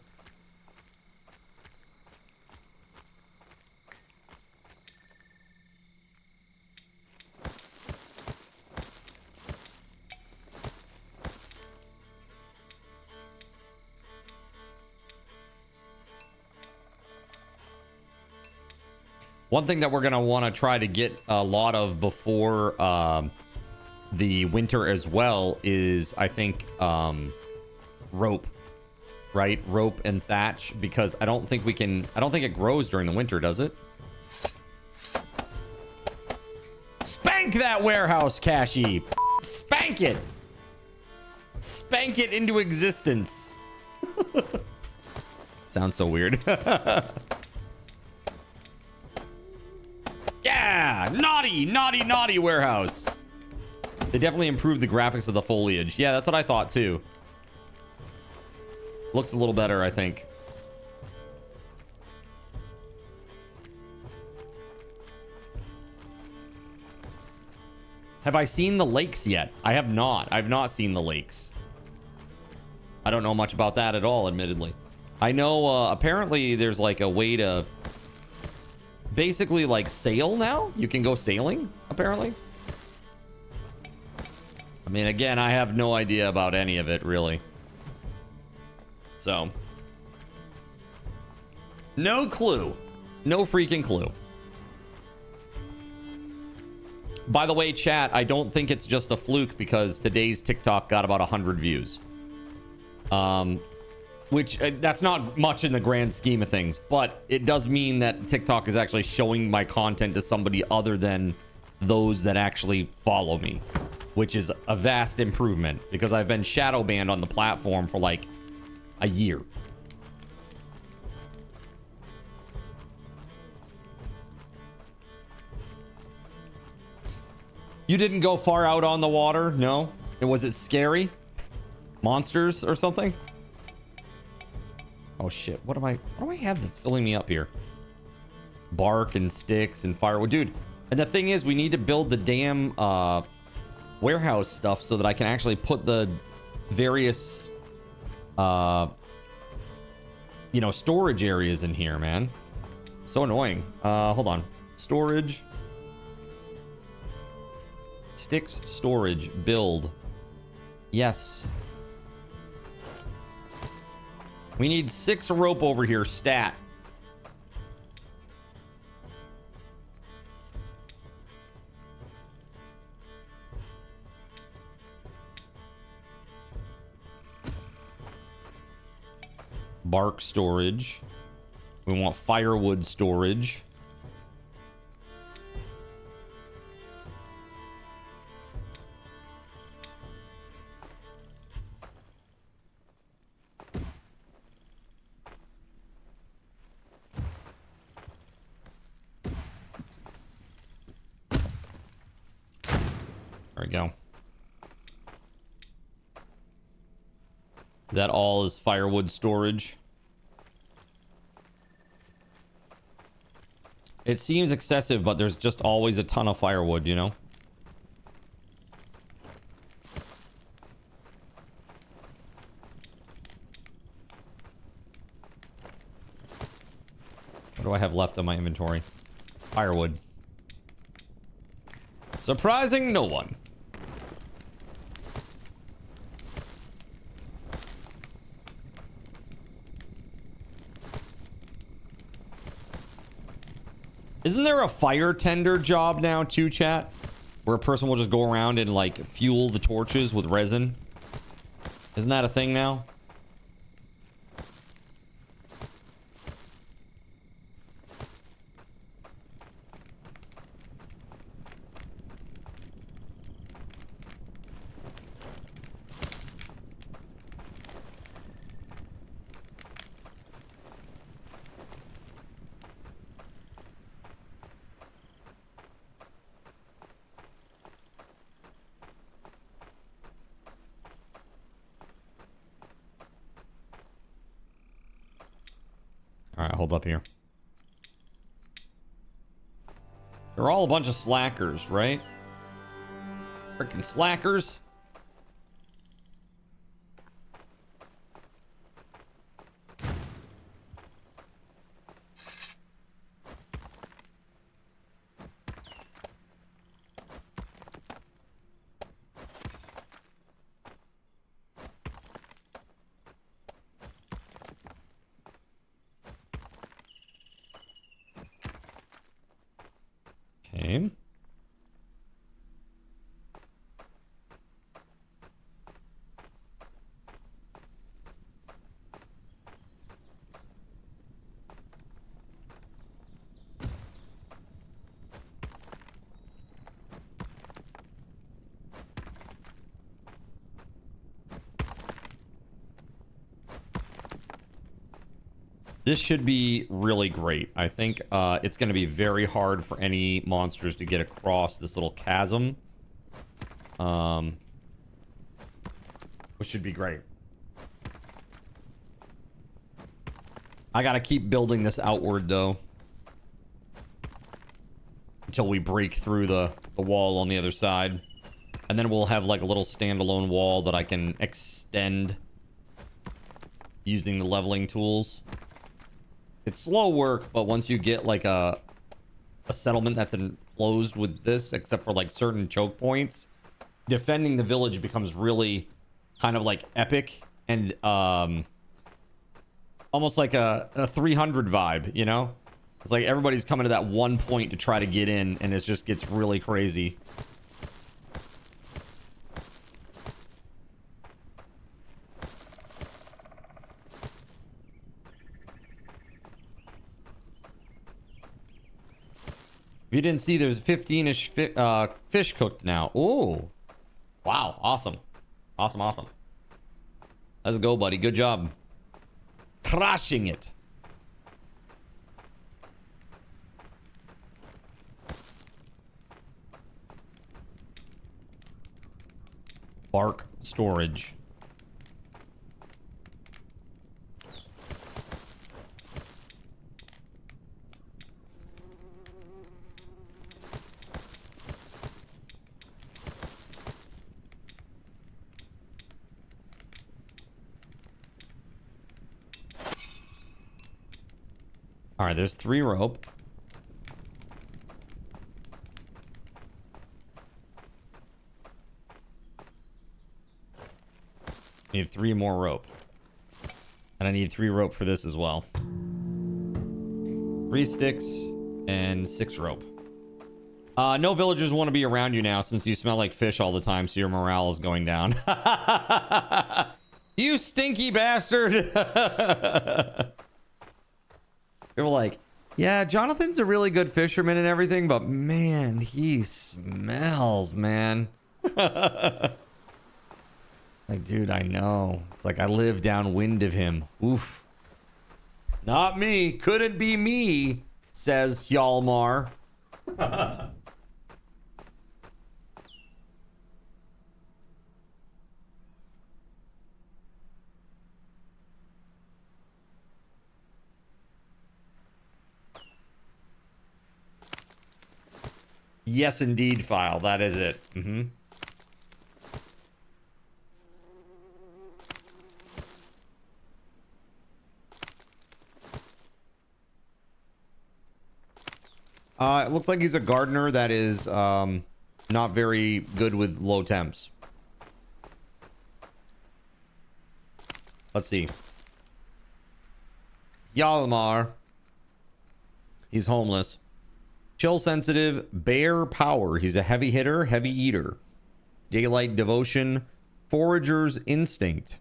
One thing that we're going to want to try to get a lot of before the winter as well is, I think, rope. Right? Rope and thatch, because I don't think it grows during the winter, does it? Spank that warehouse, Cashy! Spank it! Spank it into existence. Sounds so weird. Yeah! Naughty warehouse. They definitely improved the graphics of the foliage. Yeah, that's what I thought too. Looks a little better, I think. Have I seen the lakes yet? I have not. I've not seen the lakes. I don't know much about that at all, admittedly. I know apparently there's like a way to basically like sail now. You can go sailing, apparently. I mean, again, I have no idea about any of it, really. So, no clue. No freaking clue. By the way, chat, I don't think it's just a fluke because today's TikTok got about 100 views. Which, that's not much in the grand scheme of things, but it does mean that TikTok is actually showing my content to somebody other than those that actually follow me, which is a vast improvement because I've been shadow banned on the platform for like a year. You didn't go far out on the water? No? Was it scary? Monsters or something? Oh shit, what do I have that's filling me up here? Bark and sticks and firewood. Dude, and the thing is, we need to build the damn warehouse stuff so that I can actually put the various you know, storage areas in here, man. So annoying. Hold on. Storage. Sticks, storage, build. Yes. We need 6 rope over here, stat. Bark storage. We want firewood storage. There we go. That all is firewood storage. It seems excessive, but there's just always a ton of firewood, you know? What do I have left on my inventory? Firewood. Surprising no one. Isn't there a fire tender job now too, chat? Where a person will just go around and like fuel the torches with resin? Isn't that a thing now? All right, hold up here. They're all a bunch of slackers, right? Freaking slackers. Same. This should be really great. I think it's going to be very hard for any monsters to get across this little chasm. Which should be great. I got to keep building this outward, though. Until we break through the wall on the other side. And then we'll have like a little standalone wall that I can extend using the leveling tools. It's slow work, but once you get like a settlement that's enclosed with this, except for like certain choke points, defending the village becomes really kind of like epic and almost like a 300 vibe, you know? It's like everybody's coming to that one point to try to get in, and it just gets really crazy. If you didn't see, there's 15-ish fish cooked now. Oh, wow. Awesome. Awesome, awesome. Let's go, buddy. Good job. Crushing it. Bark storage. All right, there's 3 rope. Need 3 more rope. And I need 3 rope for this as well. 3 sticks and 6 rope. No villagers want to be around you now since you smell like fish all the time, so your morale is going down. You stinky bastard! They were like, yeah, Jonathan's a really good fisherman and everything, but man, he smells, man. Like, dude, I know. It's like I live downwind of him. Oof. Not me. Couldn't be me, says Hjalmar. Yes, indeed, file. That is it. Mm-hmm. It looks like he's a gardener that is not very good with low temps. Let's see. Hjalmar. He's homeless. Chill sensitive, bear power. He's a heavy hitter, heavy eater. Daylight devotion, forager's instinct,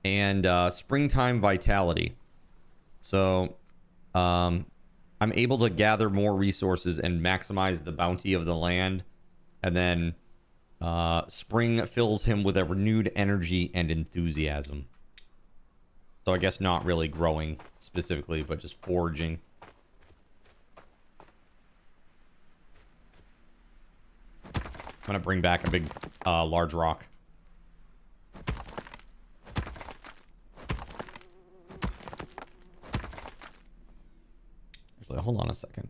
and springtime vitality. So, I'm able to gather more resources and maximize the bounty of the land. And then spring fills him with a renewed energy and enthusiasm. So I guess not really growing specifically, but just foraging. I'm gonna bring back a big, large rock. Actually, hold on a second.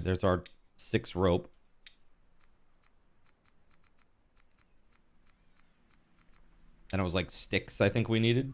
There's our 6 rope. And it was like sticks I think we needed.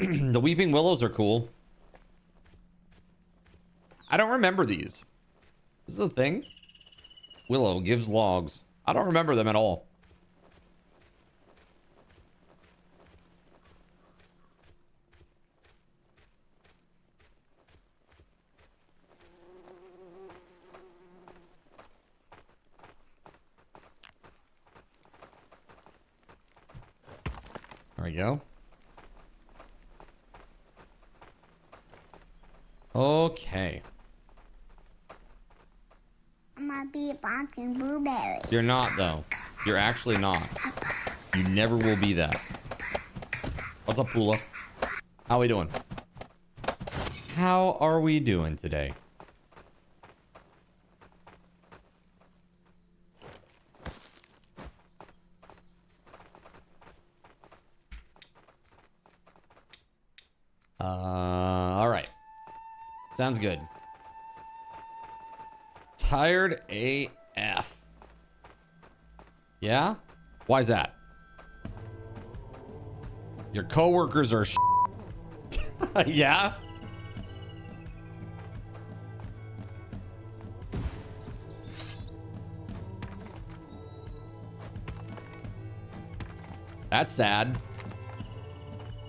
The weeping willows are cool. I don't remember these. This is a thing. Willow gives logs. I don't remember them at all. There we go. Okay. I'm gonna be a pumpkin blueberry. You're not, though. You're actually not. You never will be that. What's up, Pula? How we doing? How are we doing today? All right. Sounds good. Tired AF. Yeah? Why's that? Your coworkers are yeah? That's sad.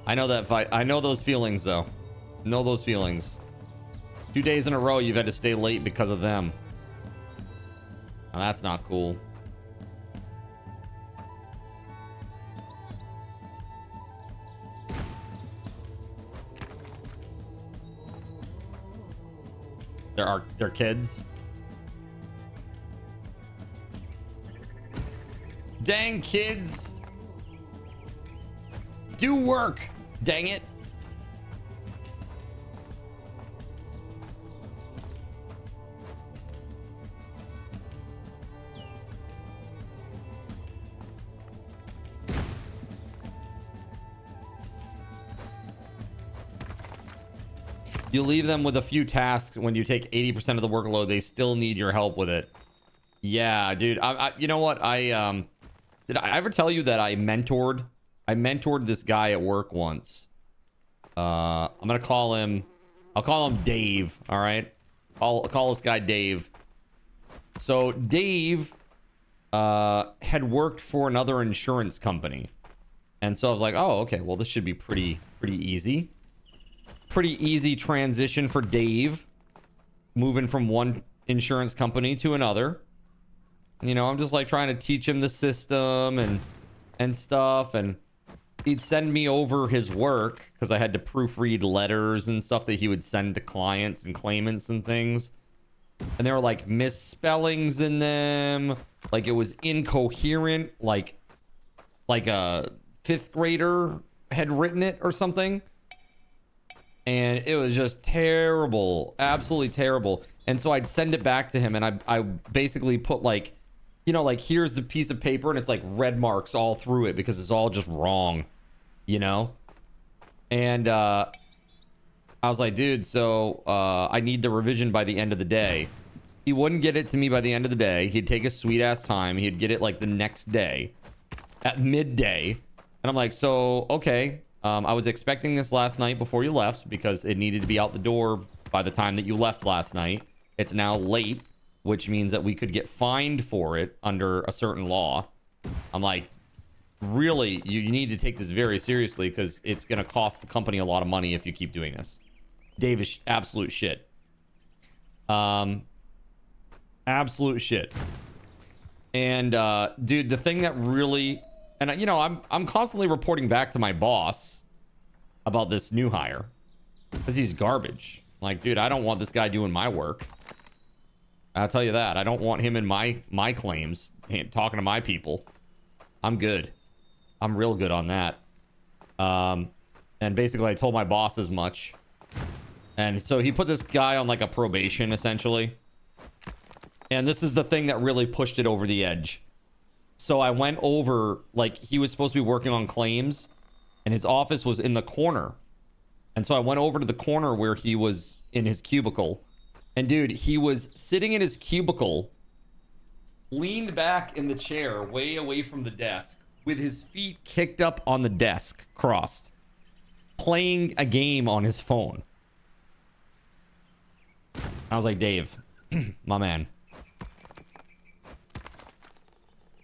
I know that fight. I know those feelings, though. Know those feelings. 2 days in a row, you've had to stay late because of them. Now, that's not cool. They're kids. Dang kids. Do work. Dang it. You leave them with a few tasks. When you take 80% of the workload, they still need your help with it. Yeah, dude. You know what? Did I ever tell you that I mentored this guy at work once? I'm gonna call him. I'll call him Dave. All right. I'll call this guy Dave. So Dave had worked for another insurance company, and so I was like, oh, okay. Well, this should be pretty easy. Pretty easy transition for Dave, moving from one insurance company to another. You know, I'm just like trying to teach him the system and stuff, and he'd send me over his work because I had to proofread letters and stuff that he would send to clients and claimants and things. And there were like misspellings in them, like it was incoherent, like a 5th grader had written it or something. And it was just terrible, absolutely terrible. And so I'd send it back to him, and I basically put like, you know, like here's the piece of paper, and it's like red marks all through it because it's all just wrong, you know? And I was like, dude, so I need the revision by the end of the day. He wouldn't get it to me by the end of the day. He'd take his sweet ass time. He'd get it like the next day at midday. And I'm like, so, okay. I was expecting this last night before you left because it needed to be out the door by the time that you left last night. It's now late, which means that we could get fined for it under a certain law. I'm like, really, you need to take this very seriously because it's going to cost the company a lot of money if you keep doing this. Dave is absolute shit. Absolute shit. And, dude, the thing that really... And, you know, I'm constantly reporting back to my boss about this new hire because he's garbage. Like, dude, I don't want this guy doing my work. I'll tell you that. I don't want him in my claims talking to my people. I'm good. I'm real good on that. And basically, I told my boss as much. And so he put this guy on like a probation, essentially. And this is the thing that really pushed it over the edge. So I went over, like, he was supposed to be working on claims, and his office was in the corner. And so I went over to the corner where he was in his cubicle. And, dude, he was sitting in his cubicle, leaned back in the chair, way away from the desk, with his feet kicked up on the desk, crossed. playing a game on his phone. I was like, Dave, my man,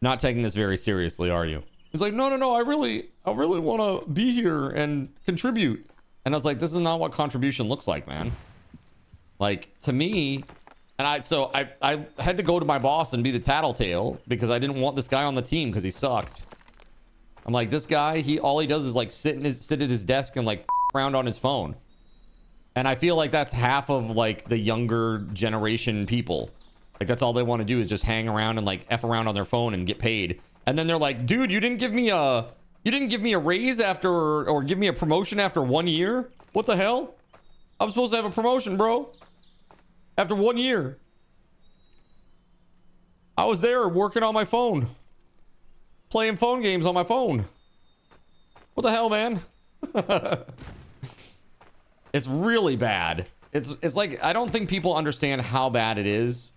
not taking this very seriously, are you? He's like, no, I really want to be here and contribute. And I was like, this is not what contribution looks like, man. Like, to me, and I had to go to my boss and be the tattletale because I didn't want this guy on the team because he sucked. I'm like, this guy, all he does is like sit at his desk and like around on his phone. And I feel like that's half of like the younger generation people. Like, that's all they want to do is just hang around and like F around on their phone and get paid. And then they're like, dude, you didn't give me a raise after, or give me a promotion after 1 year? What the hell? I'm supposed to have a promotion, bro. After 1 year. I was there working on my phone. Playing phone games on my phone. What the hell, man? It's really bad. It's like, I don't think people understand how bad it is.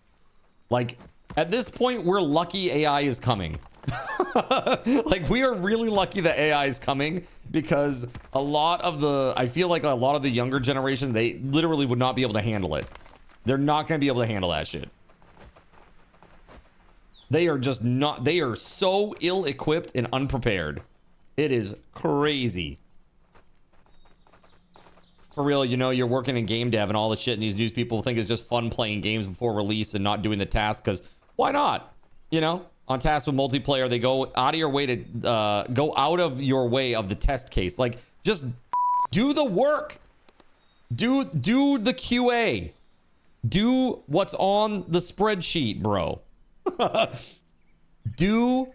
Like, at this point, we're lucky AI is coming. Like, we are really lucky that AI is coming, because I feel like a lot of the younger generation, they literally would not be able to handle it. They're not going to be able to handle that shit. They are just not, they are so ill-equipped and unprepared. It is crazy. For real, you know, you're working in game dev and all the shit, and these news people think it's just fun playing games before release and not doing the task, because why not? You know, on tasks with multiplayer, they go out of your way to go out of your way of the test case. Like, just do the work. Do the QA. Do what's on the spreadsheet, bro. Do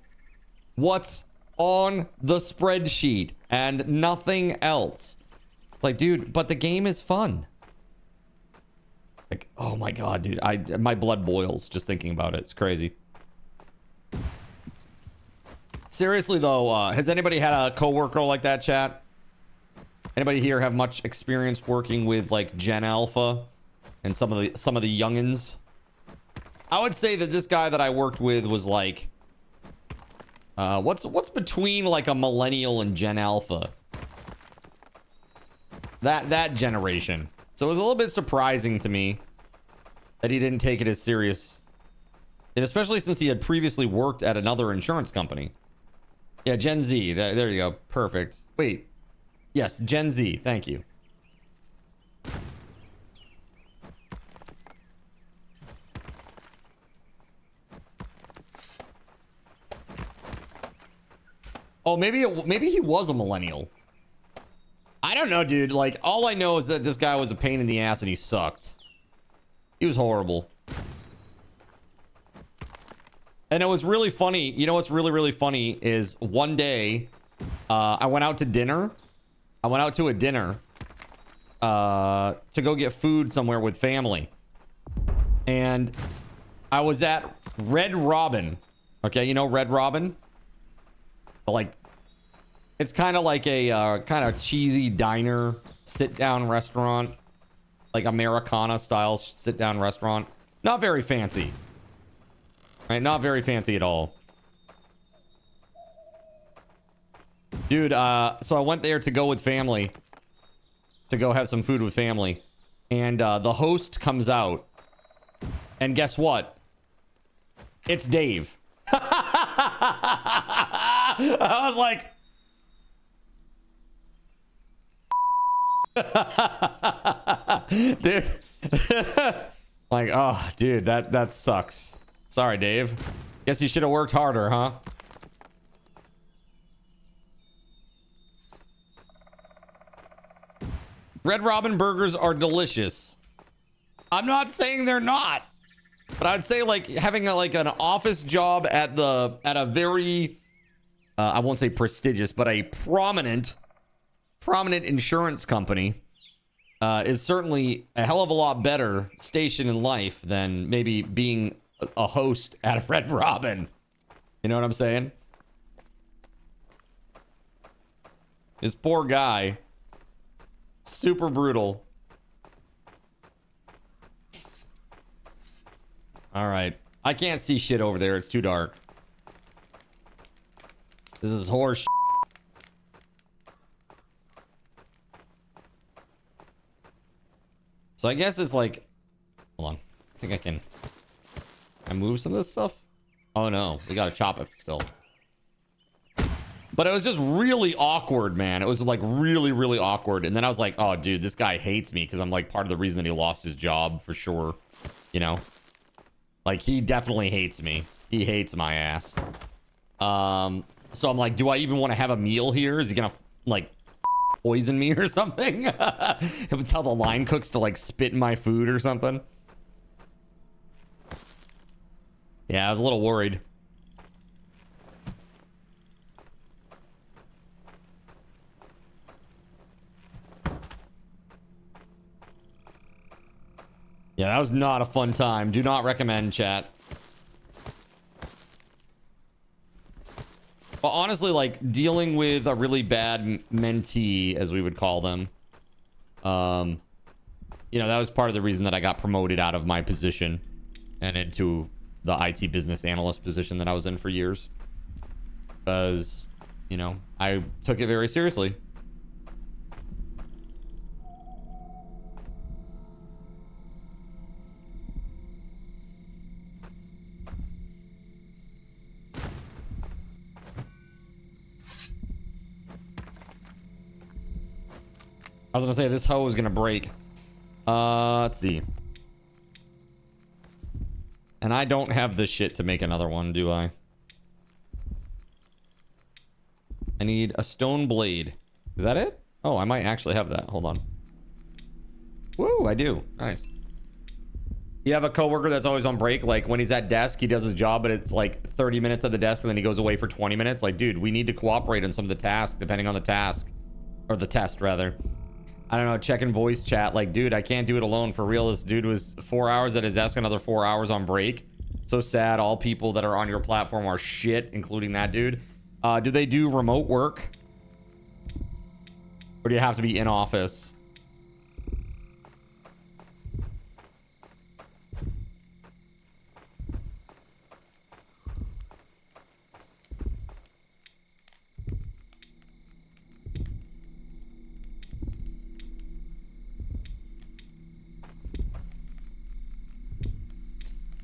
what's on the spreadsheet and nothing else. It's like, dude, but the game is fun. Like, oh my god, dude, my blood boils just thinking about it. It's crazy. Seriously though, has anybody had a coworker like that, chat? Anybody here have much experience working with like Gen Alpha and some of the youngins? I would say that this guy that I worked with was like, what's between like a millennial and Gen Alpha? That generation. So it was a little bit surprising to me that he didn't take it as serious. And especially since he had previously worked at another insurance company. Yeah, Gen Z. There you go. Perfect. Wait. Yes, Gen Z. Thank you. Oh, maybe he was a millennial. I don't know, dude. Like, all I know is that this guy was a pain in the ass and he sucked. He was horrible. And it was really funny. You know what's really, really funny is one day, I went out to dinner. I went out to a dinner to go get food somewhere with family. And I was at Red Robin. Okay, you know Red Robin? Like, it's kind of like a kind of cheesy diner sit-down restaurant, like Americana style sit-down restaurant. Not very fancy, right? Not very fancy at all, dude. So I went there to go with family, to go have some food with family, and the host comes out, and guess what? It's Dave. I was like, dude. Like, oh, dude, that sucks. Sorry, Dave. Guess you should have worked harder, huh? Red Robin burgers are delicious. I'm not saying they're not, but I'd say like having an office job at a very I won't say prestigious, but a prominent insurance company is certainly a hell of a lot better station in life than maybe being a host at a Red Robin. You know what I'm saying? This poor guy. Super brutal. All right. I can't see shit over there. It's too dark. This is horse. So I guess it's like, hold on. I think can I move some of this stuff? Oh no, we gotta chop it still. But it was just really awkward, man. It was like really, really awkward. And then I was like, oh, dude, this guy hates me because I'm like part of the reason that he lost his job for sure. You know, like he definitely hates me. He hates my ass. So I'm like, do I even want to have a meal here? Is he gonna like poison me or something? It would tell the line cooks to like spit in my food or something. Yeah, I was a little worried. Yeah, that was not a fun time. Do not recommend, chat. But honestly, like, dealing with a really bad mentee, as we would call them, you know, that was part of the reason that I got promoted out of my position and into the IT business analyst position that I was in for years. Because, you know, I took it very seriously. I was gonna say this hoe is gonna break. Let's see. And I don't have the shit to make another one, do I? I need a stone blade. Is that it? Oh, I might actually have that. Hold on. Woo, I do. Nice. You have a coworker that's always on break. Like when he's at desk, he does his job, but it's like 30 minutes at the desk and then he goes away for 20 minutes. Like, dude, we need to cooperate on some of the tasks, depending on the task. Or the test, rather. I don't know, checking voice chat. Like, dude, I can't do it alone. For real, this dude was 4 hours at his desk, another 4 hours on break. So sad. All people that are on your platform are shit, including that dude. Do they do remote work? Or do you have to be in office?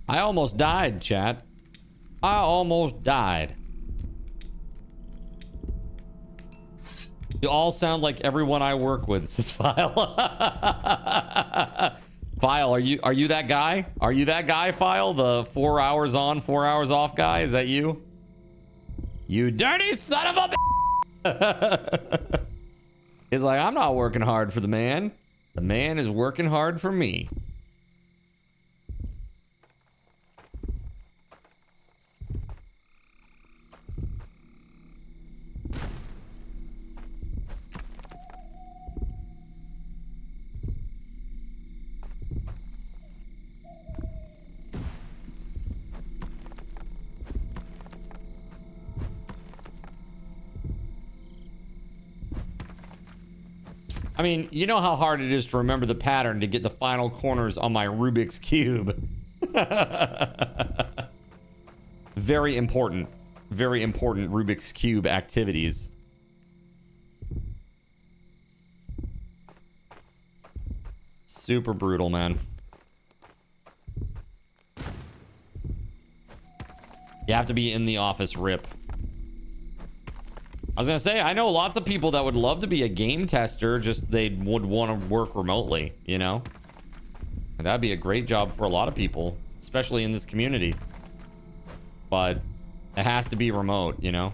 I almost died, chat. I almost died. You all sound like everyone I work with, says File. File, are you that guy? Are you that guy, File? The 4 hours on, 4 hours off guy? Is that you? You dirty son of a b****. He's like, I'm not working hard for the man. The man is working hard for me. I mean, you know how hard it is to remember the pattern to get the final corners on my Rubik's Cube. Very important Rubik's Cube activities. Super brutal, man. You have to be in the office, rip. I was gonna say, I know lots of people that would love to be a game tester, just they would want to work remotely, you know? And that'd be a great job for a lot of people, especially in this community. But it has to be remote, you know?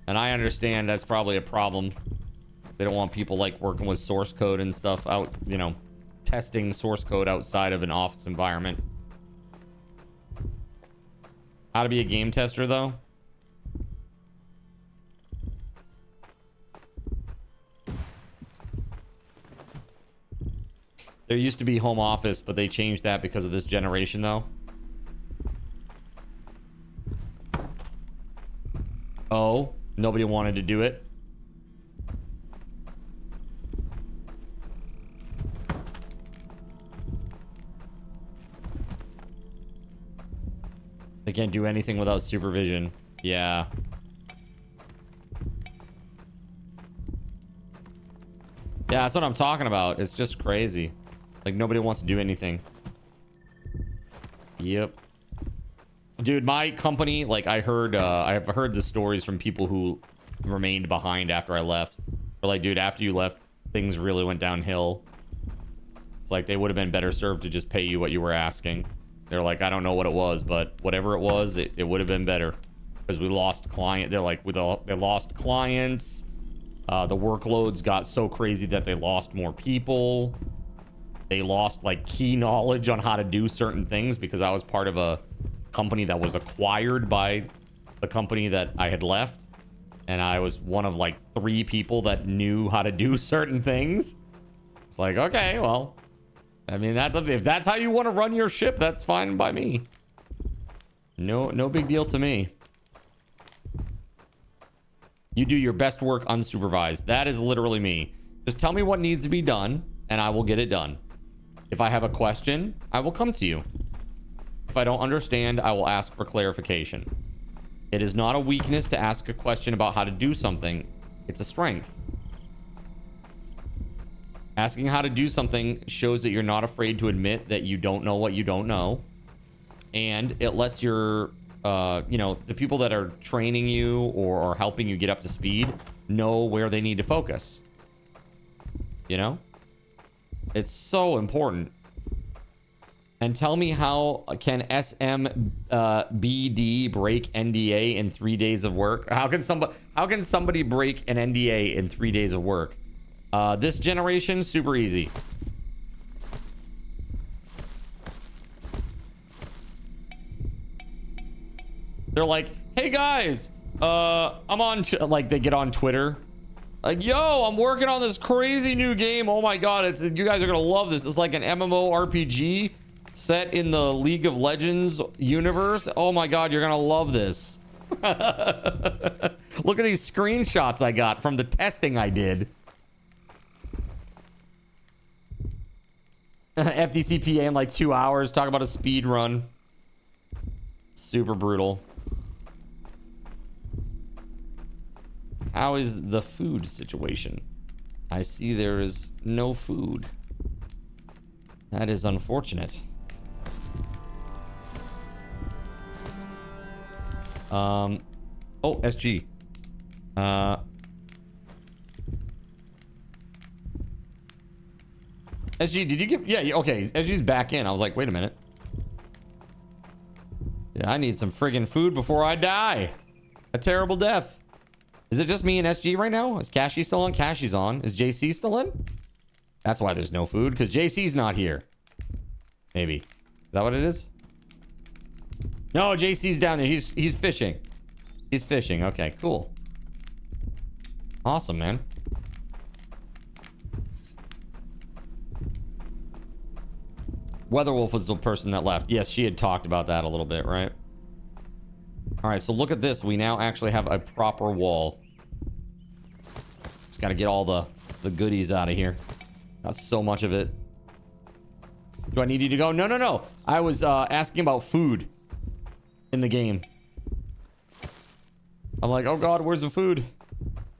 And I understand that's probably a problem. They don't want people like working with source code and stuff out, you know, testing source code outside of an office environment. How to be a game tester, though? There used to be home office, but they changed that because of this generation, though. Oh, nobody wanted to do it. They can't do anything without supervision. Yeah. Yeah, that's what I'm talking about. It's just crazy. Like, nobody wants to do anything. Yep. Dude, my company, like, I've heard the stories from people who remained behind after I left. They're like, dude, after you left, things really went downhill. It's like they would have been better served to just pay you what you were asking. They're like, I don't know what it was, but whatever it was, it would have been better. Because we lost client. They're like, they lost clients. The workloads got so crazy that they lost more people. They lost, like, key knowledge on how to do certain things because I was part of a company that was acquired by the company that I had left. And I was one of, like, 3 people that knew how to do certain things. It's like, okay, well, I mean, if that's how you want to run your ship, that's fine by me. No big deal to me. You do your best work unsupervised. That is literally me. Just tell me what needs to be done, and I will get it done. If I have a question, I will come to you. If I don't understand, I will ask for clarification. It is not a weakness to ask a question about how to do something. It's a strength. Asking how to do something shows that you're not afraid to admit that you don't know what you don't know. And it lets your, the people that are training you or helping you get up to speed know where they need to focus. You know? It's so important. And tell me, how can SMBD break NDA in 3 days of work? How can somebody break an NDA in 3 days of work? This generation, super easy. They're like, hey guys, I'm on, like, they get on Twitter. Like, yo, I'm working on this crazy new game. Oh my God, you guys are gonna love this. It's like an MMORPG set in the League of Legends universe. Oh my God, you're gonna love this. Look at these screenshots I got from the testing I did. FDCPA in like 2 hours. Talk about a speed run. Super brutal. How is the food situation? I see there is no food. That is unfortunate. Oh, SG. SG, did you get... Yeah, okay. SG's back in. I was like, wait a minute. Yeah, I need some friggin' food before I die. A terrible death. Is it just me and SG right now? Is Cashy still on? Cashy's on. Is JC still in? That's why there's no food, because JC's not here. Maybe. Is that what it is? No, JC's down there. He's fishing. He's fishing. Okay, cool. Awesome, man. WeatherWolf was the person that left. Yes, she had talked about that a little bit, right? All right, so look at this. We now actually have a proper wall. Just got to get all the goodies out of here. Got so much of it. Do I need you to go? No, no, no. I was asking about food in the game. I'm like, oh God, where's the food?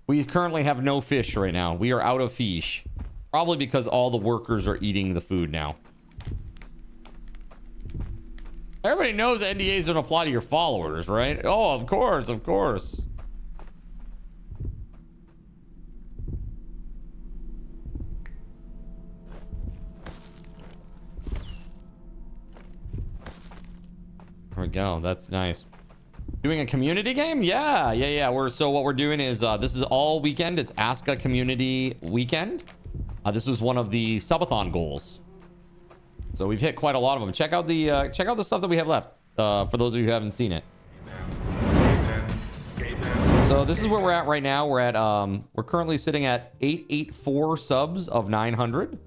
We currently have no fish right now. We are out of fish. Probably because all the workers are eating the food now. Everybody knows NDAs don't apply to your followers, right? Oh, of course, of course. There we go. That's nice. Doing a community game? Yeah. So what we're doing is this is all weekend. It's Aska community weekend. This was one of the subathon goals. So we've hit quite a lot of them. Check out the stuff that we have left for those of you who haven't seen it. So this is where we're at right now. We're currently sitting at 884 subs of 900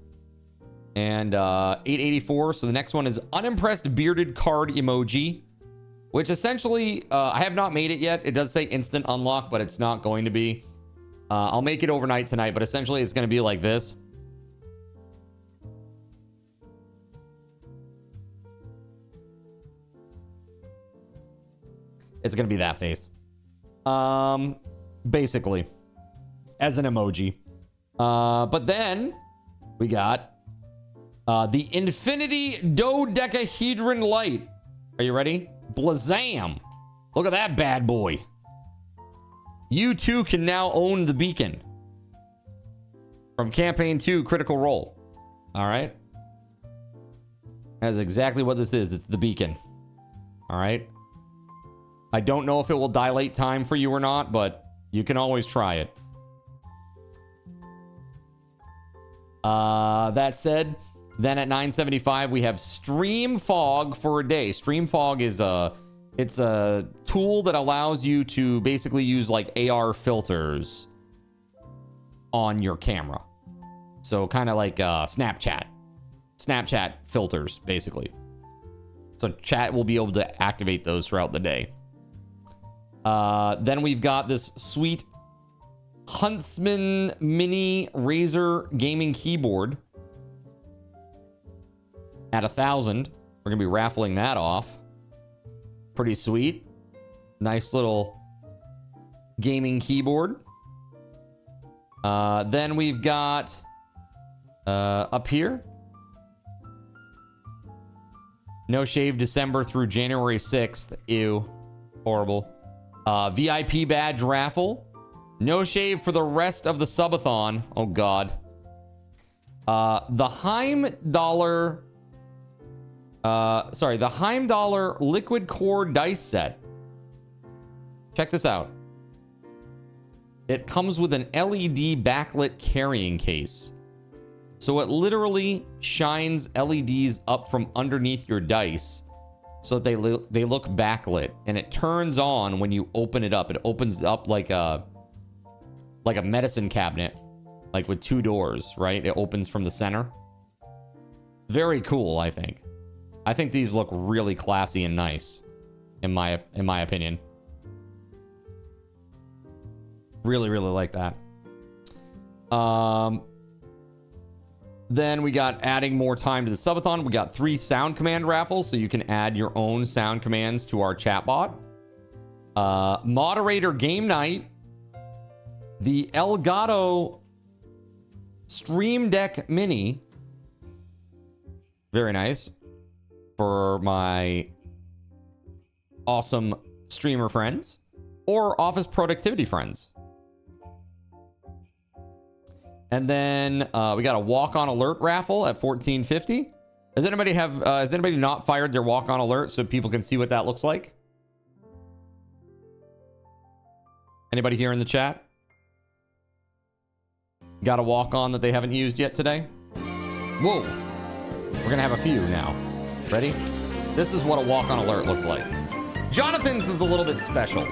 and 884. So the next one is unimpressed bearded card emoji, which essentially I have not made it yet. It does say instant unlock, but it's not going to be. I'll make it overnight tonight, but essentially it's going to be like this. It's gonna be that face. Basically, as an emoji. But then we got the Infinity Dodecahedron Light. Are you ready? Blazam! Look at that bad boy. You too can now own the beacon. From Campaign 2 Critical Role. All right. That's exactly what this is. It's the beacon. All right. I don't know if it will dilate time for you or not, but you can always try it. That said, then at 975 we have Stream Fog for a day. Stream Fog is it's a tool that allows you to basically use like AR filters on your camera. So kind of like Snapchat filters basically. So chat will be able to activate those throughout the day. Then we've got this sweet Huntsman Mini Razer gaming keyboard at 1,000. We're gonna be raffling that off. Pretty sweet. Nice little gaming keyboard. Then we've got up here, no shave December through January 6th. Ew, horrible. VIP badge raffle. No shave for the rest of the subathon. Oh god. The Heimdallr the Heimdallr liquid core dice set. Check this out. It comes with an LED backlit carrying case. So it literally shines LEDs up from underneath your dice so that they look backlit, and it turns on when you open it up. It opens up like a medicine cabinet, like with 2 doors, right? It opens from the center. Very cool, I think. I think these look really classy and nice, in my opinion. Really, really like that. Then we got adding more time to the subathon. We got 3 sound command raffles, so you can add your own sound commands to our chatbot. Moderator game night. The Elgato Stream Deck Mini. Very nice. For my awesome streamer friends or office productivity friends. And then we got a walk-on alert raffle at 1450. Has anybody not fired their walk-on alert so people can see what that looks like? Anybody here in the chat? Got a walk-on that they haven't used yet today? Whoa. We're gonna have a few now. Ready? This is what a walk-on alert looks like. Jonathan's is a little bit special.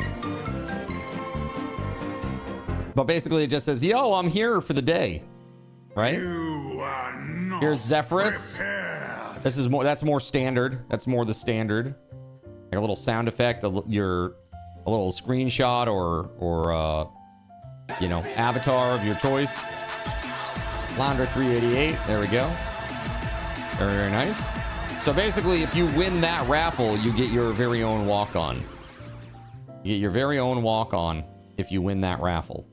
But basically it just says, yo, I'm here for the day. Right? You are not Here's Zephyrus. prepared. That's more standard. That's more the standard. Like a little sound effect, a little screenshot or you know, avatar of your choice. Launder 388. There we go. Very, very nice. So basically, if you win that raffle, you get your very own walk-on. You get your very own walk-on if you win that raffle.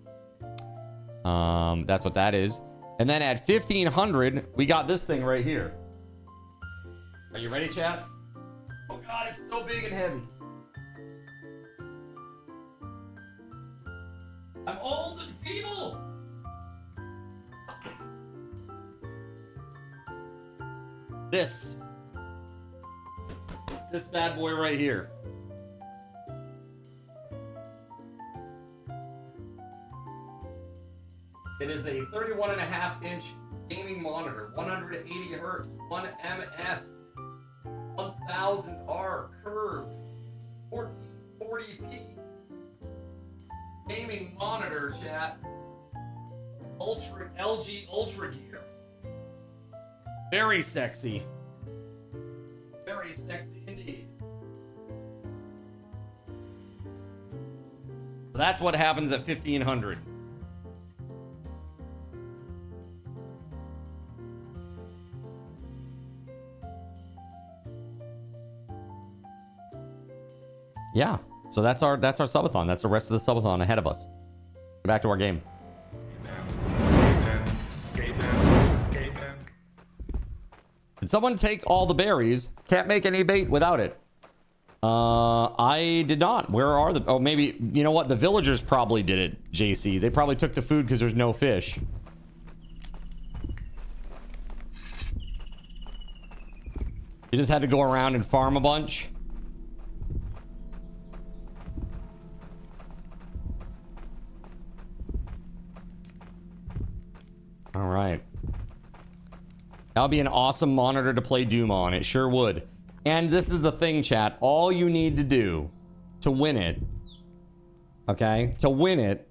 That's what that is. And then at 1500, we got this thing right here. Are you ready, chat? Oh god, it's so big and heavy. I'm old and feeble. This bad boy right here. It is a 31.5-inch gaming monitor, 180 hertz, 1 ms, 1000R curved, 1440p gaming monitor, chat. LG Ultra Gear. Very sexy. Very sexy indeed. So that's what happens at 1500. Yeah, so that's our subathon. That's the rest of the subathon ahead of us. Back to our game. Did someone take all the berries? Can't make any bait without it. I did not. Where are the... Oh, maybe... You know what? The villagers probably did it, JC. They probably took the food because there's no fish. You just had to go around and farm a bunch. All right. That would be an awesome monitor to play Doom on. It sure would. And this is the thing, chat. All you need to do to win it, okay? To win it,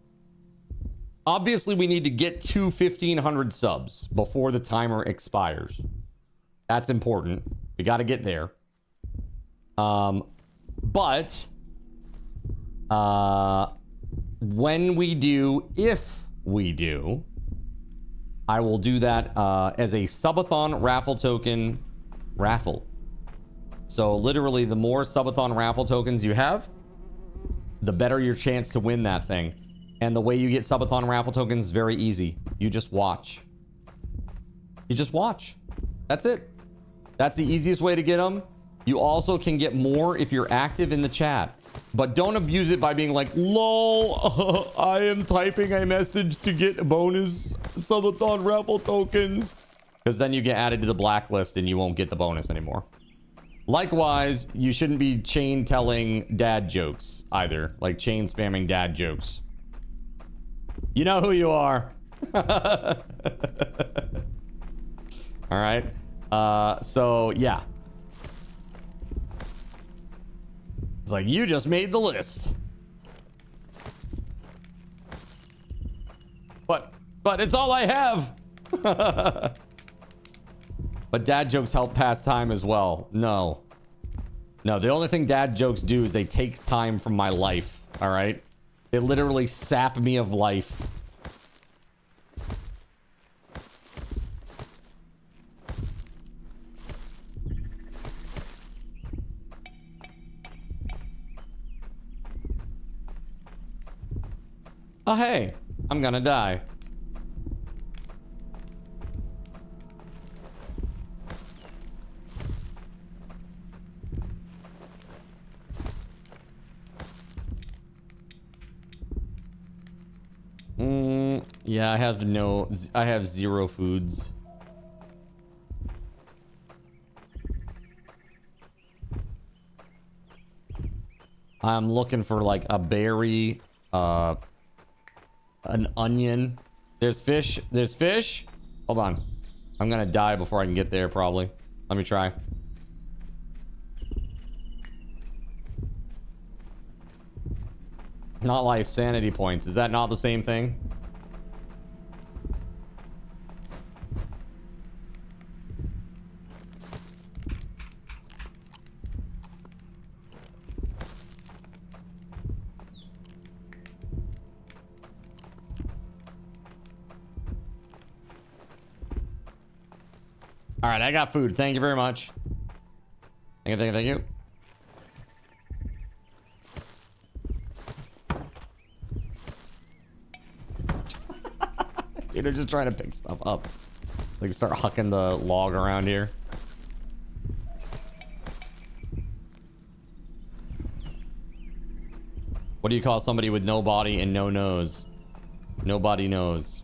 obviously we need to get to 1,500 subs before the timer expires. That's important. We got to get there. But when we do, if we do, I will do that as a subathon raffle token raffle. So literally, the more subathon raffle tokens you have, the better your chance to win that thing. And the way you get subathon raffle tokens is very easy. You just watch. You just watch. That's it. That's the easiest way to get them. You also can get more if you're active in the chat. But don't abuse it by being like, lol, I am typing a message to get bonus subathon raffle tokens. Because then you get added to the blacklist and you won't get the bonus anymore. Likewise, you shouldn't be chain telling dad jokes either. Like chain spamming dad jokes. You know who you are. All right. So yeah. It's like, you just made the list. But it's all I have. But dad jokes help pass time as well. No, the only thing dad jokes do is they take time from my life. All right. They literally sap me of life. Oh, hey, I'm gonna die. Yeah, I have 0 foods. I'm looking for like a berry, an onion. There's fish. There's fish. Hold on. I'm gonna die before I can get there probably. Let me try. Not life, sanity points. Is that not the same thing? All right, I got food. Thank you very much. Thank you. Dude, they're just trying to pick stuff up. Like, start hucking the log around here. What do you call somebody with no body and no nose? Nobody knows.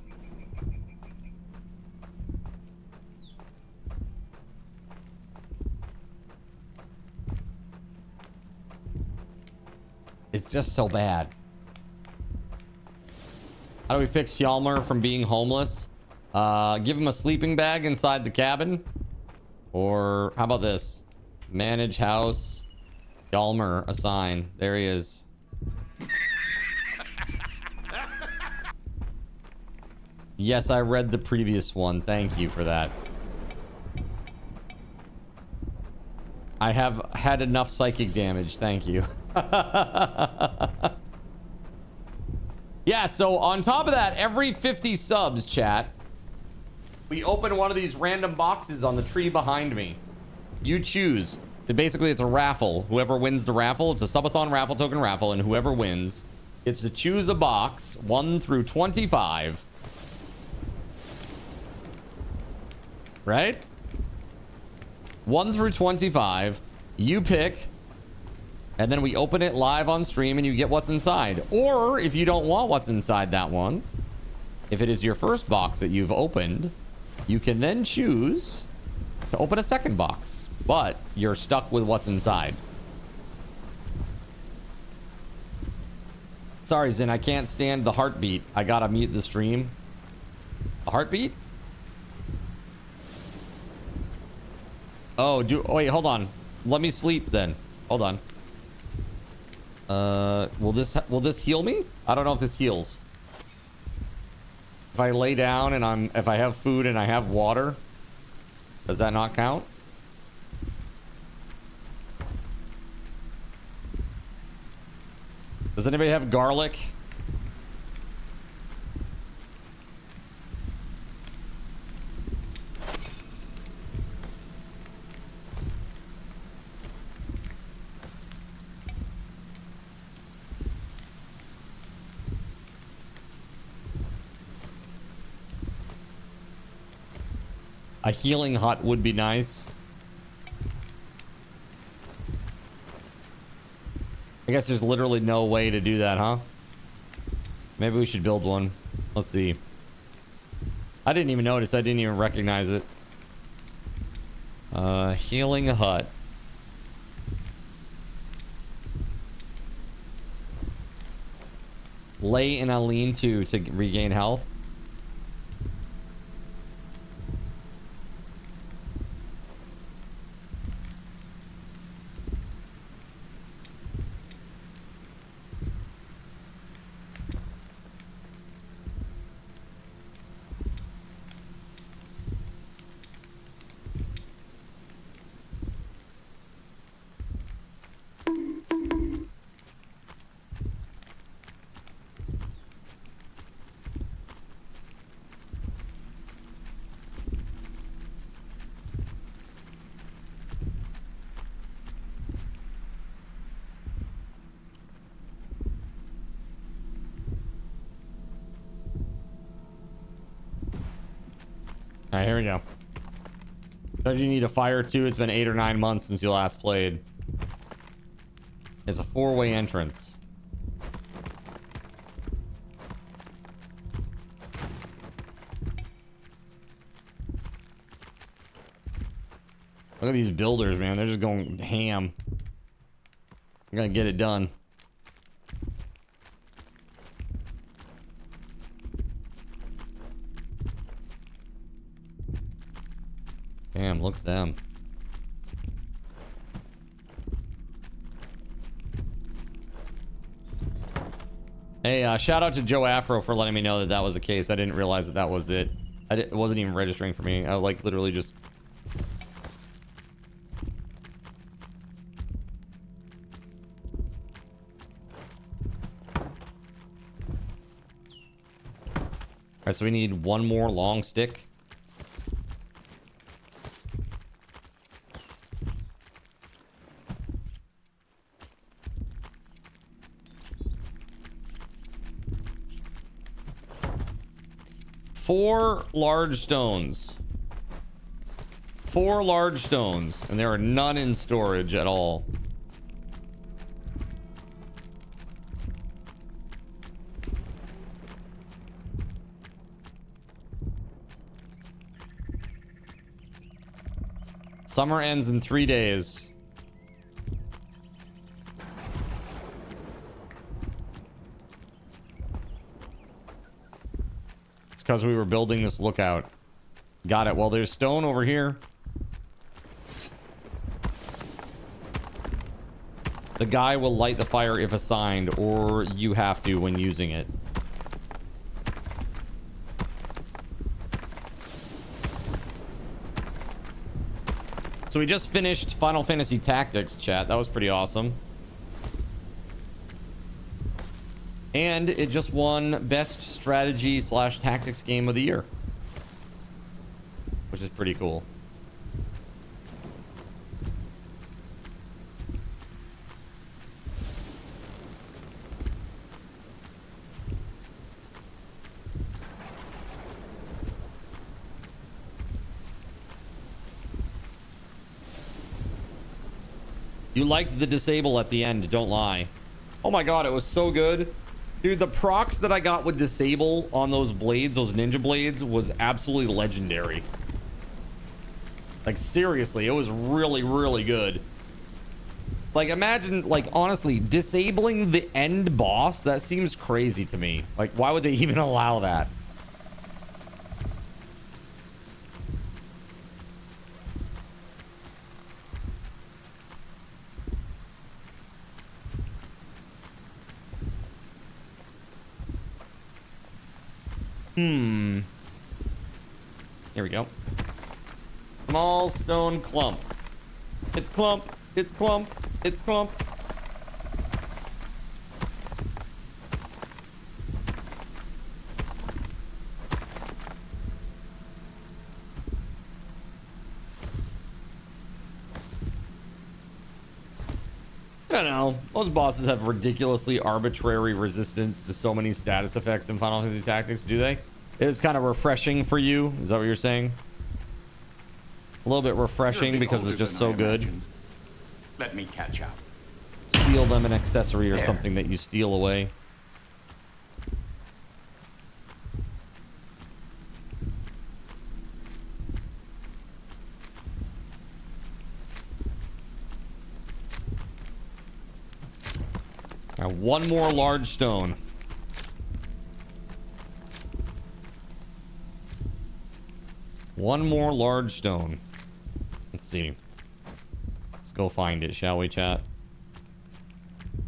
It's just so bad. How do we fix Hjalmar from being homeless? Give him a sleeping bag inside the cabin. Or how about this? Manage house. Hjalmar, assign. There he is. Yes, I read the previous one. Thank you for that. I have had enough psychic damage. Thank you. Yeah, so on top of that, every 50 subs, chat, we open one of these random boxes on the tree behind me. You choose. Basically, it's a raffle. Whoever wins the raffle, it's a subathon raffle token raffle, and whoever wins gets to choose a box 1 through 25. 1 through 25. You pick, and then we open it live on stream and you get what's inside. Or if you don't want what's inside that one, if it is your first box that you've opened, you can then choose to open a second box, but you're stuck with what's inside. Sorry, Zin, I can't stand the heartbeat. I gotta mute the stream. A heartbeat? Oh, wait, hold on. Let me sleep then. Hold on. Will this heal me? I don't know if this heals. If I lay down and if I have food and I have water, does that not count? Does anybody have garlic? A healing hut would be nice. I guess there's literally no way to do that, huh? Maybe we should build one. Let's see. I didn't even notice. I didn't even recognize it. Healing hut. Lay in a lean-to to regain health. All right, here we go. Does you need a fire too? It's been 8 or 9 months since you last played. It's a 4-way entrance. Look at these builders, man. They're just going ham. They're gonna get it done. Damn, look at them. Hey, shout out to Joe Afro for letting me know that that was the case. I didn't realize that that was it. It wasn't even registering for me. I like literally just... Alright, so we need one more long stick. Four large stones. 4 large stones, and there are none in storage at all. Summer ends in 3 days. It's because we were building this lookout. Got it. Well, there's stone over here. The guy will light the fire if assigned, or you have to when using it. So we just finished Final Fantasy Tactics, chat. That was pretty awesome. And it just won Best Strategy / Tactics Game of the Year, which is pretty cool. You liked the disable at the end, don't lie. Oh my god, it was so good. Dude, the procs that I got with disable on those blades, those ninja blades, was absolutely legendary. Like, seriously, it was really, really good. Like, imagine, like, honestly, disabling the end boss, that seems crazy to me. Like, why would they even allow that? Here we go. Small stone clump. It's clump. It's clump. It's clump. I don't know. Most bosses have ridiculously arbitrary resistance to so many status effects in Final Fantasy Tactics, do they? It's kind of refreshing for you. Is that what you're saying? A little bit refreshing because it's just so good. Let me catch up. Steal them an accessory or something that you steal away. Now, one more large stone. One more large stone. Let's see. Let's go find it, shall we, chat?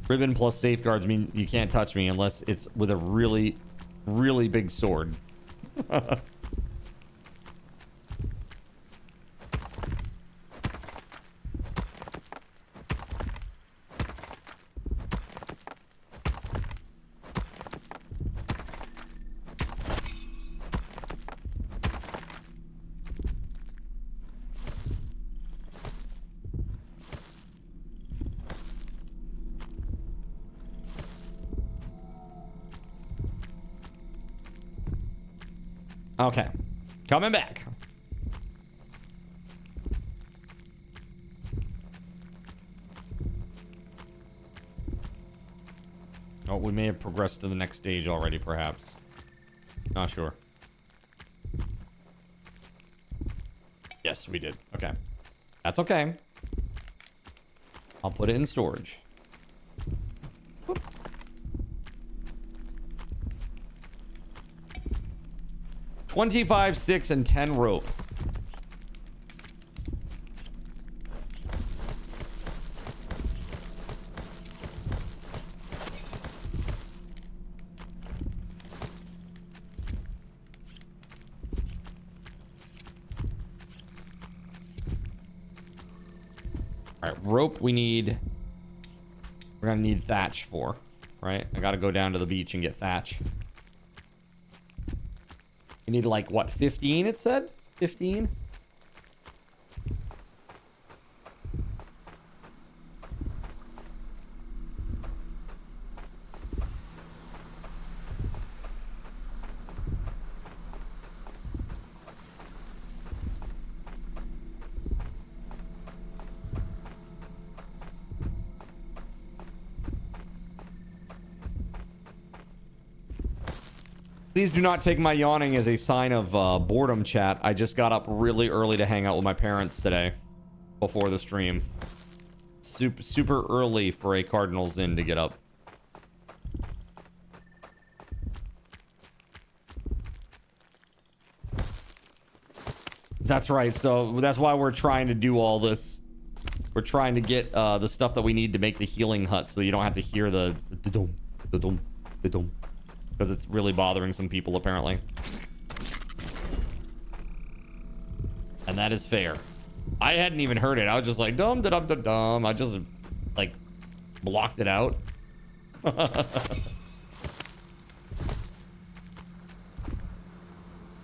Ribbon plus safeguards mean you can't touch me unless it's with a really, really big sword. Okay, coming back. Oh, we may have progressed to the next stage already, perhaps. Not sure. Yes, we did. Okay. That's okay. I'll put it in storage. Whoop. 25 sticks and 10 rope. All right, rope we need. We're gonna need thatch for, right? I gotta go down to the beach and get thatch. You need like, what, 15 it said? 15? Please do not take my yawning as a sign of boredom, chat. I just got up really early to hang out with my parents today before the stream. Super early for a Cardinals Inn to get up. That's right. So that's why we're trying to do all this. We're trying to get the stuff that we need to make the healing hut so you don't have to hear the dum, the dum, the dum. Because it's really bothering some people, apparently. And that is fair. I hadn't even heard it. I was just like, dum, da, dum, da, dum. I just, like, blocked it out.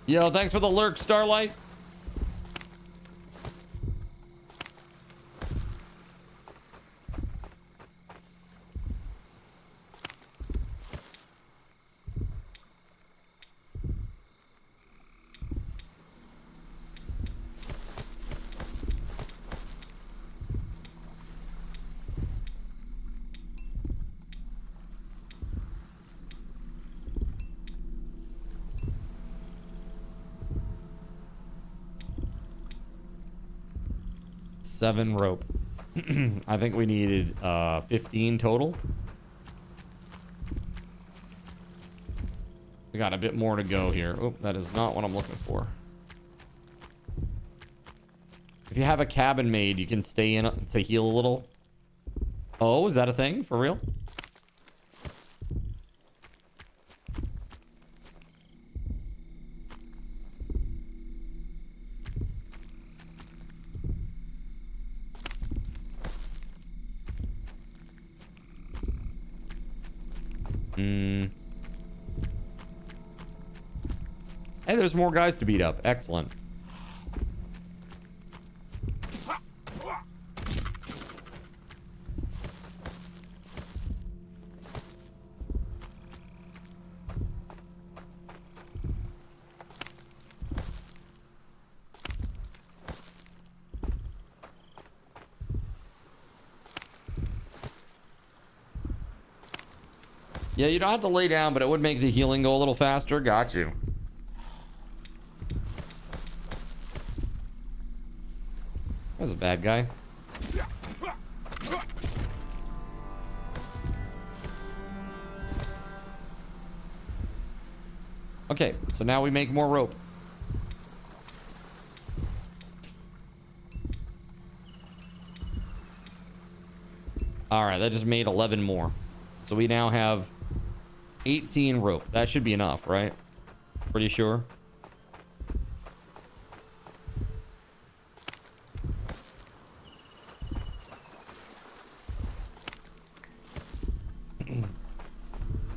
Yo, thanks for the lurk, Starlight. 7 rope. I think we needed 15 total. We got a bit more to go here. Oh, that is not what I'm looking for. If you have a cabin made, you can stay in to heal a little. Oh, is that a thing? For real? Hey, there's more guys to beat up. Excellent. Yeah, you don't have to lay down, but it would make the healing go a little faster. Got you. That was a bad guy. Okay, so now we make more rope. All right, that just made 11 more. So we now have 18 rope. That should be enough, right? Pretty sure.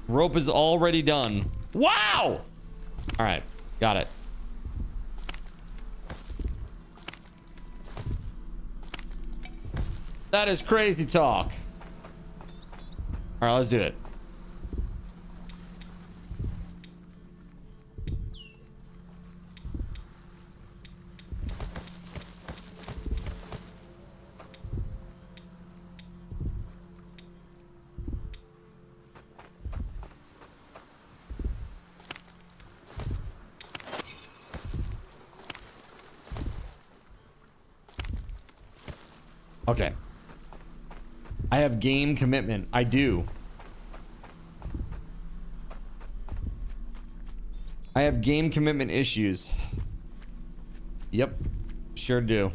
Rope is already done. Wow! All right, got it. That is crazy talk. All right, let's do it. Okay. I have game commitment. I do. I have game commitment issues. Yep. Sure do.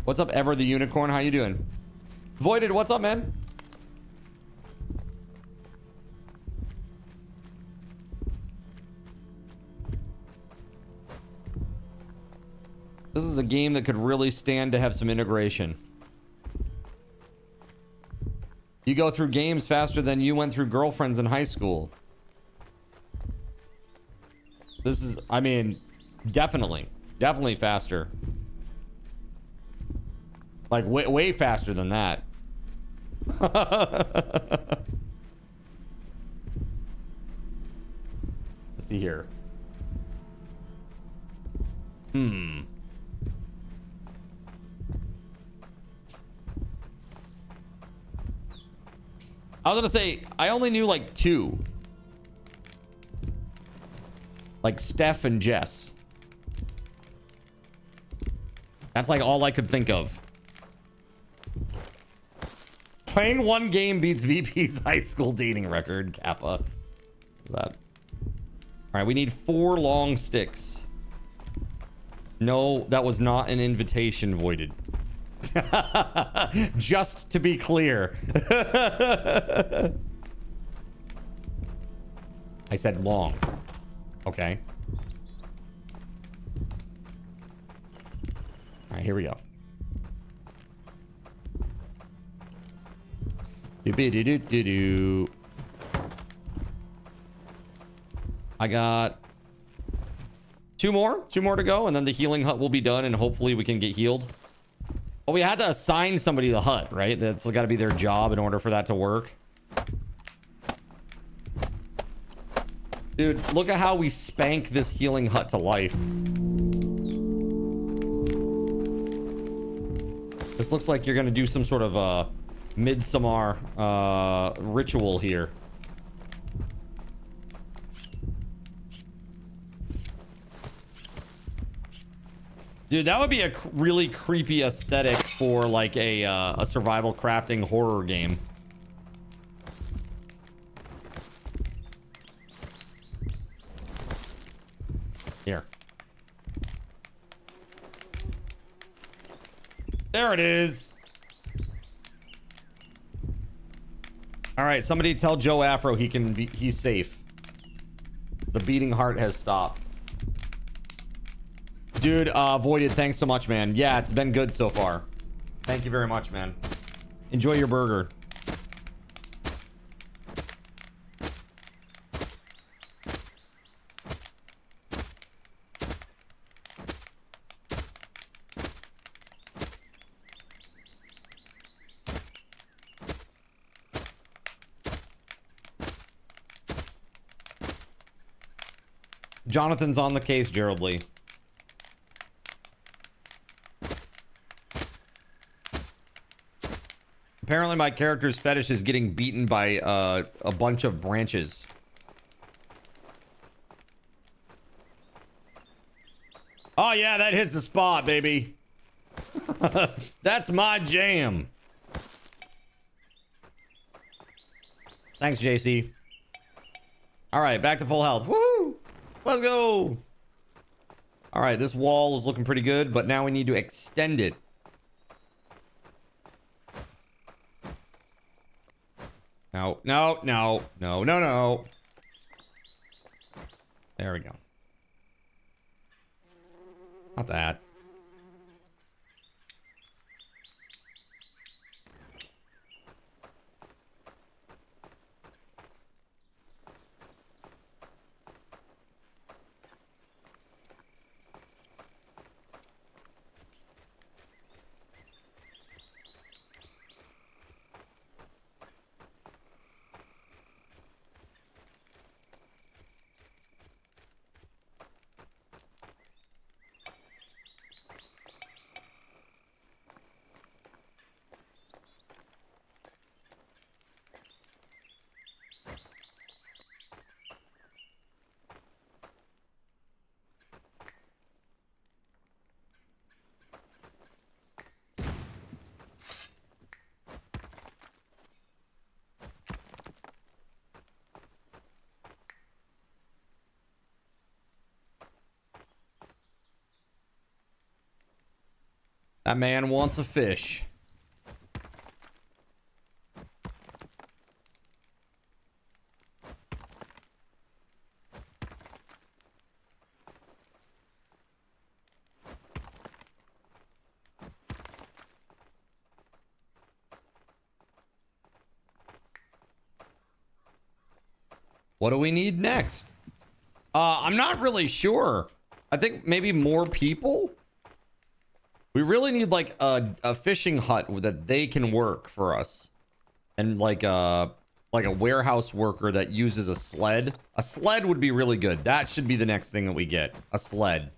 What's up, Ever the Unicorn? How you doing? Voided, what's up, man? This is a game that could really stand to have some integration. You go through games faster than you went through girlfriends in high school. This is, I mean, definitely faster. Like way faster than that. Let's see here. I was gonna say, I only knew like 2. Like Steph and Jess. That's like all I could think of. Playing one game beats VP's high school dating record, Kappa. What's that? All right, we need 4 long sticks. No, that was not an invitation, Voided. Just to be clear. I said long. Okay. All right, here we go. Do-be-do-do-do-do. I got 2 more to go, and then the healing hut will be done, and hopefully we can get healed. Oh, we had to assign somebody the hut, right? That's got to be their job in order for that to work. Dude, look at how we spank this healing hut to life. This looks like you're gonna do some sort of midsummer ritual here. Dude, that would be a really creepy aesthetic for like a survival crafting horror game. Here. There it is. All right, somebody tell Joe Afro he's safe. The beating heart has stopped. Dude, Voided, thanks so much, man. Yeah, it's been good so far. Thank you very much, man. Enjoy your burger. Jonathan's on the case, Gerald Lee. Apparently my character's fetish is getting beaten by a bunch of branches. Oh yeah, that hits the spot, baby. That's my jam. Thanks, JC. All right, back to full health. Woo! Let's go. All right, this wall is looking pretty good, but now we need to extend it. No, no, no, no, no, no. There we go. Not that. That man wants a fish. What do we need next? I'm not really sure. I think maybe more people. We really need like a fishing hut that they can work for us, and like a warehouse worker that uses a sled. A sled would be really good. That should be the next thing that we get. A sled.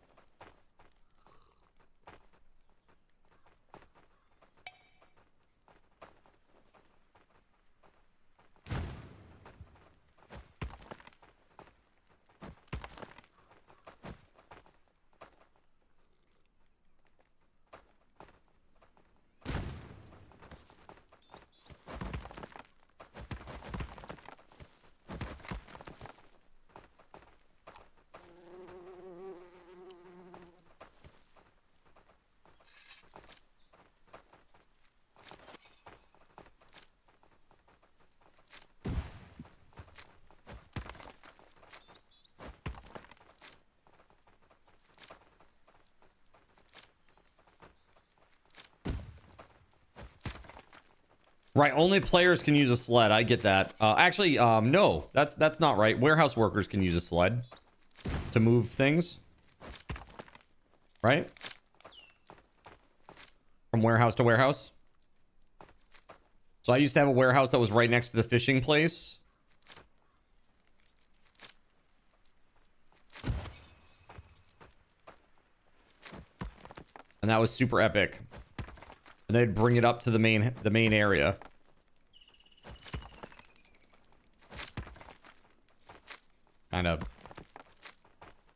Right, only players can use a sled. I get that. Actually, no, that's not right. Warehouse workers can use a sled to move things. Right? From warehouse to warehouse. So I used to have a warehouse that was right next to the fishing place. And that was super epic. And they'd bring it up to the main area. Kind of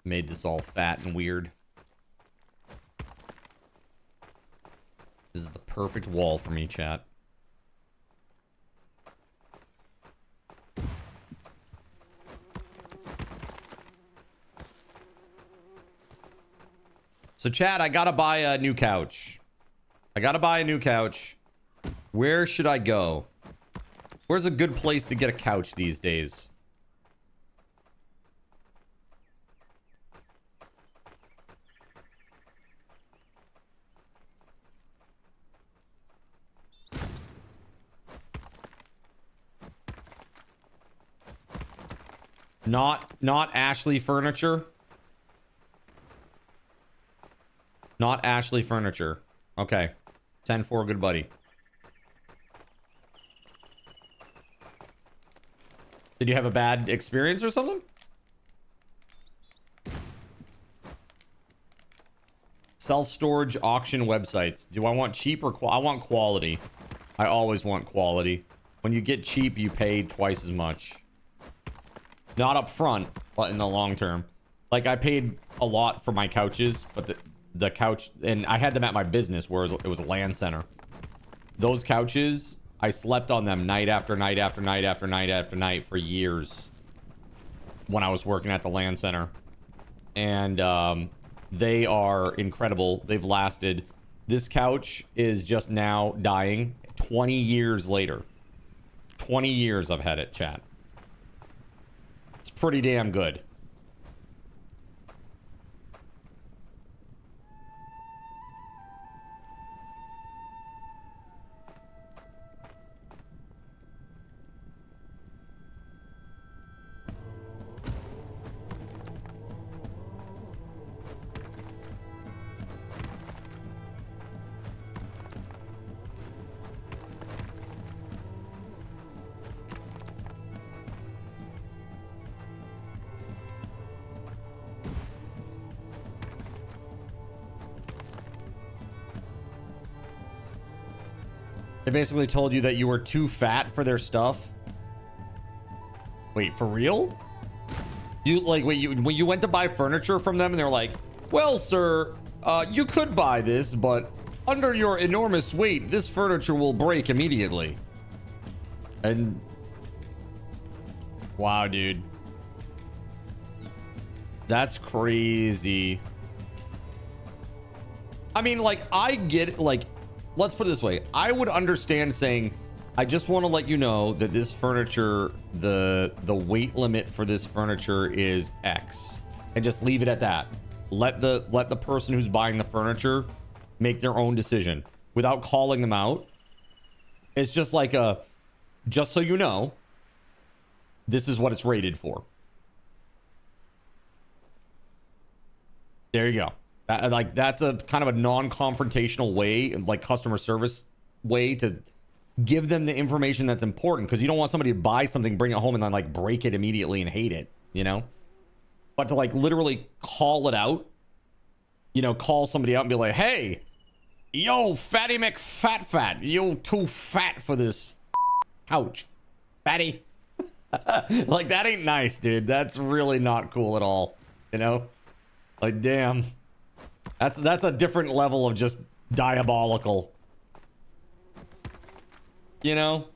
made this all fat and weird. perfect wall for me, chat. So, chat, I gotta buy a new couch. Where should I go? Where's a good place to get a couch these days? Not Ashley Furniture. Not Ashley Furniture. Okay. 10-4, good buddy. Did you have a bad experience or something? Self-storage auction websites. Do I want cheap or I want quality. I always want quality. When you get cheap, you pay twice as much. Not up front, but in the long term. Like, I paid a lot for my couches, but the couch, and I had them at my business where it was a LAN center. Those couches, I slept on them night after night after night after night after night for years when I was working at the LAN center. And they are incredible. They've lasted. This couch is just now dying 20 years later. 20 years I've had it, chat. It's pretty damn good. They basically told you that you were too fat for their stuff. Wait, for real? You like, wait, when you went to buy furniture from them and they're like, well, sir, you could buy this, but under your enormous weight, this furniture will break immediately. And wow, dude. That's crazy. I mean, like, I get it, like, let's put it this way. I would understand saying, I just want to let you know that this furniture, the weight limit for this furniture is X, and just leave it at that. Let the person who's buying the furniture make their own decision without calling them out. It's just like just so you know, this is what it's rated for. There you go. Like, that's a kind of a non-confrontational way, like customer service way, to give them the information that's important, because you don't want somebody to buy something, bring it home, and then like break it immediately and hate it, you know? But to like literally call it out, you know, call somebody out and be like, hey, yo, fatty McFat, you too fat for this couch, fatty. Like, that ain't nice, dude. That's really not cool at all, you know? Like, damn. That's a different level of just diabolical. You know?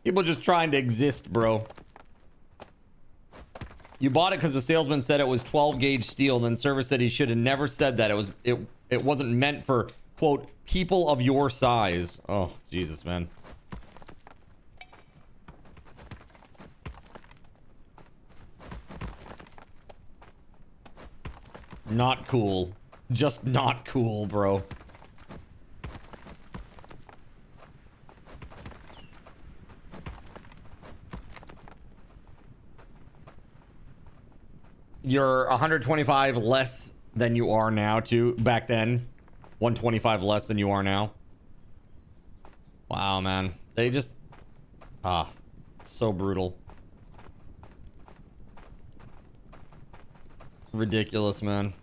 People just trying to exist, bro. You bought it because the salesman said it was 12 gauge steel, then service said he should have never said that. It wasn't meant for, quote, people of your size. Oh, Jesus, man. Not cool. Just not cool, bro. You're 125 less than you are now, too. Back then, 125 less than you are now. Wow, man. They just... so brutal. Ridiculous, man.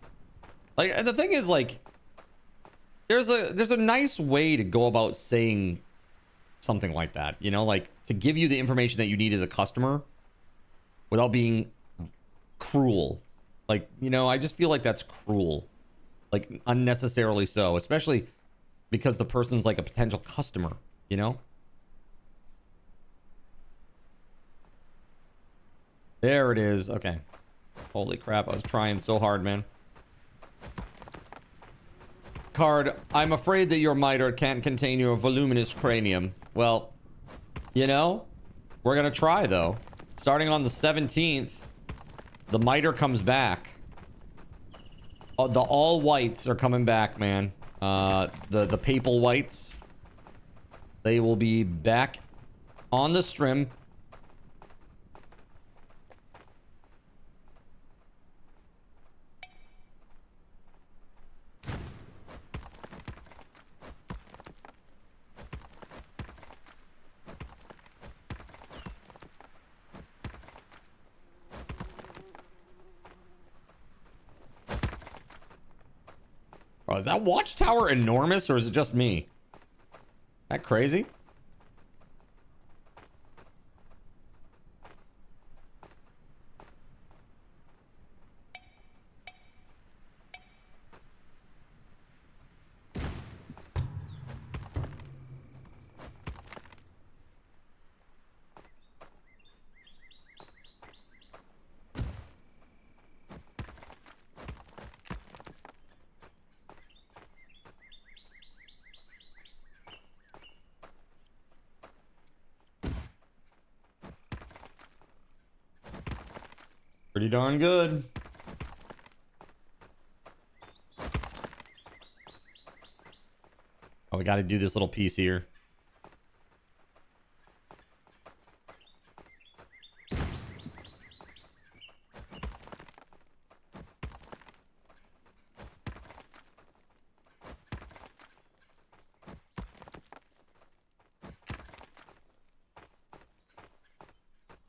Like, the thing is, like, there's a nice way to go about saying something like that, you know, like, to give you the information that you need as a customer without being cruel. Like, you know, I just feel like that's cruel, like, unnecessarily so, especially because the person's like a potential customer, you know? There it is. Okay. Holy crap, I was trying so hard, man. Card, I'm afraid that your miter can't contain your voluminous cranium. Well, you know, we're gonna try though. Starting on the 17th, the miter comes back. Oh, the all whites are coming back, man. The papal whites. They will be back on the stream. Bro, is that watchtower enormous or is it just me? That crazy? Pretty darn good. Oh, we got to do this little piece here.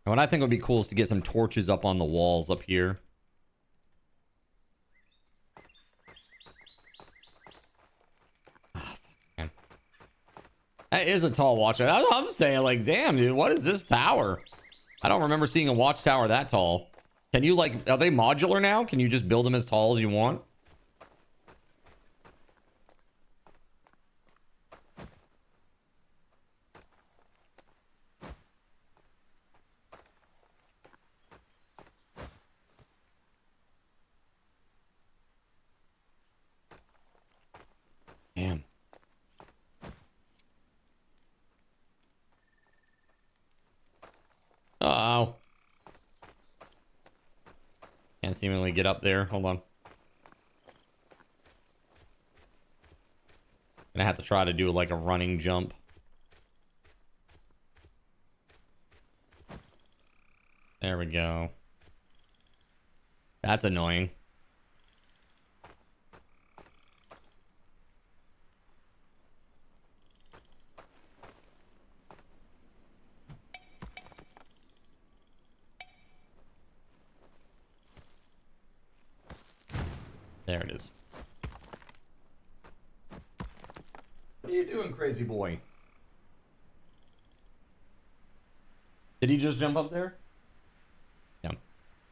And what I think would be cool is to get some torches up on the walls up here. Oh, man. That is a tall watchtower. I'm saying, like, damn, dude, what is this tower? I don't remember seeing a watchtower that tall. Can you, like, are they modular now? Can you just build them as tall as you want? Damn. Uh-oh. Can't seemingly get up there. Hold on. Gonna have to try to do like a running jump. There we go. That's annoying. There it is. What are you doing, crazy boy? Did he just jump up there? Yeah.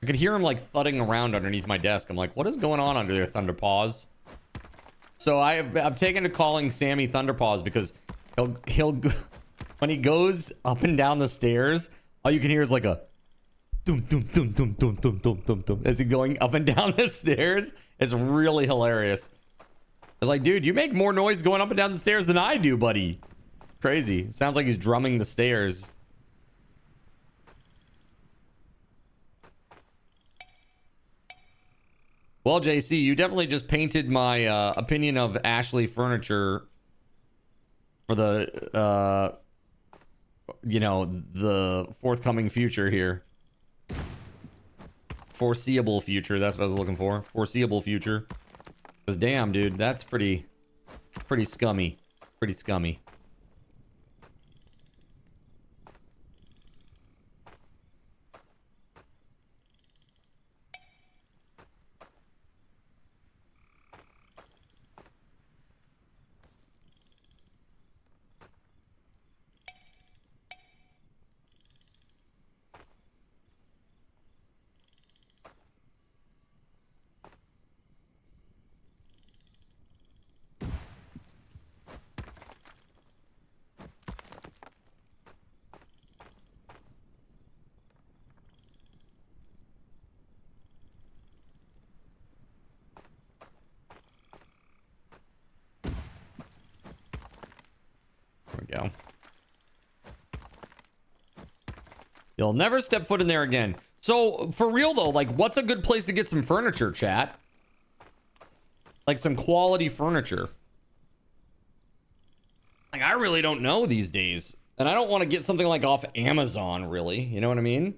I could hear him like thudding around underneath my desk. I'm like, what is going on under there, Thunderpaws? So I've taken to calling Sammy Thunderpaws because he'll when he goes up and down the stairs, all you can hear is like a dum dum dum dum dum dum dum dum dum as he going up and down the stairs. It's really hilarious. It's like, dude, you make more noise going up and down the stairs than I do, buddy. Crazy. It sounds like he's drumming the stairs. Well, JC, you definitely just painted my opinion of Ashley Furniture for the, you know, the forthcoming future here. Foreseeable future. That's what I was looking for. Foreseeable future. Because damn, dude, that's pretty scummy. Pretty scummy. we go. You'll never step foot in there again. So, for real though, like, what's a good place to get some furniture, chat? Like, some quality furniture. Like, I really don't know these days. And I don't want to get something, like, off Amazon, really. You know what I mean?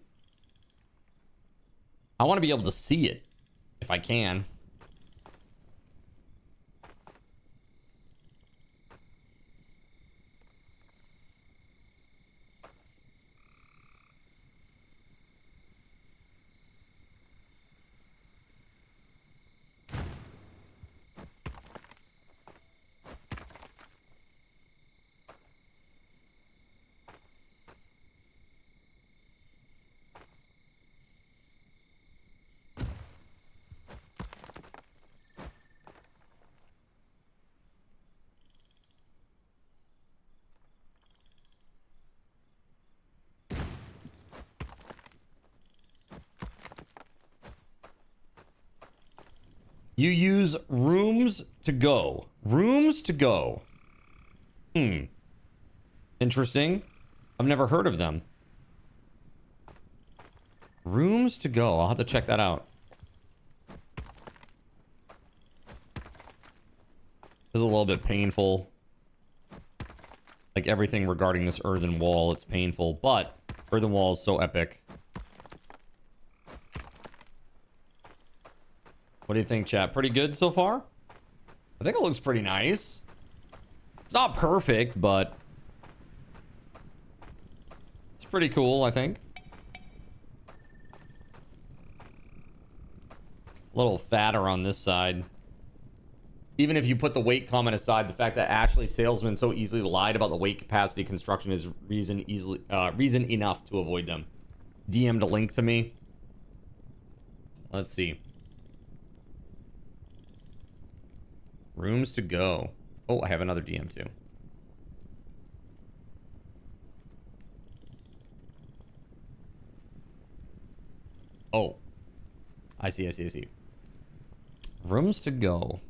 I want to be able to see it, if I can. You use rooms to go. Rooms to go. Interesting. I've never heard of them. Rooms to go. I'll have to check that out. This is a little bit painful. Like everything regarding this earthen wall, it's painful, but earthen wall is so epic. What do you think, chat? Pretty good so far? I think it looks pretty nice. It's not perfect, but it's pretty cool, I think. A little fatter on this side. Even if you put the weight comment aside, the fact that Ashley Salesman so easily lied about the weight capacity construction is reason enough to avoid them. DM'd a link to me. Let's see. Rooms to go. Oh, I have another DM too. Oh. I see. Rooms to go.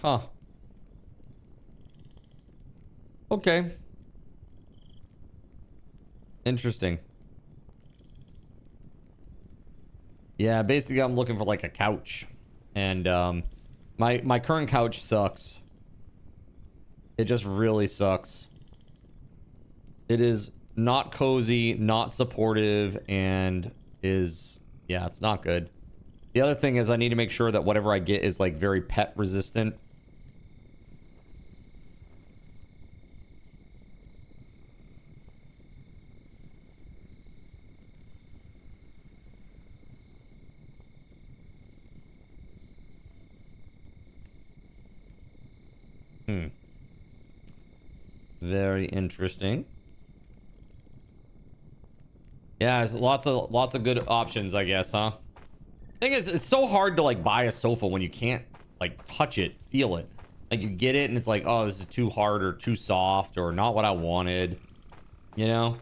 Huh. Okay. Interesting. Yeah, basically I'm looking for like a couch. And my current couch sucks. It just really sucks. It is not cozy, not supportive, and is, yeah, it's not good. The other thing is I need to make sure that whatever I get is like very pet resistant. Very interesting. Yeah, there's lots of good options, I guess, huh? Thing is, it's so hard to like buy a sofa when you can't like touch it, feel it. Like you get it and it's like, oh, this is too hard or too soft or not what I wanted. You know?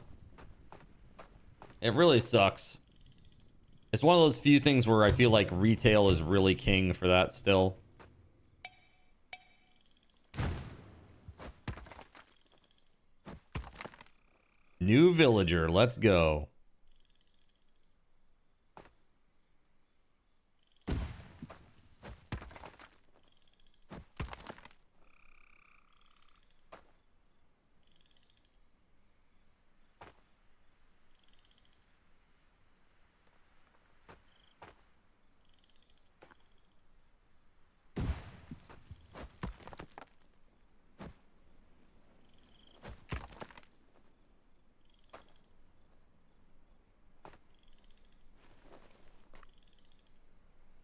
It really sucks. It's one of those few things where I feel like retail is really king for that still. New villager, let's go.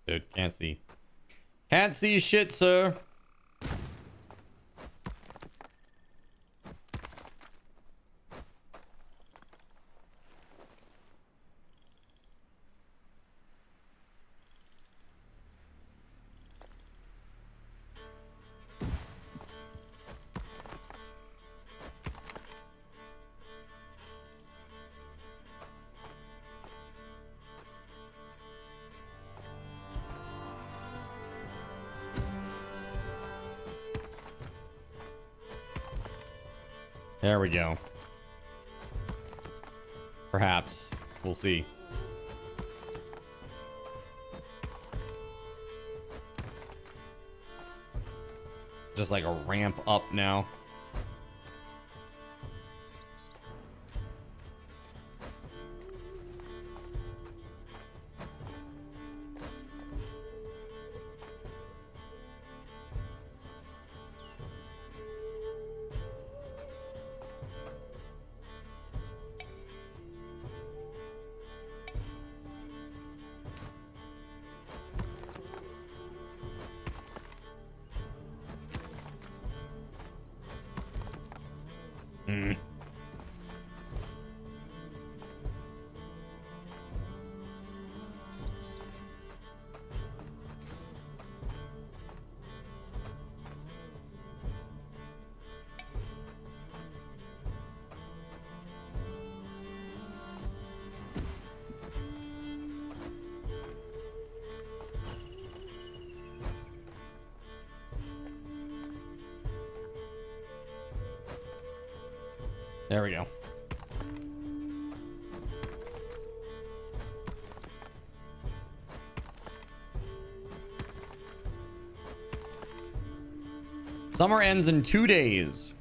Dude, can't see. Can't see shit, sir. There we go. Perhaps. We'll see. Just like a ramp up now. There we go. Summer ends in 2 days.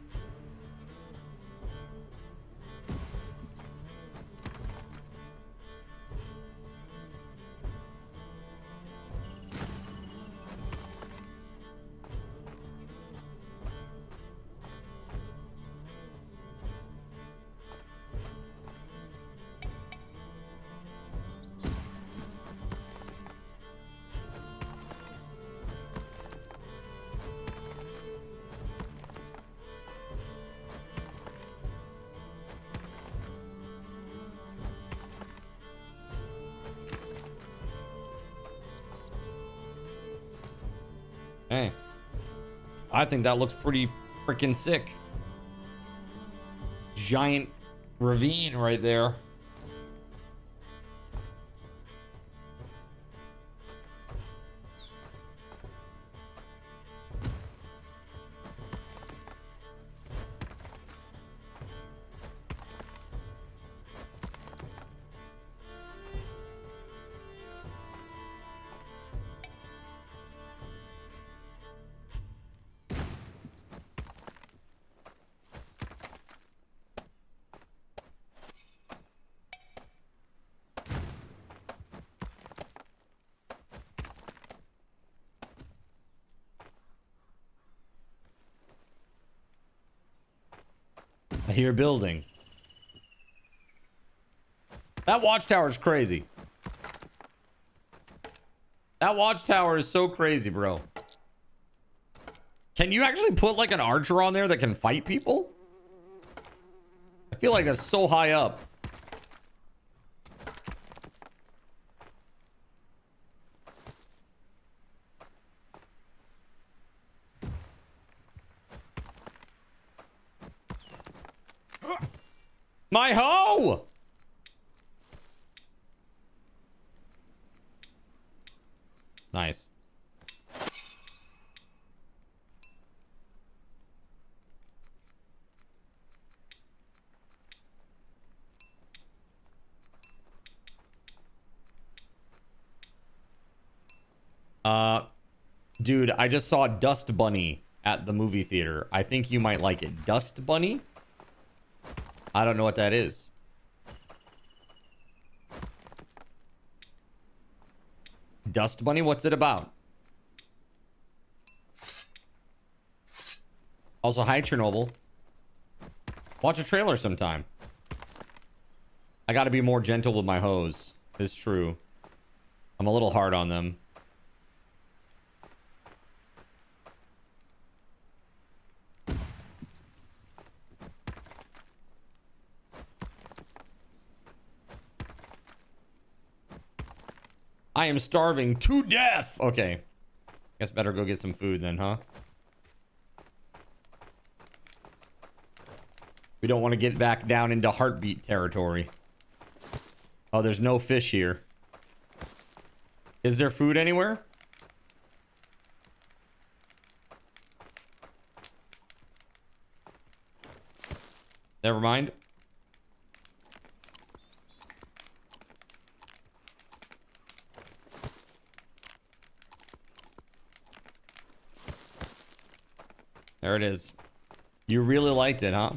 Hey, I think that looks pretty freaking sick. Giant ravine right there. I hear building. That watchtower is crazy. That watchtower is so crazy, bro. Can you actually put like an archer on there that can fight people? I feel like that's so high up. My hoe! Nice. Dude, I just saw Dust Bunny at the movie theater. I think you might like it. Dust Bunny? I don't know what that is. Dust Bunny, what's it about? Also, hi, Chernobyl. Watch a trailer sometime. I gotta be more gentle with my hoes. It's true. I'm a little hard on them. I am starving to death. Okay. Guess better go get some food then, huh? We don't want to get back down into heartbeat territory. Oh, there's no fish here. Is there food anywhere? Never mind. There it is. You really liked it, huh?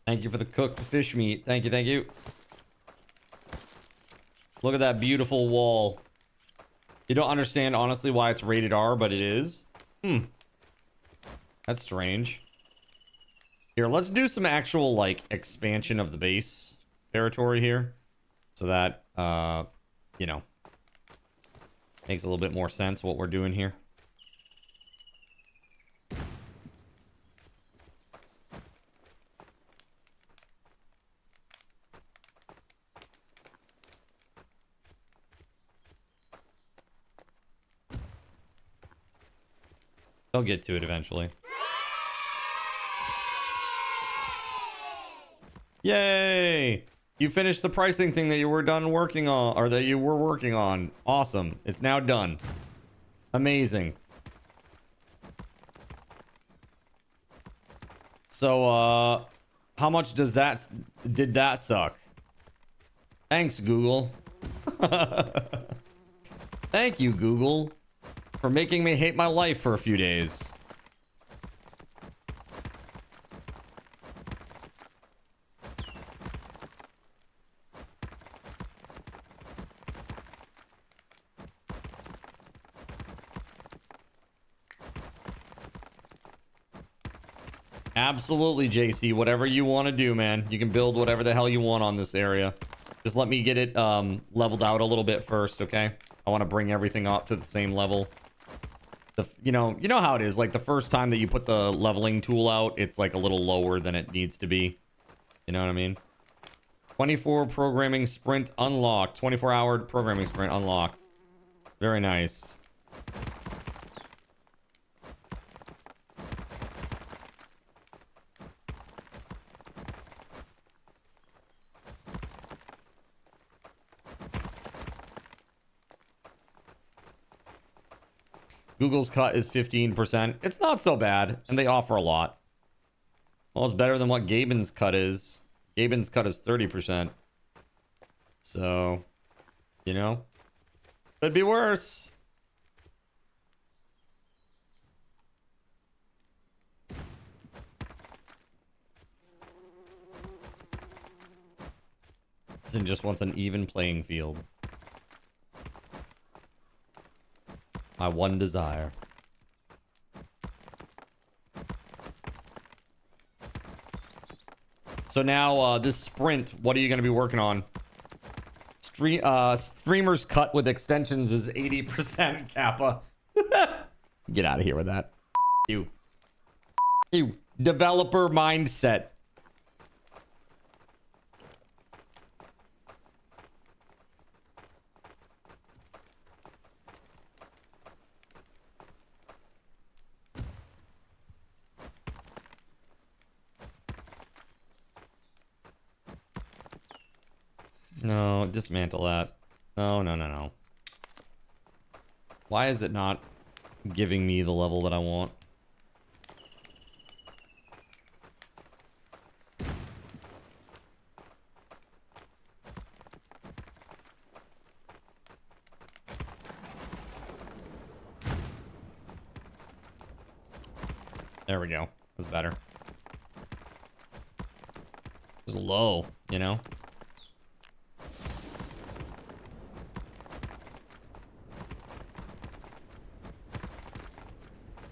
Thank you for the cooked fish meat. Thank you, thank you. Look at that beautiful wall. You don't understand, honestly, why it's rated R, but it is. That's strange. Here, let's do some actual, like, expansion of the base territory here. So that, you know, makes a little bit more sense what we're doing here. They'll get to it eventually. Yay! You finished the pricing thing that you were done working on, or that you were working on. Awesome. It's now done. Amazing. So, how much did that suck? Thanks, Google. Thank you, Google, for making me hate my life for a few days. Absolutely, JC. Whatever you want to do, man. You can build whatever the hell you want on this area. Just let me get it leveled out a little bit first, okay? I want to bring everything up to the same level. You know how it is. Like, the first time that you put the leveling tool out, it's like a little lower than it needs to be. You know what I mean? 24 programming sprint unlocked. 24-hour programming sprint unlocked. Very nice. Google's cut is 15%. It's not so bad, and they offer a lot. Well, it's better than what Gaben's cut is. Gaben's cut is 30%. So, you know, could be worse. Zin just wants an even playing field. My one desire. So now, this sprint, what are you going to be working on? Streamer's cut with extensions is 80% kappa. Get out of here with that. You. Developer mindset. No, dismantle that. No. Why is it not giving me the level that I want? There we go. That's better. It's low, you know?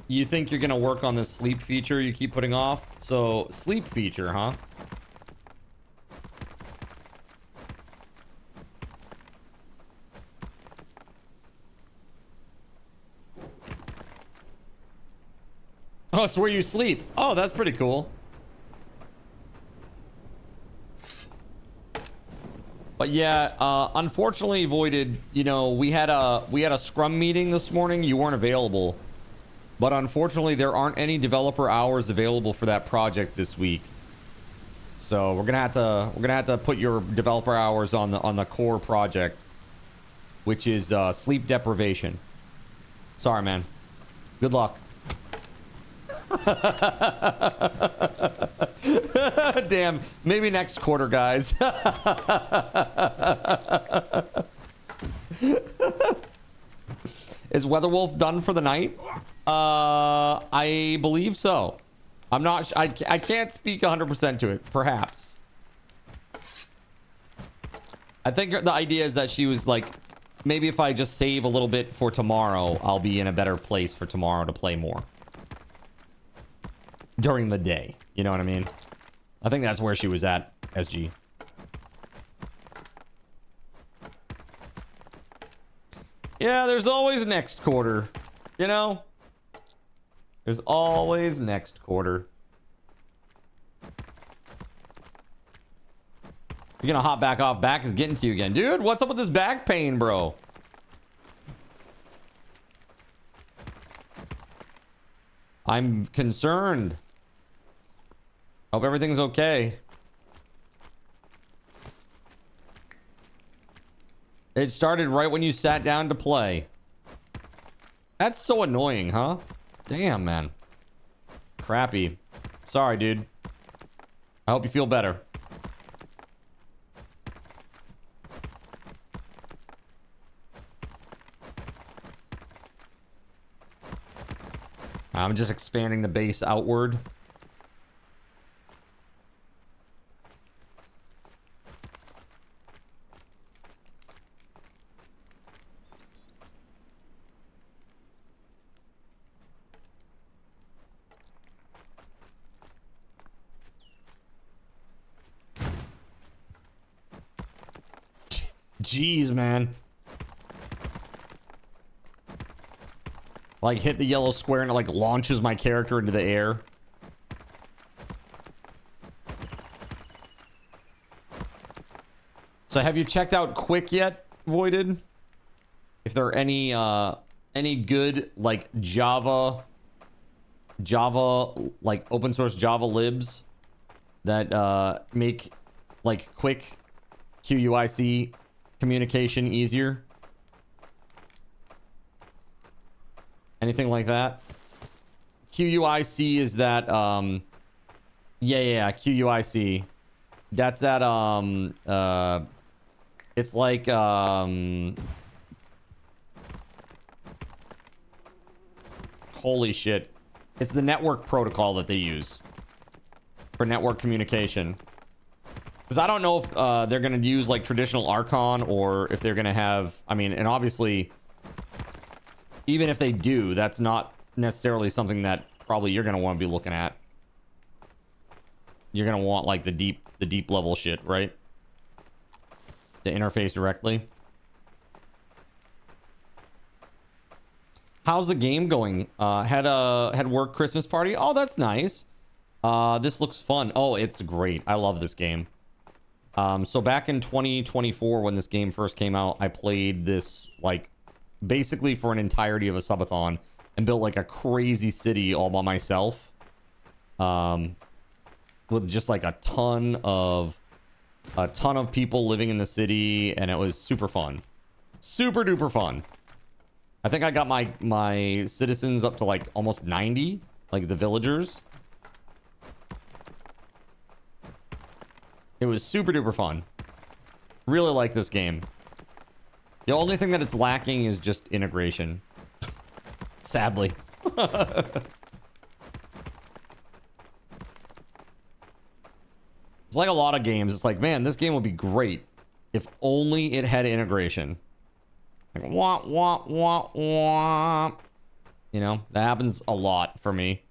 You think you're gonna work on this sleep feature you keep putting off? So, sleep feature, huh? Oh, it's where you sleep. Oh, that's pretty cool. But yeah, unfortunately, Voided, you know, we had a scrum meeting this morning. You weren't available. But unfortunately, there aren't any developer hours available for that project this week. So we're gonna have to put your developer hours on the core project, which is sleep deprivation. Sorry, man. Good luck. Damn. Maybe next quarter, guys. Is WeatherWolf done for the night? I believe so. I'm not. I can't speak 100% to it. Perhaps. I think the idea is that she was like, maybe if I just save a little bit for tomorrow, I'll be in a better place for tomorrow to play more. During the day. You know what I mean? I think that's where she was at, SG. Yeah, there's always next quarter. You know? There's always next quarter. You're gonna hop back off. Back is getting to you again. Dude, what's up with this back pain, bro? I'm concerned. Hope everything's okay. It started right when you sat down to play. That's so annoying, huh? Damn, man. Crappy. Sorry, dude. I hope you feel better. I'm just expanding the base outward. Jeez, man. Like, hit the yellow square and it, like, launches my character into the air. So, have you checked out Quick yet, Voided? If there are any good, like, Java, like, open source Java libs that, make, like, Quick QUIC communication easier? Anything like that? QUIC is that, yeah, QUIC. That's that, it's like, holy shit. It's the network protocol that they use for network communication. Because I don't know if they're going to use, like, traditional Archon, or if they're going to have, I mean, and obviously, even if they do, that's not necessarily something that probably you're going to want to be looking at. You're going to want, like, the deep level shit, right? To interface directly. How's the game going? Had work Christmas party. Oh, that's nice. This looks fun. Oh, it's great. I love this game. So back in 2024, when this game first came out, I played this, like, basically for an entirety of a subathon and built, like, a crazy city all by myself. With just, like, a ton of people living in the city, and it was super fun. Super duper fun. I think I got my citizens up to, like, almost 90, like the villagers. It was super duper fun. Really like this game. The only thing that it's lacking is just integration. Sadly. It's like a lot of games. It's like, man, this game would be great if only it had integration. Like, wah, wah, wah, wah. You know, that happens a lot for me.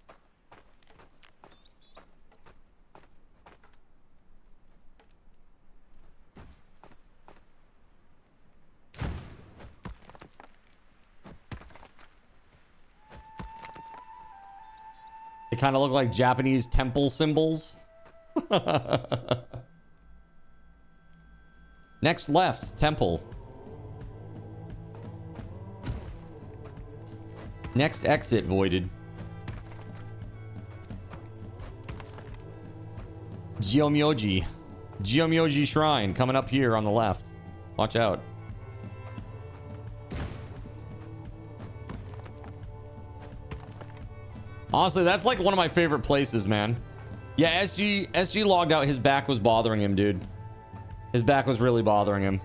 They kind of look like Japanese temple symbols. Next left, temple. Next exit, voided. Geomyoji. Geomyoji Shrine coming up here on the left. Watch out. Honestly, that's like one of my favorite places, man. Yeah, SG logged out. His back was bothering him, dude. His back was really bothering him.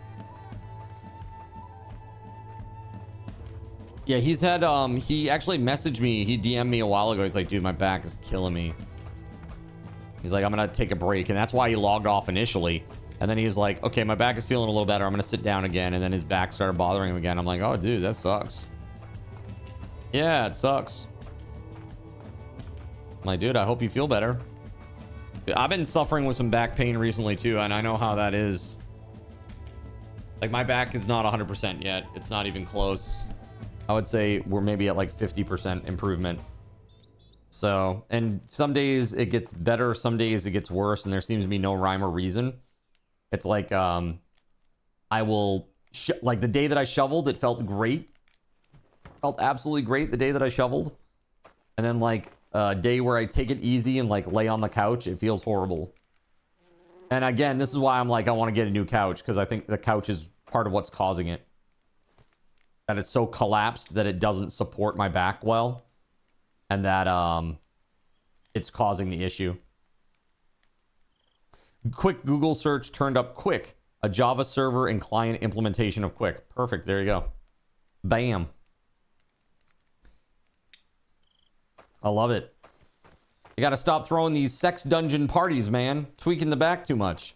Yeah, he's had, he actually messaged me. He DM'd me a while ago. He's like, dude, my back is killing me. He's like, I'm gonna take a break. And that's why he logged off initially. And then he was like, okay, my back is feeling a little better. I'm gonna sit down again. And then his back started bothering him again. I'm like, oh, dude, that sucks. Yeah, it sucks. I'm like, dude, I hope you feel better. I've been suffering with some back pain recently too, and I know how that is. Like, my back is not 100% yet. It's not even close. I would say we're maybe at like 50% improvement. So, and some days it gets better, some days it gets worse, and there seems to be no rhyme or reason. It's like, I will, like the day that I shoveled, it felt great. Felt absolutely great the day that I shoveled. And then like a day where I take it easy and like lay on the couch, it feels horrible. And again, this is why I'm like, I want to get a new couch, because I think the couch is part of what's causing it. That it's so collapsed that it doesn't support my back well. And that it's causing the issue. Quick Google search turned up Quick, a Java server and client implementation of Quick. Perfect. There you go. Bam. I love it. You got to stop throwing these sex dungeon parties, man. Tweaking the back too much.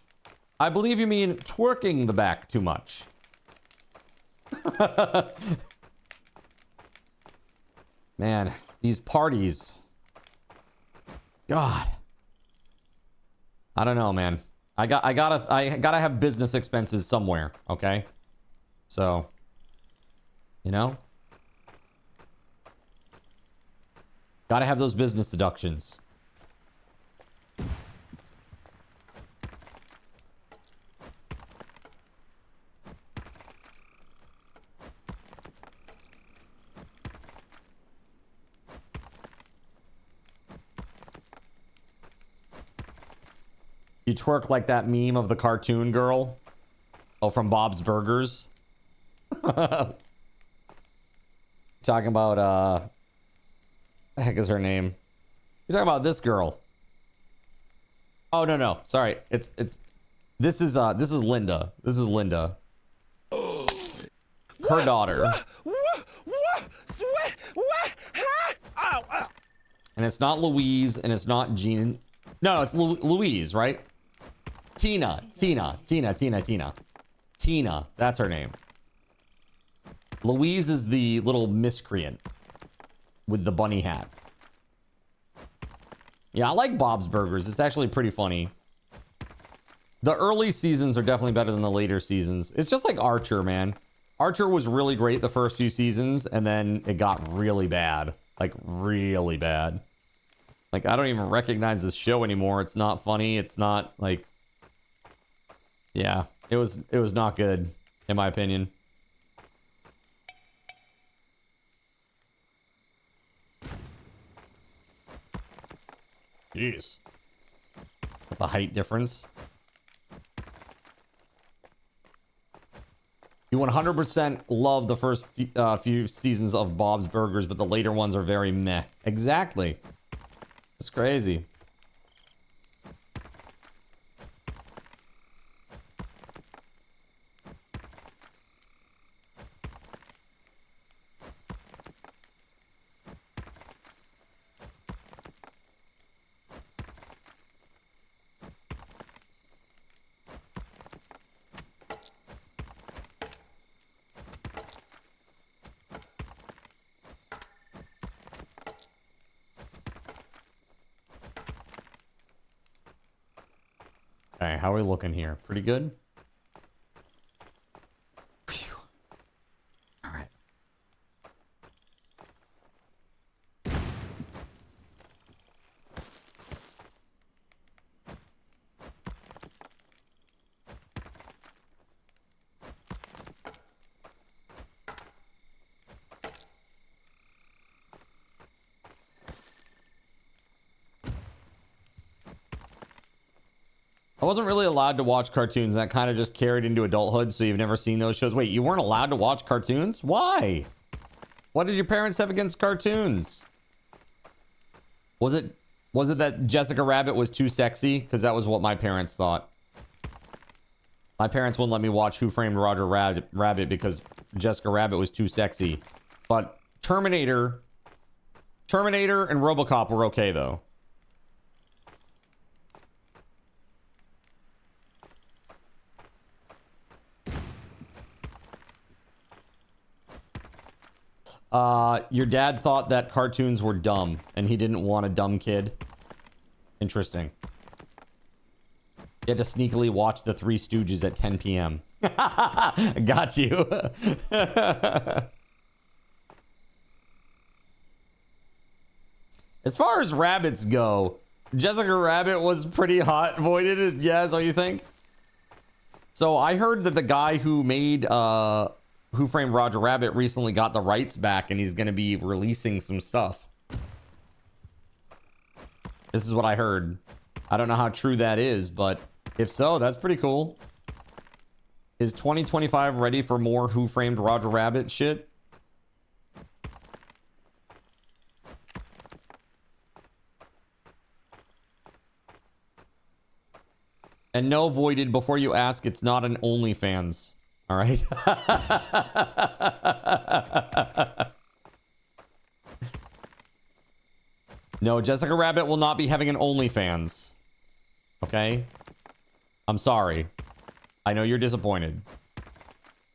I believe you mean twerking the back too much. Man, these parties. God. I don't know, man. I gotta have business expenses somewhere, okay? So, you know? Gotta have those business deductions. You twerk like that meme of the cartoon girl. Oh, from Bob's Burgers. Talking about, the heck is her name? You're talking about this girl. Oh, no. Sorry. This is Linda. This is Linda. Her daughter. And it's not Louise, and it's not Jean. No, it's Louise, right? Tina. Tina, that's her name. Louise is the little miscreant with the bunny hat. Yeah, I like Bob's Burgers. It's actually pretty funny. The early seasons are definitely better than the later seasons. It's just like Archer, man. Archer was really great the first few seasons, and then it got really bad. Like, really bad. Like, I don't even recognize this show anymore. It's not funny. It's not, like... Yeah, it was not good, in my opinion. Jeez. That's a height difference. You 100% love the first few seasons of Bob's Burgers, but the later ones are very meh. Exactly. It's crazy. Okay, how are we looking here? Pretty good? Phew. All right. I wasn't really allowed to watch cartoons. That kind of just carried into adulthood, so you've never seen those shows. Wait, you weren't allowed to watch cartoons? Why? What did your parents have against cartoons? Was it that Jessica Rabbit was too sexy? Because that was what my parents thought. My parents wouldn't let me watch Who Framed Roger Rabbit because Jessica Rabbit was too sexy. But Terminator and RoboCop were okay though. Your dad thought that cartoons were dumb and he didn't want a dumb kid. Interesting. You had to sneakily watch the Three Stooges at 10 p.m. Got you. As far as rabbits go, Jessica Rabbit was pretty hot voided. Yeah, is what you think? So I heard that the guy who made Who Framed Roger Rabbit recently got the rights back and he's going to be releasing some stuff. This is what I heard. I don't know how true that is, but if so, that's pretty cool. Is 2025 ready for more Who Framed Roger Rabbit shit? And no, Voided, before you ask, it's not an OnlyFans. All right. No, Jessica Rabbit will not be having an OnlyFans. Okay? I'm sorry. I know you're disappointed.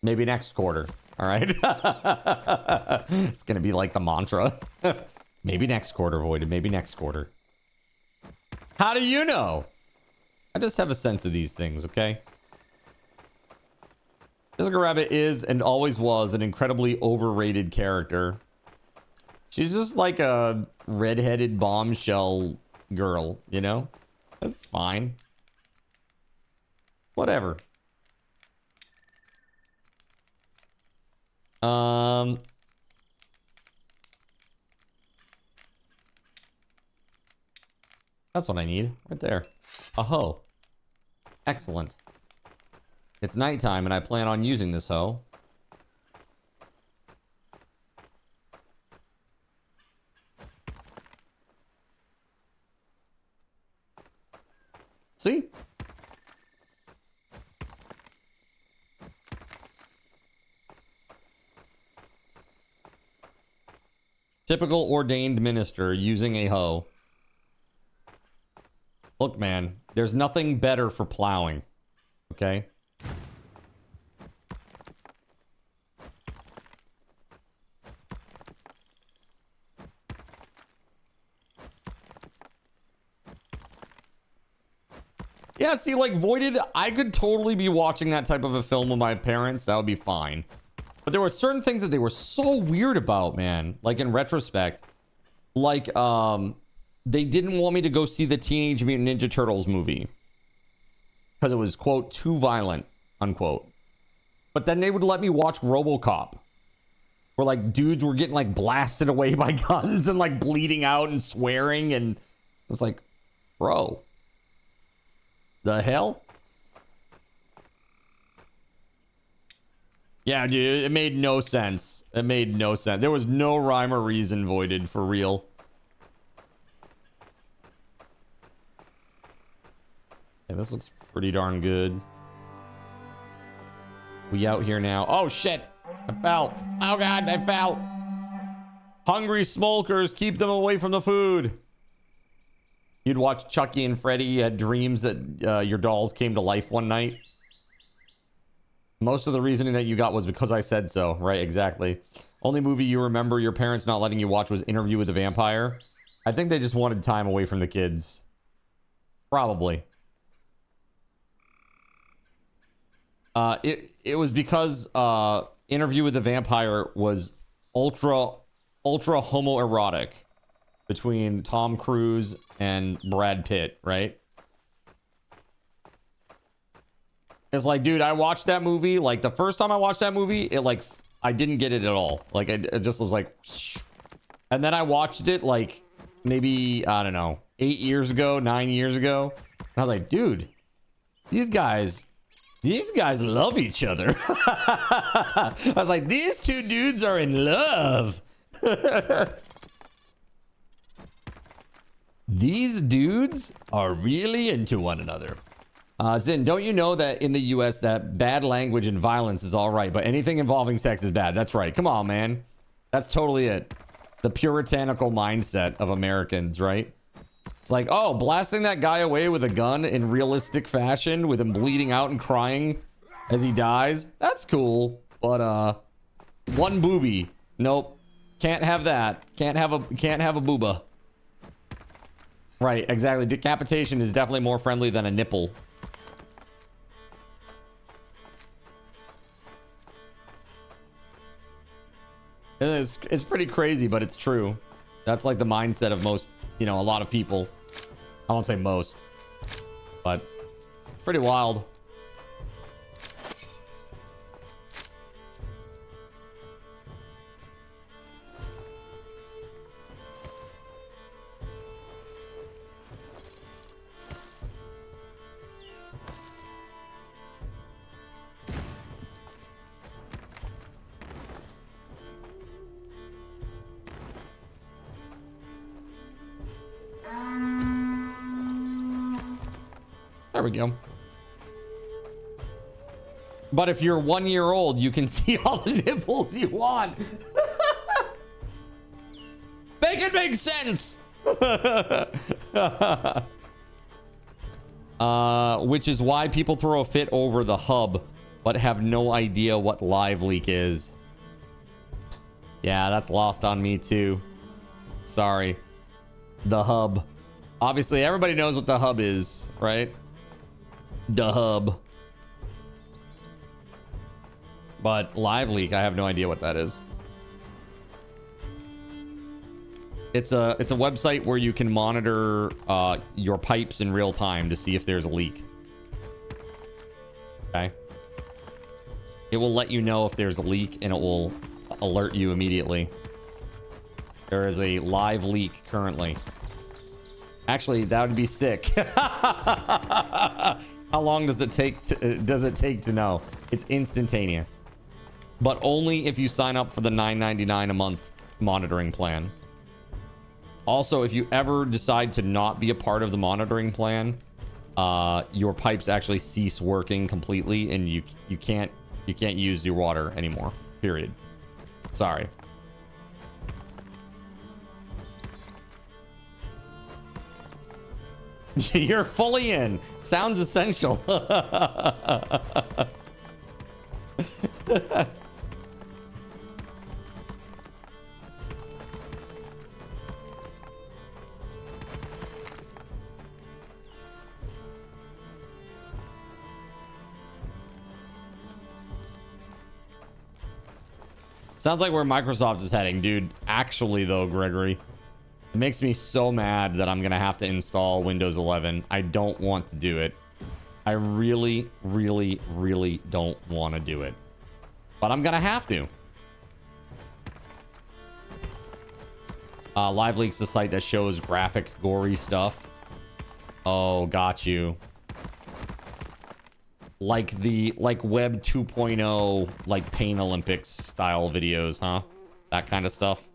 Maybe next quarter. All right? It's going to be like the mantra. Maybe next quarter, Voided. Maybe next quarter. How do you know? I just have a sense of these things, okay? Jessica Rabbit is and always was an incredibly overrated character. She's just like a redheaded bombshell girl, you know? That's fine. Whatever. That's what I need right there. A hoe. Excellent. It's nighttime and I plan on using this hoe. See? Typical ordained minister using a hoe. Look, man, there's nothing better for plowing. Okay? Yeah, see, like, Voided, I could totally be watching that type of a film with my parents. That would be fine. But there were certain things that they were so weird about, man. Like, in retrospect. Like, they didn't want me to go see the Teenage Mutant Ninja Turtles movie. Because it was, quote, too violent, unquote. But then they would let me watch RoboCop. Where, like, dudes were getting, like, blasted away by guns and, like, bleeding out and swearing. And it was like, bro. The hell? Yeah, dude, it made no sense. It made no sense. There was no rhyme or reason, Voided, for real. Yeah, this looks pretty darn good. We out here now. Oh, shit. I fell. Oh, God, I fell. Hungry smokers, keep them away from the food. You'd watch Chucky and Freddy. You had dreams that your dolls came to life one night. Most of the reasoning that you got was because I said so. Right, exactly. Only movie you remember your parents not letting you watch was Interview with the Vampire. I think they just wanted time away from the kids. Probably. It was because Interview with the Vampire was ultra homoerotic between Tom Cruise and Brad Pitt, right? It's like, dude, I watched that movie. Like, the first time I watched that movie, it, like, I didn't get it at all. Like, it just was like, and then I watched it, like, maybe, I don't know, 8 years ago, 9 years ago. And I was like, dude, these guys love each other. I was like, these two dudes are in love. These dudes are really into one another. Zin, don't you know that in the US that bad language and violence is all right, but anything involving sex is bad? That's right. Come on, man. That's totally it. The puritanical mindset of Americans, right? It's like, oh, blasting that guy away with a gun in realistic fashion with him bleeding out and crying as he dies. That's cool. But, one booby. Nope. Can't have that. Can't have a booba. Right, exactly. Decapitation is definitely more friendly than a nipple. It's pretty crazy, but it's true. That's like the mindset of most, you know, a lot of people. I won't say most, but it's pretty wild. There we go. But if you're 1 year old, you can see all the nipples you want. Make it make sense. Which is why people throw a fit over the hub, but have no idea what live leak is. Yeah, that's lost on me too. Sorry. The hub. Obviously, everybody knows what the hub is, right? The hub. But live leak, I have no idea what that is. It's a website where you can monitor your pipes in real time to see if there's a leak. Okay. It will let you know if there's a leak and it will alert you immediately. There is a live leak currently. Actually, that would be sick. How long does it take to know? It's instantaneous. But only if you sign up for the $9.99 a month monitoring plan. Also, if you ever decide to not be a part of the monitoring plan, your pipes actually cease working completely and you can't use your water anymore. Period. Sorry. You're fully in. Sounds essential. Sounds like where Microsoft is heading, dude. Actually, though, Gregory, it makes me so mad that I'm gonna have to install Windows 11. I don't want to do it. I really, really, really don't want to do it. But I'm gonna have to. LiveLeak's the site that shows graphic, gory stuff. Oh, got you. Like Web 2.0, like Pain Olympics style videos, huh? That kind of stuff.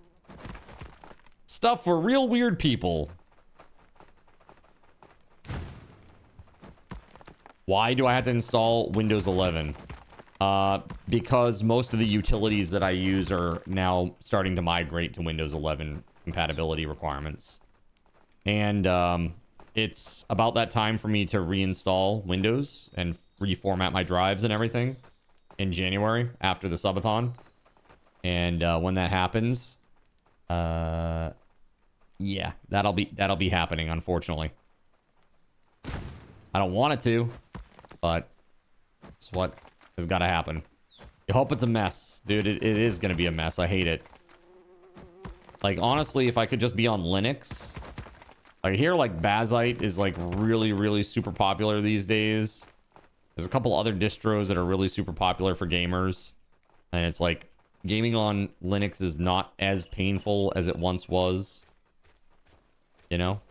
Stuff for real weird people. Why do I have to install Windows 11? Because most of the utilities that I use are now starting to migrate to Windows 11 compatibility requirements. And it's about that time for me to reinstall Windows and reformat my drives and everything in January after the subathon. And when that happens, yeah, that'll be happening, unfortunately. I don't want it to, but it's what has got to happen. I hope it's a mess, dude. It is going to be a mess. I hate it. Like, honestly, if I could just be on Linux. I hear, like, Bazite is, like, really, really super popular these days. There's a couple other distros that are really super popular for gamers. And it's like, gaming on Linux is not as painful as it once was. You know?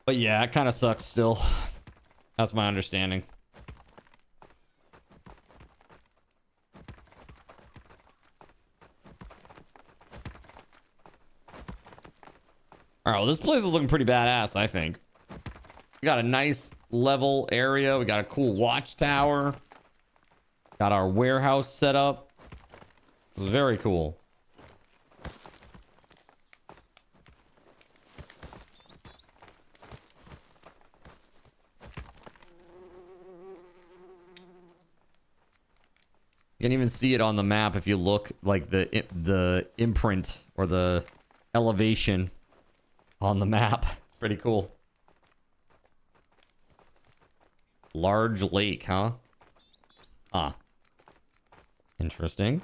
But yeah, it kind of sucks still. That's my understanding. All right, well, this place is looking pretty badass, I think. We got a nice level area. We got a cool watchtower. Got our warehouse set up. This is very cool. You can even see it on the map if you look, like the imprint or the elevation on the map. It's pretty cool. Large lake, huh? Ah. Interesting.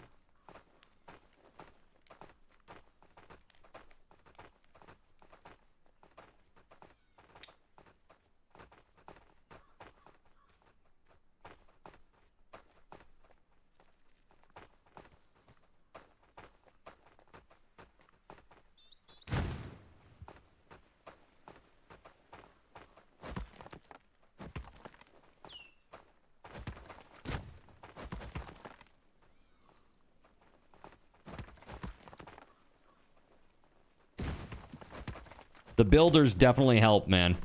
The builders definitely help, man.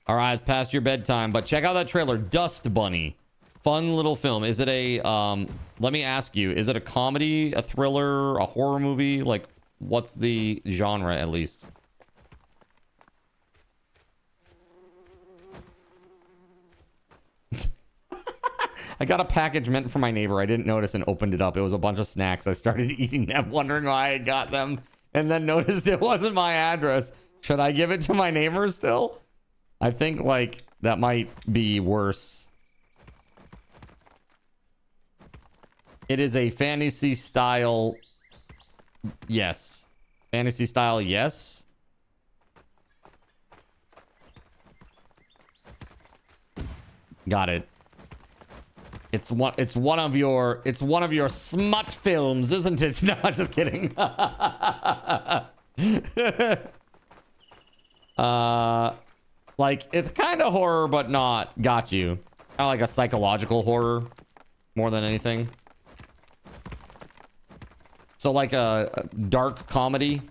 All right, it's past your bedtime, but check out that trailer, Dust Bunny. Fun little film. Is it a, let me ask you, is it a comedy, a thriller, a horror movie? Like, what's the genre, at least? I got a package meant for my neighbor. I didn't notice and opened it up. It was a bunch of snacks. I started eating them, wondering why I got them. And then noticed it wasn't my address. Should I give it to my neighbor still? I think, like, that might be worse. It is a fantasy style. Yes. Fantasy style, yes. Got it. It's one of your smut films, isn't it? No, I'm just kidding. Like, it's kind of horror, but not. Got you. Kind of like a psychological horror more than anything. So like a dark comedy.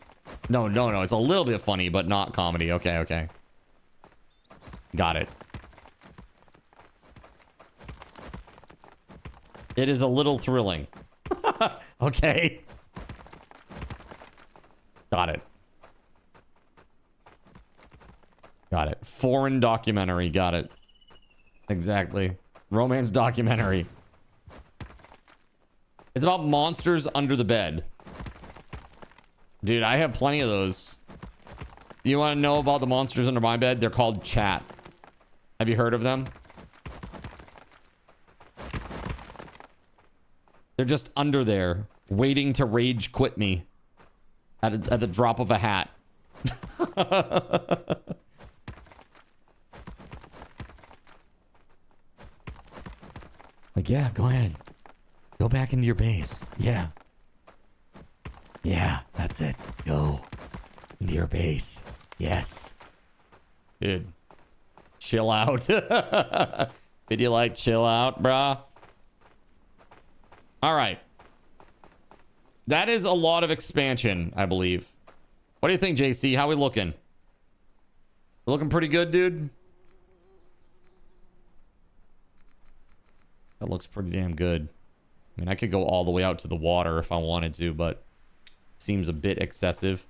No. It's a little bit funny, but not comedy. Okay. Got it. It is a little thrilling. Okay. Got it. Foreign documentary. Got it. Exactly. Romance documentary. It's about monsters under the bed. Dude, I have plenty of those. You want to know about the monsters under my bed? They're called Chat. Have you heard of them? They're just under there, waiting to rage quit me at the drop of a hat. Like, yeah, go ahead. Go back into your base. Yeah. Yeah, that's it. Go into your base. Yes. Dude. Chill out. Did you like chill out, brah? All right. That is a lot of expansion, I believe. What do you think, JC? How we looking? We're looking pretty good, dude. That looks pretty damn good. I mean, I could go all the way out to the water if I wanted to, but seems a bit excessive.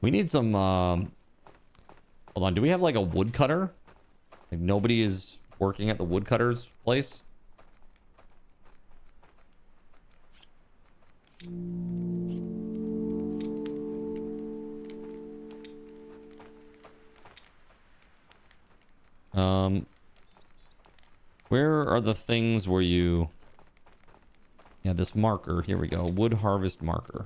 We need some, hold on. Do we have like a woodcutter? Like nobody is working at the woodcutter's place? Where are the things where you... Yeah, this marker. Here we go. Wood harvest marker.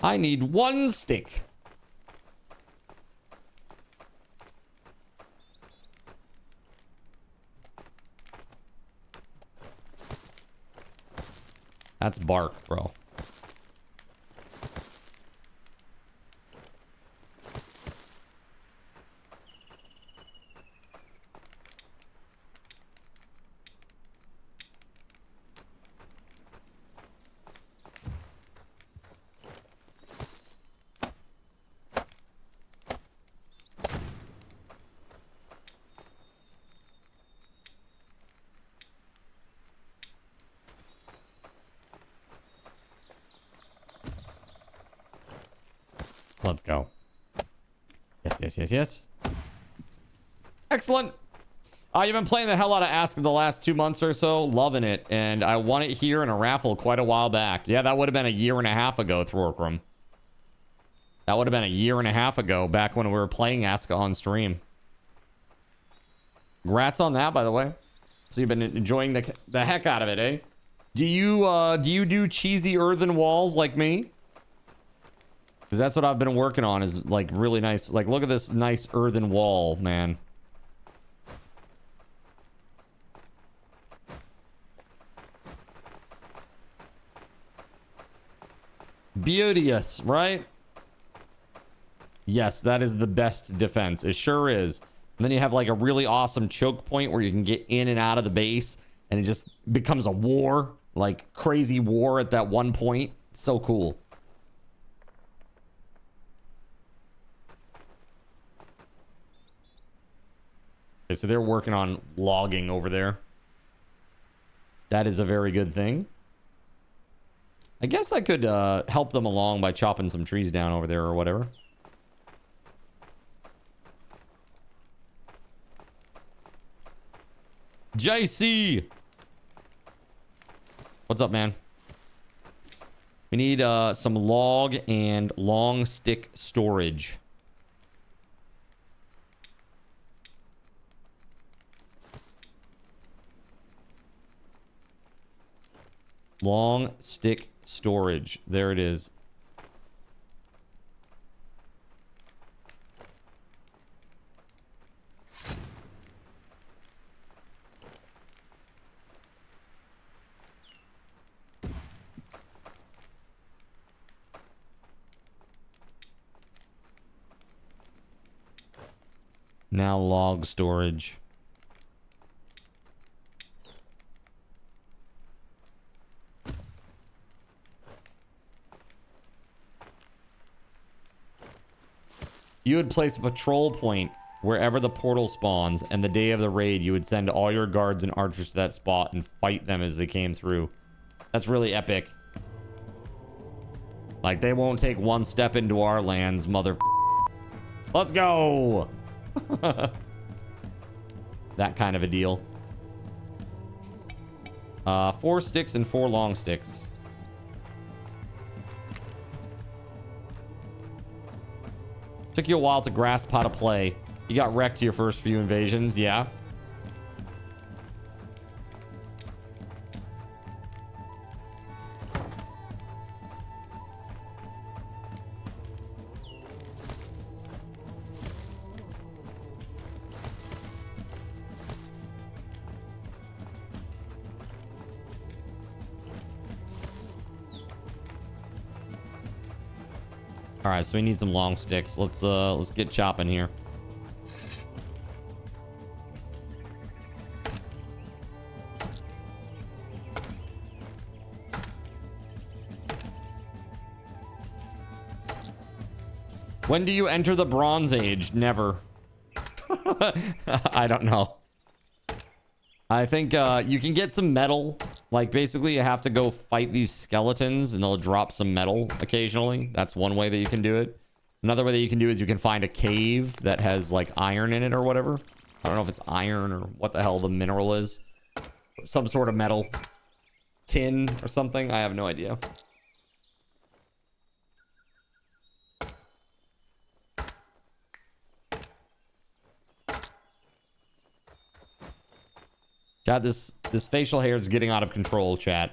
I need one stick. That's bark, bro. Let's go. Yes, yes, yes, yes. Excellent. You've been playing the hell out of Aska the last 2 months or so. Loving it. And I won it here in a raffle quite a while back. Yeah, that would have been a year and a half ago, Thorkram. That would have been a year and a half ago, back when we were playing Aska on stream. Congrats on that, by the way. So you've been enjoying the heck out of it, eh? Do you do cheesy earthen walls like me? Because that's what I've been working on, is like really nice. Like, look at this nice earthen wall, man. Beauteous, right? Yes, that is the best defense. It sure is. And then you have like a really awesome choke point where you can get in and out of the base, and it just becomes a war, like crazy war at that one point. So cool. Okay, so they're working on logging over there. That is a very good thing. I guess I could help them along by chopping some trees down over there or whatever. JC! What's up, man? We need some log and long stick storage. Long stick storage. There it is. Now log storage. You would place a patrol point wherever the portal spawns, and the day of the raid, you would send all your guards and archers to that spot and fight them as they came through. That's really epic. Like, they won't take one step into our lands, mother... Let's go! That kind of a deal. 4 sticks and 4 long sticks. Took you a while to grasp how to play. You got wrecked your first few invasions, yeah. All right, so we need some long sticks. Let's get chopping here. When do you enter the Bronze Age? Never. I don't know. I think you can get some metal. Like, basically, you have to go fight these skeletons, and they'll drop some metal occasionally. That's one way that you can do it. Another way that you can do is you can find a cave that has, like, iron in it or whatever. I don't know if it's iron or what the hell the mineral is. Some sort of metal. Tin or something. I have no idea. Chat, this facial hair is getting out of control, chat.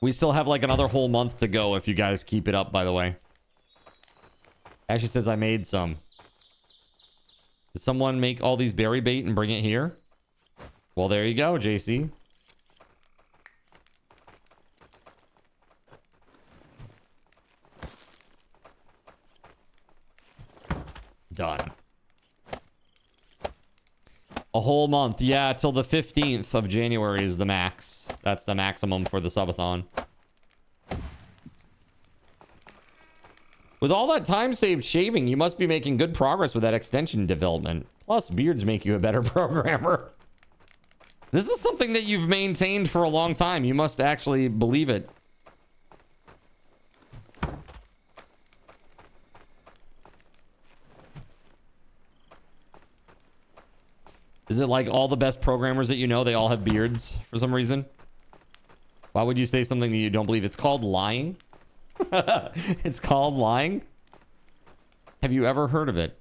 We still have like another whole month to go if you guys keep it up, by the way. Ashley says I made some. Did someone make all these berry bait and bring it here? Well, there you go, JC. Done. A whole month. Yeah, till the 15th of January is the max. That's the maximum for the subathon. With all that time saved shaving, you must be making good progress with that extension development. Plus, beards make you a better programmer. This is something that you've maintained for a long time. You must actually believe it. Is it like all the best programmers that you know, they all have beards for some reason? Why would you say something that you don't believe? It's called lying. It's called lying. Have you ever heard of it?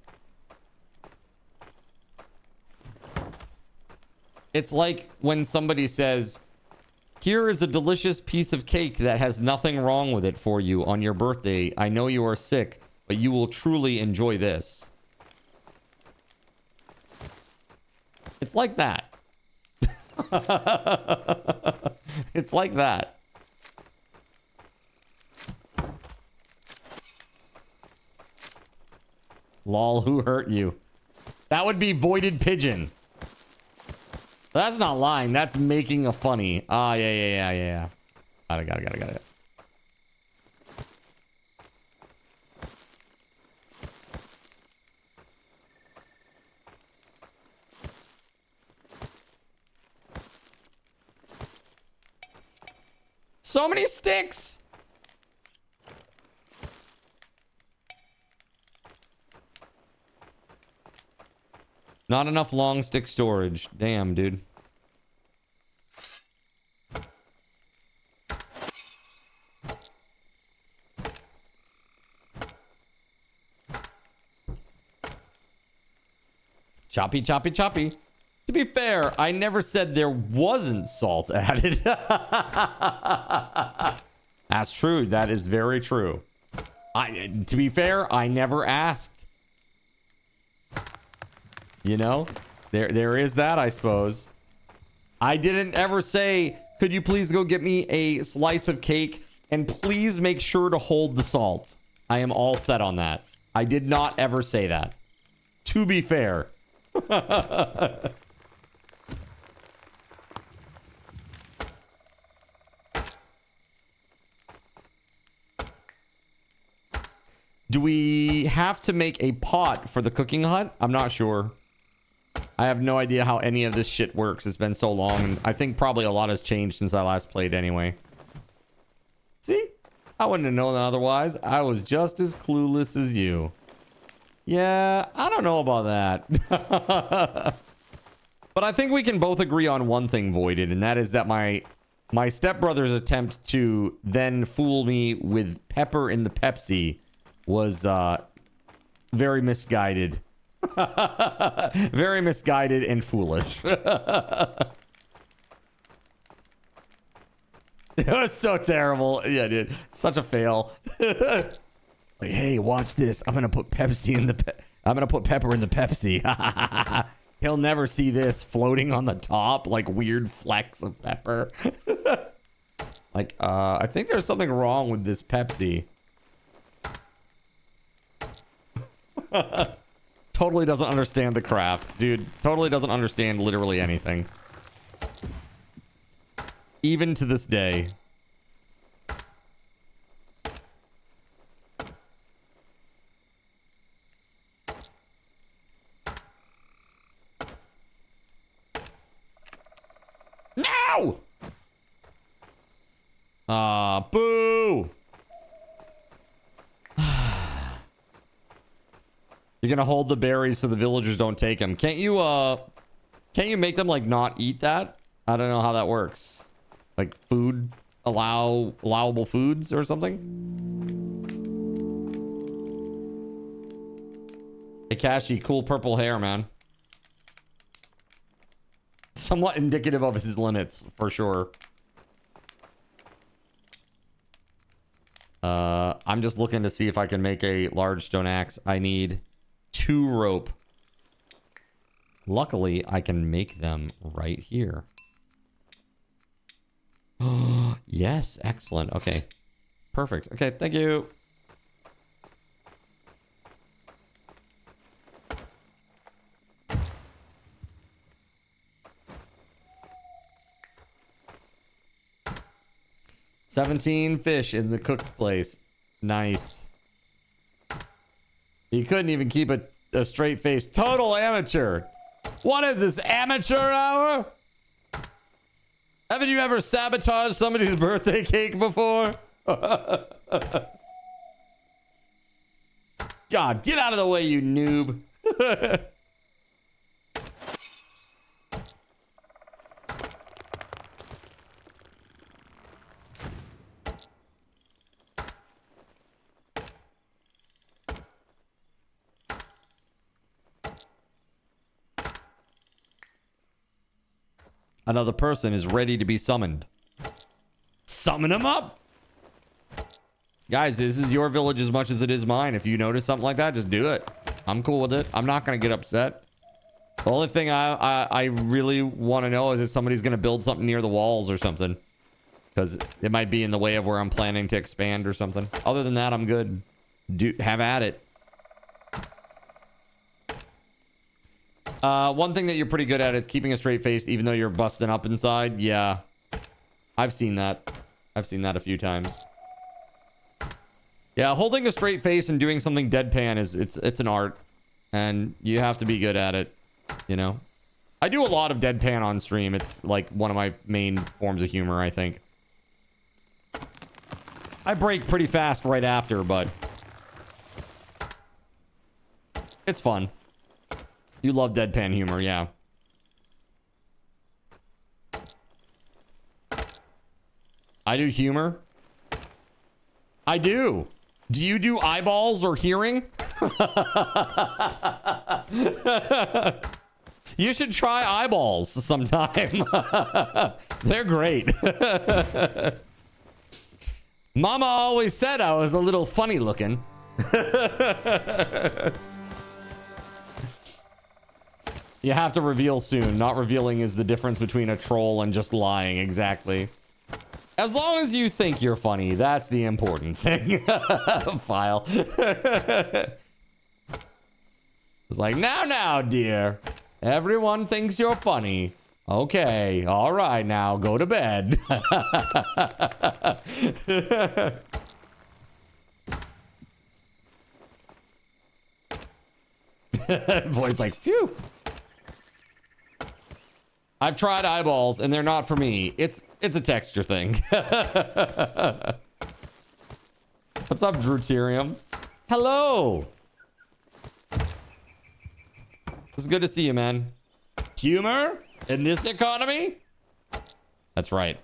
It's like when somebody says, here is a delicious piece of cake that has nothing wrong with it for you on your birthday. I know you are sick, but you will truly enjoy this. It's like that. It's like that. Lol, who hurt you? That would be voided pigeon. That's not lying. That's making a funny. Ah, yeah. Got it. So many sticks. Not enough long stick storage. Damn, dude. Choppy. To be fair, I never said there wasn't salt added. That's true. That is very true. To be fair, I never asked. You know, there is that, I suppose. I didn't ever say, could you please go get me a slice of cake and please make sure to hold the salt. I am all set on that. I did not ever say that. To be fair. Do we have to make a pot for the cooking hut? I'm not sure. I have no idea how any of this shit works. It's been so long, and I think probably a lot has changed since I last played anyway. See? I wouldn't have known that otherwise. I was just as clueless as you. Yeah, I don't know about that. But I think we can both agree on one thing, Voided, and that is that my stepbrother's attempt to then fool me with pepper in the Pepsi was very misguided. Very misguided and foolish. It was so terrible. Yeah, dude. Such a fail. Like, hey, watch this. I'm gonna put Pepsi in the I'm gonna put pepper in the Pepsi. He'll never see this floating on the top, like weird flecks of pepper. Like, I think there's something wrong with this Pepsi. Totally doesn't understand the craft, dude. Totally doesn't understand literally anything. Even to this day. No! Boo! You're gonna hold the berries so the villagers don't take them. Can't you make them like not eat that? I don't know how that works. Like food, allowable foods or something? Hey, Kashi, cool purple hair, man. Somewhat indicative of his limits, for sure. I'm just looking to see if I can make a large stone axe. I need 2 rope. Luckily, I can make them right here. Oh, yes. Excellent. Okay. Perfect. Okay. Thank you. $17 fish in the cooked place. Nice. He couldn't even keep a straight face. Total amateur. What is this, amateur hour? Haven't you ever sabotaged somebody's birthday cake before? God, get out of the way, you noob. Another person is ready to be summoned. Summon him up. Guys, this is your village as much as it is mine. If you notice something like that, just do it. I'm cool with it. I'm not going to get upset. The only thing I really want to know is if somebody's going to build something near the walls or something. Because it might be in the way of where I'm planning to expand or something. Other than that, I'm good. Have at it. One thing that you're pretty good at is keeping a straight face even though you're busting up inside. Yeah. I've seen that. I've seen that a few times. Yeah, holding a straight face and doing something deadpan it's an art. And you have to be good at it, you know? I do a lot of deadpan on stream. It's like one of my main forms of humor, I think. I break pretty fast right after, but it's fun. You love deadpan humor, yeah. I do humor. I do. Do you do eyeballs or hearing? You should try eyeballs sometime. They're great. Mama always said I was a little funny looking. You have to reveal soon. Not revealing is the difference between a troll and just lying. Exactly. As long as you think you're funny, that's the important thing. File. It's like, now, dear. Everyone thinks you're funny. Okay. All right, now go to bed. Boy's like, phew. I've tried eyeballs and they're not for me. It's a texture thing. What's up, Drewterium? Hello. It's good to see you, man. Humor in this economy? That's right.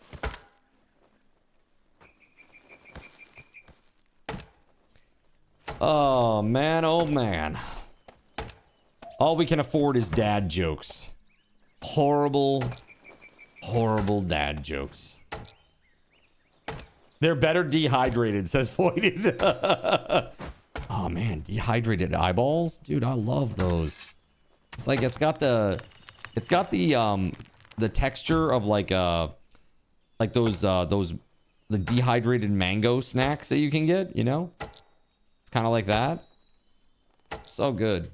Oh, man. Oh, man. All we can afford is dad jokes. Horrible dad jokes. They're better dehydrated, says Voided. Oh man, dehydrated eyeballs, dude, I love those. It's like it's got the texture of like those the dehydrated mango snacks that you can get, you know? It's kind of like that. So good.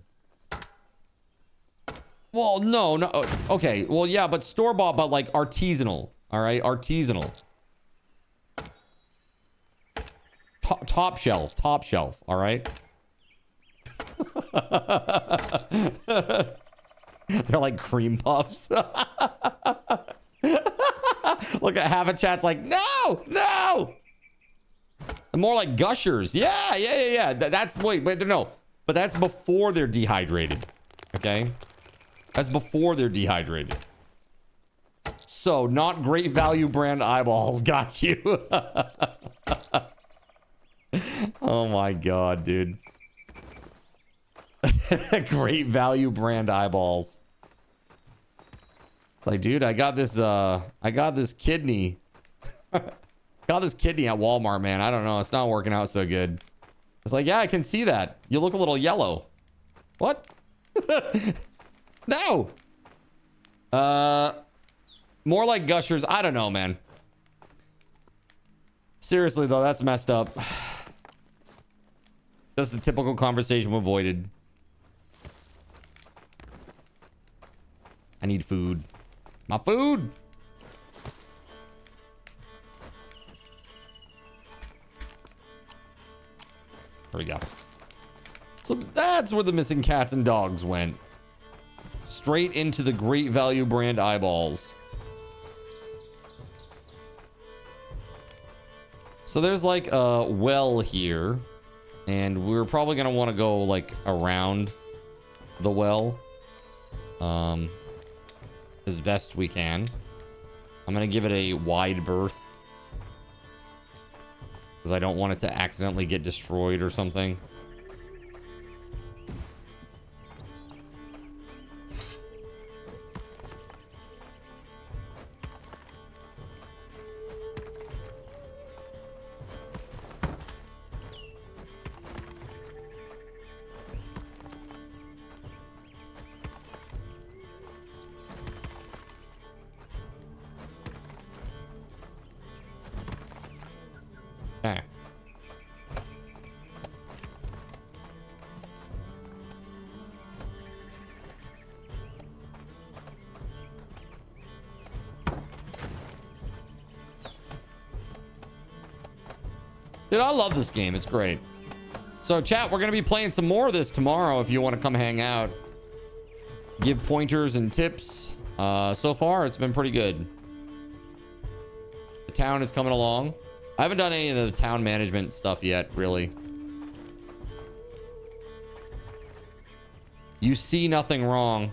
Well, no. Okay. Well, yeah, but store-bought, but like artisanal. All right, artisanal. Top shelf. All right. They're like cream puffs. Look at half a chat's like, no. More like gushers. Yeah. That's wait, no. But that's before they're dehydrated. Okay. That's before they're dehydrated. So, not great value brand eyeballs got you. Oh my god, dude. Great value brand eyeballs. It's like, dude, I got this kidney. Got Got this kidney at Walmart, man. I don't know. It's not working out so good. It's like, yeah, I can see that. You look a little yellow. What? No. More like gushers. I don't know, man. Seriously, though, that's messed up. Just a typical conversation avoided. I need food. My food! There we go. So that's where the missing cats and dogs went. Straight into the Great Value brand eyeballs. So there's like a well here. And we're probably going to want to go like around the well. As best we can. I'm going to give it a wide berth. Because I don't want it to accidentally get destroyed or something. Okay. Dude, I love this game. It's great. So, chat, we're going to be playing some more of this tomorrow if you want to come hang out. Give pointers and tips. So far, it's been pretty good. The town is coming along. I haven't done any of the town management stuff yet, really. You see nothing wrong.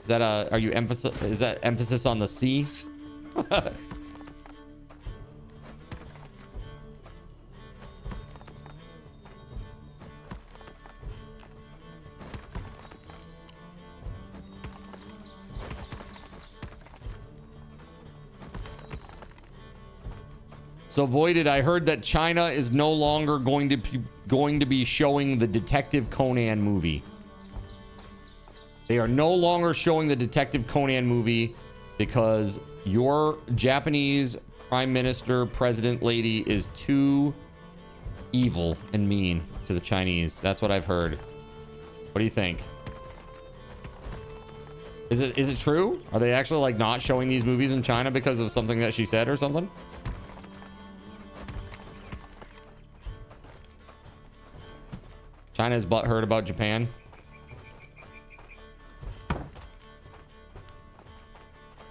Is that is that emphasis on the C? So Voided, I heard that China is no longer going to be showing the Detective Conan movie. They are no longer showing the Detective Conan movie because your Japanese Prime Minister, President lady is too evil and mean to the Chinese. That's what I've heard. What do you think? Is it true? Are they actually like not showing these movies in China because of something that she said or something? China's butthurt about Japan.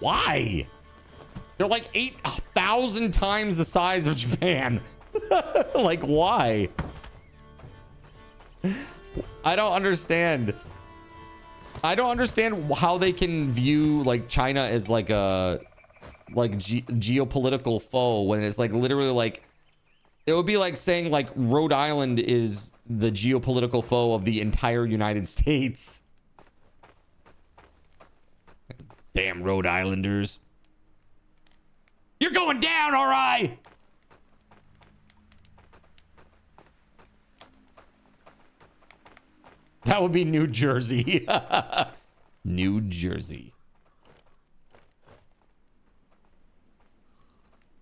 Why? They're like 8,000 times the size of Japan. Like, why? I don't understand. I don't understand how they can view like China as like a geopolitical foe when it's like literally like it would be like saying like Rhode Island is the geopolitical foe of the entire United States. Damn Rhode Islanders. You're going down, all right. That would be New Jersey. New Jersey.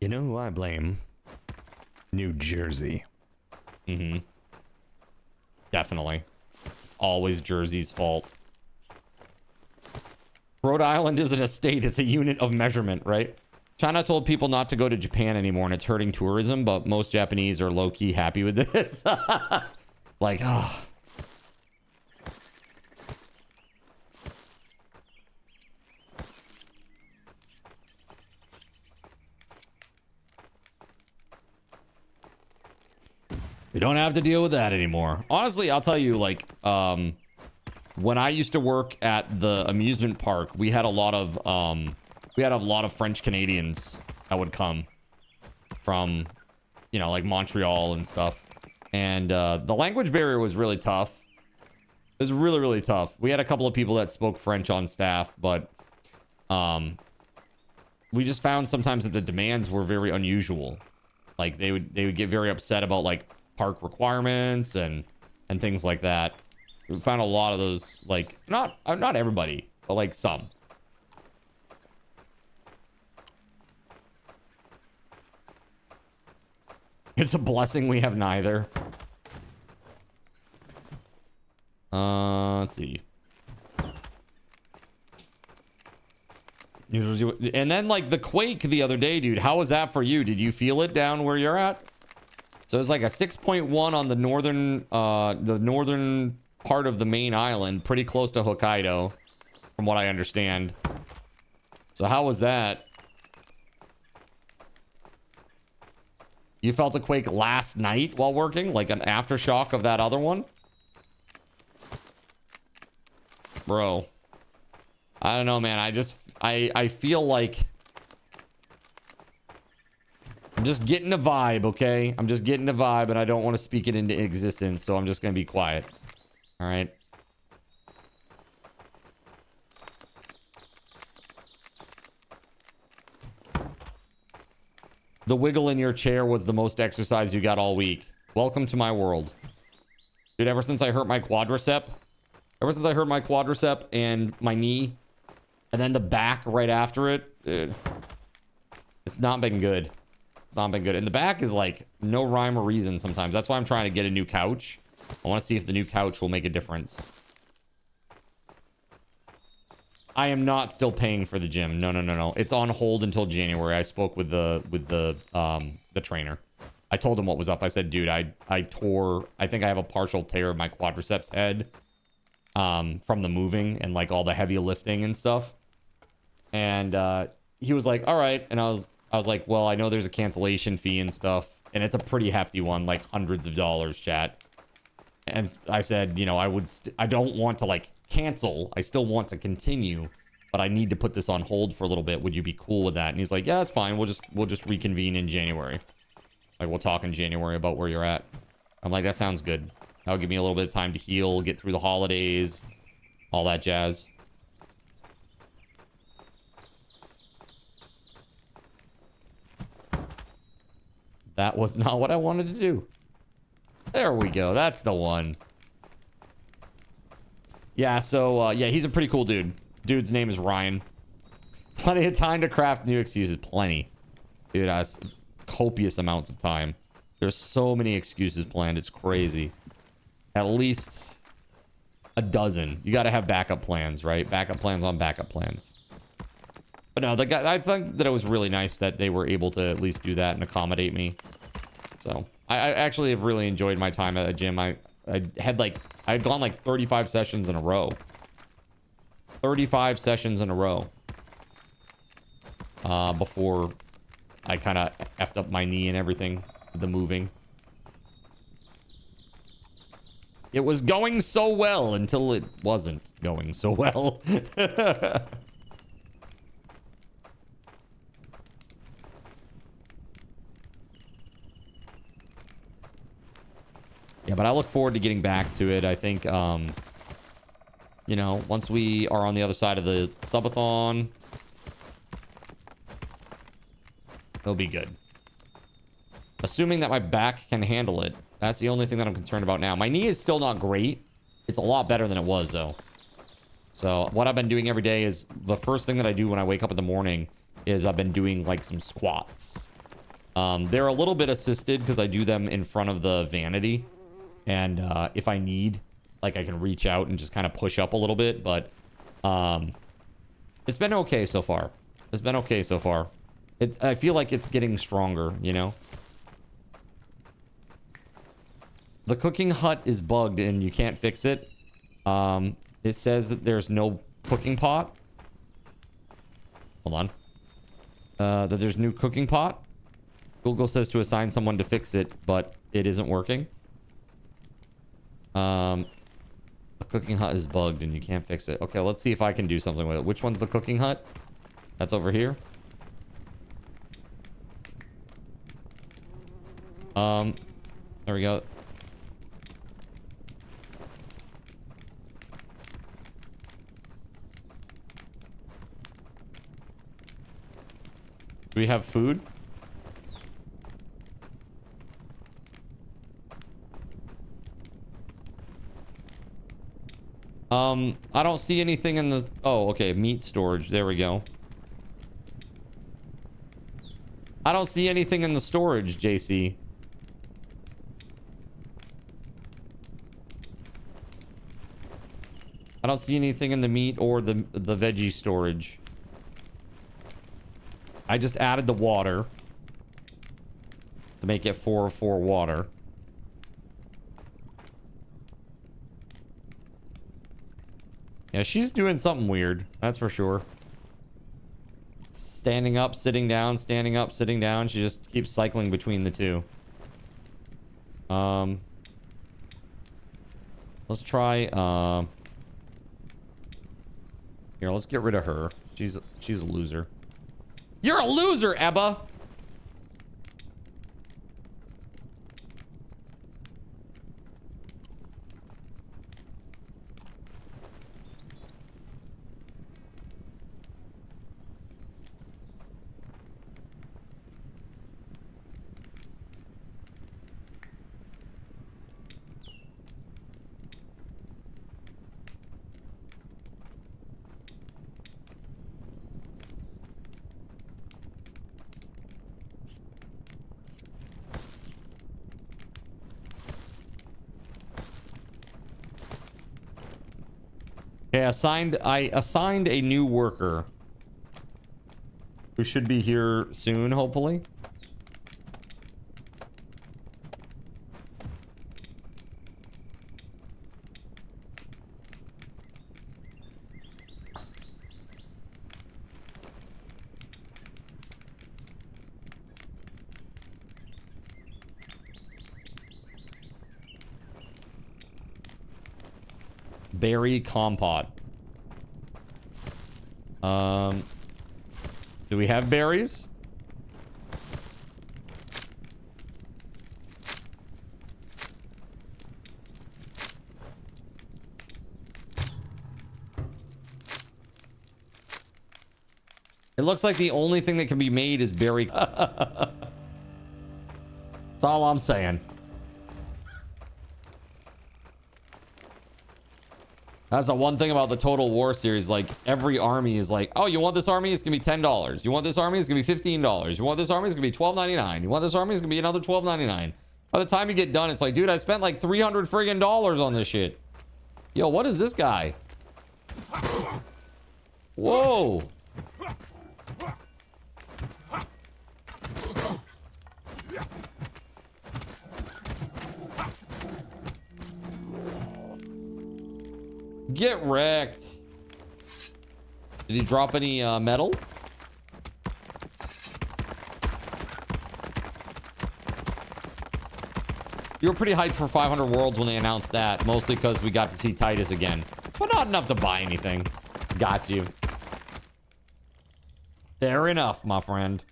You know who I blame? New Jersey. Mm-hmm. Definitely. It's always Jersey's fault. Rhode Island isn't a state, it's a unit of measurement, right? China told people not to go to Japan anymore and it's hurting tourism, but most Japanese are low-key happy with this. Like, oh. We don't have to deal with that anymore. Honestly, I'll tell you, like, when I used to work at the amusement park, we had a lot of French Canadians that would come from, you know, like Montreal and stuff. And the language barrier was really tough. It was really, really tough. We had a couple of people that spoke French on staff, but we just found sometimes that the demands were very unusual. Like they would get very upset about like park requirements and things like that. We found a lot of those, like not everybody, but like some. It's a blessing we have neither. Let's see. And then like the quake the other day, dude. How was that for you? Did you feel it down where you're at? So it's like a 6.1 on the northern part of the main island, pretty close to Hokkaido, from what I understand. So how was that? You felt a quake last night while working? Like an aftershock of that other one? Bro. I don't know, man. I feel like I'm just getting a vibe, okay? I'm just getting a vibe, and I don't want to speak it into existence, so I'm just going to be quiet. All right? The wiggle in your chair was the most exercise you got all week. Welcome to my world. Dude, ever since I hurt my quadricep and my knee, and then the back right after it, dude, it's not been good. It's not been good. And the back is like no rhyme or reason sometimes. That's why I'm trying to get a new couch. I want to see if the new couch will make a difference. I am not still paying for the gym. No. It's on hold until January. I spoke with the trainer. I told him what was up. I said, dude, I think I have a partial tear of my quadriceps head from the moving and like all the heavy lifting and stuff. And he was like, all right. And I was like, well, I know there's a cancellation fee and stuff, and it's a pretty hefty one, like hundreds of dollars, chat. And I said, you know, I don't want to like cancel. I still want to continue, but I need to put this on hold for a little bit. Would you be cool with that? And he's like, yeah, that's fine. We'll just reconvene in January. Like we'll talk in January about where you're at. I'm like, that sounds good. That'll give me a little bit of time to heal, get through the holidays, all that jazz. That was not what I wanted to do. There we go. That's the one. Yeah, so, yeah, he's a pretty cool dude. Dude's name is Ryan. Plenty of time to craft new excuses. Plenty. Dude has copious amounts of time. There's so many excuses planned. It's crazy. At least a dozen. You got to have backup plans, right? Backup plans on backup plans. But no, the guy, I think that it was really nice that they were able to at least do that and accommodate me. So I actually have really enjoyed my time at the gym. I had gone like 35 sessions in a row. 35 sessions in a row. Before I kind of effed up my knee and everything. The moving. It was going so well until it wasn't going so well. Yeah, but I look forward to getting back to it. I think, you know, once we are on the other side of the subathon, it'll be good. Assuming that my back can handle it. That's the only thing that I'm concerned about now. My knee is still not great. It's a lot better than it was, though. So what I've been doing every day is the first thing that I do when I wake up in the morning is I've been doing like some squats. They're a little bit assisted because I do them in front of the vanity. And if I need, like, I can reach out and just kind of push up a little bit. But it's been okay so far. It's been okay so far. I feel like it's getting stronger, you know? The cooking hut is bugged and you can't fix it. It says that there's no cooking pot. Hold on. That there's no cooking pot. Google says to assign someone to fix it, but it isn't working. The cooking hut is bugged and you can't fix it. Okay, let's see if I can do something with it. Which one's the cooking hut? That's over here. There we go. we have food? I don't see anything in the... Oh, okay. Meat storage. There we go. I don't see anything in the storage, JC. I don't see anything in the meat or the veggie storage. I just added the water to make it 404 water. Yeah, she's doing something weird. That's for sure. Standing up, sitting down, standing up, sitting down. She just keeps cycling between the two. Let's try, here, let's get rid of her. She's a loser. You're a loser, Ebba! Okay, I assigned a new worker who should be here soon, hopefully. Berry compote. Do we have berries? It looks like the only thing that can be made is berry. That's all I'm saying. That's the one thing about the Total War series. Like, every army is like, oh, you want this army? It's gonna be $10. You want this army? It's gonna be $15. You want this army? It's gonna be $12.99. You want this army? It's gonna be another $12.99. By the time you get done, it's like, dude, I spent like $300 friggin' dollars on this shit. Yo, what is this guy? Whoa. Get wrecked. Did he drop any metal? You were pretty hyped for 500 worlds when they announced that, mostly because we got to see Titus again, but not enough to buy anything. Got you. Fair enough, my friend.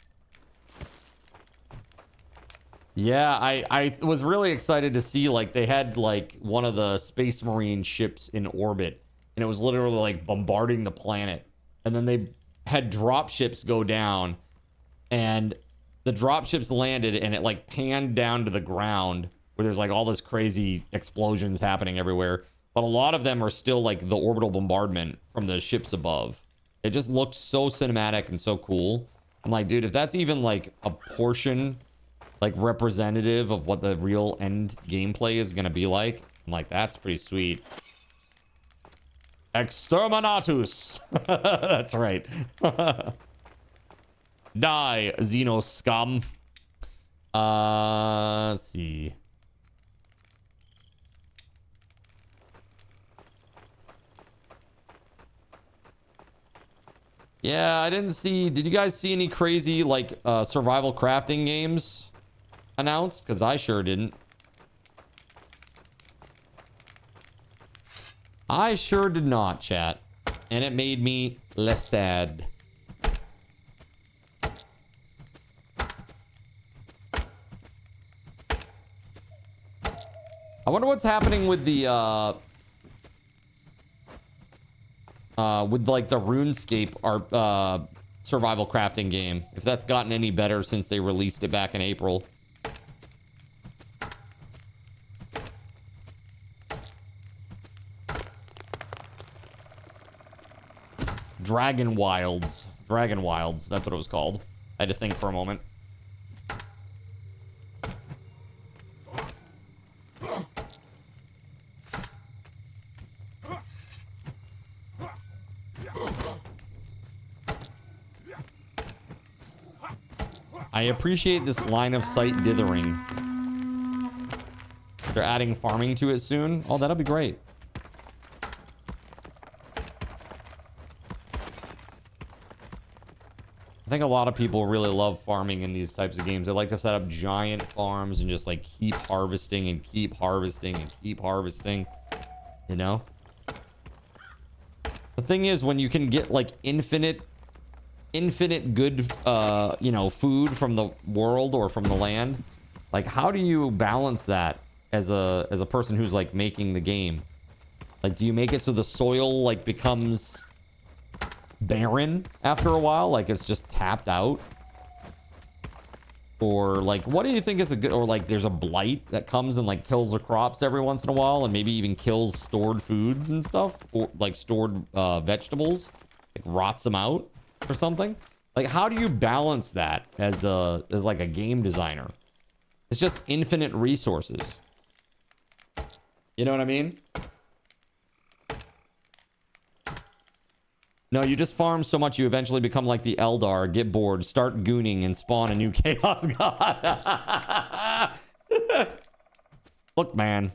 Yeah, I was really excited to see, like, they had, like, one of the Space Marine ships in orbit, and it was literally, like, bombarding the planet. And then they had drop ships go down, and the drop ships landed, and it, like, panned down to the ground, where there's, like, all this crazy explosions happening everywhere. But a lot of them are still, like, the orbital bombardment from the ships above. It just looked so cinematic and so cool. I'm like, dude, if that's even, like, a portion... like representative of what the real end gameplay is gonna be like, I'm like, that's pretty sweet. Exterminatus. That's right. Die, Xeno scum. Let's see. Yeah, I didn't see. Did you guys see any crazy like survival crafting games announced? Because I sure didn't. I sure did not, chat. And it made me less sad. I wonder what's happening with the with like the RuneScape survival crafting game. If that's gotten any better since they released it back in April. Dragon Wilds. Dragon Wilds, that's what it was called. I had to think for a moment. I appreciate this line of sight dithering. They're adding farming to it soon. Oh, that'll be great. I think a lot of people really love farming in these types of games. They like to set up giant farms and just like keep harvesting and keep harvesting and keep harvesting, you know? The thing is, when you can get like infinite good, you know, food from the world or from the land, like how do you balance that as a person who's like making the game? Like, do you make it so the soil like becomes barren after a while, like it's just tapped out? Or like, what do you think is a good, or like there's a blight that comes and like kills the crops every once in a while and maybe even kills stored foods and stuff, or like stored vegetables, like rots them out or something? Like, how do you balance that as like a game designer? It's just infinite resources. You know what I mean? No, you just farm so much you eventually become like the Eldar, get bored, start gooning, and spawn a new Chaos God. Look, man.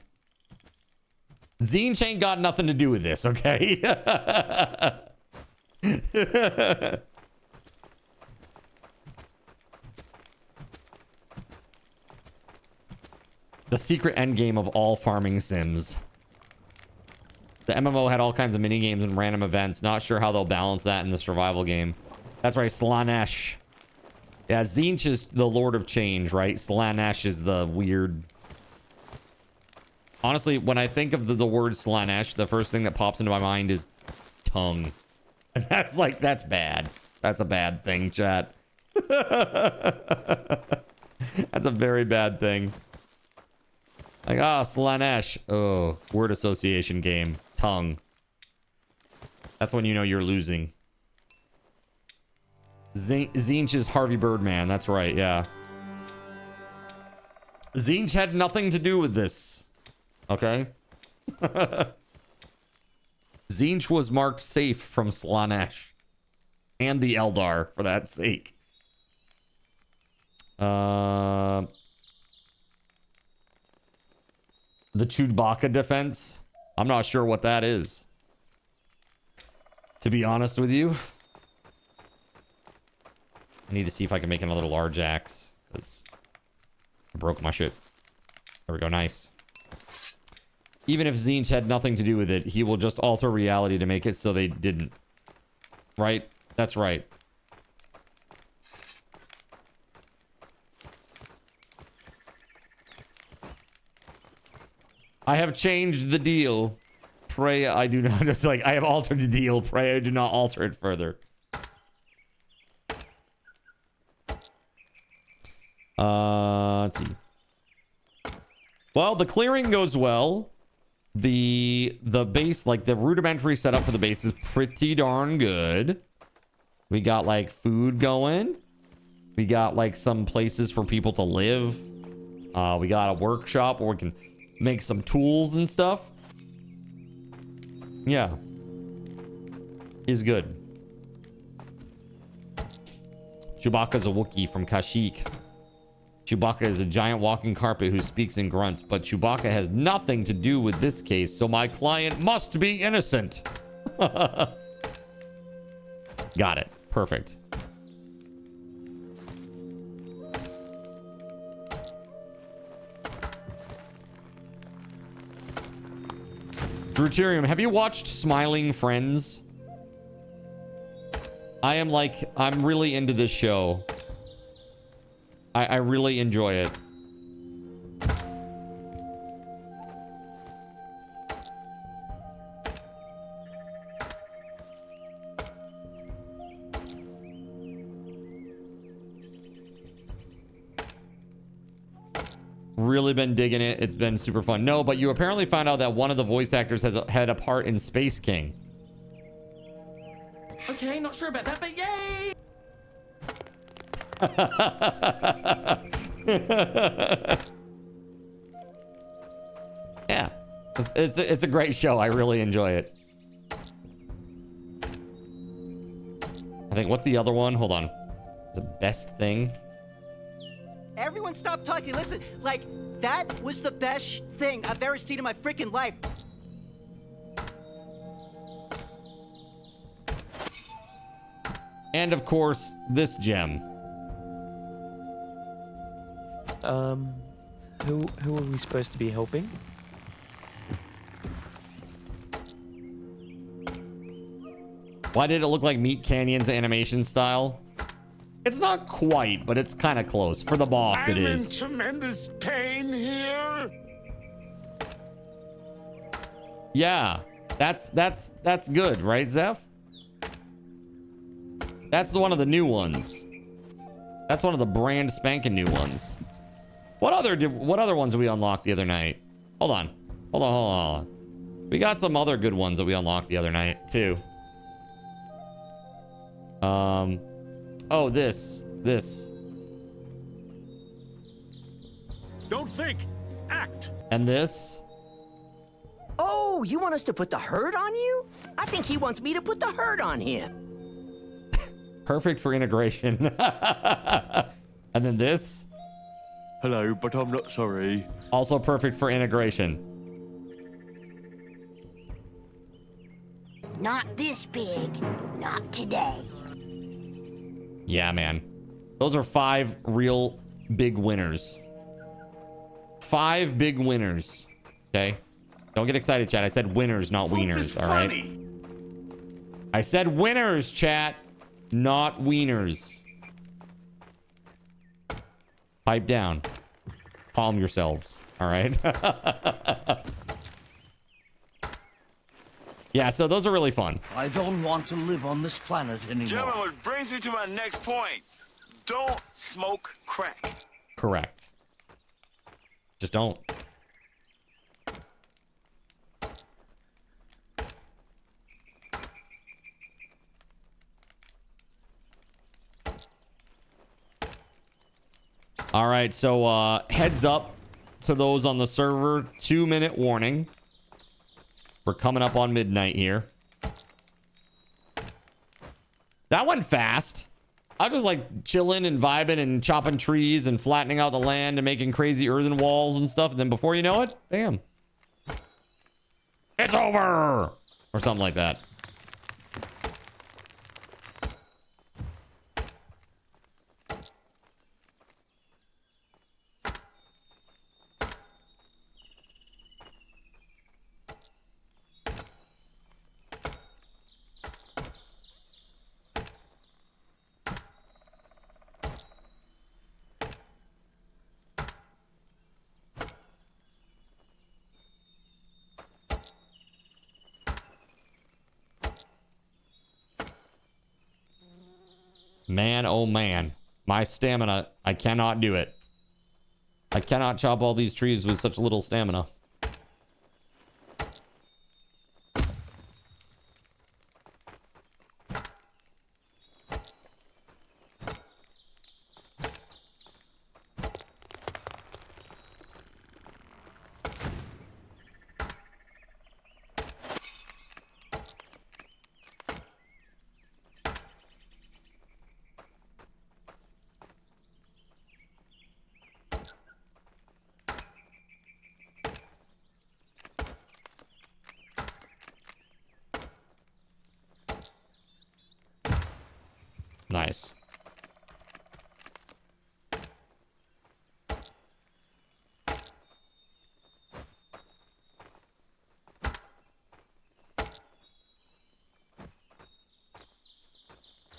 Zinch ain't got nothing to do with this, okay? The secret endgame of all farming sims. The MMO had all kinds of mini games and random events. Not sure how they'll balance that in the survival game. That's right, Slaanesh. Yeah, Zinch is the Lord of Change, right? Slaanesh is the weird. Honestly, when I think of the word Slaanesh, the first thing that pops into my mind is tongue. And that's like, that's bad. That's a bad thing, chat. That's a very bad thing. Like, Slaanesh. Oh, word association game. Tongue. That's when you know you're losing. Zinch is Harvey Birdman. That's right, yeah. Zinch had nothing to do with this. Okay? Zinch was marked safe from Slaanesh. And the Eldar, for that sake. The Chewbacca defense? I'm not sure what that is, to be honest with you. I need to see if I can make another large axe, because I broke my shit. There we go, nice. Even if Zinch had nothing to do with it, he will just alter reality to make it so they didn't. Right? That's right. I have changed the deal. Pray I do not. Just like, I have altered the deal. Pray I do not alter it further. Let's see. Well, the clearing goes well. The base, like the rudimentary setup for the base is pretty darn good. We got like food going. We got like some places for people to live. We got a workshop where we can make some tools and stuff. Yeah. Is good. Chewbacca's a Wookiee from Kashyyyk. Chewbacca is a giant walking carpet who speaks and grunts, but Chewbacca has nothing to do with this case, so my client must be innocent. Got it. Perfect. Deuterium, have you watched Smiling Friends? I'm really into this show. I really enjoy it. Really been digging it. It's been super fun. No, but you apparently found out that one of the voice actors had a part in Space King. Okay, not sure about that, but yay! Yeah, it's a great show. I really enjoy it. I think, what's the other one? Hold on. The best thing. Everyone stop talking. Listen, like, that was the best thing I've ever seen in my freaking life. And of course, this gem. Who are we supposed to be helping? Why did it look like Meat Canyon's animation style? It's not quite, but it's kind of close. For the boss, it is. I'm in tremendous pain here. Yeah, that's good, right, Zeph? That's one of the new ones. That's one of the brand spanking new ones. What other ones did we unlock the other night? Hold on. We got some other good ones that we unlocked the other night too. Oh, this. Don't think, act. And this. Oh, you want us to put the hurt on you? I think he wants me to put the hurt on him. Perfect for integration. And then this. Hello, but I'm not sorry. Also perfect for integration. Not this big. Not today. Yeah, man. Those are 5 real big winners. 5 big winners. Okay? Don't get excited, chat. I said winners, not wieners, all right? I said winners, chat, not wieners. Pipe down. Calm yourselves, all right? Yeah, so those are really fun. I don't want to live on this planet anymore. Gentlemen, what brings me to my next point. Don't smoke crack. Correct. Just don't. All right, so heads up to those on the server, 2-minute warning. We're coming up on midnight here. That went fast. I was just like chilling and vibing and chopping trees and flattening out the land and making crazy earthen walls and stuff. And then before you know it, bam. It's over! Or something like that. Man, oh man. My stamina, I cannot do it. I cannot chop all these trees with such little stamina. Nice.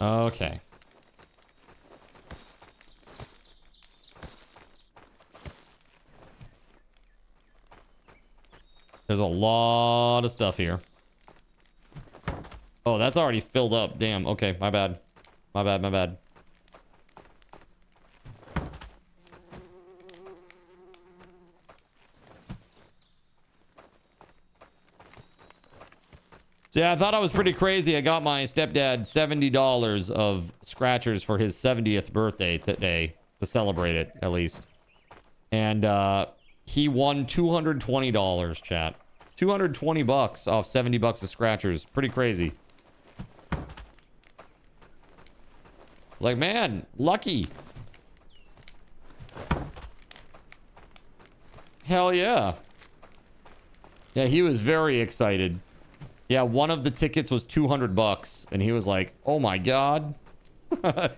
Okay. There's a lot of stuff here. Oh, that's already filled up. Damn. Okay, my bad. My bad. So yeah, I thought I was pretty crazy. I got my stepdad $70 of scratchers for his 70th birthday today to celebrate it, at least. And he won $220, chat. 220 bucks off 70 bucks of scratchers. Pretty crazy. Like, man, lucky. Hell yeah. Yeah, he was very excited. Yeah, one of the tickets was 200 bucks, and he was like, "Oh my god." I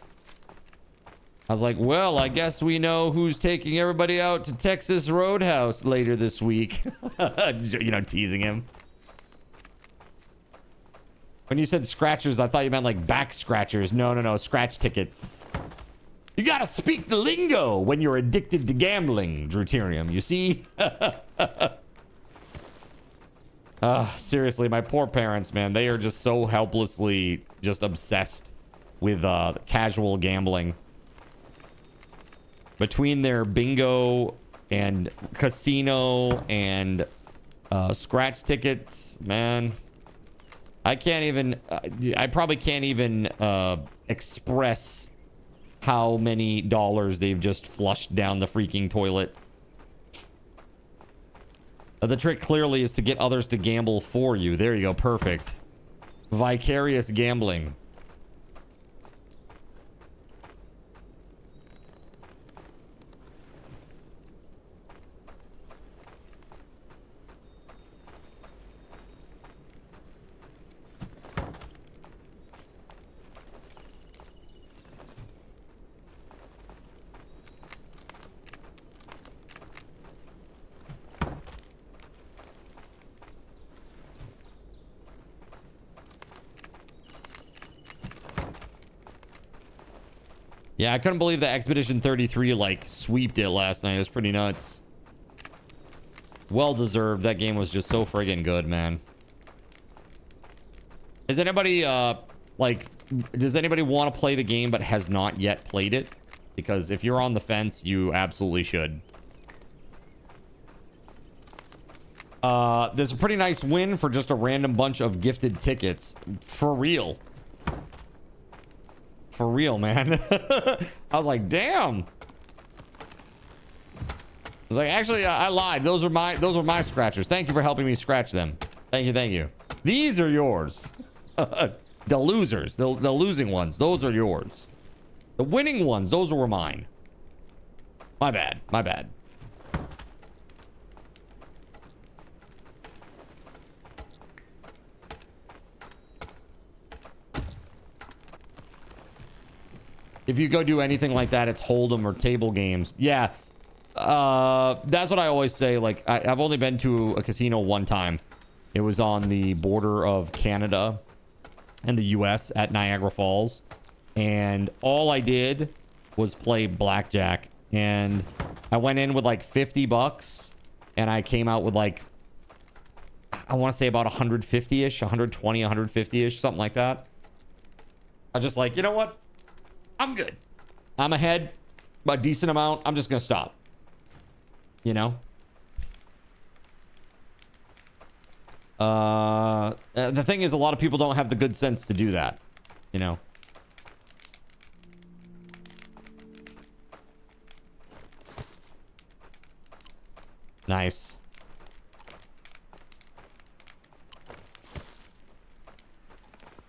was like, "Well, I guess we know who's taking everybody out to Texas Roadhouse later this week." You know, teasing him. When you said scratchers, I thought you meant like back scratchers. No, scratch tickets. You gotta speak the lingo when you're addicted to gambling, Deuterium, you see? Seriously, my poor parents, man. They are just so helplessly just obsessed with casual gambling. Between their bingo and casino and scratch tickets, man. I can't even... I probably can't even express how many dollars they've just flushed down the freaking toilet. The trick clearly is to get others to gamble for you. There you go. Perfect. Vicarious gambling. Yeah, I couldn't believe that Expedition 33, like, sweeped it last night. It was pretty nuts. Well deserved. That game was just so friggin' good, man. Is anybody, like, does anybody want to play the game but has not yet played it? Because if you're on the fence, you absolutely should. There's a pretty nice win for just a random bunch of gifted tickets. For real. For real, man. I was like, damn. I was like, actually, I lied. Those are my scratchers. Thank you for helping me scratch them. Thank you. These are yours. The losers, the losing ones, those are yours. The winning ones, those were mine. My bad. If you go do anything like that, it's Hold'em or table games. Yeah. That's what I always say. Like, I've only been to a casino one time. It was on the border of Canada and the US at Niagara Falls. And all I did was play blackjack. And I went in with like 50 bucks. And I came out with like, I want to say about 150-ish, 120, 150-ish, something like that. I was just like, you know what? I'm good. I'm ahead by a decent amount. I'm just going to stop. You know? The thing is, a lot of people don't have the good sense to do that. You know? Nice.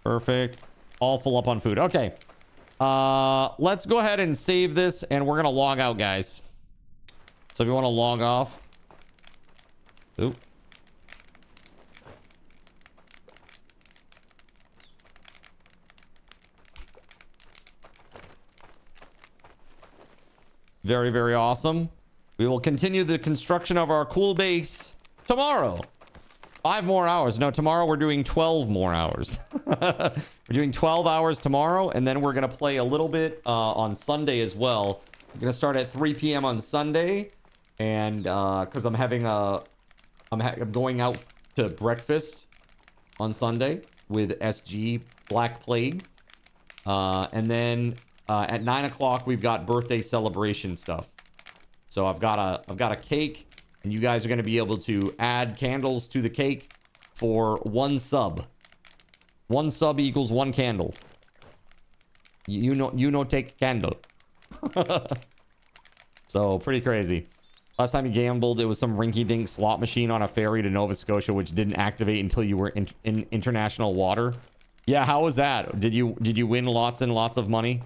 Perfect. All full up on food. Okay. Let's go ahead and save this, and we're gonna log out, guys. So if you want to log off. Oop. Very, very awesome. We will continue the construction of our cool base tomorrow. 5 more hours. No, tomorrow we're doing 12 more hours. We're doing 12 hours tomorrow, and then we're going to play a little bit on Sunday as well. We're going to start at 3 p.m. on Sunday, and because I'm going out to breakfast on Sunday with SG Black Plague. And then at 9 o'clock, we've got birthday celebration stuff. So I've got a cake, and you guys are going to be able to add candles to the cake for 1 sub. 1 sub equals 1 candle. You know, take candle. So, pretty crazy. Last time you gambled, it was some rinky-dink slot machine on a ferry to Nova Scotia, which didn't activate until you were in international water. Yeah, how was that? Did you win lots and lots of money?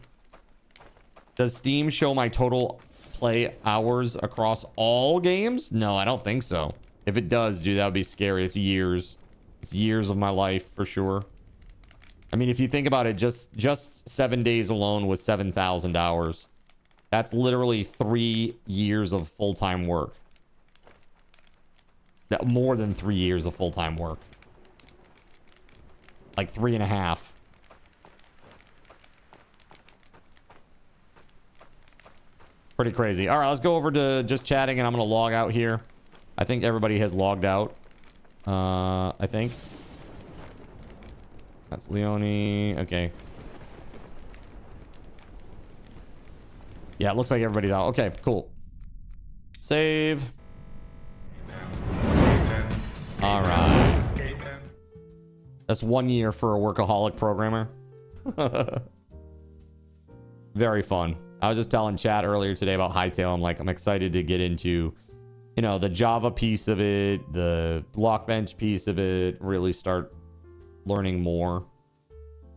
Does Steam show my total play hours across all games? No, I don't think so. If it does, dude, that would be scary. It's years. It's years of my life for sure. I mean, if you think about it, just 7 days alone was 7,000 hours. That's literally 3 years of full-time work. That more than 3 years of full-time work. Like 3.5. Pretty crazy. All right, let's go over to just chatting, and I'm gonna log out here. I think everybody has logged out. I think. That's Leone. Okay. Yeah, it looks like everybody's out. Okay, cool. Save. All right. That's 1 year for a workaholic programmer. Very fun. I was just telling chat earlier today about Hightail. I'm excited to get into, you know, the Java piece of it, the Blockbench piece of it, really start learning more.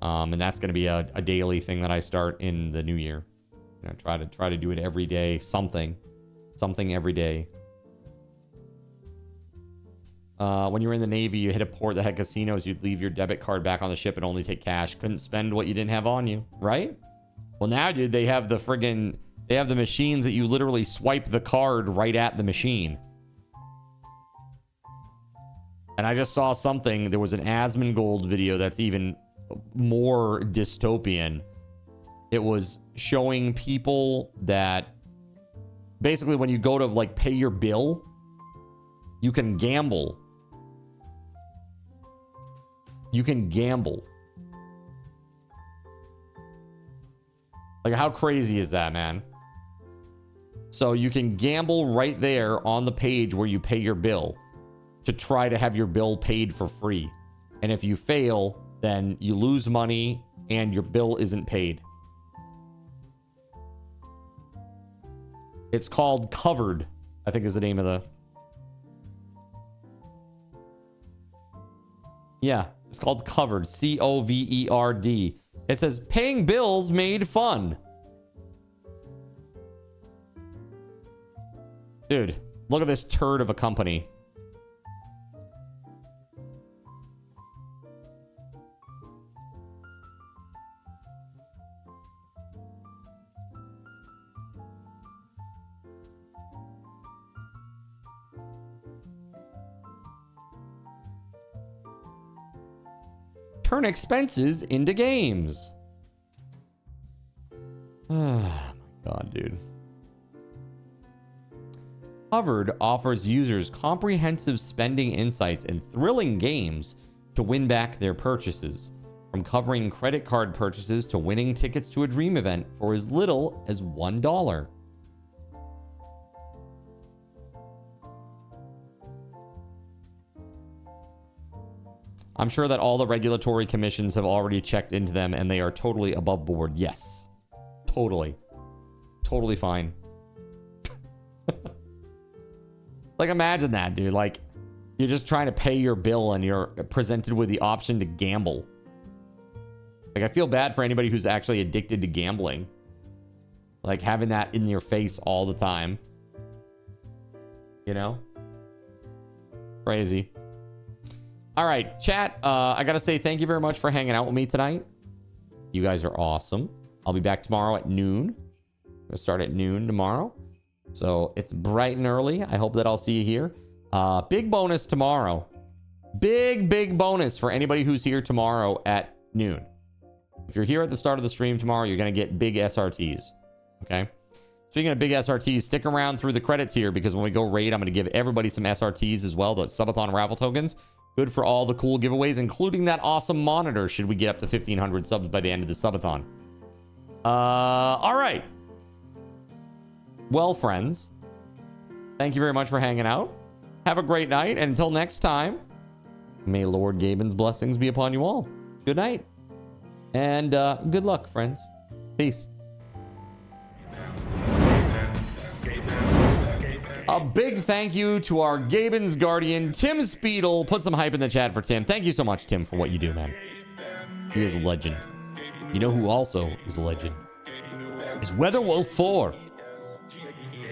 And that's going to be a daily thing that I start in the new year. You know, try to do it every day. Something every day. When you were in the Navy, you hit a port that had casinos. You'd leave your debit card back on the ship and only take cash. Couldn't spend what you didn't have on you, right? Well, now, dude, they have the machines that you literally swipe the card right at the machine. And I just saw something. There was an Asmongold video that's even more dystopian. It was showing people that basically when you go to like pay your bill, you can gamble. You can gamble. Like, how crazy is that, man? So you can gamble right there on the page where you pay your bill to try to have your bill paid for free. And if you fail, then you lose money and your bill isn't paid. It's called Covered, I think is the name of the... Yeah, it's called Covered. C-O-V-E-R-D. It says, paying bills made fun. Dude, look at this turd of a company. Turn expenses into games. Oh my god, dude. Covered offers users comprehensive spending insights and thrilling games to win back their purchases. From covering credit card purchases to winning tickets to a dream event for as little as $1. I'm sure that all the regulatory commissions have already checked into them and they are totally above board. Yes. Totally. Totally fine. Like, imagine that, dude. Like, you're just trying to pay your bill and you're presented with the option to gamble. Like, I feel bad for anybody who's actually addicted to gambling. Like, having that in your face all the time. You know? Crazy. All right, chat. I gotta say thank you very much for hanging out with me tonight. You guys are awesome. I'll be back tomorrow at noon. We'll start at noon tomorrow. So it's bright and early. I hope that I'll see you here. Big bonus tomorrow. Big bonus for anybody who's here tomorrow at noon. If you're here at the start of the stream tomorrow, you're gonna get big SRTs. Okay? Speaking of big SRTs, stick around through the credits here because when we go raid, I'm gonna give everybody some SRTs as well, the subathon raffle tokens. Good for all the cool giveaways, including that awesome monitor should we get up to 1,500 subs by the end of the subathon. All right. Well, friends, thank you very much for hanging out. Have a great night, and until next time, may Lord Gaben's blessings be upon you all. good night. And good luck, friends. Peace. A big thank you to our Gaben's guardian, TimSpeedle. Put some hype in the chat for Tim. Thank you so much, Tim, for what you do, man. He is a legend. You know who also is a legend? Is WeatherWolf4.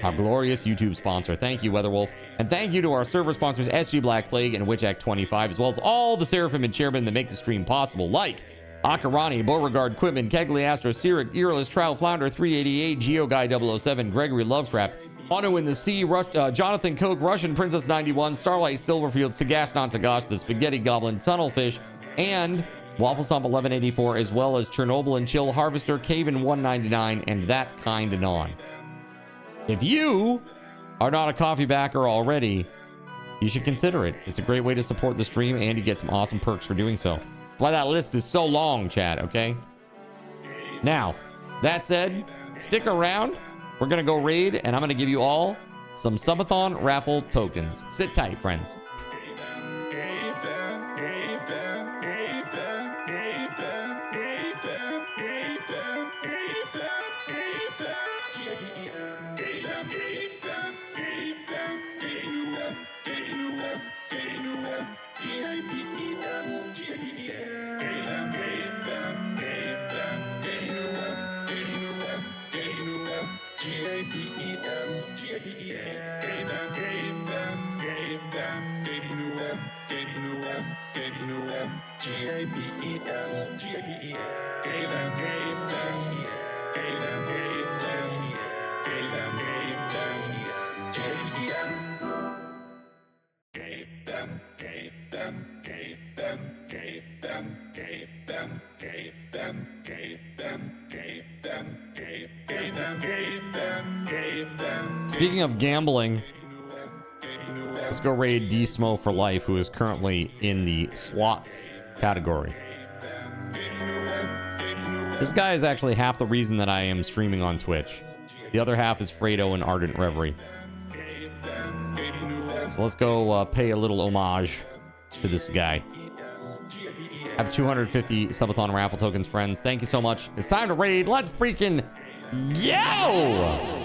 Our glorious YouTube sponsor. Thank you, WeatherWolf. And thank you to our server sponsors, SG Black Plague and Witch Act 25, as well as all the Seraphim and Cherubim that make the stream possible, like Akarani, Beauregard, Quitman, Kegley, Astro, Cyric, Earless, Trial Flounder, 388, GeoGuy 007, Gregory Lovecraft, Ono in the Sea, Jonathan Koch, Russian Princess 91, Starlight Silverfield, Sagash Non Tagash, the Spaghetti Goblin, Tunnelfish, and Waffle Stomp 1184, as well as Chernobyl and Chill, Harvester, Caven 199, and that kind and on. If you are not a coffee backer already, you should consider it. It's a great way to support the stream, and you get some awesome perks for doing so. That's why that list is so long, chat, okay? Now, that said, stick around. We're going to go raid, and I'm going to give you all some subathon raffle tokens. Sit tight, friends. Speaking of gambling, let's go raid D-Smo for Life, who is currently in the slots category. This guy is actually half the reason that I am streaming on Twitch. The other half is Fredo and Ardent Reverie. So let's go pay a little homage to this guy. I have 250 subathon raffle tokens, friends. Thank you so much. It's time to raid. Let's freaking go!